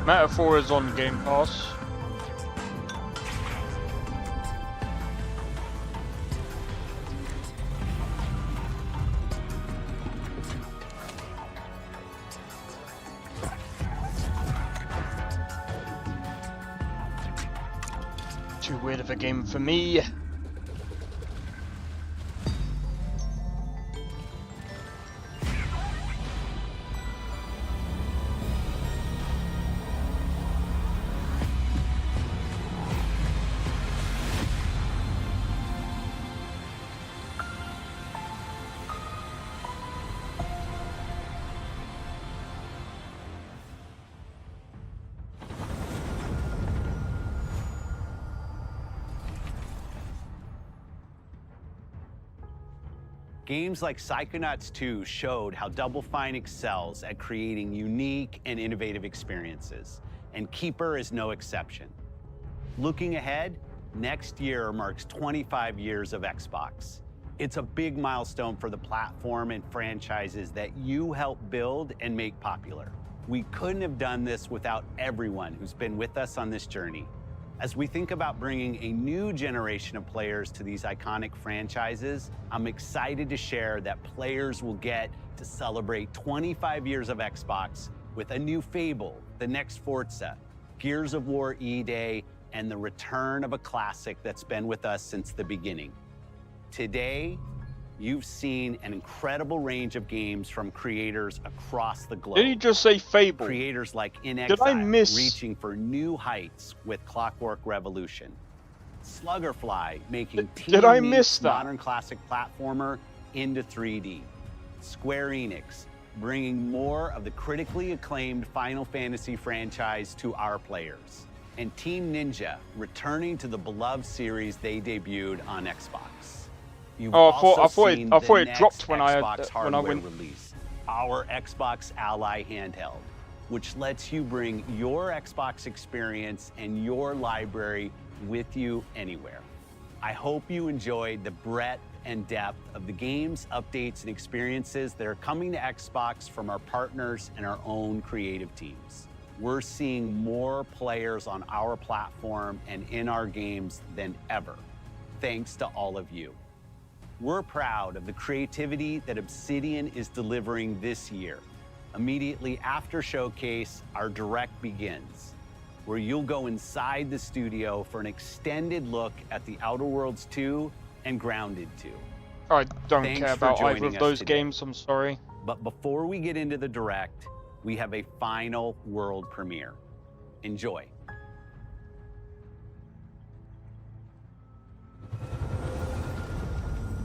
Metaphor is on Game Pass. Too weird of a game for me. Games like Psychonauts 2 showed how Double Fine excels at creating unique and innovative experiences, and Keeper is no exception. Looking ahead, next year marks 25 years of Xbox. It's a big milestone for the platform and franchises that you helped build and make popular. We couldn't have done this without everyone who's been with us on this journey. As we think about bringing a new generation of players to these iconic franchises, I'm excited to share that players will get to celebrate 25 years of Xbox with a new Fable, the next Forza, Gears of War E-Day, and the return of a classic that's been with us since the beginning. Today, you've seen an incredible range of games from creators across the globe. Did he just say Fable? Creators like In Did Exile, I miss? reaching for new heights with Clockwork Revolution. Sluggerfly making Did I miss that? modern classic platformer into 3D. Square Enix bringing more of the critically acclaimed Final Fantasy franchise to our players. And Team Ninja returning to the beloved series they debuted on Xbox. You've Oh, also I thought seen it the dropped next when I Xbox when I hardware went. release, our Xbox Ally handheld, which lets you bring your Xbox experience and your library with you anywhere. I hope you enjoyed the breadth and depth of the games, updates, and experiences that are coming to Xbox from our partners and our own creative teams. We're seeing more players on our platform and in our games than ever, thanks to all of you. We're proud of the creativity that Obsidian is delivering this year. Immediately after Showcase, our Direct begins, where you'll go inside the studio for an extended look at The Outer Worlds 2 and Grounded 2. I don't Thanks care for about either joining of us those today. games, I'm sorry. But before we get into the Direct, we have a final world premiere. Enjoy.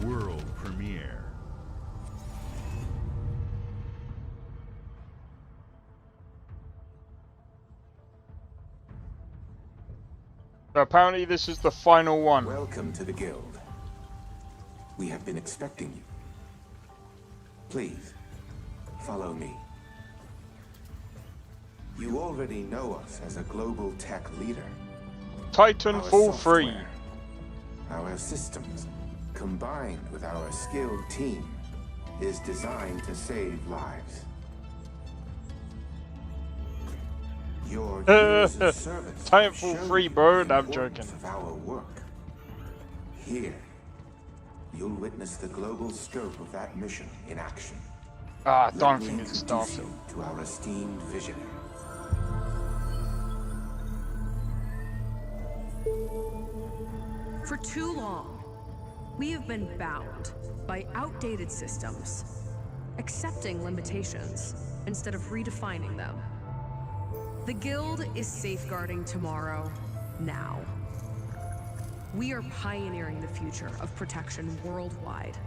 World premiere. So apparently this is the final one. Welcome to the Guild. We have been expecting you. Please, follow me. You already know us as a global tech leader. Titanfall 3. Our systems, combined with our skilled team, is designed to save lives. Your years of service Titanfall show 3, you bro. the I'm importance joking. of our work. Here, you'll witness the global scope of that mission in action. Ah, I Let don't me think it's introduce Starfield. you to our esteemed visionary. For too long, we have been bound by outdated systems, accepting limitations instead of redefining them. The Guild is safeguarding tomorrow, now. We are pioneering the future of protection worldwide.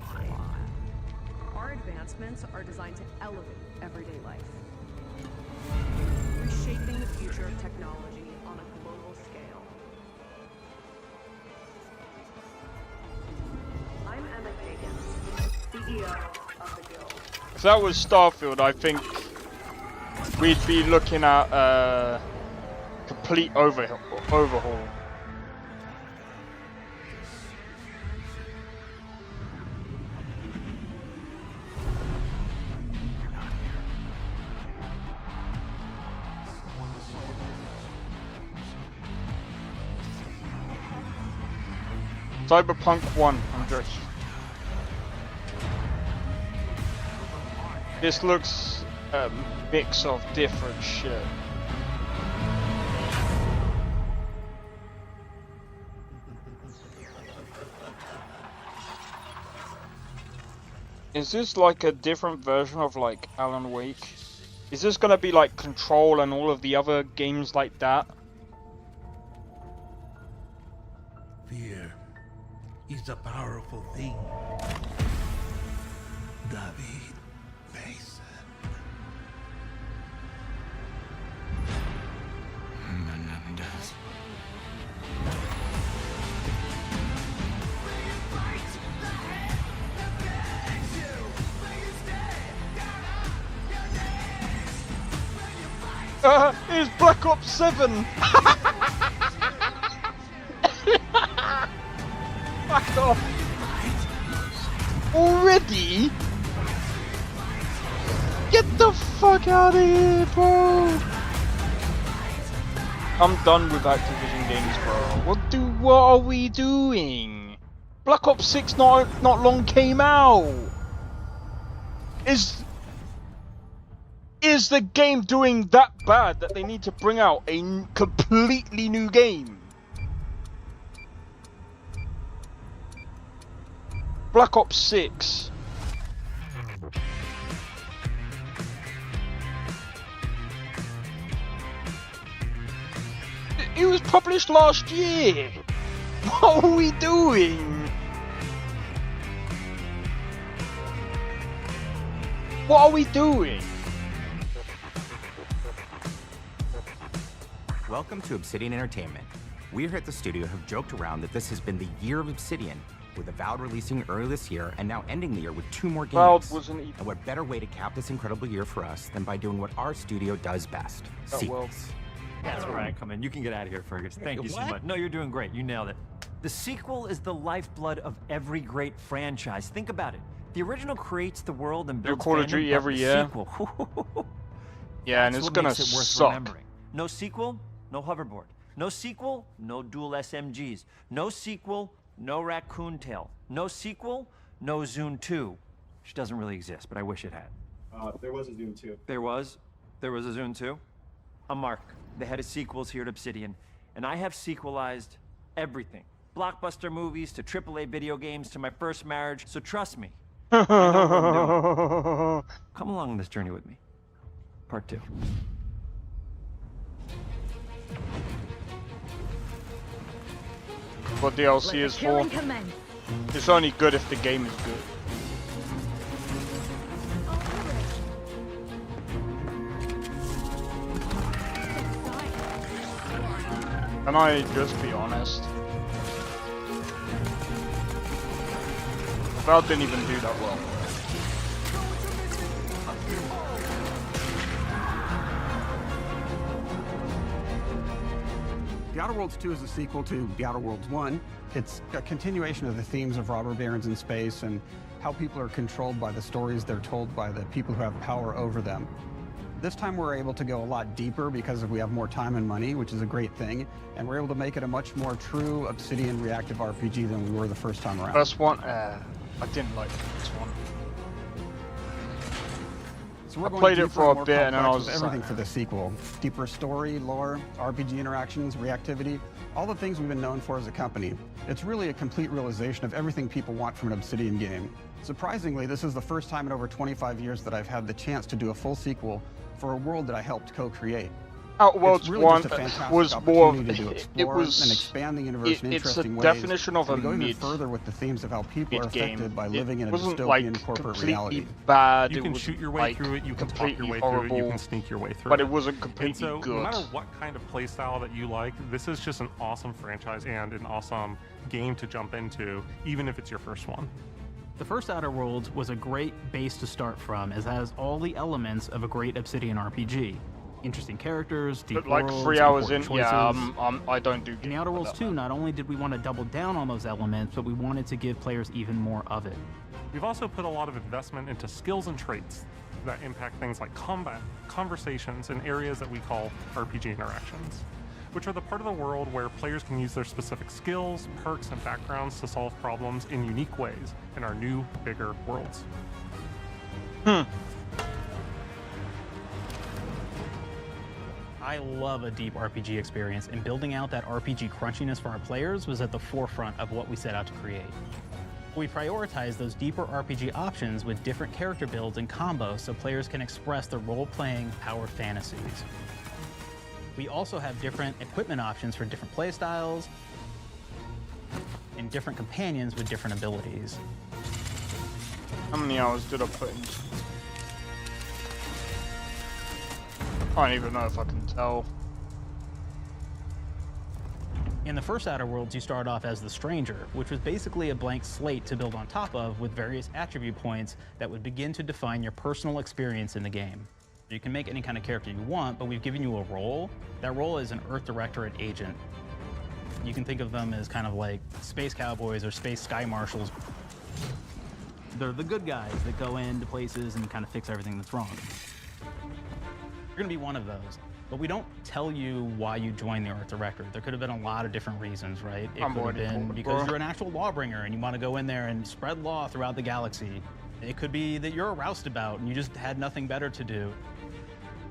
Our advancements are designed to elevate everyday life, reshaping the future of technology on a global scale. I'm Emma Kagan, CEO of the Guild. If that was Starfield, I think we'd be looking at a complete overhaul. Cyberpunk 1, I'm joking. This looks a mix of different shit. Is this like a different version of like Alan Wake? Is this gonna be like Control and all of the other games like that? Fear is a powerful thing. David Mason. Menendez. It's Black Ops 7! Fuck off! Already? Get the fuck out of here, bro! I'm done with Activision games, bro. What are we doing? Black Ops 6 not long came out. Is the game doing that bad that they need to bring out a completely new game? Black Ops 6. It was published last year. What are we doing? What are we doing? Welcome to Obsidian Entertainment. We here at the studio have joked around that this has been the year of Obsidian, with Avowed releasing early this year and now ending the year with 2 more games. Avowed wasn't even... And what better way to cap this incredible year for us than by doing what our studio does best, sequels. That's where I come in. You can get out of here, Fergus. Thank you so much. No, you're doing great. You nailed it. The sequel is the lifeblood of every great franchise. Think about it. The original creates the world and builds Call of Duty every year. Sequel. Yeah, and it's gonna suck. No sequel, no hoverboard. No sequel, no dual SMGs. No sequel, no raccoon tail. No sequel, no Zune 2. Which doesn't really exist, but I wish it had. There was a Zune 2. There was a Zune 2? I'm Mark, the head of sequels here at Obsidian, and I have sequelized everything. Blockbuster movies to AAA video games to my first marriage, so trust me. I know what I'm doing. Come along on this journey with me. Part 2. What DLC is for? It's only good if the game is good. Can I just be honest? Valve didn't even do that well. The Outer Worlds 2 is a sequel to The Outer Worlds 1. It's a continuation of the themes of robber barons in space and how people are controlled by the stories they're told by the people who have power over them. This time we're able to go a lot deeper because we have more time and money, which is a great thing, and we're able to make it a much more true Obsidian reactive RPG than we were the first time around. First one, I didn't like this one. So we're I played it for a bit and then I was everything for the sequel. Deeper story, lore, RPG interactions, reactivity, all the things we've been known for as a company. It's really a complete realization of everything people want from an Obsidian game. Surprisingly, this is the first time in over 25 years that I've had the chance to do a full sequel for a world that I helped co-create. Outer Worlds really 1 was more of it was and expand the universe in interesting ways. It's a definition of a go even further with the themes of how people are affected by living in a dystopian like corporate reality. Bad. You can shoot your way through it, you can talk your way horrible, through it, you can sneak your way through but it. it wasn't completely so, good. No matter what kind of playstyle that you like, this is just an awesome franchise and an awesome game to jump into, even if it's your first one. The first Outer Worlds was a great base to start from, as it has all the elements of a great Obsidian RPG. Interesting characters, deep but like worlds, 3 hours in, choices. yeah, I don't do. In the Outer Worlds 2, not only did we want to double down on those elements, but we wanted to give players even more of it. We've also put a lot of investment into skills and traits that impact things like combat, conversations, and areas that we call RPG interactions, which are the part of the world where players can use their specific skills, perks, and backgrounds to solve problems in unique ways in our new, bigger worlds. I love a deep RPG experience, and building out that RPG crunchiness for our players was at the forefront of what we set out to create. We prioritize those deeper RPG options with different character builds and combos so players can express their role-playing power fantasies. We also have different equipment options for different playstyles and different companions with different abilities. How many hours did I put in? I don't even know if I can tell. In the first Outer Worlds, you start off as the Stranger, which was basically a blank slate to build on top of with various attribute points that would begin to define your personal experience in the game. You can make any kind of character you want, but we've given you a role. That role is an Earth Directorate agent. You can think of them as kind of like space cowboys or space sky marshals. They're the good guys that go into places and kind of fix everything that's wrong. You're gonna be one of those, but we don't tell you why you joined the Earth Directorate. There could have been a lot of different reasons, right? It could have been because you're an actual lawbringer and you want to go in there and spread law throughout the galaxy. It could be that you're a roustabout and you just had nothing better to do.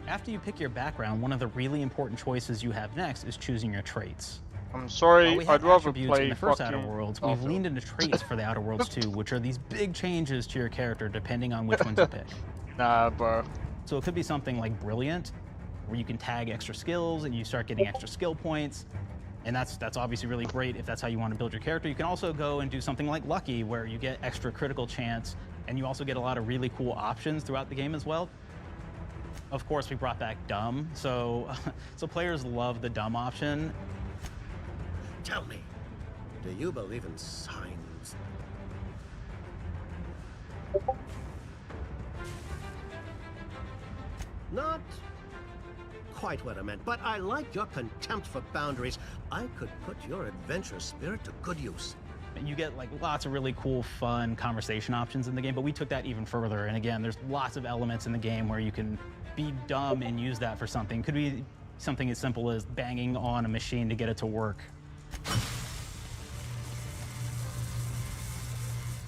After you pick your background, one of the really important choices you have next is choosing your traits. I'm sorry, I'd rather play in the first Outer Worlds. We've leaned into traits for the Outer Worlds too, which are these big changes to your character depending on which ones you pick. Nah, bro. So it could be something like Brilliant, where you can tag extra skills and you start getting extra skill points. And that's obviously really great if that's how you want to build your character. You can also go and do something like Lucky, where you get extra critical chance, and you also get a lot of really cool options throughout the game as well. Of course, we brought back Dumb, so players love the Dumb option. Tell me, do you believe in signs? Not quite what I meant, but I like your contempt for boundaries. I could put your adventurous spirit to good use. You get like lots of really cool, fun conversation options in the game, but we took that even further. And again, there's lots of elements in the game where you can be dumb and use that for something. Could be something as simple as banging on a machine to get it to work.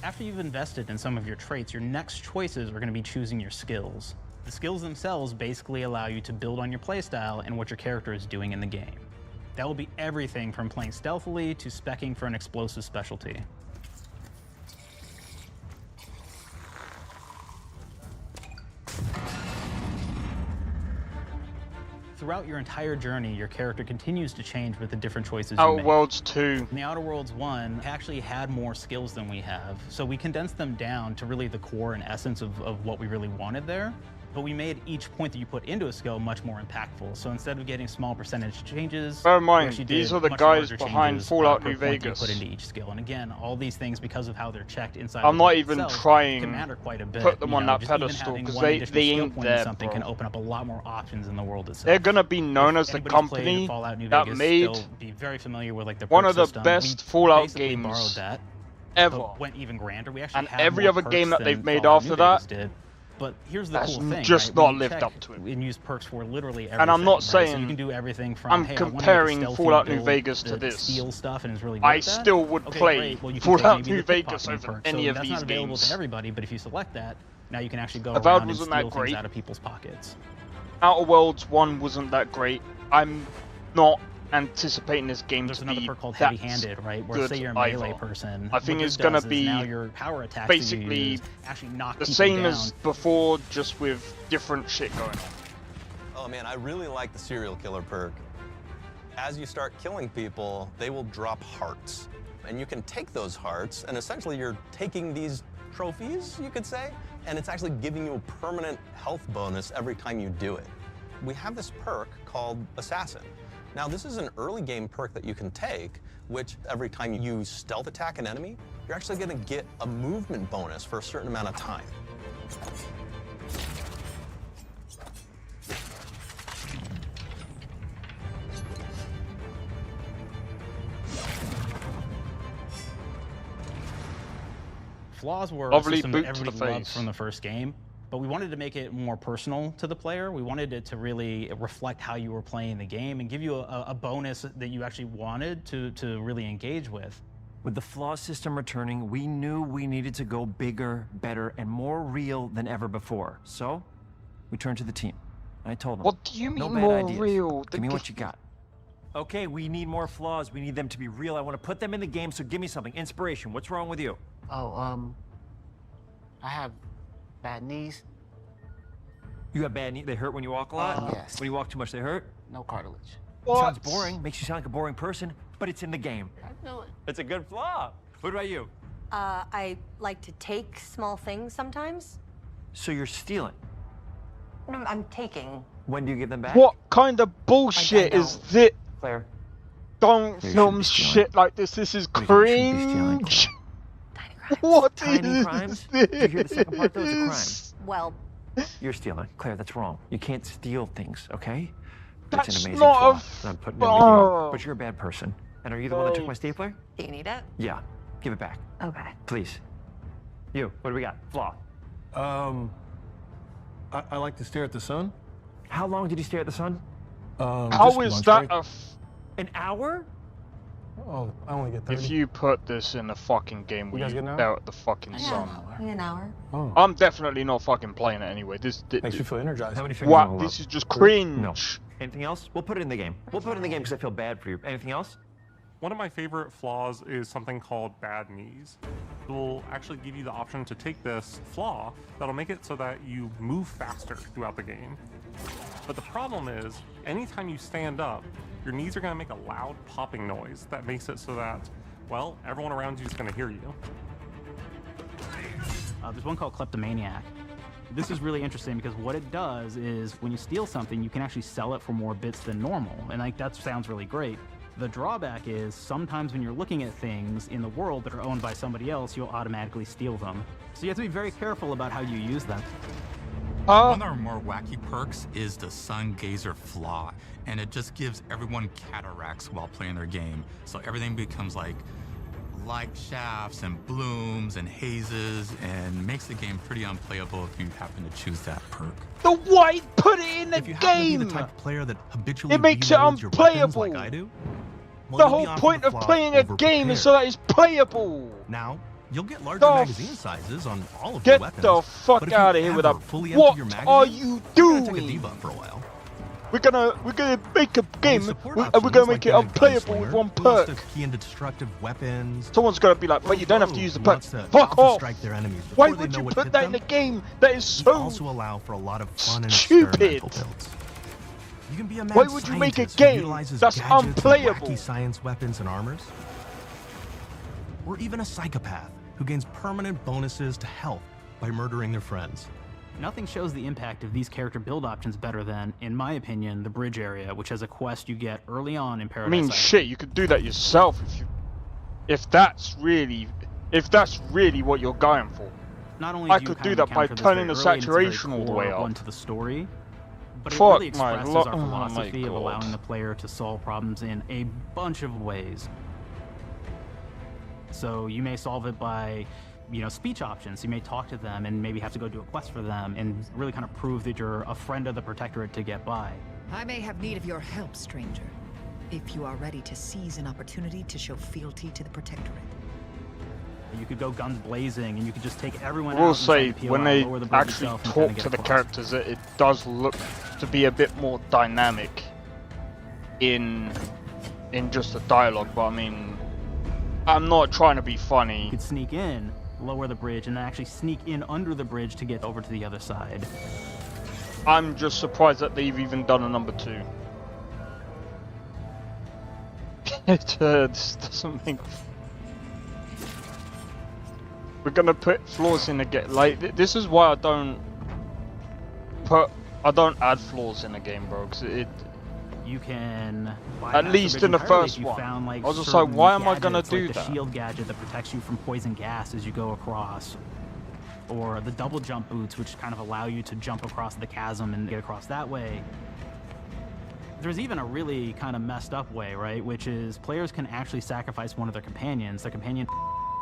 After you've invested in some of your traits, your next choices are going to be choosing your skills. The skills themselves basically allow you to build on your playstyle and what your character is doing in the game. That will be everything from playing stealthily to speccing for an explosive specialty. Throughout your entire journey, your character continues to change with the different choices you make. Outer Worlds 2. In the Outer Worlds 1 actually had more skills than we have, so we condensed them down to really the core and essence of what we really wanted there. But we made each point that you put into a skill much more impactful. So instead of getting small percentage changes, bear in mind, these are the guys behind Fallout New Vegas. Put into each skill, and again, all these things, because of how they're checked inside. I'm not even trying can matter quite a bit. Put them on that pedestal because they ain't there, something can open up a lot more options in the world itself. They're gonna be known as the company that made be very familiar with like the one of the best Fallout games borrowed that, ever. Went even grander. We actually and had every more other game that they've made Fallout after New that. Vegas did. But here's the cool thing, just right? not lived up to it. And use perks for literally everything. And I'm not saying so you can do everything from. I'm hey, comparing Fallout New build Vegas to that this. steal stuff and is really good I at that. still would Okay, play great. Well, you can Fallout take maybe New the Vegas pickpocketing over perk. any so of that's these not available games. to everybody, but if you select that, now you can actually go Avowed around and wasn't steal that things great. out of people's pockets. Outer Worlds 1 wasn't that great. I'm not anticipating this game There's to another be perk called that Heavy-Handed, right? Where good say you're a melee either. person. I think what it's this gonna does is be now your power attacks basically that you use actually knock the people same down. as before, just with different shit going on. Oh man, I really like the serial killer perk. As you start killing people, they will drop hearts. And you can take those hearts, and essentially you're taking these trophies, you could say, and it's actually giving you a permanent health bonus every time you do it. We have this perk called Assassin. Now, this is an early game perk that you can take, which every time you stealth attack an enemy, you're actually gonna get a movement bonus for a certain amount of time. Flaws were Lovely a system boot that to the everybody loved face. from the first game, but we wanted to make it more personal to the player. We wanted it to really reflect how you were playing the game and give you a bonus that you actually wanted to really engage with. With the flaw system returning, we knew we needed to go bigger, better, and more real than ever before. So, we turned to the team. I told them, What do you no mean bad more ideas. real? Give me what you got. Okay, we need more flaws. We need them to be real. I want to put them in the game, so give me something. Inspiration. What's wrong with you? Oh, I have bad knees. You have bad knees? They hurt when you walk a lot? Yes. When you walk too much, they hurt? No cartilage. Sounds boring. Makes you sound like a boring person, but it's in the game. I know it. It's a good flaw. What about you? I like to take small things sometimes. So you're stealing. No, I'm taking. When do you give them back? What kind of bullshit is this? Claire. Don't Claire, you film shouldn't be shit like this. This is cringe. What Tiny is crimes? Did you hear the second part? That was a crime. Well, You're stealing. Claire, that's wrong. You can't steal things, okay? That's It's an amazing not flaw a that I'm putting in the game. But you're a bad person. And are you the one that took my stapler? Do you need it? Yeah. Give it back. Okay. Please. You, what do we got? Flaw. I like to stare at the sun. How long did you stare at the sun? How is that a... An hour? Oh, I only get 30. If you put this in a fucking game where guys you get an stare at the fucking sun. An hour. Oh. I'm definitely not fucking playing it anyway. This Makes you feel energized. How many fingers What? roll This up? is just cringe. No. Anything else? We'll put it in the game. We'll put it in the game because I feel bad for you. Anything else? One of my favorite flaws is something called bad knees. It will actually give you the option to take this flaw that'll make it so that you move faster throughout the game. But the problem is, anytime you stand up, your knees are going to make a loud popping noise that makes it so that, well, everyone around you is going to hear you. There's one called Kleptomaniac. This is really interesting because what it does is when you steal something, you can actually sell it for more bits than normal. And like that sounds really great. The drawback is sometimes when you're looking at things in the world that are owned by somebody else, you'll automatically steal them. So you have to be very careful about how you use them. One of our more wacky perks is the Sun Gazer Flaw, and it just gives everyone cataracts while playing their game. So everything becomes like light shafts and blooms and hazes, and makes the game pretty unplayable if you happen to choose that perk. The white put it in the If you happen to game. be the type of player that habitually It makes it reloads your weapons unplayable. like I do, well, The you'll be whole on for point the of flaw playing a game is so that it's playable. Now, you'll get larger The magazine sizes on all of your Get weapons. the but fuck if you out of here with ever that. fully empty What your magazine, are you you're doing? gonna take a debuff for a while. We're gonna make a game Support and we're options gonna like make it getting a unplayable gunslinger with one who wants perk. to key into destructive weapons. Someone's gonna be like, but you don't have to use the who perk. wants to Fuck alpha off. strike their enemies Why before they would know you what put hit that in them. the game? That is These so also allow for a lot of fun and stupid. experimental builds. You can be a mad Why would you make a scientist who game utilizes that's gadgets and unplayable? wacky science weapons and armors. Or even a psychopath who gains permanent bonuses to health by murdering their friends. Nothing shows the impact of these character build options better than, in my opinion, the bridge area, which has a quest you get early on in I Paradise mean, Island. shit, you could do that yourself if that's really what you're going for. Not only I do you could kind do of that by encounter this turning the very early, and it's a very saturation all the way core up. one to the story, but it Fuck really my expresses lo- our oh my philosophy of God. allowing the player to solve problems in a bunch of ways. So you may solve it by, speech options. You may talk to them and maybe have to go do a quest for them and really kind of prove that you're a friend of the Protectorate to get by. I may have need of your help, stranger, if you are ready to seize an opportunity to show fealty to the Protectorate. You could go guns blazing and you could just take everyone I will out say, inside the when POI, they lower the bridge actually itself, and kinda talk get to the across. characters, it does look to be a bit more dynamic in just the dialogue. But I mean, I'm not trying to be funny. You could sneak in, lower the bridge, and then actually sneak in under the bridge to get over to the other side. I'm just surprised that they've even done a number 2. It just doesn't make. We're gonna put flaws in again. Like this is why I don't add flaws in a game, bro. Cause You can at least in the first you one. found, I was just like, certain why am I gonna gadgets, do like that? the shield gadget that protects you from poison gas as you go across, or the double jump boots, which kind of allow you to jump across the chasm and get across that way. There's even a really kind of messed up way, right? Which is players can actually sacrifice one of their companions. Their companion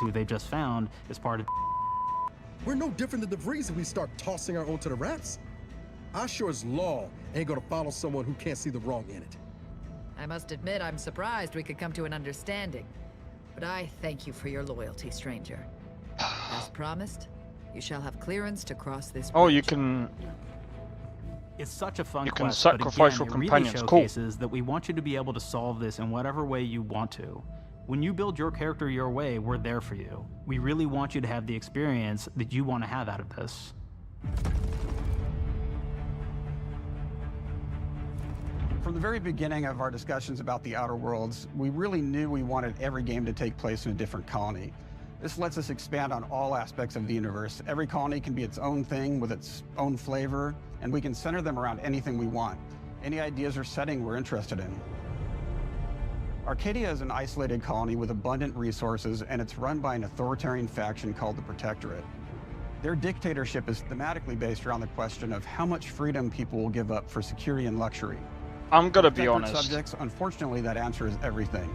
who they just found is part of. We're no different than the Vries if we start tossing our own to the rats. I sure as law ain't gonna follow someone who can't see the wrong in it. I must admit, I'm surprised we could come to an understanding. But I thank you for your loyalty, stranger. As promised, you shall have clearance to cross this bridge. Oh, you can. It's such a fun You can quest, but sacrifice again, your it really companions. Cool. showcases that we want you to be able to solve this in whatever way you want to. When you build your character your way, we're there for you. We really want you to have the experience that you want to have out of this. From the very beginning of our discussions about the Outer Worlds, we really knew we wanted every game to take place in a different colony. This lets us expand on all aspects of the universe. Every colony can be its own thing with its own flavor, and we can center them around anything we want. Any ideas or setting we're interested in. Arcadia is an isolated colony with abundant resources, and it's run by an authoritarian faction called the Protectorate. Their dictatorship is thematically based around the question of how much freedom people will give up for security and luxury. I'm gonna For be Protectorate honest. subjects, unfortunately, that answer is everything.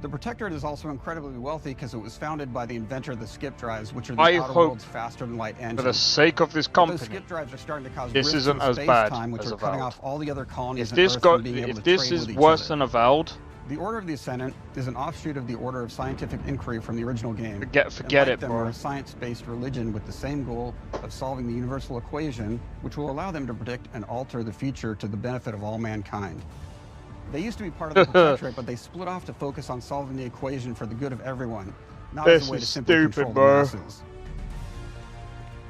The Protectorate is also incredibly wealthy because it was founded by the inventor of the skip drives, which are the I outer hope, world's faster-than-light engines. for the sake of this But company, those skip drives are starting to cause this rifts isn't in as bad space-time, which as are cutting Avowed. off all the other colonies If on this Earth got, from being able if to this trade is with each worse other. than Avowed, The Order of the Ascendant is an offshoot of the Order of Scientific Inquiry from the original game. forget And it, like them, bro. are a science-based religion with the same goal of solving the universal equation, which will allow them to predict and alter the future to the benefit of all mankind. They used to be part of the Protectorate, but they split off to focus on solving the equation for the good of everyone, not as This a way to is simply stupid, control bro. the masses.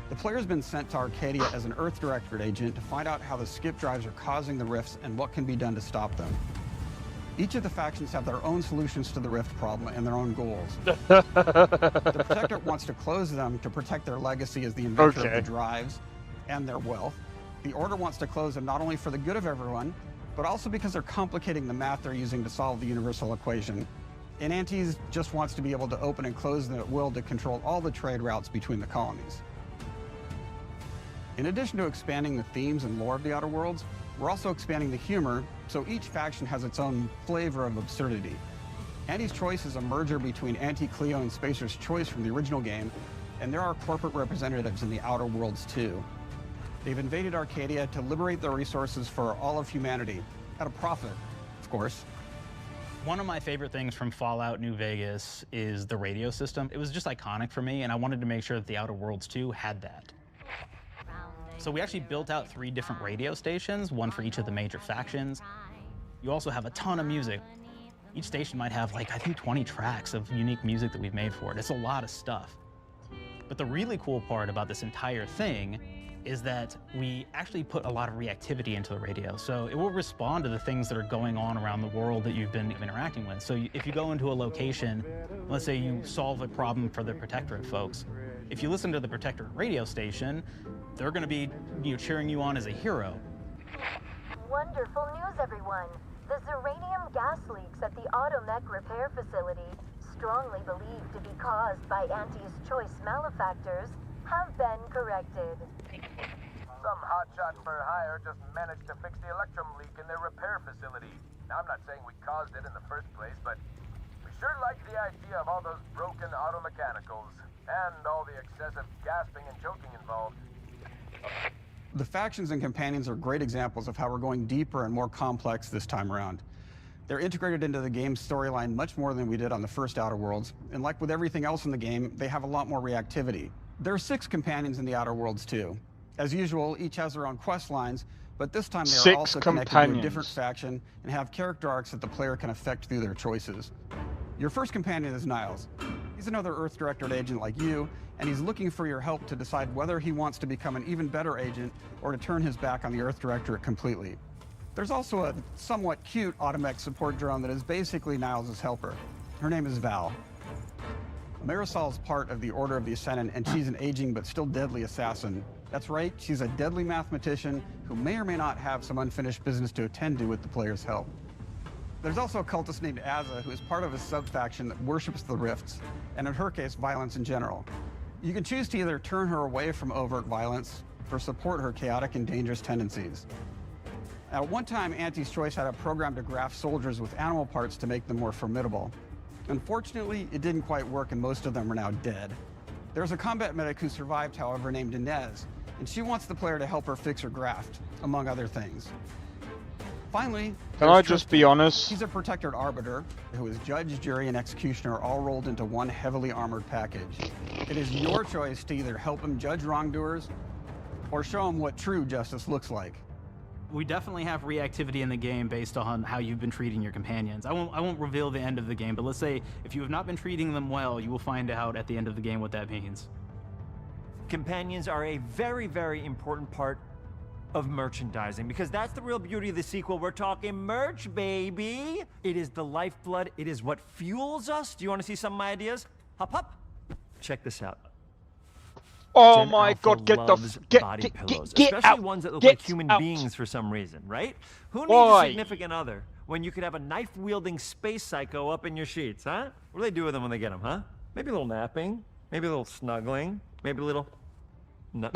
The player's been sent to Arcadia as an Earth Directorate agent to find out how the skip drives are causing the rifts and what can be done to stop them. Each of the factions have their own solutions to the rift problem and their own goals. The Protectorate wants to close them to protect their legacy as the inventor of the drives and their wealth. The Order wants to close them not only for the good of everyone, but also because they're complicating the math they're using to solve the universal equation. And Antes just wants to be able to open and close them at will to control all the trade routes between the colonies. In addition to expanding the themes and lore of the Outer Worlds, we're also expanding the humor, so each faction has its own flavor of absurdity. Anti's Choice is a merger between Anti-Cleo and Spacer's Choice from the original game, and there are corporate representatives in the Outer Worlds too. They've invaded Arcadia to liberate their resources for all of humanity, at a profit, of course. One of my favorite things from Fallout New Vegas is the radio system. It was just iconic for me, and I wanted to make sure that the Outer Worlds 2 had that. So we actually built out 3 different radio stations, one for each of the major factions. You also have a ton of music. Each station might have, like, I think 20 tracks of unique music that we've made for it. It's a lot of stuff. But the really cool part about this entire thing is that we actually put a lot of reactivity into the radio. So it will respond to the things that are going on around the world that you've been interacting with. So if you go into a location, let's say you solve a problem for the Protectorate folks, if you listen to the Protectorate radio station, they're going to be cheering you on as a hero. Wonderful news, everyone. The Zeranium gas leaks at the Automech repair facility, strongly believed to be caused by Anti's Choice malefactors, have been corrected. Some hotshot for hire just managed to fix the electrum leak in their repair facility. Now, I'm not saying we caused it in the first place, but we sure like the idea of all those broken automechanicals and all the excessive gasping and choking involved. The factions and companions are great examples of how we're going deeper and more complex this time around. They're integrated into the game's storyline much more than we did on the first Outer Worlds, and like with everything else in the game, they have a lot more reactivity. There are 6 companions in the Outer Worlds too. As usual, each has their own quest lines, but this time they are also connected to a different faction and have character arcs that the player can affect through their choices. Your first companion is Niles. He's another Earth Directorate agent like you, and he's looking for your help to decide whether he wants to become an even better agent or to turn his back on the Earth Directorate completely. There's also a somewhat cute Automech support drone that is basically Niles' helper. Her name is Val. Marisol's part of the Order of the Ascendant, and she's an aging but still deadly assassin. That's right, she's a deadly mathematician who may or may not have some unfinished business to attend to with the player's help. There's also a cultist named Azza, who is part of a sub-faction that worships the rifts, and in her case, violence in general. You can choose to either turn her away from overt violence or support her chaotic and dangerous tendencies. At one time, Anti's Choice had a program to graft soldiers with animal parts to make them more formidable. Unfortunately, it didn't quite work, and most of them are now dead. There's a combat medic who survived, however, named Inez, and she wants the player to help her fix her graft, among other things. Finally, can I just be honest? He's a Protectorate Arbiter who is judge, jury, and executioner all rolled into one heavily armored package. It is your choice to either help him judge wrongdoers or show him what true justice looks like. We definitely have reactivity in the game based on how you've been treating your companions. I won't reveal the end of the game, but let's say if you have not been treating them well, you will find out at the end of the game what that means. Companions are a very, very important part of merchandising, because that's the real beauty of the sequel. We're talking merch, baby. It is the lifeblood. It is what fuels us. Do you want to see some of my ideas? Hop, hop. Check this out. Oh Gen my Alpha God! Get the loves get body pillows, get especially out! ones that look Get like human out. beings for some reason, right? Who needs Why? a significant other when you could have a knife-wielding space psycho up in your sheets, huh? What do they do with them when they get them, huh? Maybe a little napping, Maybe a little snuggling. Maybe a little... No.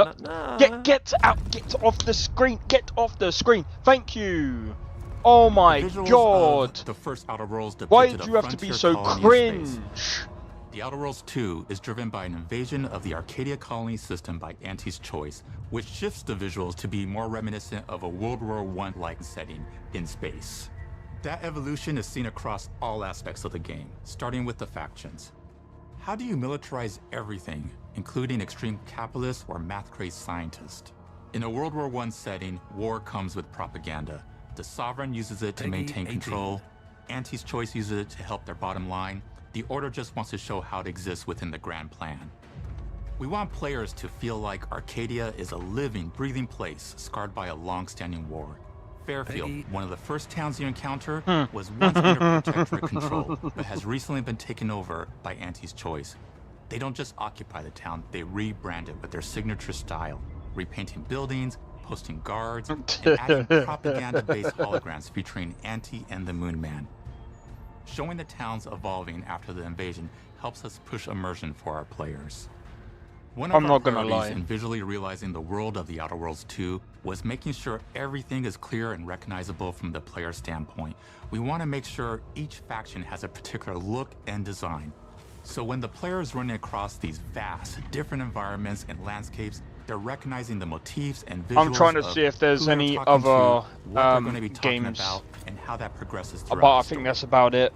Get out! Get off the screen! Get off the screen! Thank you! Oh my god! The first Outer Worlds Why depicted did a you have to be frontier so colony in space. cringe? The Outer Worlds 2 is driven by an invasion of the Arcadia colony system by Auntie's Choice, which shifts the visuals to be more reminiscent of a World War I-like setting in space. That evolution is seen across all aspects of the game, starting with the factions. How do you militarize everything, including extreme capitalists or math-crazed scientists? In a World War I setting, war comes with propaganda. The Sovereign uses it to maintain control, Auntie's Choice uses it to help their bottom line, the Order just wants to show how it exists within the grand plan. We want players to feel like Arcadia is a living, breathing place scarred by a long-standing war. Fairfield, one of the first towns you encounter, was once under protectorate control, but has recently been taken over by Auntie's Choice. They don't just occupy the town, they rebrand it with their signature style, repainting buildings, posting guards, and adding propaganda-based holograms featuring Auntie and the Moon Man. Showing the towns evolving after the invasion helps us push immersion for our players. One of our priorities in visually realizing the world of the Outer Worlds 2 was making sure everything is clear and recognizable from the player standpoint. We want to make sure each faction has a particular look and design. So when the player is running across these vast, different environments and landscapes, they're recognizing the motifs and visuals. I'm trying to see if there's any other games, and how that progresses but I think that's about it.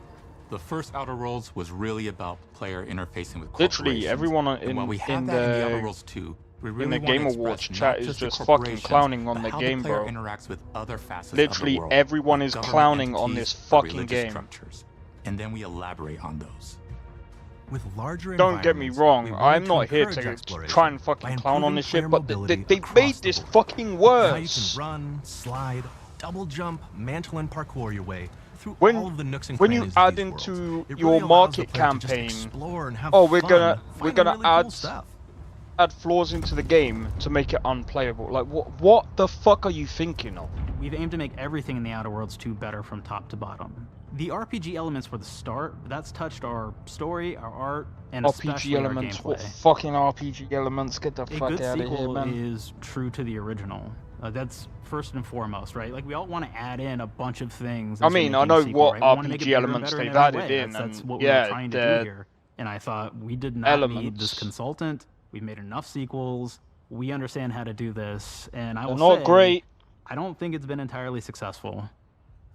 The first Outer Worlds was really about player interfacing with Literally everyone in the Outer Worlds 2, we really in the want Game to Awards express chat not is just the just fucking corporations, clowning on but the how game, the player bro. interacts with other facets Literally of the world, everyone is government clowning on entities, this fucking religious game. structures, and then we elaborate on those. With larger Don't get me wrong, I'm not here to try and fucking clown on this shit, but they made this fucking Now you worse. can run, slide, double jump, mantle and parkour your way through all of the nooks and When crannies you of add these into worlds. It your really allows the market player to just campaign, explore and have oh we're fun, gonna finding really cool add stuff. add flaws into the game to make it unplayable. Like what the fuck are you thinking of? We've aimed to make everything in the Outer Worlds 2 better from top to bottom. The RPG elements were the start, but that's touched our story, our art, and especially RPG our elements? gameplay. What fucking RPG elements? Get the A fuck good out of here, sequel man. is true to the original. That's first and foremost, right? Like we all want to add in a bunch of things. I as we're mean, I making know a sequel, what right? We wanna make it RPG bigger and elements better they've every added way. in, That's and what we yeah, were trying to do here. And I thought we did not need this consultant. We've made enough sequels. We understand how to do this, and I will They're not say, great. I don't think it's been entirely successful.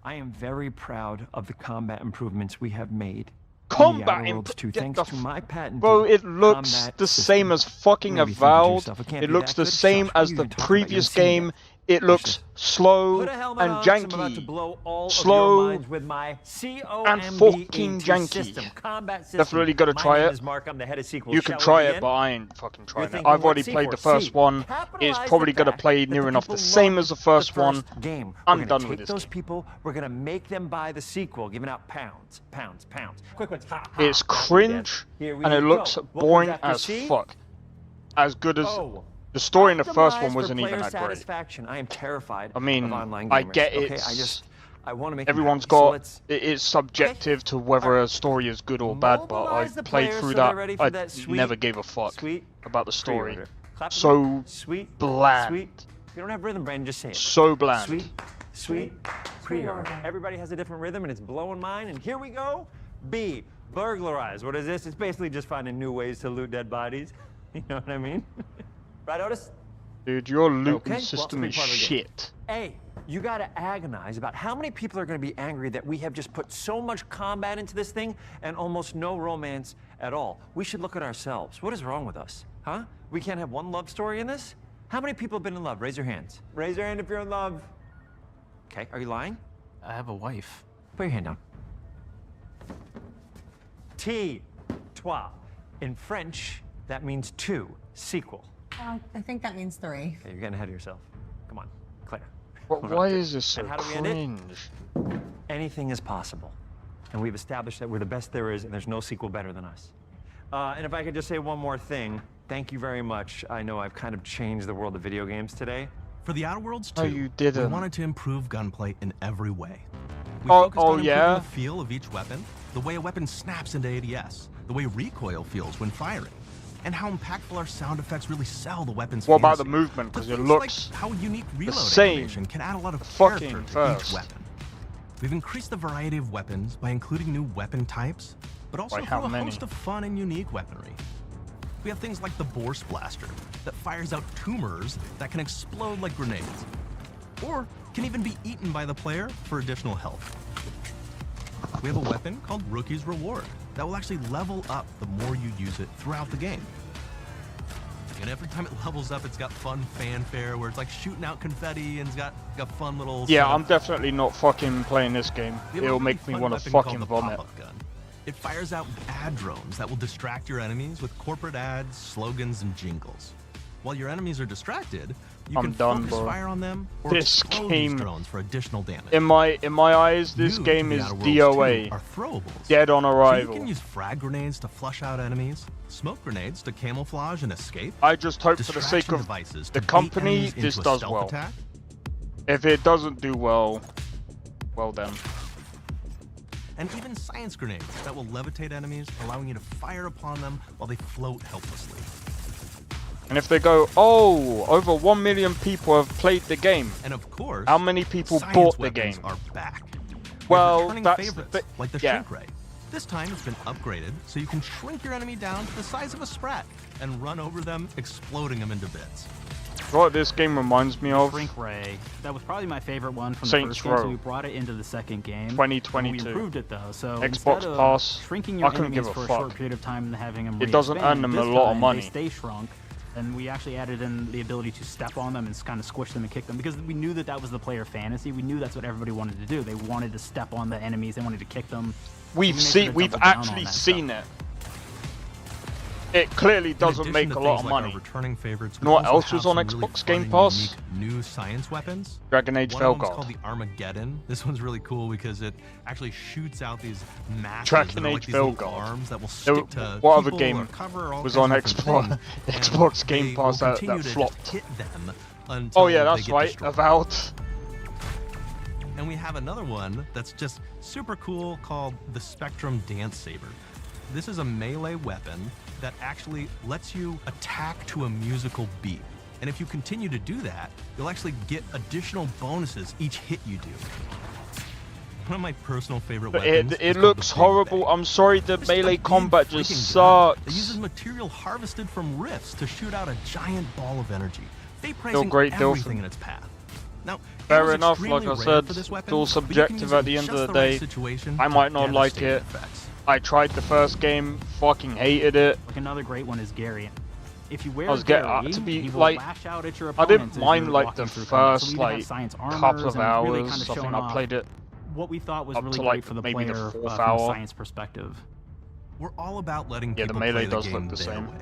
I am very proud of the combat improvements we have made. Combat thanks to my patented Bro, it looks combat the system. same as fucking Maybe think to Avowed. yourself, it can't It be looks that the good. same Shush, what are as you the even talking about? You previous haven't seen game. It looks slow Put a helmet and on, 'cause I'm about to janky. blow all of your Slow minds with my and fucking janky. system, combat system. Definitely gotta My try name it. is Mark. I'm the head of sequels. You can Shall we try it, begin? but I ain't fucking trying it. thinking, I've already what's C played for? the first C. one. It's Capitalize probably the gonna fact play that the near enough the people same love as the first the one. first game. I'm We're done gonna with take this those game. people. We're gonna make them buy the sequel, giving out pounds. Quick ones. Ha, ha. It's cringe Here we and it go. looks What comes boring after as C? fuck. As good as Oh. the story in the first Optimize one for wasn't even player that great. satisfaction. I am terrified I mean, of online gamers. I get okay? it's I want to make them everyone's happy, so got let's it's subjective to whether a story is good or bad, but I mobilize the played players through so they're that. ready for I that sweet- never gave a fuck sweet about the story. pre-order. Clap So sweet, bland. Sweet. If you don't have rhythm, Brandon, just say it. So bland. Sweet pre-order. Everybody has a different rhythm, and it's blowing mine. And here we go. B. Burglarize. What is this? It's basically just finding new ways to loot dead bodies. You know what I mean? Right, Otis? Dude, your looting Okay, well, system it's is a big part of the game. shit. A, you gotta agonize about how many people are gonna be angry that we have just put so much combat into this thing and almost no romance at all. We should look at ourselves. What is wrong with us? Huh? We can't have one love story in this? How many people have been in love? Raise your hands. Raise your hand if you're in love. Okay, are you lying? I have a wife. Put your hand down. T, trois. In French, that means two. Sequel. I think that means 3. Okay, you're getting ahead of yourself. Come on, Claire. But We're not why good. is this so And how do we end it? cringe? Anything is possible. And we've established that we're the best there is, and there's no sequel better than us. And if I could just say one more thing, thank you very much. I know I've kind of changed the world of video games today. For the Outer Worlds 2, No, you didn't. we wanted to improve gunplay in every way. We Oh, focused on improving yeah? the feel of each weapon, the way a weapon snaps into ADS, the way recoil feels when firing. and how impactful our sound effects really sell the weapons. What about the fantasy. movement? Because it Things looks like how unique reload same. animation can add a lot of Fucking character to first. each weapon. We've increased the variety of weapons by including new weapon types, but also By through how a many? host of fun and unique weaponry. We have things like the Bourse Blaster that fires out tumors that can explode like grenades, or can even be eaten by the player for additional health. We have a weapon called Rookie's Reward that will actually level up the more you use it throughout the game. And every time it levels up, it's got fun fanfare where it's like shooting out confetti and it's got fun little... Yeah, I'm definitely not fucking playing this game. It'll make me want to fucking vomit. Gun. It fires out ad drones that will distract your enemies with corporate ads, slogans, and jingles. While your enemies are distracted, you can focus fire on them or This explode game, these drones for additional damage. in my eyes, this New game to is The Outer DOA. Worlds 2 are throwables. Dead on So arrival. you can use frag grenades to flush out enemies, smoke grenades to camouflage and escape. I just hope for the sake of devices the to bait company, enemies this into a does stealth well. attack. If it doesn't do well, well then. And even science grenades that will levitate enemies, allowing you to fire upon them while they float helplessly. And if they go, oh, over 1 million people have played the game. And of course, how many people science bought the weapons game? are back. Well, returning that's favorites, the like the yeah. shrink ray. This time it's been upgraded so you can shrink your enemy down to the size of a sprat and run over them, exploding them into bits. What this game reminds me of? Shrink Ray. That was probably my favorite one from Saints the first game, so Row. we brought it into the second game. 2022. We improved it though, so Xbox instead of Pass, shrinking your I couldn't enemies give a for a fuck. short period of time and having them It doesn't earn them a this lot of time, money. They stay shrunk, and we actually added in the ability to step on them and kind of squish them and kick them because we knew that that was the player fantasy. We knew that's what everybody wanted to do. They wanted to step on the enemies. They wanted to kick them. We've actually seen it. It clearly doesn't make a lot of money. Returning favorites, You know what else was on Xbox Game Pass? New science weapons. Dragon Age One of them's Velgard. called the Armageddon. This one's really cool because it actually shoots out these masses Dragon that are like Age these little Velgard. arms that will There stick to what other people game or cover all was kinds on of different Xbox, things, Xbox and Game they Pass will that continue to just flopped? hit them until Oh yeah, they that's get right. destroyed. Avowed. And we have another one that's just super cool called the Spectrum Dance Saber. This is a melee weapon that actually lets you attack to a musical beat. And if you continue to do that, you'll actually get additional bonuses each hit you do. One of my personal favorite weapons. It looks horrible. I'm sorry, the melee combat just It sucks. uses material harvested from rifts to shoot out a giant ball of energy, Still vaporizing great, everything Dilphin. in its path. Now, Fair ammo's enough, like extremely I rare said, for this weapon, it's all but you can subjective use at it the end just of the right day. situation I to might not like devastating it. effects. I tried the first game, fucking hated it. Like another great one is Gary. If you wear I was Gary, to be he will like, lash out at your I opponents didn't as mind you're like walking the through combat. So first we even have like science couple armors of and hours. really kind of I think showing I off played it what we thought was up really to, great like, for the maybe the player fourth from a hour. science perspective. We're all about letting Yeah, the people melee play the does game look the their same. way.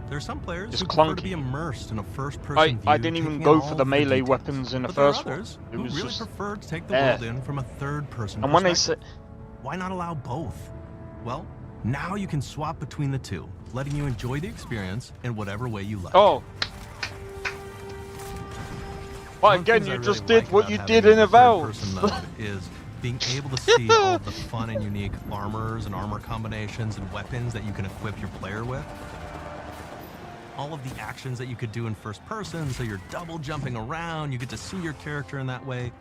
There are some players It's who prefer to be clunky. immersed in a first-person view, I didn't even taking go in for all the of melee details. weapons in the But there are first one. others It who was really just prefer to take the there. world in from a third-person And when they perspective. say, Why not allow both? Well, now you can swap between the two, letting you enjoy the experience in whatever way you like. oh, well One again, thing I you really just did like what about you having did a in Avowed. third-person mode is being able to see all the fun and unique armors and armor combinations and weapons that you can equip your player with. All of the actions that you could do in first person, so you're double jumping around, you get to see your character in that way,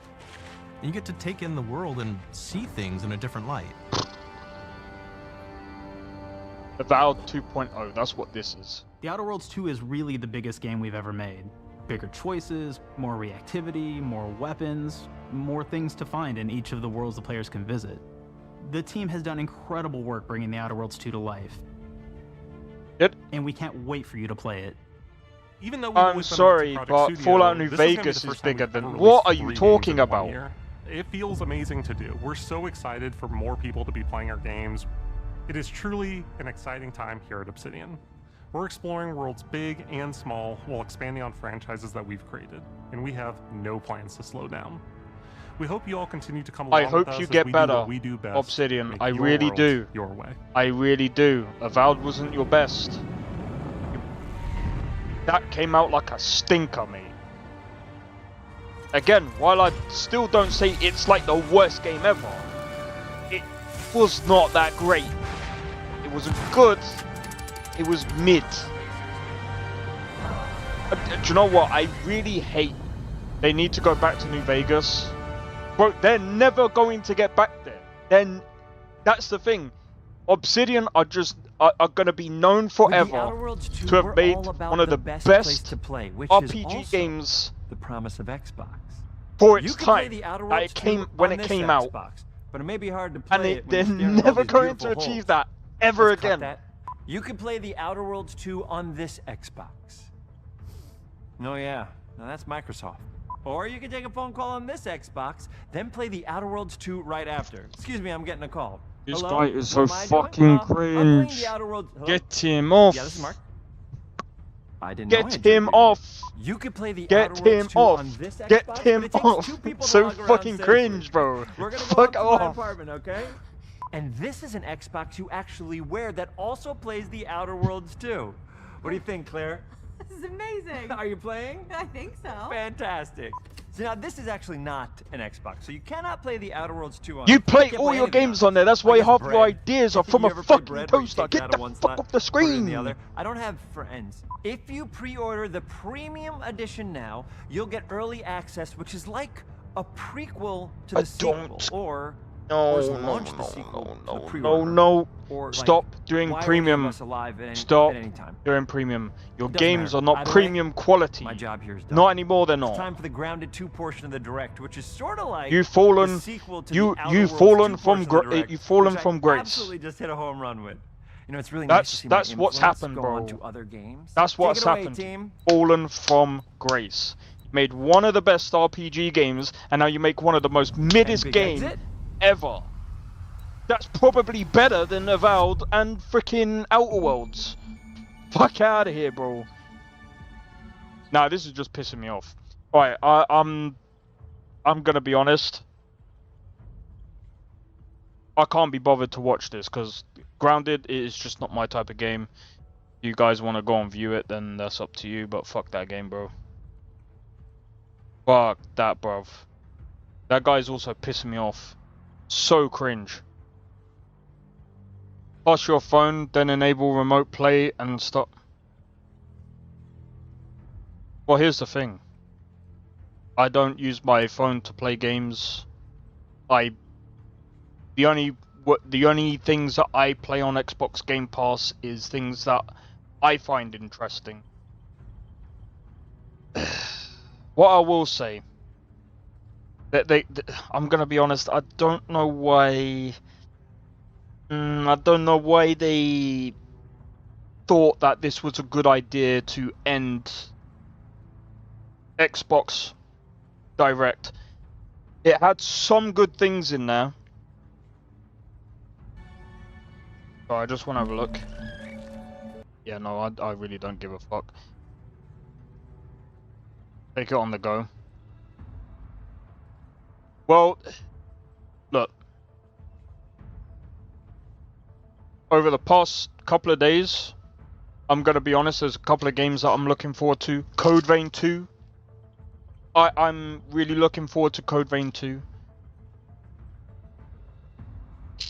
and you get to take in the world and see things in a different light. Avowed 2.0, that's what this is. The Outer Worlds 2 is really the biggest game we've ever made. Bigger choices, more reactivity, more weapons, more things to find in each of the worlds the players can visit. The team has done incredible work bringing the Outer Worlds 2 to life. And we can't wait for you to play it. Even though we've I'm always been a sorry, multi-project but studio, Fallout New this is gonna be Vegas the is first time bigger we've ever than. What are released you 3 talking games in 1 about? year. It feels amazing to do. We're so excited for more people to be playing our games. It is truly an exciting time here at Obsidian. We're exploring worlds big and small while expanding on franchises that we've created, and we have no plans to slow down. We hope you all continue to come along I hope with us you as get we do better, what we do best, Obsidian. make I your really world do. Your way. I really do. Avowed wasn't your best. That came out like a stinker, mate. Again, while I still don't say it's like the worst game ever, it was not that great. It wasn't good. It was mid. Do you know what? I really hate. They need to go back to New Vegas. Bro, they're never going to get back there. Then that's the thing. Obsidian are just are gonna be known forever to have made one of the best to play, which RPG is games the promise of Xbox. for You its can play time. the Outer That Worlds it came 2 when on it this came out, Xbox, but it may be hard to and play it they're when you're staring at all never these going to beautiful achieve holes. that ever Let's cut again. that. You can play the Outer Worlds 2 on this Xbox. Oh yeah, now that's Microsoft. Or you can take a phone call on this Xbox, then play the Outer Worlds 2 right after. Excuse me, I'm getting a call. This Hello? guy is What so am I doing? fucking I'm playing cringe. the Outer Worlds. Hello? Get him off. Yeah, this is Mark. I didn't know I Get had him your off. You could play the Get Outer Worlds him 2 off. on this Xbox, Get but him it takes off. 2 people to So log around fucking safely. cringe, bro. We're gonna go Fuck up to my off. apartment, okay? And this is an Xbox you actually wear that also plays the Outer Worlds 2. What do you think, Claire? This is amazing. Are you playing? I think so. Fantastic. So now this is actually not an Xbox, so you cannot play the Outer Worlds 2 on You it. play can't all your anything games on there. That's why I guess half your bread. ideas are from You a ever play fucking bread where you toaster. take it Get out the of one fuck slot, off the put it in the screen. other? I don't have friends. If you pre-order the premium edition now, you'll get early access, which is like a prequel to the sequel, or launch the sequel to the pre-order. No. Or, like, Stop doing why are any of premium. us alive at any- Stop at any time? doing premium. Your Doesn't games matter. are not Either way, premium quality. My job here is done. Not anymore. They're It's not. time for the Grounded 2 portion of the Direct, which is sort of like You've fallen. the sequel to You've the Outer Worlds fallen 2 from. portion of the Direct, You've fallen which from I grace. absolutely just hit a home run with. You know, it's really nice to see That's my what's influence happened, go bro. on to other games. That's what's Take it away, happened. team. Fallen from grace. You made one of the best RPG games, and now you make one of the most middest big game exit. ever. That's probably better than Avowed and freaking Outer Worlds. Fuck out of here, bro. Nah, this is just pissing me off. Alright, I'm gonna be honest. I can't be bothered to watch this because Grounded is just not my type of game. You guys want to go and view it, then that's up to you. But fuck that game, bro. Fuck that, bruv. That guy's also pissing me off. So cringe. Pass your phone, then enable remote play and stop. Well, here's the thing. I don't use my phone to play games. The only things that I play on Xbox Game Pass is things that I find interesting. What I will say, I'm gonna be honest. I don't know why. I don't know why they thought that this was a good idea to end Xbox Direct. It had some good things in there. So I just want to have a look. Yeah, no, I really don't give a fuck. Take it on the go. Well, look. Over the past couple of days, I'm gonna be honest, there's a couple of games that I'm looking forward to. Code Vein 2. I'm really looking forward to Code Vein 2.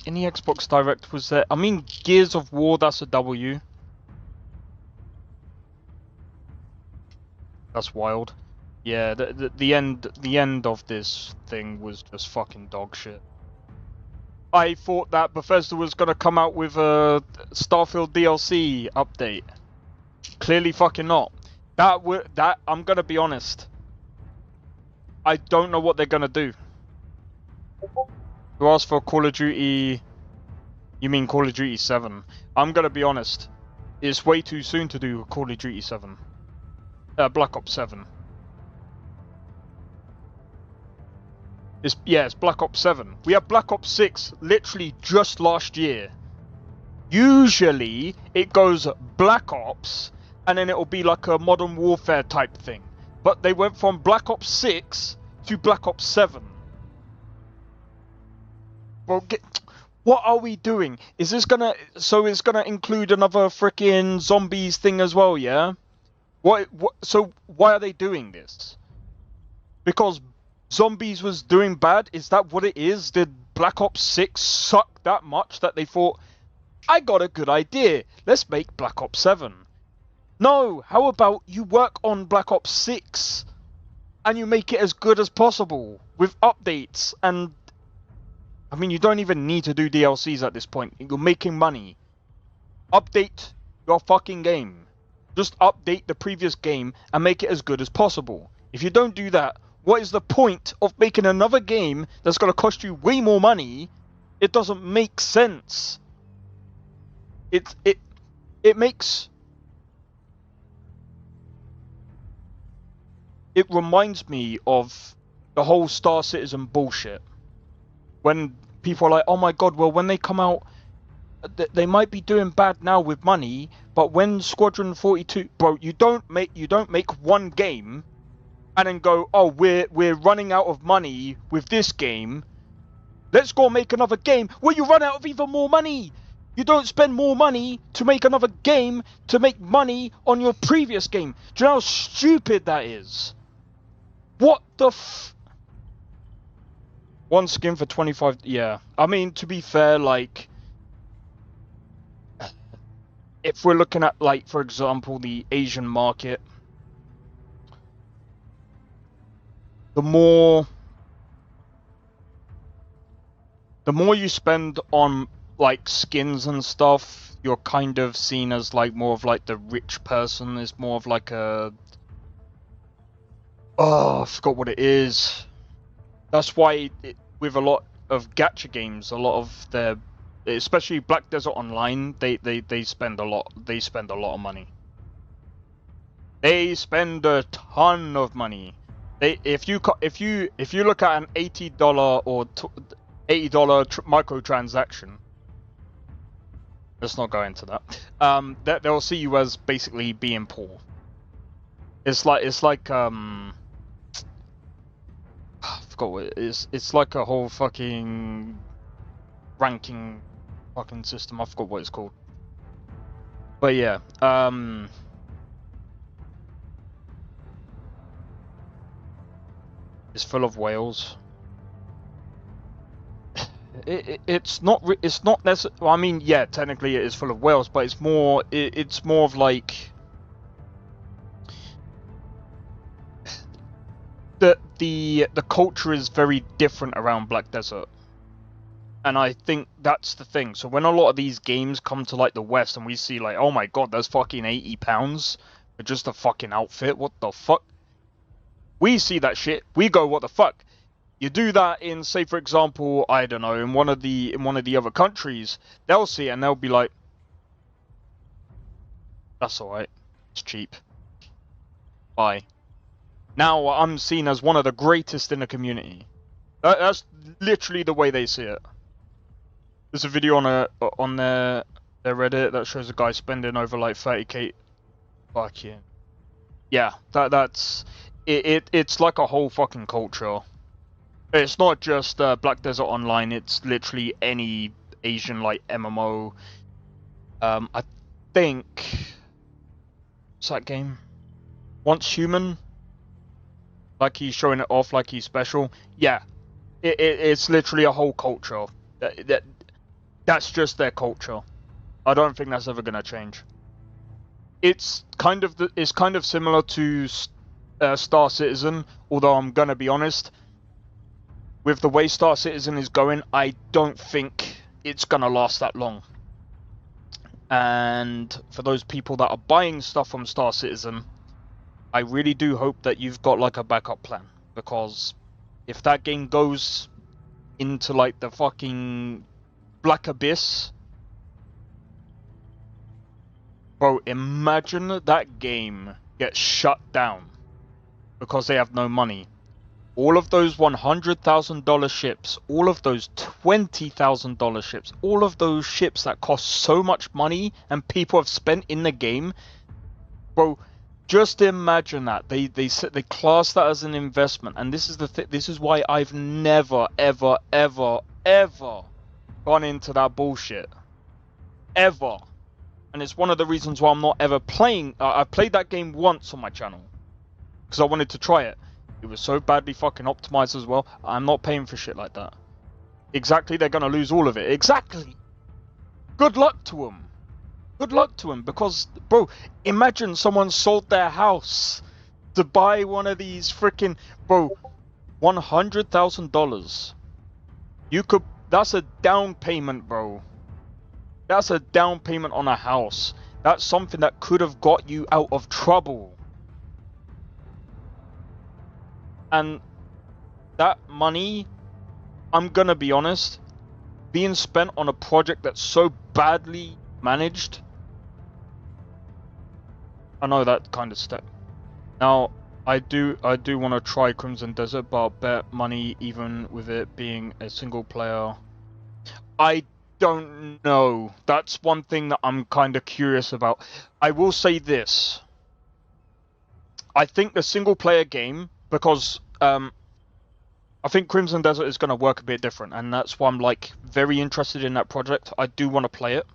Any Xbox Direct was there? I mean, Gears of War, that's a W. That's wild. Yeah, the end of this thing was just fucking dog shit. I thought that Bethesda was gonna come out with a Starfield DLC update. Clearly fucking not. That I'm gonna be honest. I don't know what they're gonna do. You asked for Call of Duty. You mean Call of Duty 7? I'm gonna be honest. It's way too soon to do Call of Duty 7. Black Ops 7. It's Black Ops 7. We had Black Ops 6 literally just last year. Usually it goes Black Ops and then it'll be like a Modern Warfare type thing. But they went from Black Ops 6 to Black Ops 7. Well, what are we doing? Is this gonna... So it's gonna include another freaking zombies thing as well, yeah? So why are they doing this? Because zombies was doing bad? Is that what it is? Did Black Ops 6 suck that much that they thought, I got a good idea. Let's make Black Ops 7. No, how about you work on Black Ops 6 and you make it as good as possible with updates and... I mean, you don't even need to do DLCs at this point. You're making money. Update your fucking game. Just update the previous game and make it as good as possible. If you don't do that, what is the point of making another game that's going to cost you way more money? It doesn't make sense. It makes... It reminds me of the whole Star Citizen bullshit. When people are like, oh my god, well when they come out, they might be doing bad now with money, but when Squadron 42... Bro, you don't make one game and then go, oh, we're running out of money with this game. Let's go make another game where you run out of even more money. You don't spend more money to make another game to make money on your previous game. Do you know how stupid that is? What the f... One skin for 25... Yeah. I mean, to be fair, like... If we're looking at, like, for example, the Asian market... The more you spend on, like, skins and stuff, you're kind of seen as, like, more of, like, the rich person. It's more of, like, a... Oh, I forgot what it is. That's why, with a lot of gacha games, a lot of their... Especially Black Desert Online, they spend a lot. They spend a lot of money. They spend a ton of money. If you look at an $80 or $80 microtransaction, let's not go into that. They'll see you as basically being poor. It's like I forgot what it is. It's like a whole fucking ranking fucking system. I forgot what it's called. But yeah, it's full of whales. It's not necessarily. Well, I mean, yeah, technically it is full of whales, but it's more of like the culture is very different around Black Desert. And I think that's the thing. So when a lot of these games come to like the West and we see like, oh my god, that's fucking £80 for just a fucking outfit. What the fuck? We see that shit. We go, what the fuck? You do that in, say, for example, I don't know, in one of the other countries, they'll see it and they'll be like, that's alright. It's cheap. Bye. Now I'm seen as one of the greatest in the community. That's literally the way they see it. There's a video on their Reddit that shows a guy spending over like 30k. Fucking yeah, that's it. It's like a whole fucking culture. It's not just Black Desert Online. It's literally any Asian like MMO. I think what's that game? Once Human. Like he's showing it off like he's special. Yeah, it's literally a whole culture. That's just their culture. I don't think that's ever gonna change. It's kind of similar to Star Citizen, although I'm gonna be honest. With the way Star Citizen is going, I don't think it's gonna last that long. And for those people that are buying stuff from Star Citizen, I really do hope that you've got like a backup plan, because if that game goes into like the fucking Black Abyss, bro, imagine that game gets shut down because they have no money. All of those $100,000 ships, all of those $20,000 ships, all of those ships that cost so much money and people have spent in the game, bro. Just imagine that they class that as an investment, and this is the this is why I've never ever gone into that bullshit ever, and it's one of the reasons why I'm not ever playing. I played that game once on my channel because I wanted to try it. It was so badly fucking optimized as well. I'm not paying for shit like that. Exactly, they're gonna lose all of it. Exactly. good luck to them. Good luck to them, because, bro, imagine someone sold their house to buy one of these freaking, bro, $100,000. You could, that's a down payment, bro. That's a down payment on a house. That's something that could have got you out of trouble. And that money, I'm gonna be honest, being spent on a project that's so badly managed. I know that kind of step. Now, I do want to try Crimson Desert, but I'll bet money even with it being a single player. I don't know. That's one thing that I'm kind of curious about. I will say this. I think the single player game, because I think Crimson Desert is going to work a bit different, and that's why I'm like very interested in that project. I do want to play it.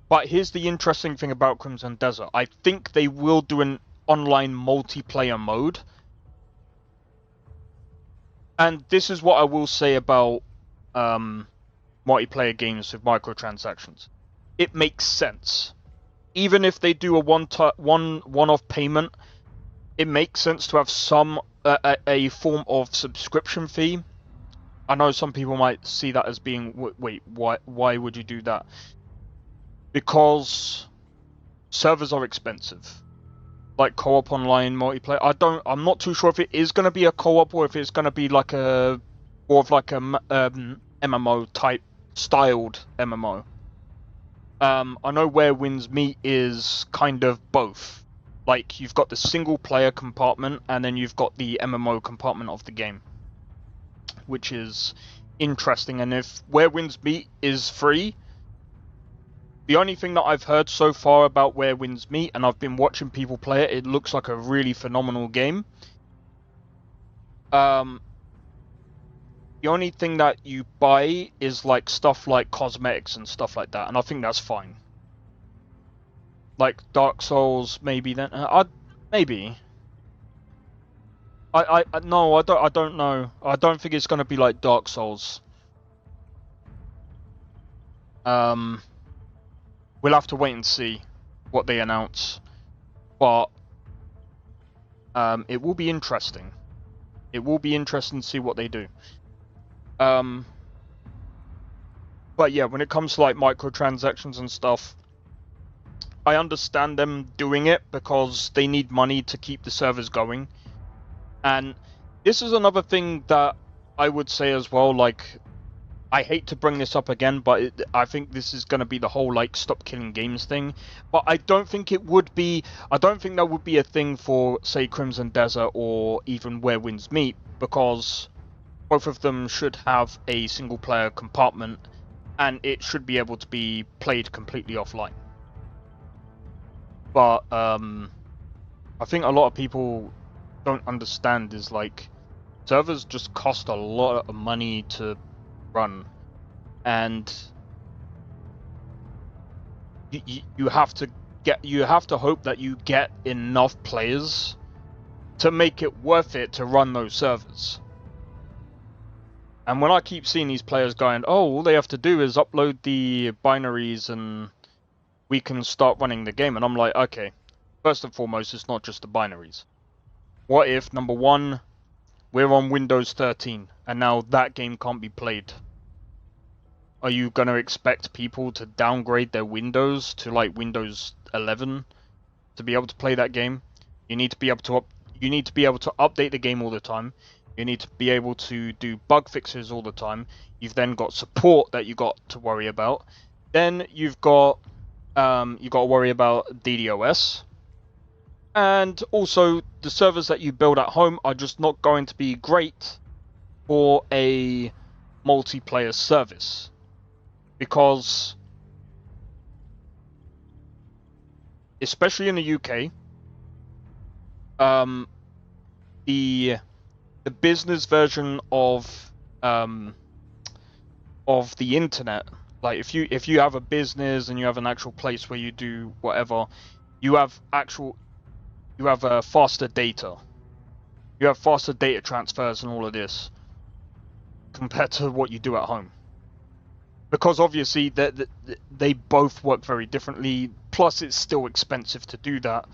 But here's the interesting thing about Crimson Desert. I think they will do an online multiplayer mode. And this is what I will say about multiplayer games with microtransactions. It makes sense. Even if they do a one-off payment, it makes sense to have some a form of subscription fee. I know some people might see that as being, wait, why would you do that? Because servers are expensive. Like co-op online multiplayer. I'm not too sure if it is going to be a co-op or if it's going to be like more of like a MMO type styled MMO. I know Where Winds Meet is kind of both. Like you've got the single player compartment and then you've got the MMO compartment of the game, which is interesting. And if Where Winds Meet is free, the only thing that I've heard so far about Where Winds Meet, and I've been watching people play it, it looks like a really phenomenal game. The only thing that you buy is like stuff like cosmetics and stuff like that, and I think that's fine. Like Dark Souls, maybe then. Maybe. No, I don't know. I don't think it's gonna be like Dark Souls. We'll have to wait and see what they announce, but it will be interesting. It will be interesting to see what they do. But yeah, when it comes to like microtransactions and stuff, I understand them doing it because they need money to keep the servers going. And this is another thing that I would say as well, like, I hate to bring this up again, but I think this is going to be the whole, like, stop killing games thing. But I don't think it would be... I don't think that would be a thing for, say, Crimson Desert or even Where Winds Meet, because both of them should have a single-player compartment, and it should be able to be played completely offline. But, I think a lot of people don't understand is, like, servers just cost a lot of money to run, and you have to hope that you get enough players to make it worth it to run those servers. And when I keep seeing these players going, oh, all they have to do is upload the binaries and we can start running the game, and I'm like, okay, first and foremost, it's not just the binaries. What if, number one, we're on Windows 13 and now that game can't be played? Are you going to expect people to downgrade their Windows to like Windows 11 to be able to play that game? You need to be able to update the game all the time. You need to be able to do bug fixes all the time. You've then got support that you got to worry about. Then you've got to worry about DDoS. And also the servers that you build at home are just not going to be great for a multiplayer service. Because, especially in the UK, the business version of the internet, like if you have a business and you have an actual place where you do whatever, you have faster data. You have faster data transfers and all of this compared to what you do at home. because obviously they both work very differently. Plus, it's still expensive to do that.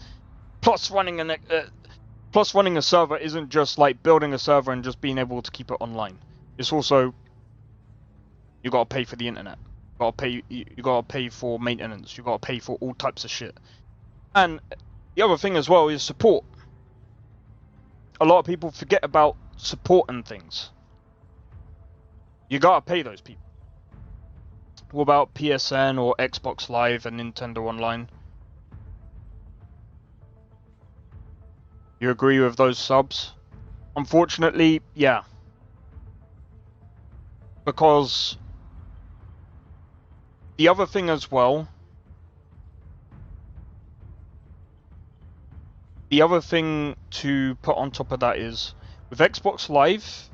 Plus, running a server isn't just like building a server and just being able to keep it online. It's also you gotta pay for the internet. You gotta pay for maintenance. You gotta pay for all types of shit. And the other thing as well is support. A lot of people forget about support and things. You gotta pay those people. What about PSN or Xbox Live and Nintendo Online? You agree with those subs? Unfortunately, yeah. Because the other thing as well, the other thing to put on top of that is, with Xbox Live,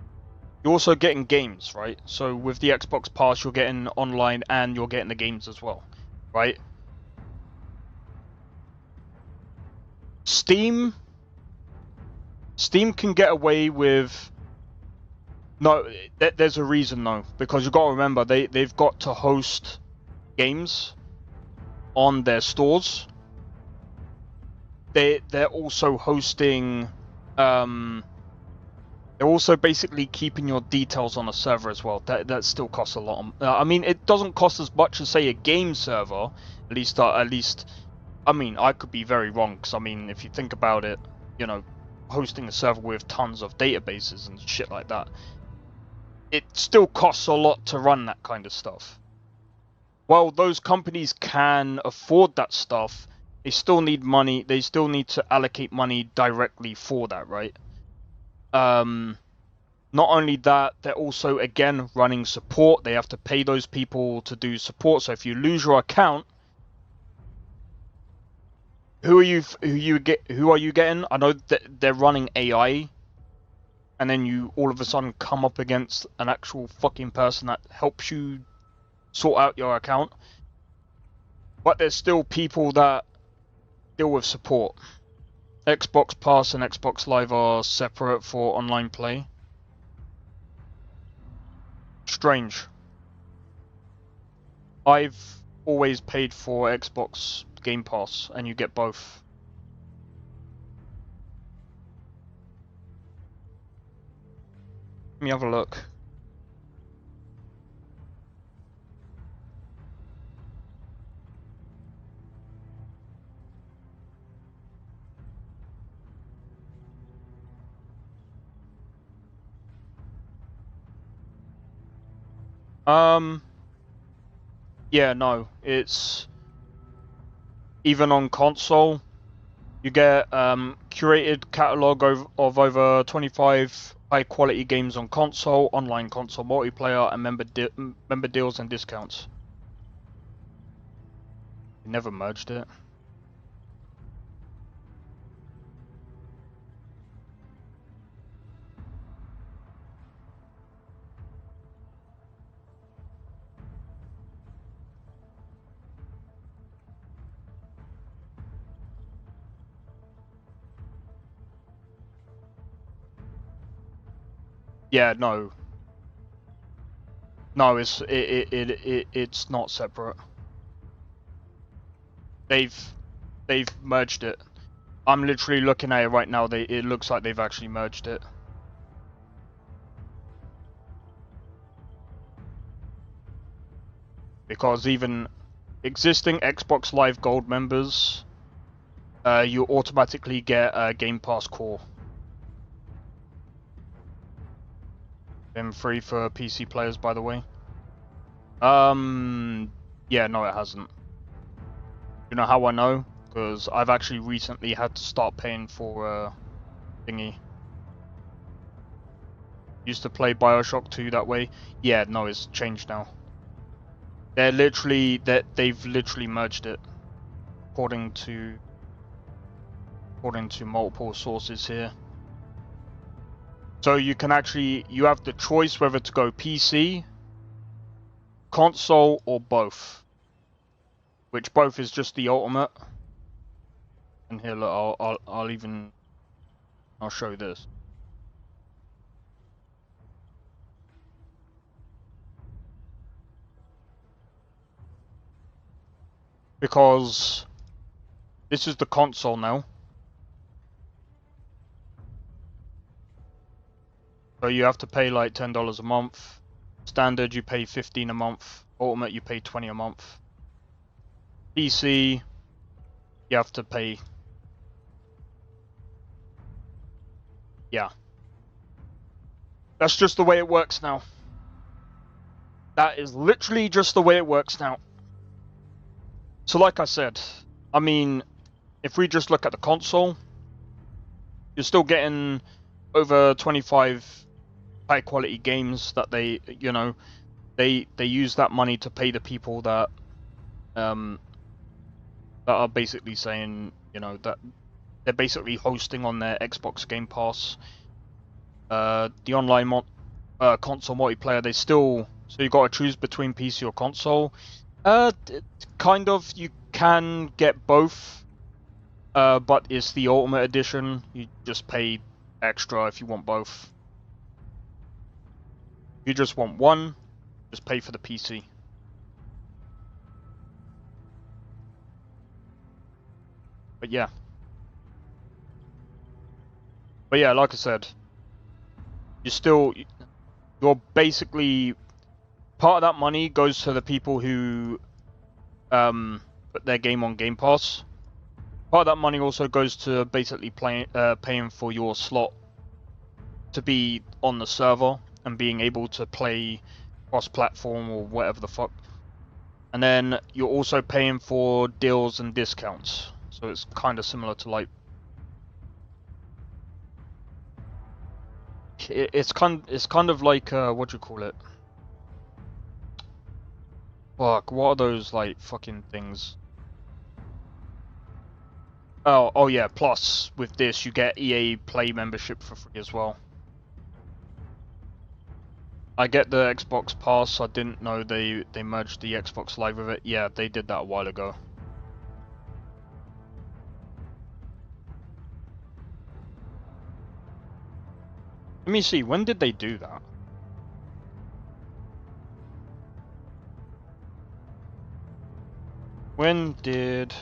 you're also getting games, right? So with the Xbox Pass, you're getting online and you're getting the games as well, right? Steam can get away with... No, there's a reason though, because you've got to remember, they've got to host games on their stores. They're also hosting... They're also basically keeping your details on a server as well. That still costs a lot. I mean, it doesn't cost as much as, say, a game server. At least, I mean, I could be very wrong. Because, I mean, if you think about it, you know, hosting a server with tons of databases and shit like that, it still costs a lot to run that kind of stuff. Well, those companies can afford that stuff. They still need money. They still need to allocate money directly for that, right? Not only that, they're also, again, running support. They have to pay those people to do support. So if you lose your account, who are you getting? I know that they're running AI, and then you all of a sudden come up against an actual fucking person that helps you sort out your account. But there's still people that deal with support. Xbox Pass and Xbox Live are separate for online play. Strange. I've always paid for Xbox Game Pass, and you get both. Let me have a look. Yeah, no, it's even on console. You get curated catalog of over 25 high-quality games on console, online console multiplayer, and member deals and discounts. They never merged it. Yeah, no. No, it's not separate. They've merged it. I'm literally looking at it right now. It looks like they've actually merged it. Because even existing Xbox Live Gold members, you automatically get a Game Pass Core. Been free for PC players, by the way. Yeah, no, it hasn't. You know how I know? Because I've actually recently had to start paying for thingy. Used to play BioShock 2 that way. Yeah, no, it's changed now. They've literally merged it, according to multiple sources here. So you have the choice whether to go PC, console, or both. Which both is just the ultimate. And here, look, I'll show this. because this is the console now. So you have to pay like $10 a month. Standard you pay $15 a month. Ultimate you pay $20 a month. PC you have to pay. Yeah. That's just the way it works now. That is literally just the way it works now. So like I said, I mean, if we just look at the console, you're still getting over 25 high quality games that they, you know, they use that money to pay the people that that are basically saying, you know, that they're basically hosting on their Xbox Game Pass. The online console multiplayer, they still, so you got to choose between PC or console. Kind of, you can get both, but it's the Ultimate Edition. You just pay extra if you want both. If you just want one, just pay for the PC. But yeah, like I said, you're basically, part of that money goes to the people who put their game on Game Pass. Part of that money also goes to basically paying for your slot to be on the server and being able to play cross-platform or whatever the fuck. And then you're also paying for deals and discounts. So it's kind of similar to like, it's kind of like what do you call it? Fuck, what are those like fucking things? Oh yeah, plus with this you get EA Play membership for free as well. I get the Xbox Pass. I didn't know they merged the Xbox Live with it. Yeah, they did that a while ago. Let me see, when did they do that? When did...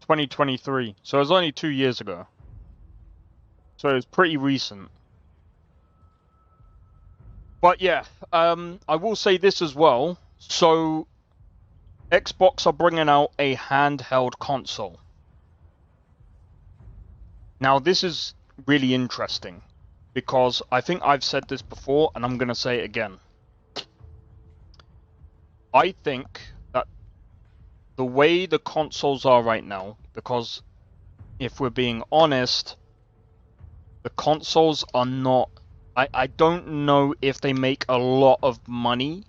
...2023. So it was only 2 years ago. So it's pretty recent. But yeah, I will say this as well. So Xbox are bringing out a handheld console. Now this is really interesting because I think I've said this before and I'm going to say it again. I think that the way the consoles are right now, because if we're being honest, the consoles are not... I don't know if they make a lot of money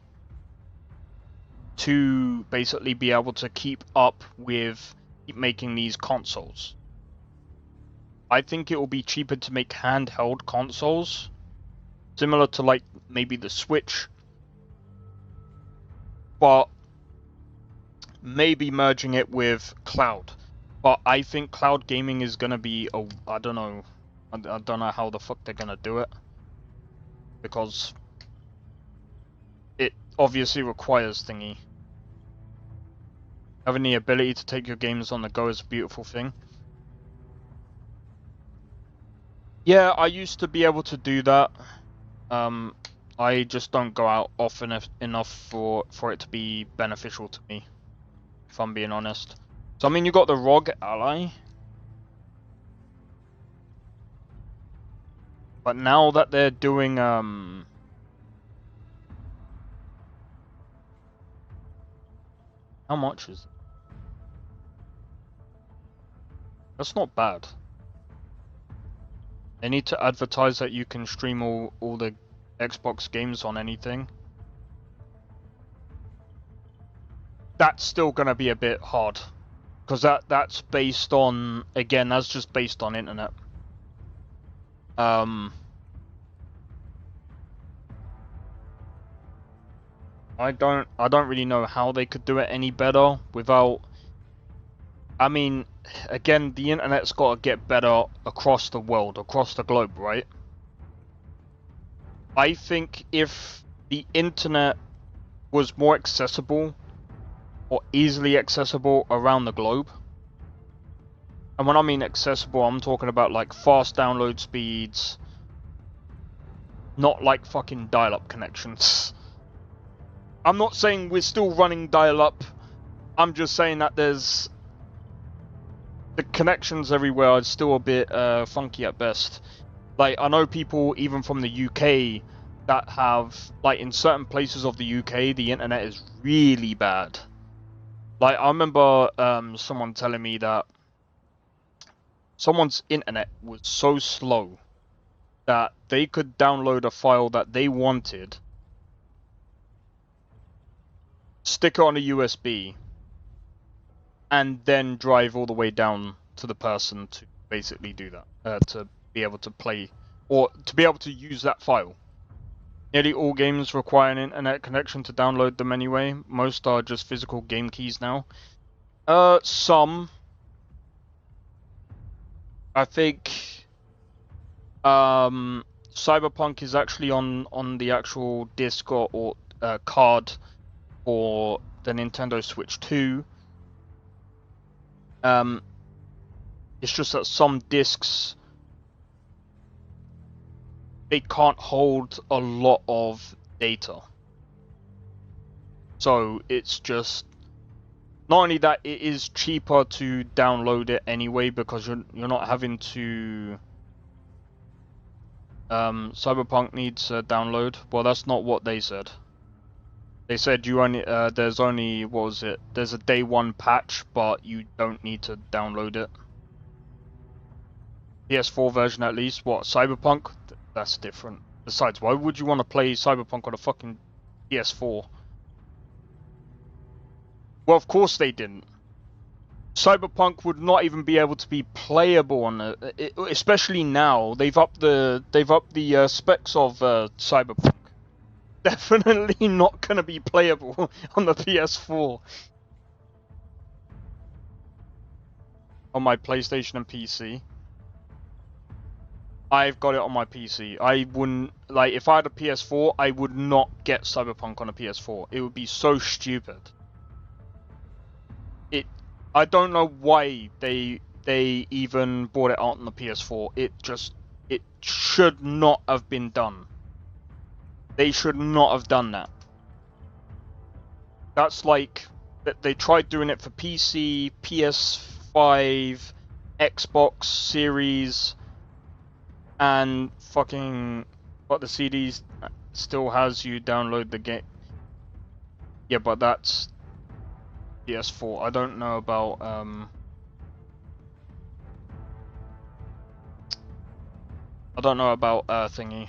to basically be able to keep making these consoles. I think it will be cheaper to make handheld consoles, similar to like maybe the Switch, but maybe merging it with cloud. But I think cloud gaming is gonna be I don't know how the fuck they're gonna do it, because it obviously requires thingy. Having the ability to take your games on the go is a beautiful thing. Yeah, I used to be able to do that. I just don't go out often enough for it to be beneficial to me, if I'm being honest. So I mean, you got the ROG Ally, but now that they're doing how much is it? That's not bad. They need to advertise that you can stream all the Xbox games on anything. That's still gonna be a bit hard, because that's based on, again, that's just based on internet. I don't really know how they could do it any better without... I mean, again, the internet's got to get better across the world, across the globe, right? I think if the internet was more accessible or easily accessible around the globe, and when I mean accessible, I'm talking about like fast download speeds, not like fucking dial-up connections. I'm not saying we're still running dial-up. I'm just saying that there's the connections everywhere are still a bit funky at best. Like, I know people even from the UK that have, like, in certain places of the UK, the internet is really bad. Like, I remember someone telling me that someone's internet was so slow that they could download a file that they wanted, stick it on a USB, and then drive all the way down to the person to basically do that, to be able to play, or to be able to use that file. Nearly all games require an internet connection to download them anyway. Most are just physical game keys now. Some. I think Cyberpunk is actually on the actual disc or card for the Nintendo Switch 2. It's just that some discs, they can't hold a lot of data. So it's just, not only that, it is cheaper to download it anyway because you're not having to. Cyberpunk needs a download. Well, that's not what they said. They said you only there's only, what was it? There's a day one patch, but you don't need to download it. PS4 version at least. What, Cyberpunk? That's different. Besides, why would you want to play Cyberpunk on a fucking PS4? Well, of course they didn't. Cyberpunk would not even be able to be playable on especially now. They've upped the specs of Cyberpunk. Definitely not gonna be playable on the PS4. On my PlayStation and PC. I've got it on my PC. I wouldn't, like, if I had a PS4, I would not get Cyberpunk on a PS4. It would be so stupid. I don't know why they even brought it out on the PS4. It should not have been done. They should not have done that. That's like that they tried doing it for PC, PS5, Xbox Series, and fucking, but the CDs still has you download the game. Yeah, but that's PS4. I don't know about I don't know about thingy.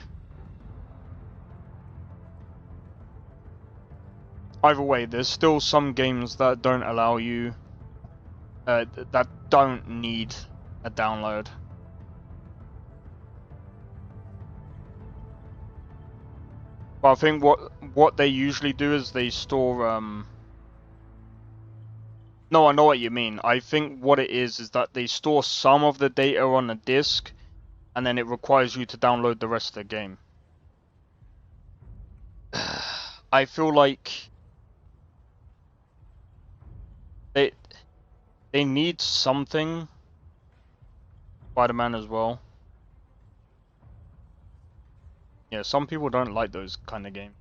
Either way, there's still some games that don't allow you that don't need a download. But I think what they usually do is they store no, I know what you mean. I think what it is that they store some of the data on a disk, and then it requires you to download the rest of the game. I feel like they need something. Spider-Man as well. Yeah, some people don't like those kind of games.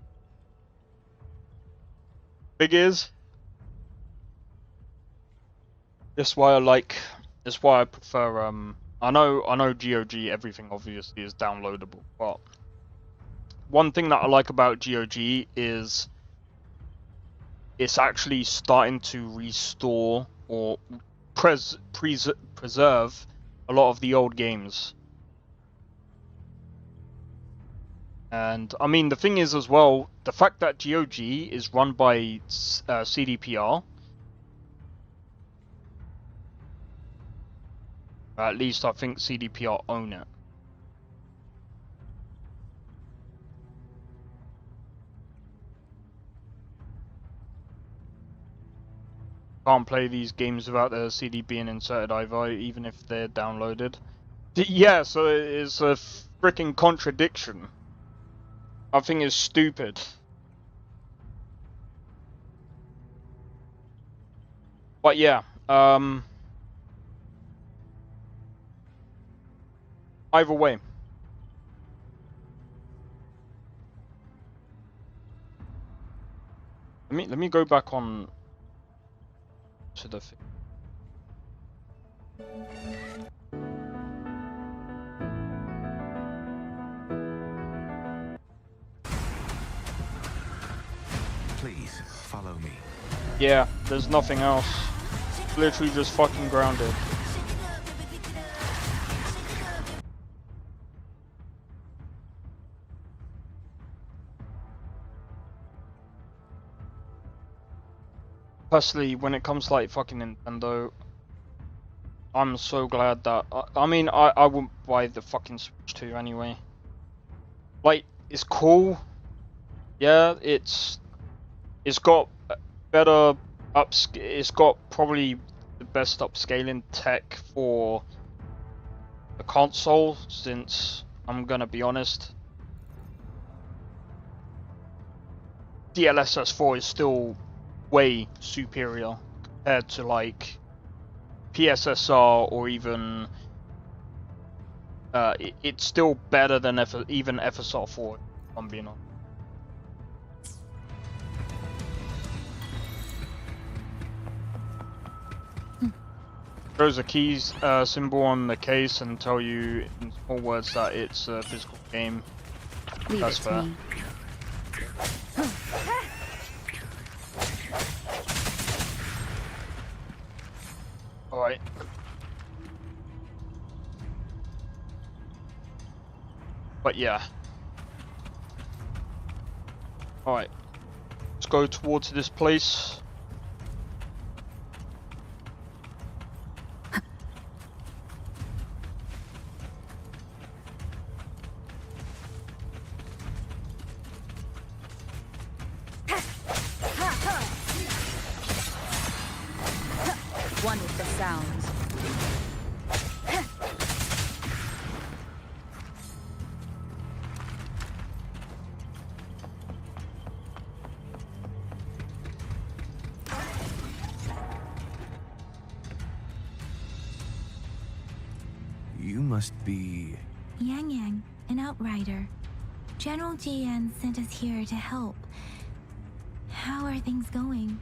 Big is. That's why I prefer I know GOG, everything obviously is downloadable, but one thing that I like about GOG is it's actually starting to restore or preserve a lot of the old games. And I mean, the thing is as well, the fact that GOG is run by CDPR, at least I think CDPR own it. can't play these games without the CD being inserted either, even if they're downloaded. Yeah, so it's a freaking contradiction. I think it's stupid. But yeah, either way. Let me go back on to the thing. Please follow me. Yeah, there's nothing else. Literally just fucking grounded. Personally, when it comes to like fucking Nintendo, I'm so glad that I mean I wouldn't buy the fucking Switch 2 anyway. Like, it's cool. Yeah, it's got better it's got probably the best upscaling tech for the console, since I'm gonna be honest, DLSS 4 is still way superior compared to like PSSR or even it's still better than even FSR 4, if I'm being honest. Throws a keys symbol on the case and tell you in small words that it's a physical game. Leave That's it fair. to me. Alright. But yeah. Alright. Let's go towards this place. One with the sounds. You must be... Yang Yang, an outrider. General Jian sent us here to help. How are things going?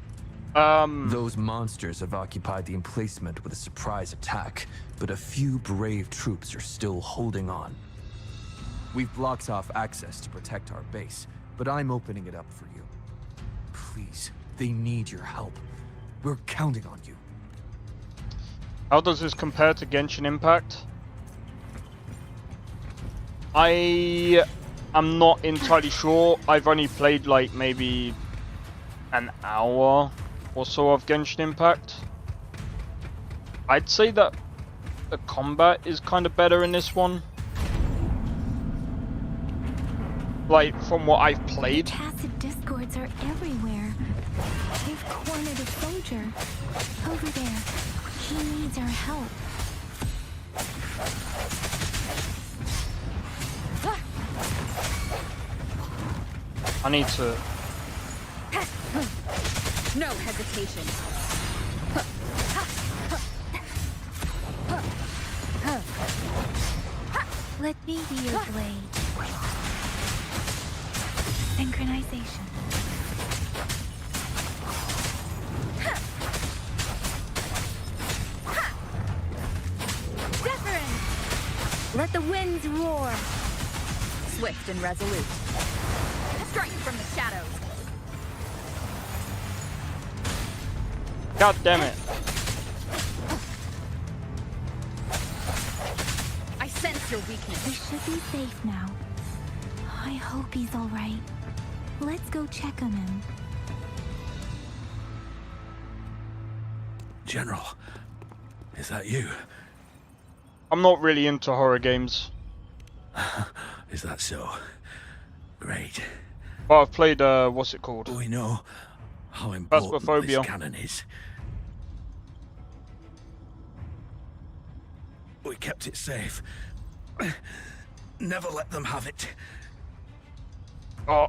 Those monsters have occupied the emplacement with a surprise attack, but a few brave troops are still holding on. We've blocked off access to protect our base, but I'm opening it up for you. Please, they need your help. We're counting on you. How does this compare to Genshin Impact? I am not entirely sure. I've only played like maybe an hour or so of Genshin Impact. I'd say that the combat is kind of better in this one. Like, from what I've played. Passive discords are everywhere. They've cornered a soldier. Over there. He needs our help. I need to... No hesitation. Let me be your blade. Synchronization. Deference! Let the winds roar. Swift and resolute. Strike from the shadows. God damn it. I sense your weakness. We should be safe now. I hope he's all right. Let's go check on him. General, is that you? I'm not really into horror games. Is that so? Great. But I've played, what's it called? We know how important Phasmophobia. this cannon is. We kept it safe. Never let them have it. Oh.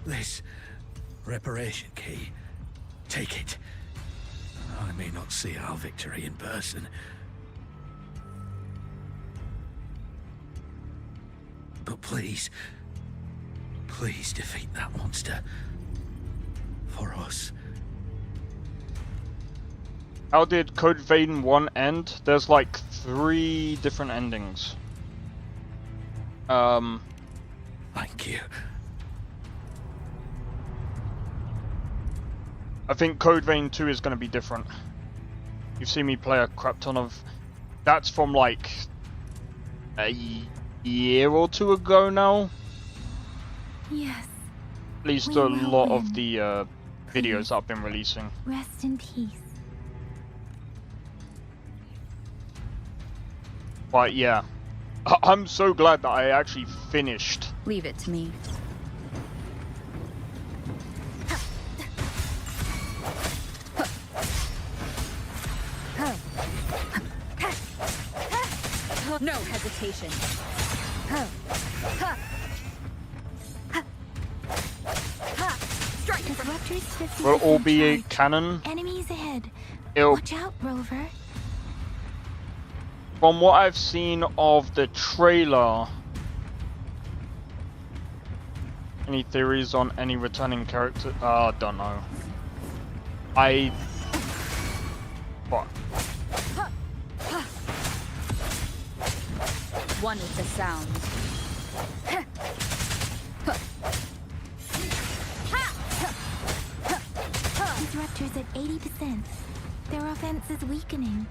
This reparation key. Take it. I may not see our victory in person. But please, please defeat that monster. For us. How did Code Vein 1 end? There's like 3 different endings. Thank you. I think Code Vein 2 is going to be different. You've seen me play a crap ton of... That's from like a year or 2 ago now. Yes. At least We a will lot win. of the videos I've been releasing. Rest in peace. But yeah, I'm so glad that I actually finished. Leave it to me. No hesitation. Disruptors Will all be a charge. canon. Enemies ahead. It'll, Watch out, Rover. from what I've seen of the trailer, any theories on any returning character? Don't know. What? One with the sound. Disruptors at 80%. Their offense is weakening.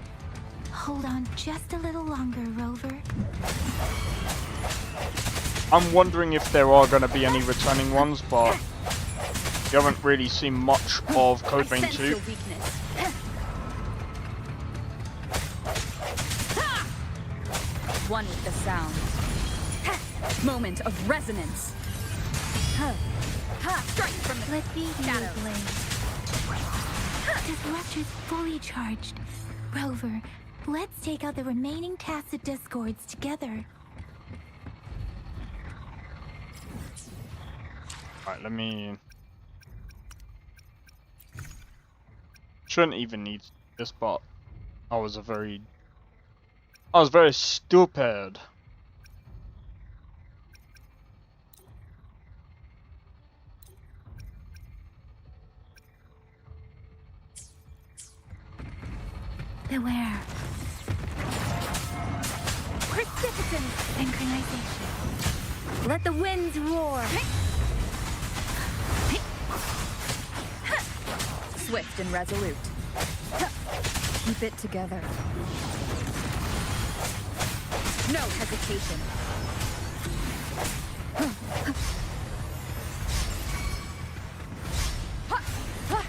Hold on just a little longer, Rover. I'm wondering if there are going to be any returning ones, but you haven't really seen much of Code Vein 2. One with the sound. Moment of resonance. Strike from the Let me be your blade. Disruptors fully charged. Rover, let's take out the remaining tacit discords together. Alright, let me... Shouldn't even need this, but I was very stupid. Beware. Precipitant synchronization. Let the winds roar. Swift and resolute. Keep it together. No hesitation.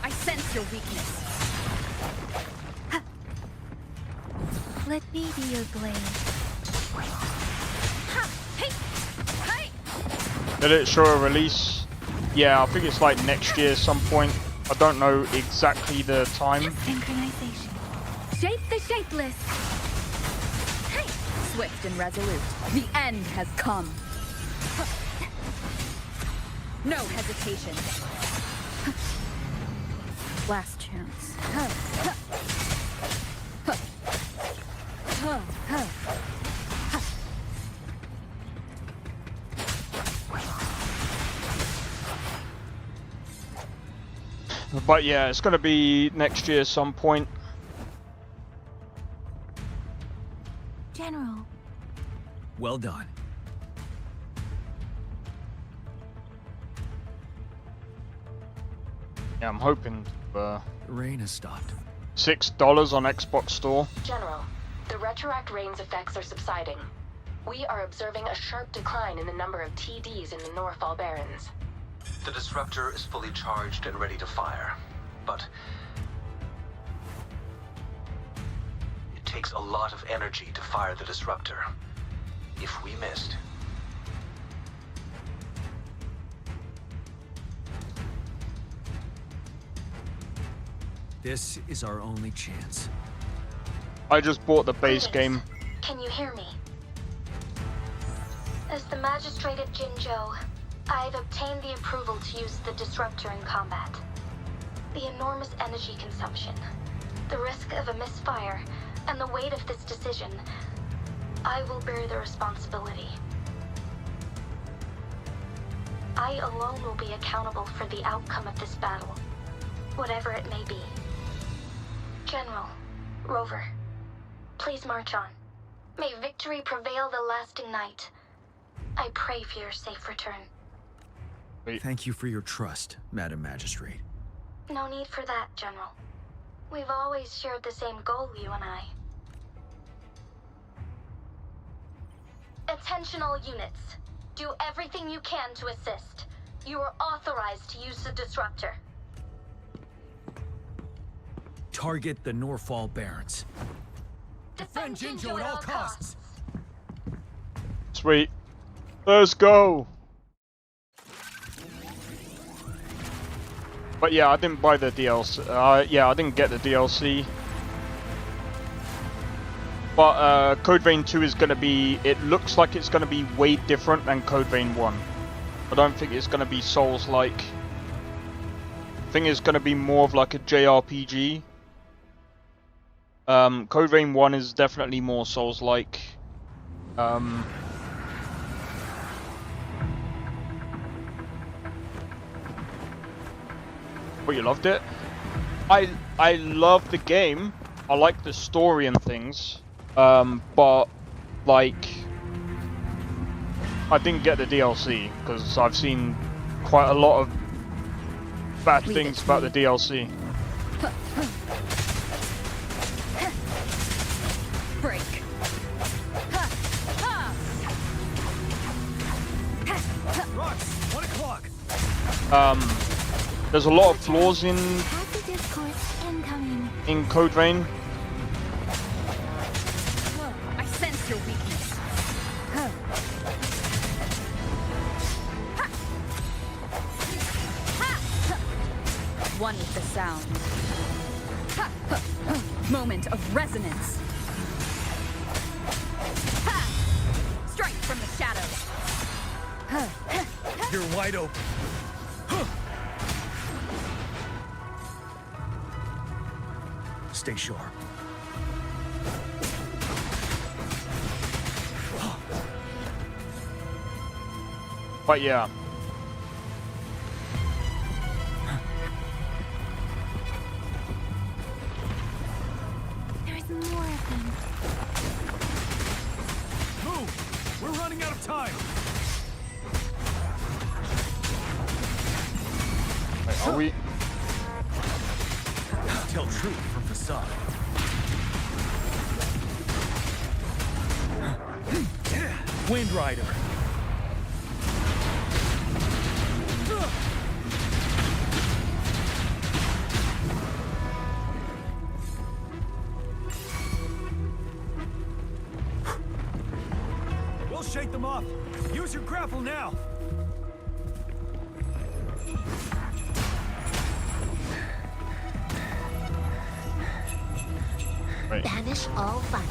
I sense your weakness. Let me be your blade. Did it show a release? Yeah, I think it's like next year some point. I don't know exactly the time. Synchronization. Shape the shapeless. Swift and resolute. The end has come. No hesitation. Last chance. But yeah, it's gonna be next year some point. General. Well done. Yeah, I'm hoping The rain has stopped. $6 on Xbox Store. General, the retroact rain's effects are subsiding. We are observing a sharp decline in the number of TDs in the Norfall Barrens. The disruptor is fully charged and ready to fire, but it takes a lot of energy to fire the disruptor. if we missed. This is our only chance. I just bought the base game. Can you hear me? As the Magistrate of Jinzhou, I've obtained the approval to use the disruptor in combat. The enormous energy consumption, the risk of a misfire, and the weight of this decision, I will bear the responsibility. I alone will be accountable for the outcome of this battle, whatever it may be. General, Rover, please march on. May victory prevail the lasting night. I pray for your safe return. Thank you for your trust, Madam Magistrate. No need for that, General. We've always shared the same goal, you and I. Attention all units. Do everything you can to assist. You are authorized to use the disruptor. Target the Norfall Barons. Defend Jinzhou at all costs. Sweet. Let's go. But yeah, I didn't buy the DLC. Yeah, I didn't get the DLC. But Code Vein 2 is going to be, it looks like it's going to be way different than Code Vein 1. I don't think it's going to be Souls-like. I think it's going to be more of like a JRPG. Code Vein 1 is definitely more Souls-like. But you loved it? I love the game. I like the story and things. But like I didn't get the DLC because I've seen quite a lot of bad things about the DLC. Break. Rocks, 1 o'clock. There's a lot of flaws in Code Vein. I sense your weakness. One with the sound. Moment of resonance. Strike from the shadows. You're wide open. Stay sharp. But yeah. There's more of them. Move! We're running out of time. Wait, are we? Tell truth from facade. Wind Rider. We'll shake them off. Use your grapple now. Right. Banish all vice.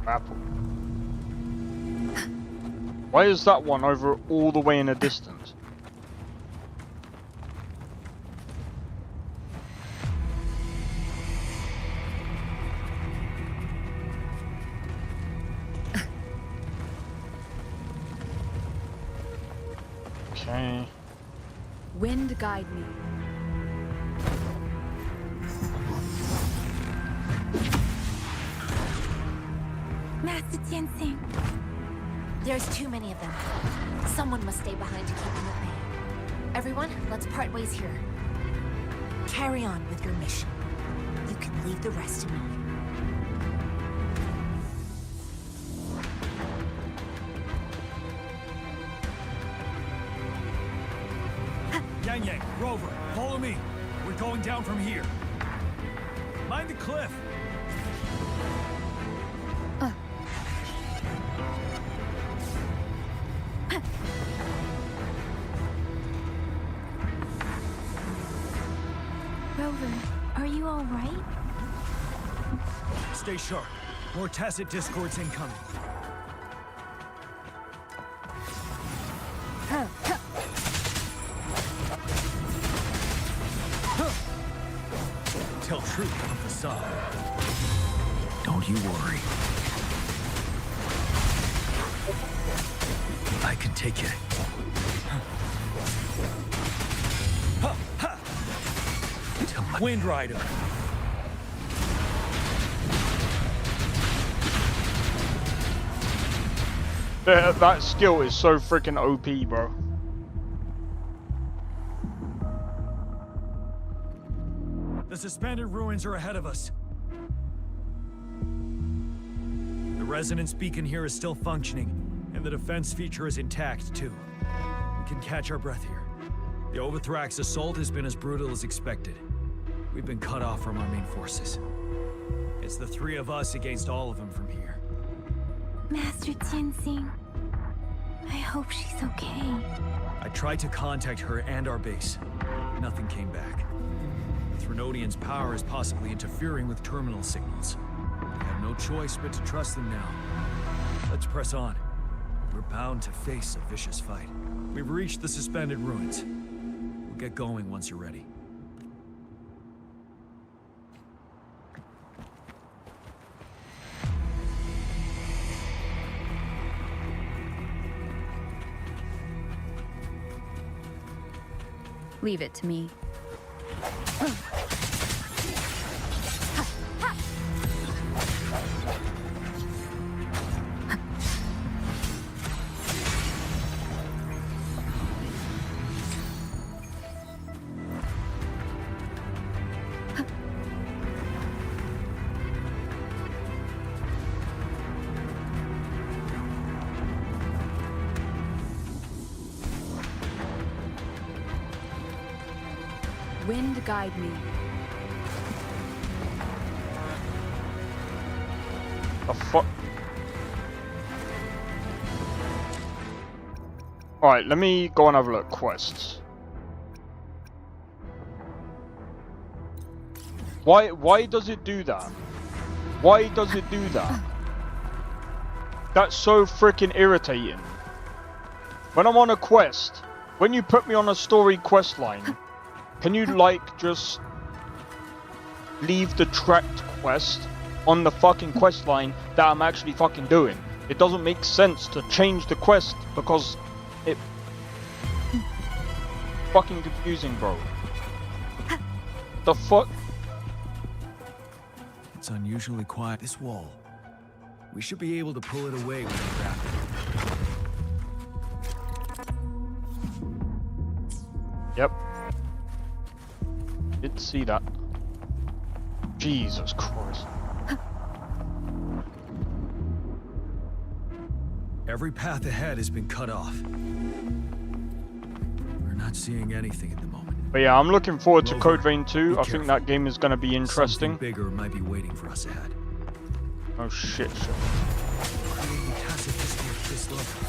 Apple. Why is that one over all the way in the distance? Okay. Wind guide me. Master Tianxing. There's too many of them. Someone must stay behind to keep them at bay. Everyone, let's part ways here. Carry on with your mission. You can leave the rest to me. Yang Yang, Rover, follow me. We're going down from here. Mind the cliff. Rover, are you all right? Stay sharp. More tacit discords incoming. Tell truth on facade. Don't you worry. I can take it. Wind Rider. That skill is so freaking OP, bro. The suspended ruins are ahead of us. The resonance beacon here is still functioning, and the defense feature is intact, too. We can catch our breath here. The Overthrax assault has been as brutal as expected. We've been cut off from our main forces. It's the three of us against all of them from here. Master Tenzing, I hope she's okay. I tried to contact her and our base. Nothing came back. The Threnodians' power is possibly interfering with terminal signals. We have no choice but to trust them now. Let's press on. We're bound to face a vicious fight. We've reached the suspended ruins. We'll get going once you're ready. Leave it to me. Wind guide me. The fuck? Alright, let me go and have a look. Quests. Why does it do that? Why does it do that? That's so freaking irritating. When I'm on a quest, when you put me on a story quest line, can you, like, just leave the tracked quest on the fucking quest line that I'm actually fucking doing? It doesn't make sense to change the quest because it... fucking confusing, bro. The fuck? It's unusually quiet. This wall. We should be able to pull it away when we grab it. Yep. Did see that. Jesus Christ. Every path ahead has been cut off. We're not seeing anything at the moment. But yeah, I'm looking forward to Rover, Code Vein 2. I think that game is going to be interesting. Something bigger might be waiting for us ahead. Oh shit. Creating tacit discord at this level.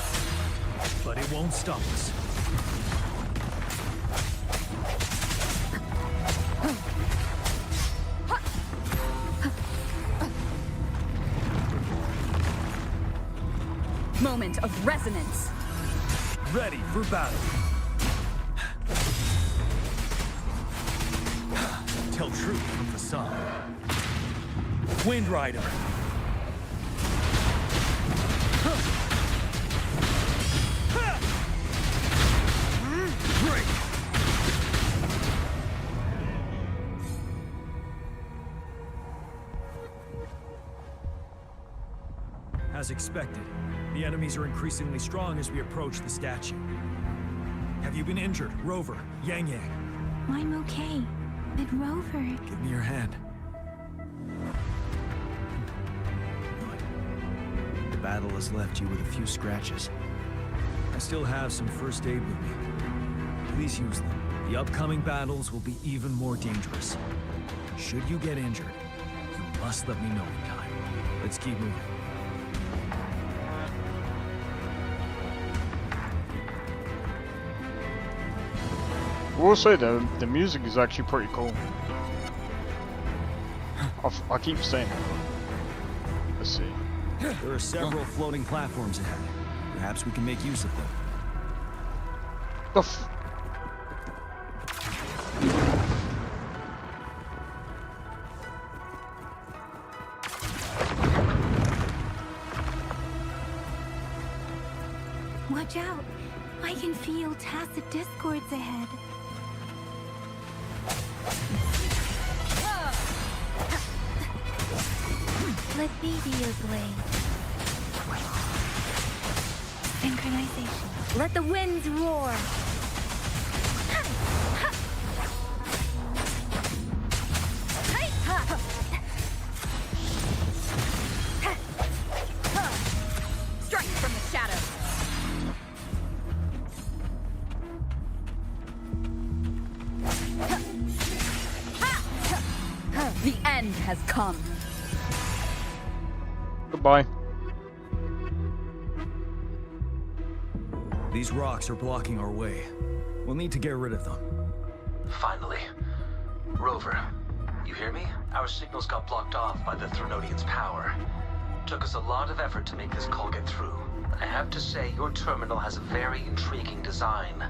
But it won't stop us. Moment of resonance. Ready for battle. Tell truth from the sun. Wind Rider. Break. As expected, the enemies are increasingly strong as we approach the statue. Have you been injured, Rover, Yang Yang? I'm okay. But Rover... Give me your hand. Good. The battle has left you with a few scratches. I still have some first aid with me. Please use them. The upcoming battles will be even more dangerous. Should you get injured, you must let me know in time. Let's keep moving. I will say the music is actually pretty cool. I keep saying that. Let's see. There are several floating platforms ahead. Perhaps we can make use of them. The f Watch out! I can feel tacit discords ahead. Let me be your blade. Synchronization. Let the winds roar! Strike from the shadows. The end has come. Goodbye. These rocks are blocking our way. We'll need to get rid of them. Finally. Rover, you hear me? Our signals got blocked off by the Threnodians' power. Took us a lot of effort to make this call get through. I have to say, your terminal has a very intriguing design.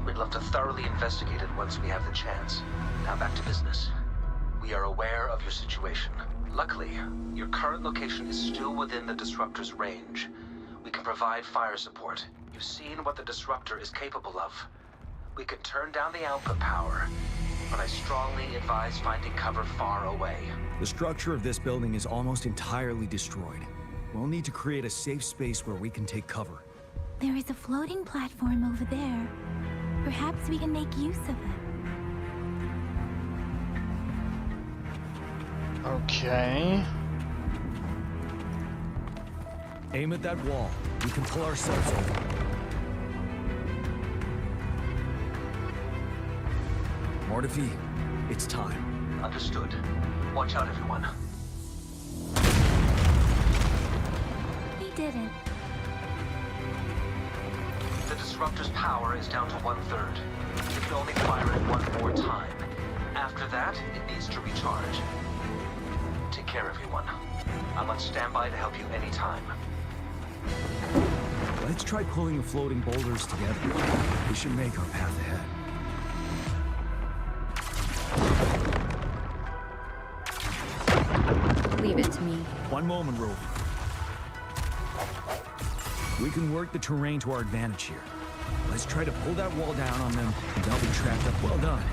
We'd love to thoroughly investigate it once we have the chance. Now back to business. We are aware of your situation. Luckily, your current location is still within the Disruptor's range. We can provide fire support. You've seen what the Disruptor is capable of. We can turn down the output power, but I strongly advise finding cover far away. The structure of this building is almost entirely destroyed. We'll need to create a safe space where we can take cover. There is a floating platform over there. Perhaps we can make use of it. Okay. Aim at that wall. We can pull ourselves over. Mortefi, it's time. Understood. Watch out, everyone. He did it. The Disruptor's power is down to 1/3. It can only fire it one more time. After that, it needs to recharge. Take care, everyone. I'm on standby to help you anytime. Let's try pulling the floating boulders together. We should make our path ahead. Leave it to me. One moment, Rover. We can work the terrain to our advantage here. Let's try to pull that wall down on them, and they'll be trapped up. Well done.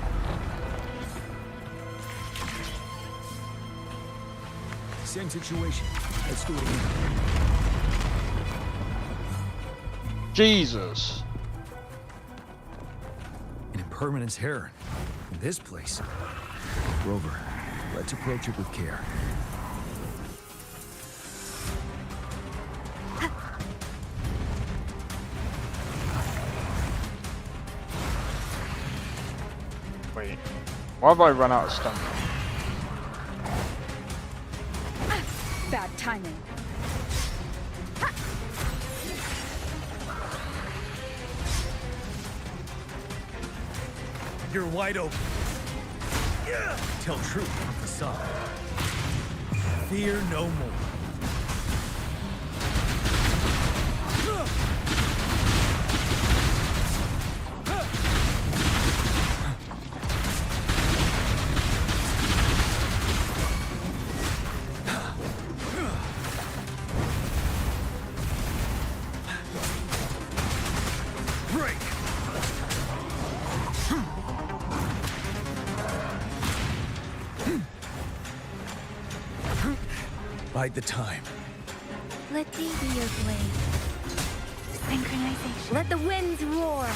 Same situation. Let's do it again. Jesus. An impermanence heron. In this place. Rover, let's approach it with care. Wait. Why have I run out of stun? Bad timing. You're wide open. Tell truth from facade. Fear no more. Bide the time. Let me be your blade. Synchronization. Let the winds roar.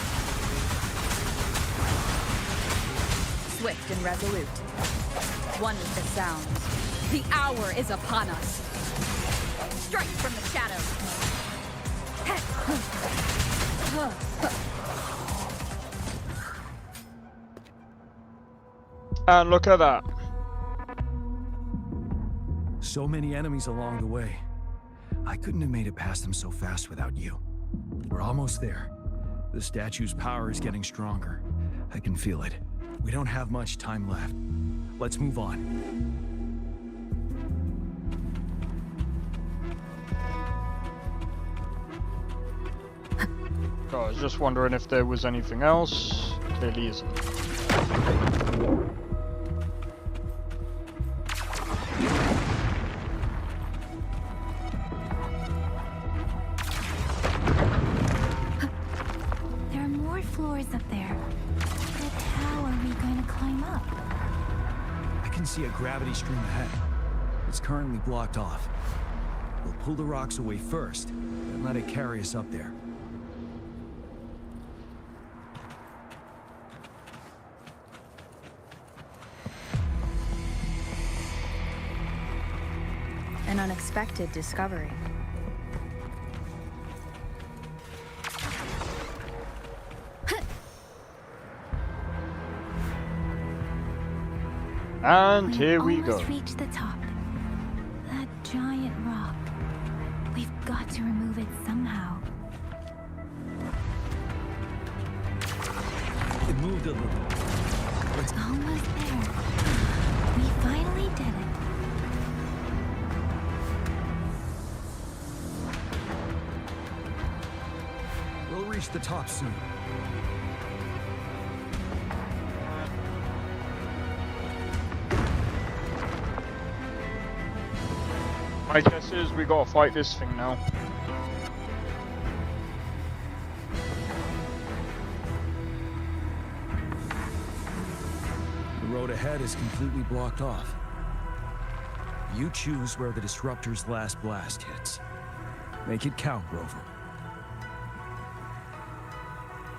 Swift and resolute. One with the sound. The hour is upon us. Strike from the shadows. And look at that. So many enemies along the way. I couldn't have made it past them so fast without you. We're almost there. The statue's power is getting stronger. I can feel it. We don't have much time left. Let's move on. Oh, I was just wondering if there was anything else. Clearly isn't. There are more floors up there. But how are we going to climb up? I can see a gravity stream ahead. It's currently blocked off. We'll pull the rocks away first, and let it carry us up there. An unexpected discovery. And here we go. Almost reached the top. That giant rock. We've got to remove it somehow. It moved a little. It's almost there. We finally did it. We'll reach the top soon. My guess is we gotta fight this thing now. The road ahead is completely blocked off. You choose where the Disruptor's last blast hits. Make it count, Rover.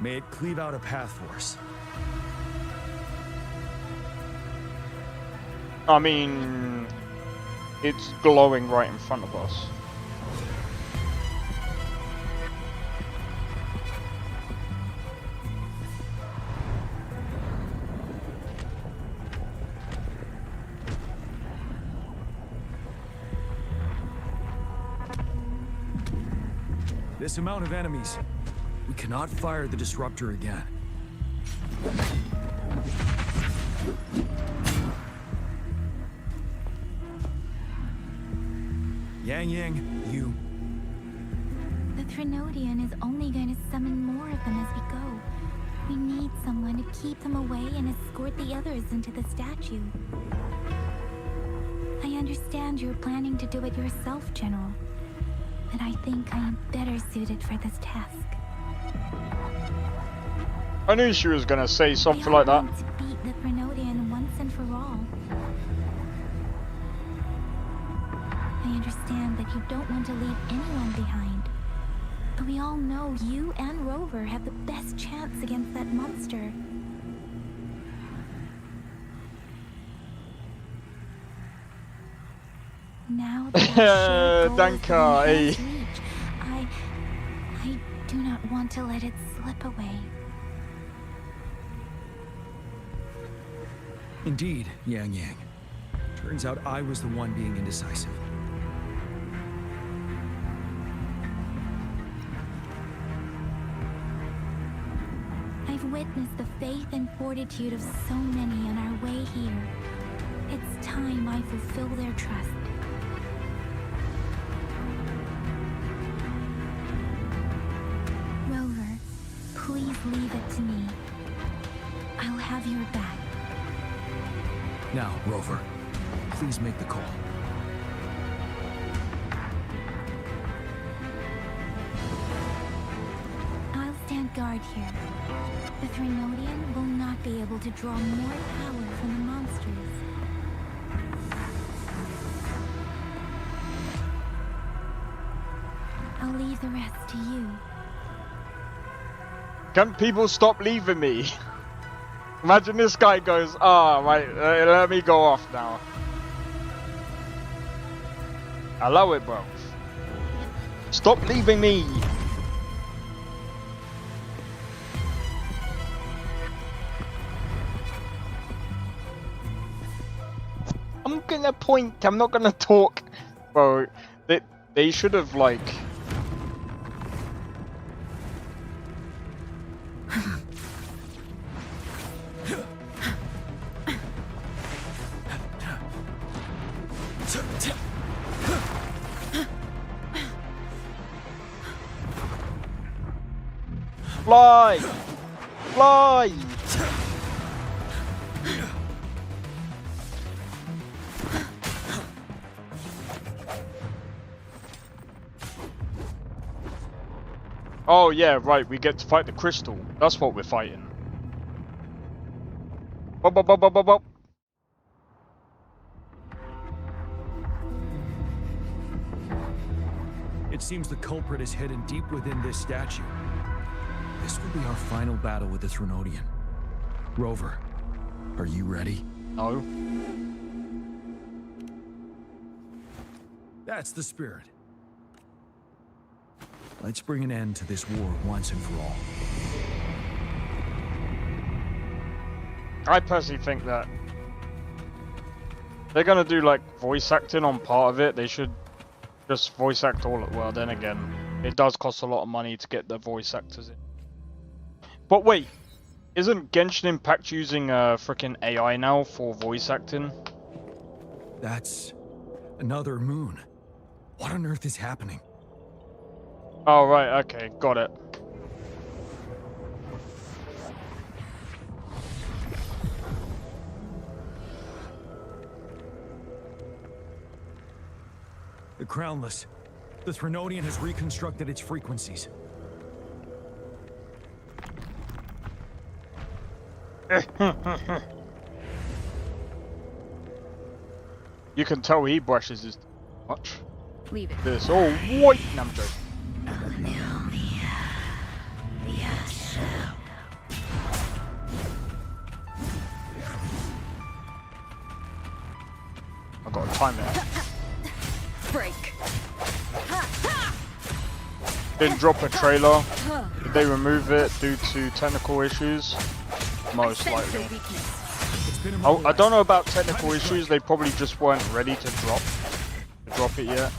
May it cleave out a path for us. I mean, it's glowing right in front of us. This amount of enemies, we cannot fire the Disruptor again. Yang, you... The Threnodian is only going to summon more of them as we go. We need someone to keep them away and escort the others into the statue. I understand you're planning to do it yourself, General. But I think I am better suited for this task. I knew she was gonna say something like that. To beat the Threnodian once and for all. I understand that you don't want to leave anyone behind. But we all know you and Rover have the best chance against that monster. Now that Danke, ey. I do not want to let it slip away. Indeed, Yang. Turns out I was the one being indecisive. I've witnessed the faith and fortitude of so many on our way here. It's time I fulfill their trust. Rover, please leave it to me. I'll have your back. Now, Rover, please make the call. I'll stand guard here. The Threnodian will not be able to draw more power from the monsters. I'll leave the rest to you. Can people stop leaving me? Imagine this guy goes, ah, right, let me go off now. Allow it, bro. Stop leaving me. I'm gonna point. I'm not gonna talk. Bro, they should have like. Fly! Fly! Oh yeah, right, we get to fight the crystal. That's what we're fighting. Bop, bop, bop, bop, bop, bop. It seems the culprit is hidden deep within this statue. This will be our final battle with the Threnodian. Rover, are you ready? No. That's the spirit. Let's bring an end to this war once and for all. I personally think that they're gonna do like voice acting on part of it. They should just voice act all at well. Then again, it does cost a lot of money to get the voice actors in. But wait, isn't Genshin Impact using freaking AI now for voice acting? That's another moon. What on earth is happening? Oh right, okay, got it. The Crownless. The Threnodian has reconstructed its frequencies. You can tell he brushes his much. Leave it. This all white number. I gotta time it. Break. Didn't drop a trailer. Did they remove it due to technical issues? Most likely. I don't know about technical issues. They probably just weren't ready to drop it yet.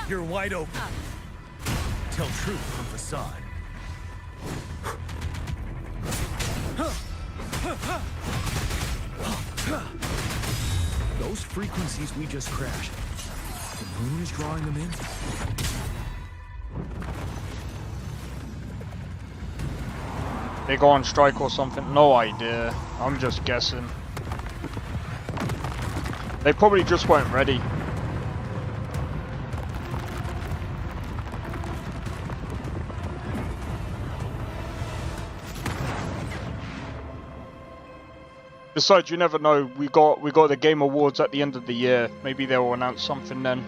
You're wide open. Tell truth from facade. Those frequencies we just crashed. The moon is drawing them in. They go on strike or something? No idea. I'm just guessing. They probably just weren't ready. Besides, you never know. We got the Game Awards at the end of the year. Maybe they'll announce something then.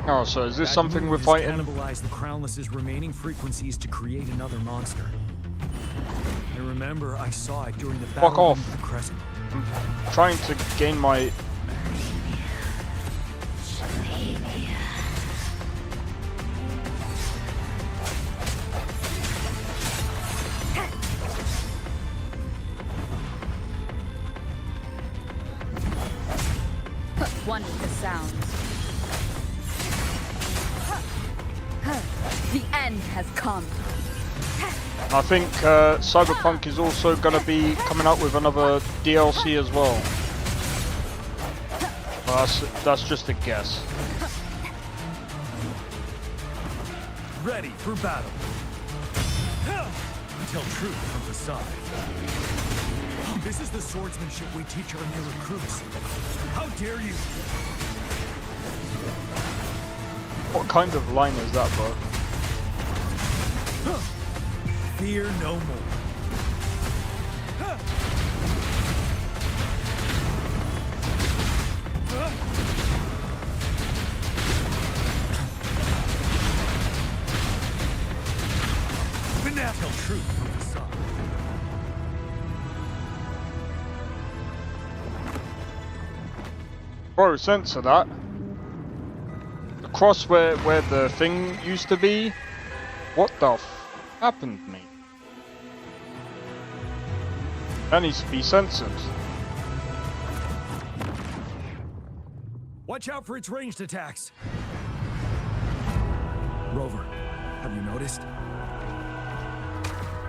Oh, so is this something we're fighting? Cannibalize the Crownless's remaining frequencies to create another monster. I remember I saw it during the battle. Fuck off! Of the Crescent. I'm trying to gain my. One with the sounds. The end has come. I think Cyberpunk is also going to be coming out with another DLC as well. Well, that's just a guess. Ready for battle. Tell truth from facade. This is the swordsmanship we teach our new recruits. How dare you? What kind of line is that, bro? Fear no more. But now tell truth from facade. Bro, censor that. Across where the thing used to be. What the f happened to me? That needs to be censored. Watch out for its ranged attacks. Rover, have you noticed?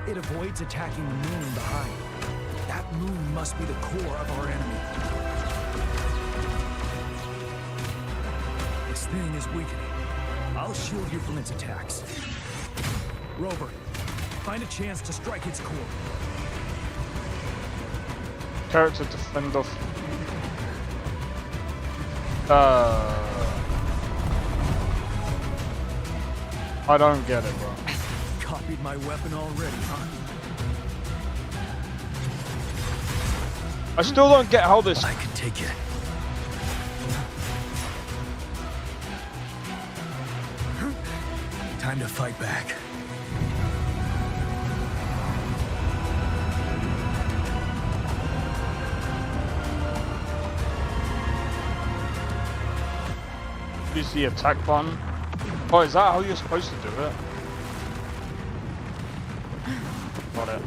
It avoids attacking the moon behind. That moon must be the core of our enemy. This thing is weakening. I'll shield you from its attacks. Rover, find a chance to strike its core. Character to fend off. I don't get it, bro. Copied my weapon already, huh? I still don't get how this. I can take it. Time to fight back. Use the attack button. Oh, is that how you're supposed to do it? Got it.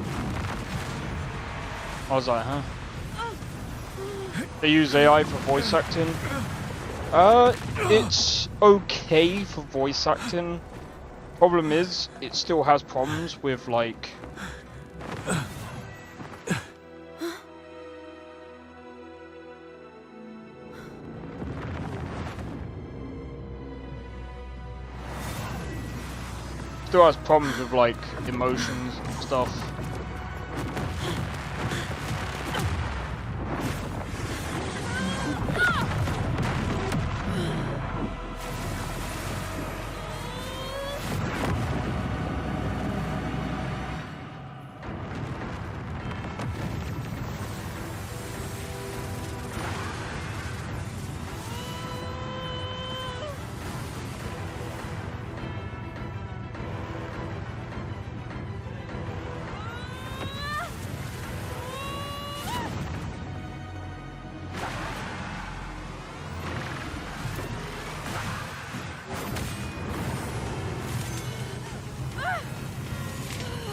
I was like, huh? They use AI for voice acting. It's okay for voice acting. Problem is, it still has problems with like. Still has problems with like emotions and stuff.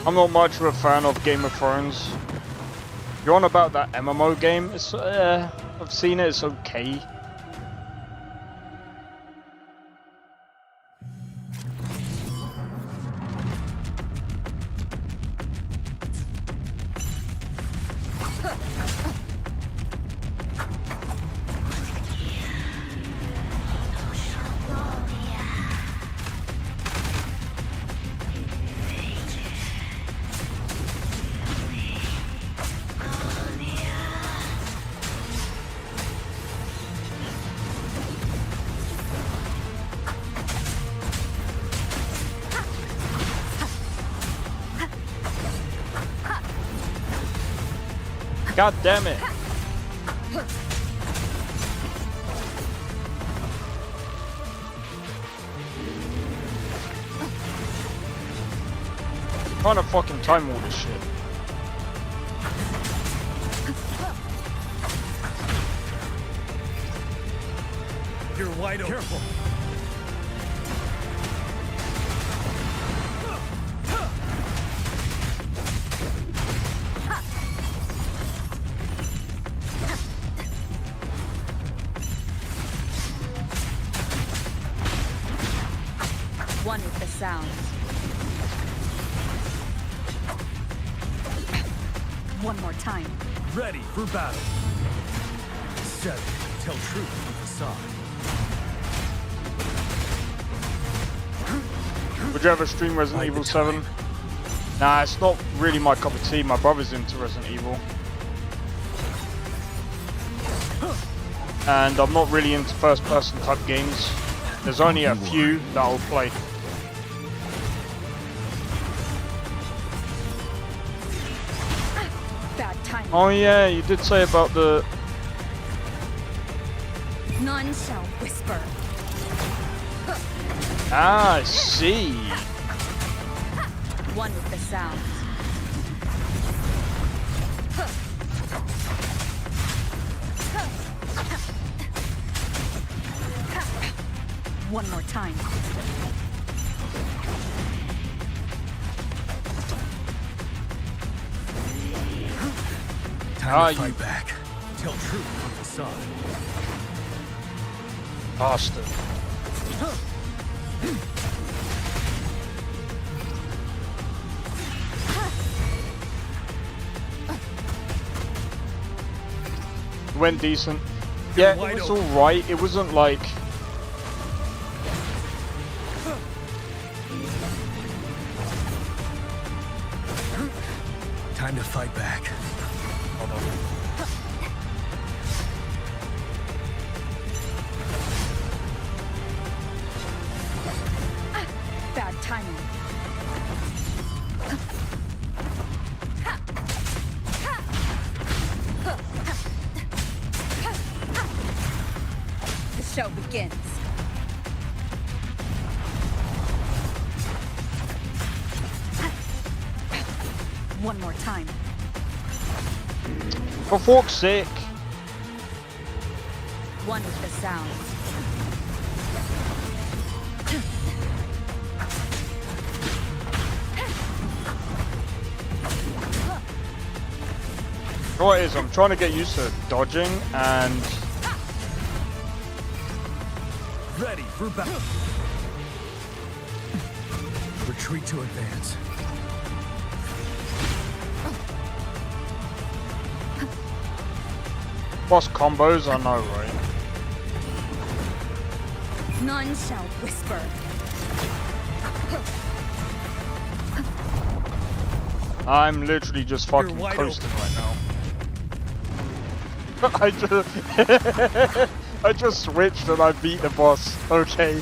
I'm not much of a fan of Game of Thrones. You're on about that MMO game? It's I've seen it, it's okay. God damn it. I'm trying to fucking time all this shit. You're wide open. Careful. One with the sounds. One more time. Ready for battle. 7. Tell truth from facade. Would you ever stream Resident Evil 7? Nah, it's not really my cup of tea. My brother's into Resident Evil. And I'm not really into first-person type games. There's only a few that I'll play. Bad time. Oh yeah, you did say about the... None shall whisper. Ah, I see. One with the sounds. One more time. Time to fight back. Tell truth from the sun. Bastard. It went decent. Yeah, it was alright. It wasn't like... Time to fight back. Hold on. Bad timing. The show begins. One more time. For fuck's sake. One with the sounds. What it is, I'm trying to get used to dodging and... Ready for battle. Retreat to advance. Boss combos, I know, right? None shall whisper. I'm literally just fucking coasting right now. I just switched and I beat the boss. Okay.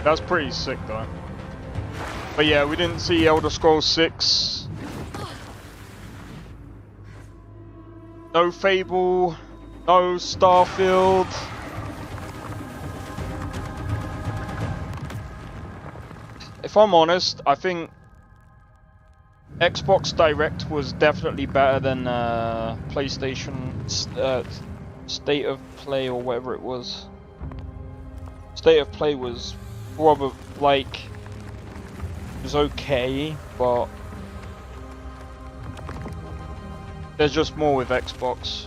That's pretty sick though. But yeah, we didn't see Elder Scrolls 6. No Fable. No Starfield. If I'm honest, I think Xbox Direct was definitely better than PlayStation State of Play or whatever it was. State of Play was probably like it was okay, but there's just more with Xbox.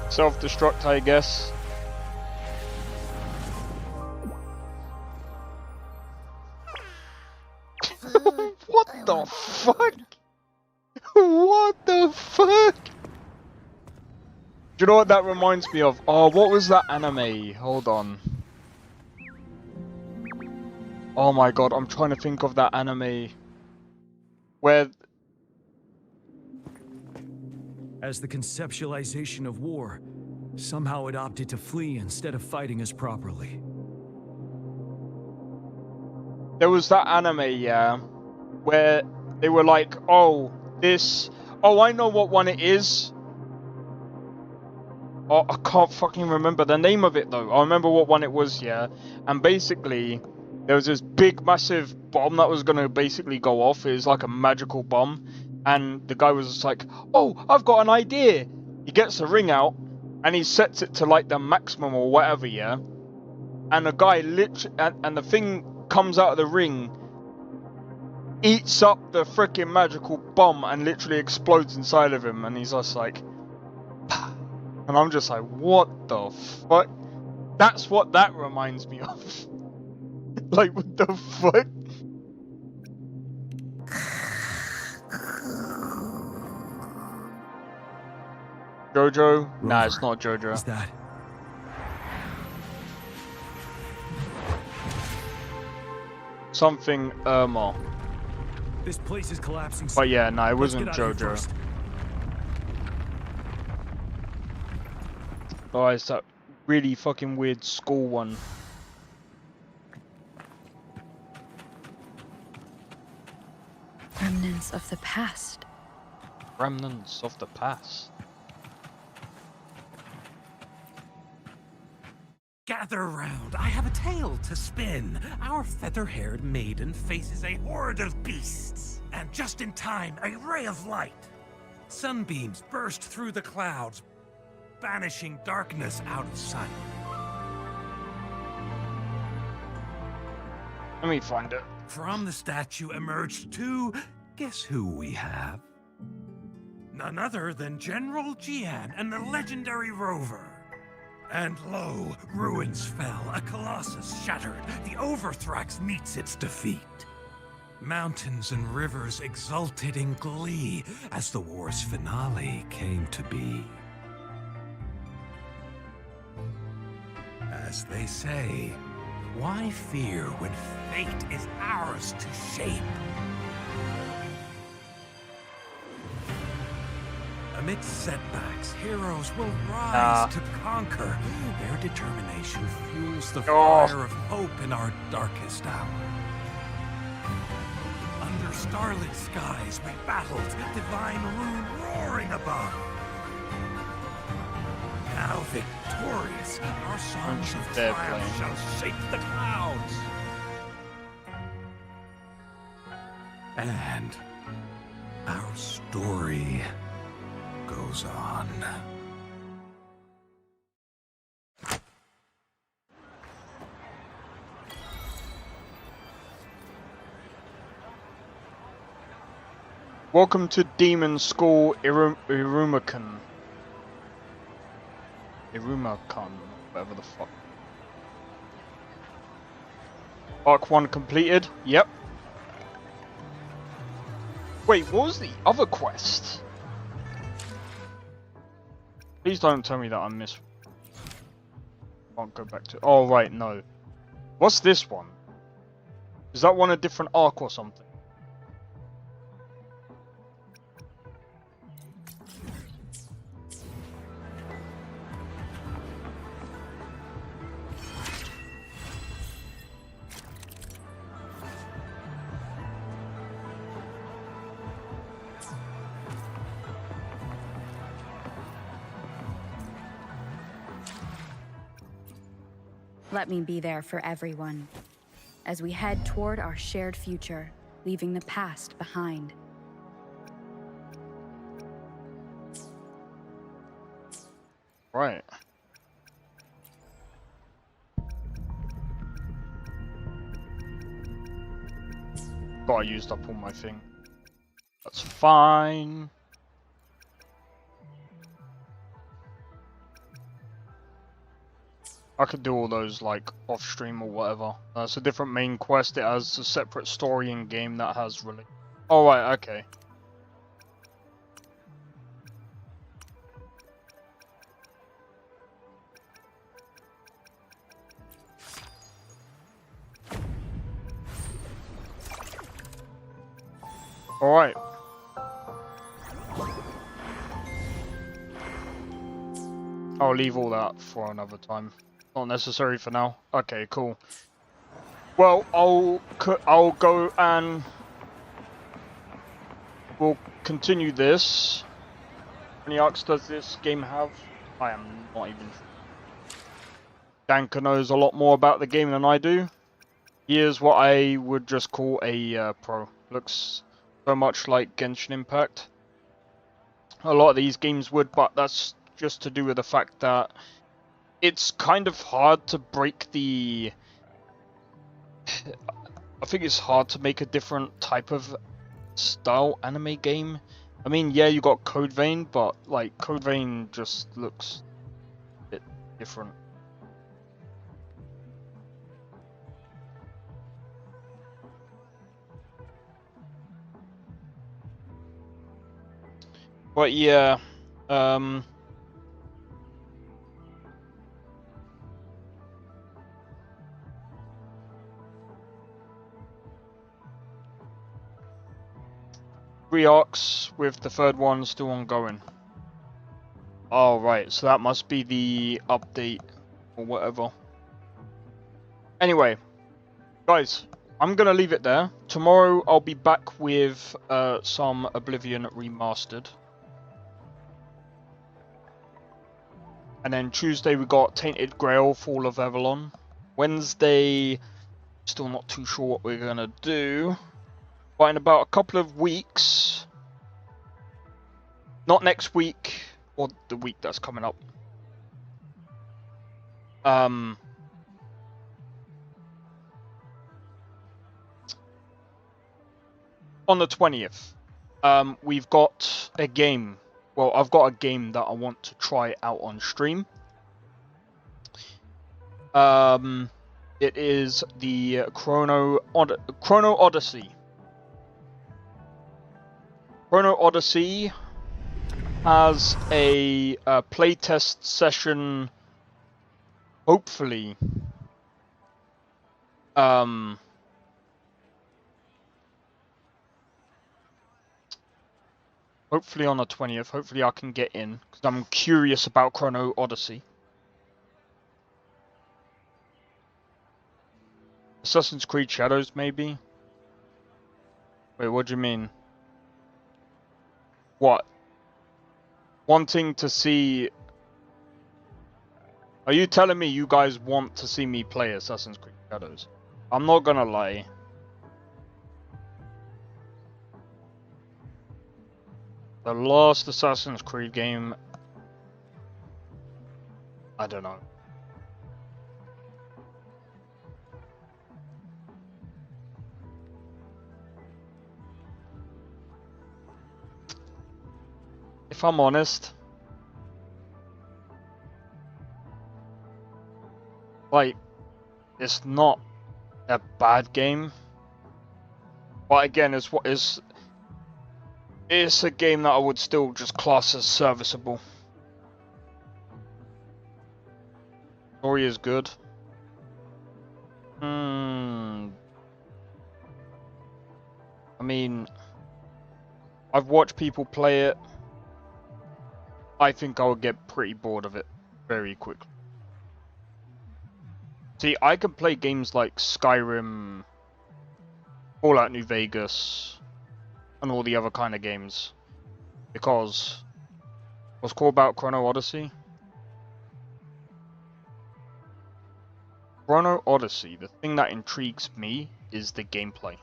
Self-destruct, I guess. What the fuck? What the fuck? Do you know what that reminds me of? Oh, what was that anime? Hold on. Oh my god, I'm trying to think of that anime. Where... As the conceptualization of war, somehow it opted to flee instead of fighting us properly. There was that anime, yeah, where they were like, oh, this... Oh, I know what one it is. Oh, I can't fucking remember the name of it, though. I remember what one it was, yeah. And basically, there was this big, massive bomb that was going to basically go off. It was like a magical bomb. And the guy was just like, oh, I've got an idea. He gets the ring out and he sets it to like the maximum or whatever, yeah. And the guy literally, and the thing comes out of the ring, eats up the freaking magical bomb and literally explodes inside of him. And he's just like, Pah. And I'm just like, what the fuck? That's what that reminds me of. Like, what the fuck? Jojo? Nah, it's not Jojo. What's that? something Irma. This place is collapsing. But yeah, no, it Let's wasn't get out of here JoJo. first. Oh, it's that really fucking weird school one. Remnants of the past. Remnants of the past. Gather round, I have a tale to spin. Our feather-haired maiden faces a horde of beasts. And just in time, a ray of light. Sunbeams burst through the clouds, banishing darkness out of sight. Let me find it. From the statue emerged two. Guess who we have? None other than General Jian and the legendary Rover. And lo, ruins fell, a colossus shattered. The Overthrax meets its defeat. Mountains and rivers exulted in glee as the war's finale came to be. As they say, why fear when fate is ours to shape? Amidst setbacks, heroes will rise to conquer. Their determination fuels the fire of hope in our darkest hour. Under starlit skies we battled, divine rune roaring above. Now victorious, our songs of triumph shall shake the clouds. And our story goes on. Welcome to Demon School Irumakan. Irumakan, whatever the fuck. Arc 1 completed? Yep. Wait, what was the other quest? Please don't tell me that I missed. Can't go back to. Oh, right, no. What's this one? Is that one a different arc or something? Let me be there for everyone as we head toward our shared future, leaving the past behind. Right. God, I used up all my thing. That's fine. I could do all those like off stream or whatever. It's a different main quest. It has a separate story in game that has really. Oh right, okay. All right. I'll leave all that for another time. Not necessary for now. Okay, cool. Well, I'll go and we'll continue this. How many arcs does this game have? I am not even sure. Danka knows a lot more about the game than I do. Here's what I would just call a pro. Looks so much like Genshin Impact. A lot of these games would, but that's just to do with the fact that it's kind of hard to break the... I think it's hard to make a different type of style anime game. I mean, yeah, you got Code Vein, but like Code Vein just looks a bit different. But yeah, 3 arcs with the third one still ongoing. Oh, right, so that must be the update or whatever. Anyway, guys, I'm gonna leave it there. Tomorrow I'll be back with some Oblivion Remastered. And then Tuesday we got Tainted Grail, Fall of Avalon. Wednesday, still not too sure what we're gonna do. But in about a couple of weeks, not next week, or the week that's coming up. On the 20th, we've got a game. Well, I've got a game that I want to try out on stream. It is the Chrono Odyssey. Chrono Odyssey has a playtest session, hopefully. Hopefully on the 20th. Hopefully I can get in, because I'm curious about Chrono Odyssey. Assassin's Creed Shadows, maybe? Wait, what do you mean? What? Wanting to see... Are you telling me you guys want to see me play Assassin's Creed Shadows? I'm not gonna lie. The last Assassin's Creed game... I don't know. If I'm honest, like, it's not a bad game, but again, it's a game that I would still just class as serviceable. Story is good. I mean, I've watched people play it. I think I would get pretty bored of it very quickly. See, I can play games like Skyrim, Fallout New Vegas, and all the other kind of games. Because what's cool about Chrono Odyssey? Chrono Odyssey, the thing that intrigues me is the gameplay.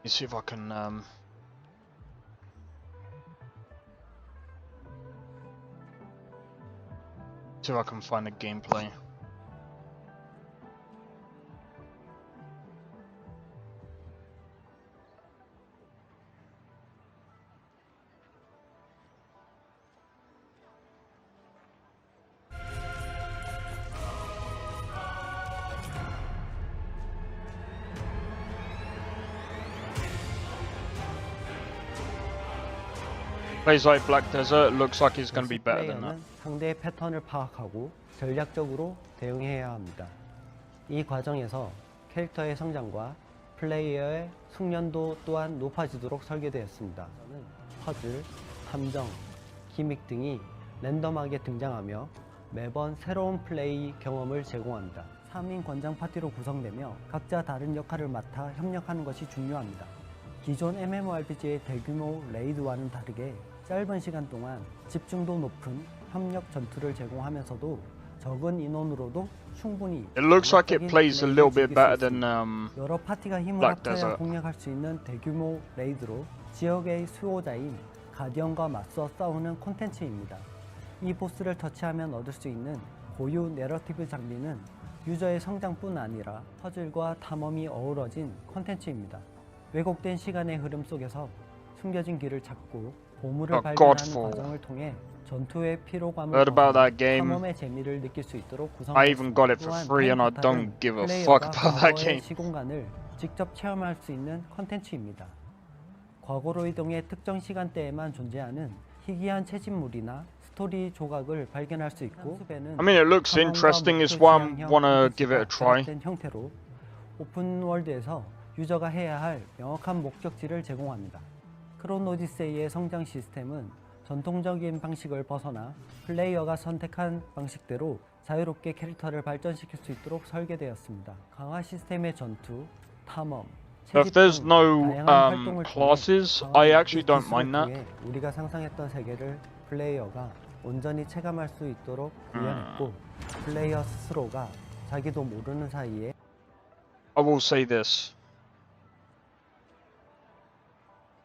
Let's see if I can see if I can find the gameplay. Plays like Black Desert, looks like it's going to be better than that. 상대의 패턴을 파악하고 전략적으로 대응해야 합니다. 이 과정에서 캐릭터의 성장과 플레이어의 숙련도 또한 높아지도록 설계되었습니다. 퍼즐, 함정, 기믹 등이 랜덤하게 등장하며 매번 새로운 플레이 경험을 제공합니다. 3인 권장 파티로 구성되며 각자 다른 역할을 맡아 협력하는 것이 중요합니다. 기존 MMORPG의 대규모 레이드와는 다르게 짧은 시간 동안 집중도 높은 협력 전투를 제공하면서도 적은 인원으로도 충분히 It looks like it plays a little bit better than 여러 파티가 힘을 Black 합쳐야 Desert. 공략할 수 있는 대규모 레이드로 지역의 수호자인 가디언과 맞서 싸우는 콘텐츠입니다. 이 보스를 터치하면 얻을 수 있는 고유 내러티브 장비는 유저의 성장뿐 아니라 퍼즐과 탐험이 어우러진 콘텐츠입니다. 왜곡된 시간의 흐름 속에서 숨겨진 길을 찾고 보물을 발견하는 과정을 통해 전투의 피로감을 탐험의 재미를 느낄 수 있도록 구성되었습니다. I even got it for free and I don't give a fuck about that game. 시공간을 직접 체험할 수 있는 콘텐츠입니다. 과거로 이동해 특정 시간대에만 존재하는 희귀한 채집물이나 스토리 조각을 발견할 수 있고 I mean, it looks interesting. Is why I wanna give it a try. 형태로 오픈 월드에서 유저가 해야 할 명확한 목적지를 제공합니다. 크론 오디세이의 성장 시스템은 전통적인 방식을 벗어나 플레이어가 선택한 방식대로 자유롭게 캐릭터를 발전시킬 수 있도록 설계되었습니다. 강화 시스템의 전투, 탐험, If 채집 there's 등 no 다양한 활동을 classes, 통해 I 강한 actually don't 기술을 mind that. 통해 우리가 상상했던 세계를 플레이어가 온전히 체감할 수 있도록 구현했고 플레이어 스스로가 자기도 모르는 사이에 I will say this.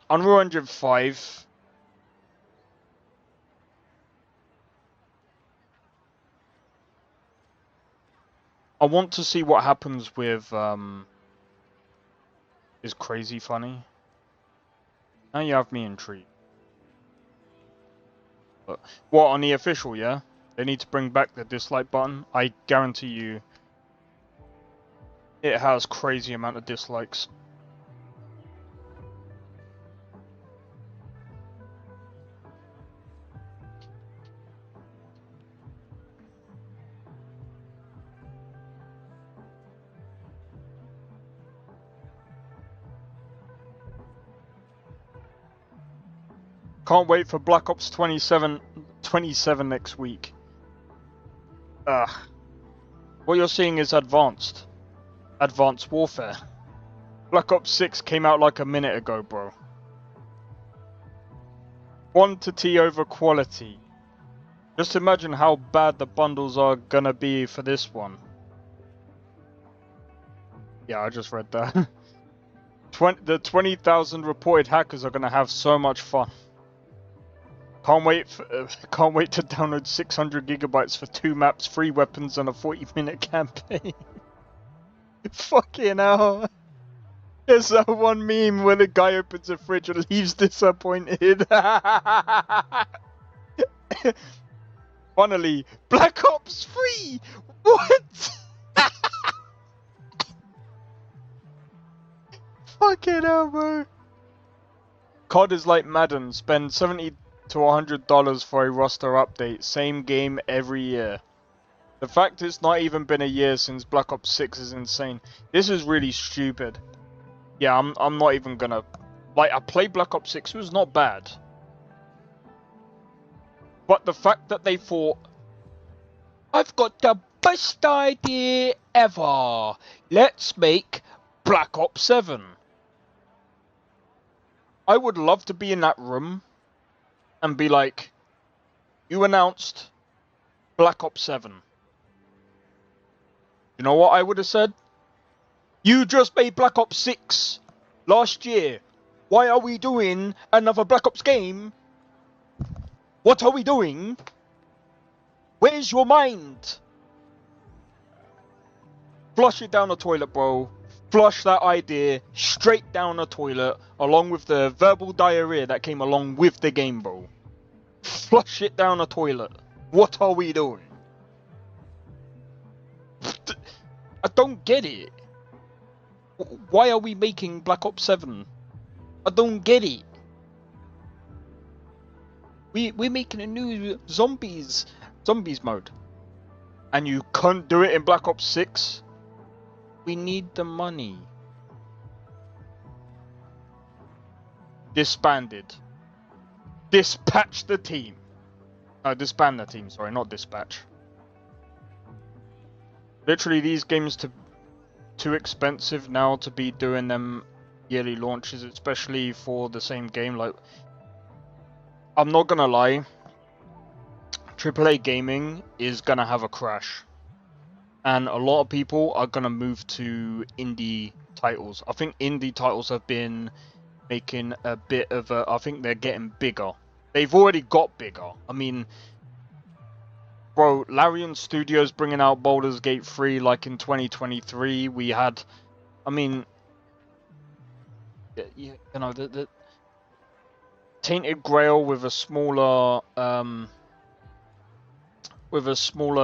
Unreal Engine 5 I want to see what happens with is crazy funny. Now you have me intrigued. But what, on the official, yeah? They need to bring back the dislike button. I guarantee you it has crazy amount of dislikes. Can't wait for Black Ops 27 next week. Ugh. What you're seeing is advanced warfare. Black Ops 6 came out like a minute ago, bro. Quantity over quality. Just imagine how bad the bundles are gonna be for this one. Yeah, I just read that. The 20,000 reported hackers are gonna have so much fun. Can't wait to download 600 gigabytes for 2 maps, 3 weapons, and a 40-minute campaign. Fucking hell. There's that one meme where the guy opens a fridge and leaves disappointed. Finally, Black Ops 3! What? Fucking hell, bro. COD is like Madden. Spend $70 to $100 for a roster update. Same game every year. The fact it's not even been a year since Black Ops 6 is insane. This is really stupid. Yeah, I'm not even gonna... Like, I played Black Ops 6, it was not bad. But the fact that they thought, I've got the best idea ever. Let's make Black Ops 7. I would love to be in that room and be like, you announced Black Ops 7. You know what I would have said? You just made Black Ops 6 last year. Why are we doing another Black Ops game? What are we doing? Where's your mind? Flush it down the toilet, bro. Flush that idea straight down the toilet, along with the verbal diarrhea that came along with the game, bro. Flush it down the toilet. What are we doing? I don't get it. Why are we making Black Ops 7? I don't get it. We're making a new zombies mode. And you can't do it in Black Ops 6? We need the money. Disbanded. Dispatch the team. No, disband the team, sorry, not dispatch. Literally, these games too expensive now to be doing them yearly launches, especially for the same game. Like, I'm not gonna lie, AAA gaming is gonna have a crash, and a lot of people are gonna move to indie titles. I think indie titles have been making a bit of a... I think they're getting bigger. They've already got bigger. I mean, bro, Larian Studios bringing out Baldur's Gate 3 like in 2023. We had, I mean, you know, the Tainted Grail with a smaller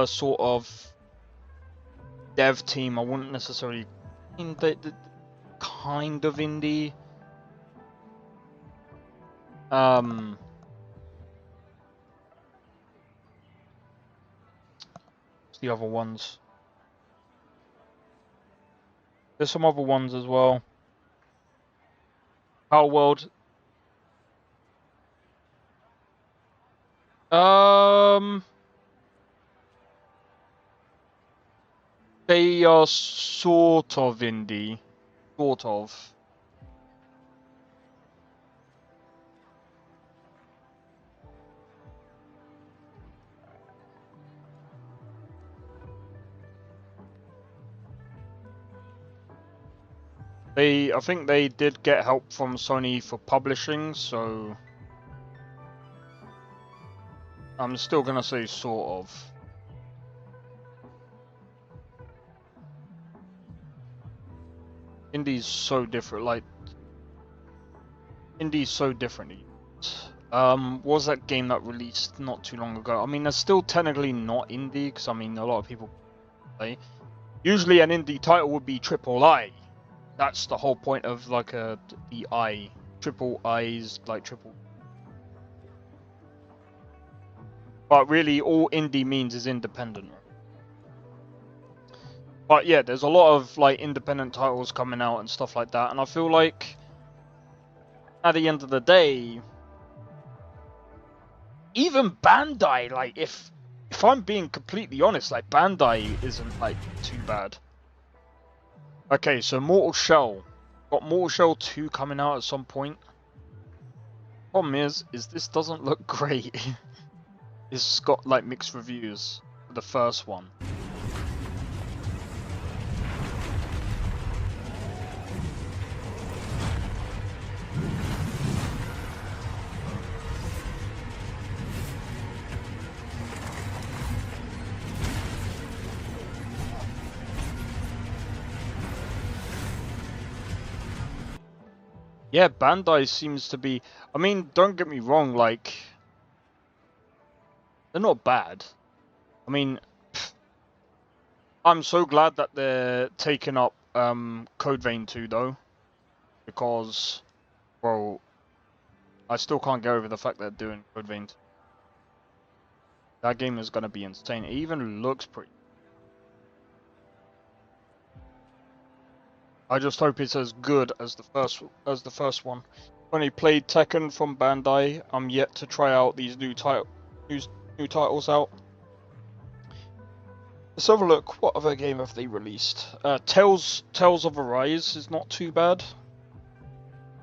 sort of dev team. I wouldn't necessarily in the kind of indie. The other ones. There's some other ones as well. Power World. They are sort of indie. Sort of. I think they did get help from Sony for publishing, so I'm still gonna say sort of. Indie's so different, like Indie's so different. What was that game that released not too long ago? I mean, they're still technically not indie, because I mean, a lot of people play. Usually an indie title would be triple I. That's the whole point of like the I. Triple I's, like triple. But really, all indie means is independent. But yeah, there's a lot of like independent titles coming out and stuff like that, and I feel like at the end of the day, even Bandai, like if I'm being completely honest, like Bandai isn't like too bad. Okay, so Mortal Shell. Got Mortal Shell 2 coming out at some point. Problem is this doesn't look great. It's got like mixed reviews for the first one. Yeah, Bandai seems to be... I mean, don't get me wrong, like... They're not bad. I mean... I'm so glad that they're taking up Code Vein 2, though. Because... Well... I still can't get over the fact that they're doing Code Vein 2. That game is going to be insane. It even looks pretty... I just hope it's as good as the first one. Only played Tekken from Bandai. I'm yet to try out these new titles out. Let's have a look. What other game have they released? Tales of Arise is not too bad.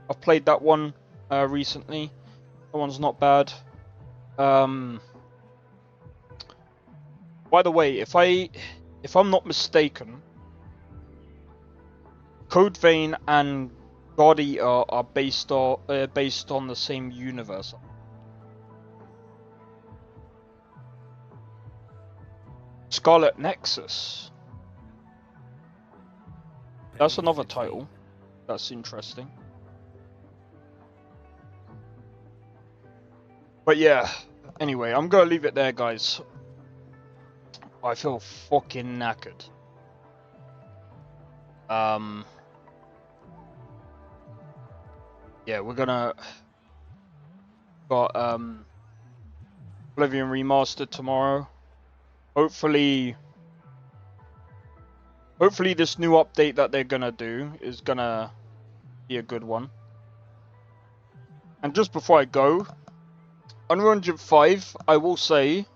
I've played that one recently. That one's not bad. By the way, if I'm not mistaken, Code Vein and God Eater are based on the same universe. Scarlet Nexus. That's another title. That's interesting. But yeah, anyway, I'm gonna leave it there, guys. I feel fucking knackered. Yeah, we're gonna got Oblivion Remastered tomorrow. Hopefully this new update that they're gonna do is gonna be a good one. And just before I go, Unreal Engine 5, I will say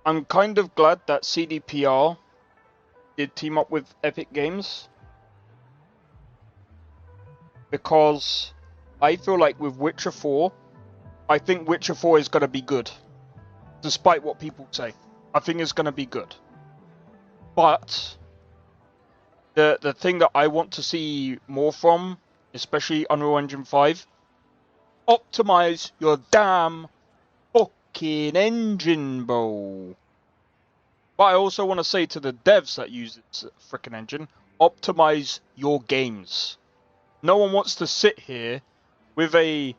I'm kind of glad that CDPR did team up with Epic Games, because I feel like with Witcher 4, I think Witcher 4 is going to be good. Despite what people say, I think it's going to be good. But the thing that I want to see more from, especially Unreal Engine 5, optimize your damn fucking engine, bro. But I also want to say to the devs that use this frickin' engine, optimize your games. No one wants to sit here with a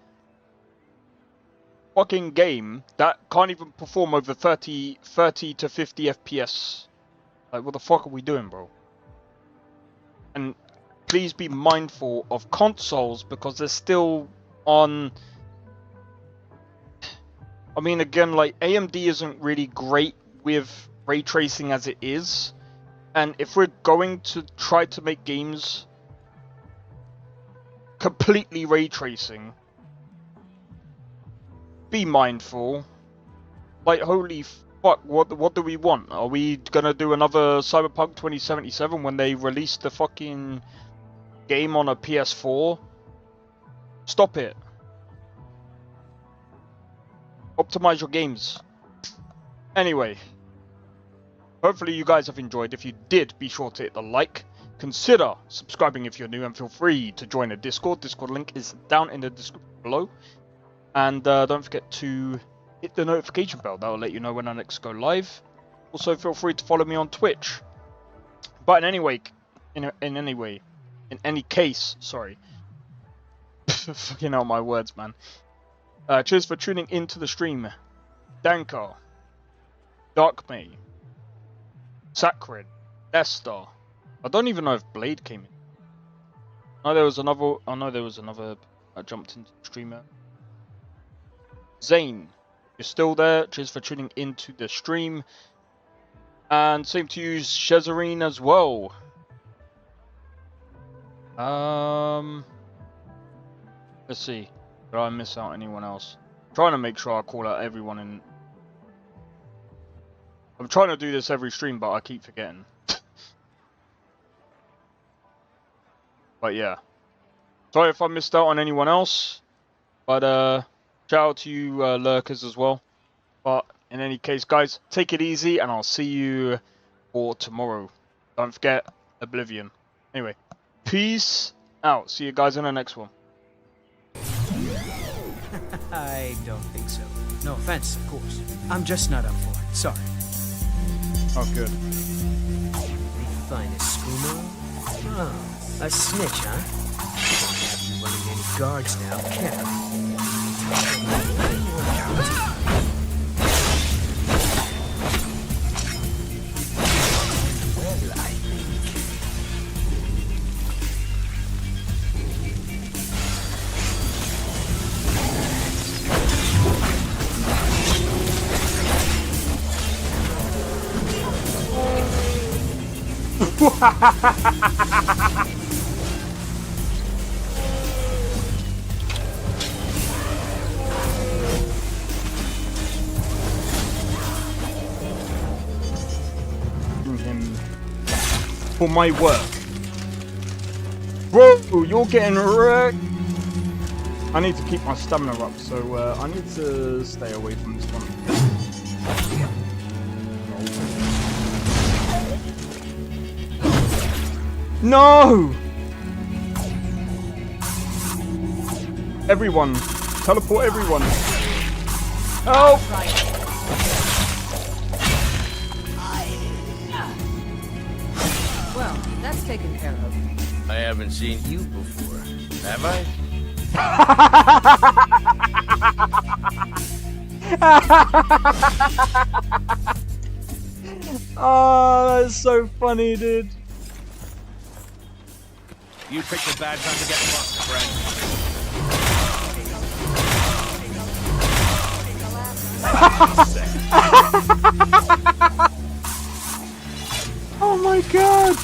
fucking game that can't even perform over 30 to 50 FPS. Like, what the fuck are we doing, bro? And please be mindful of consoles, because they're still on... I mean, again, like, AMD isn't really great with ray tracing as it is. And if we're going to try to make games completely ray tracing. Be mindful. Like, holy fuck, what do we want? Are we gonna do another Cyberpunk 2077 when they release the fucking game on a PS4? Stop it. Optimize your games. Anyway, hopefully you guys have enjoyed. If you did, be sure to hit the like. Consider subscribing if you're new, and feel free to join the Discord. Discord link is down in the description below. And don't forget to hit the notification bell. That will let you know when I next go live. Also, feel free to follow me on Twitch. But in any case, sorry. Fucking hell, my words, man. Cheers for tuning into the stream. Danko, Dark May, Sacred, Esther. I don't even know if Blade came in. No, there was another. Oh no, there was another. I jumped into the streamer. Zane, you're still there. Cheers for tuning into the stream. And same to you, Shezarine, as well. Let's see. Did I miss out anyone else? I'm trying to make sure I call out everyone in. I'm trying to do this every stream, but I keep forgetting. But yeah. Sorry if I missed out on anyone else. But shout out to you lurkers as well. But in any case, guys, take it easy, and I'll see you for tomorrow. Don't forget Oblivion. Anyway, peace out. See you guys in the next one. I don't think so. No offense, of course. I'm just not up for it. Sorry. Oh, good. The finest Skumo? Oh, a snitch, huh? Don't have you running any guards now, can well, I him for my work. Bro, you're getting wrecked. I need to keep my stamina up, so I need to stay away from this one. No! Everyone! Teleport everyone! Help! Well, that's taken care of. I haven't seen you before, have I? Oh, that's so funny, dude. You picked a bad time to get fucked, friend. Oh my god!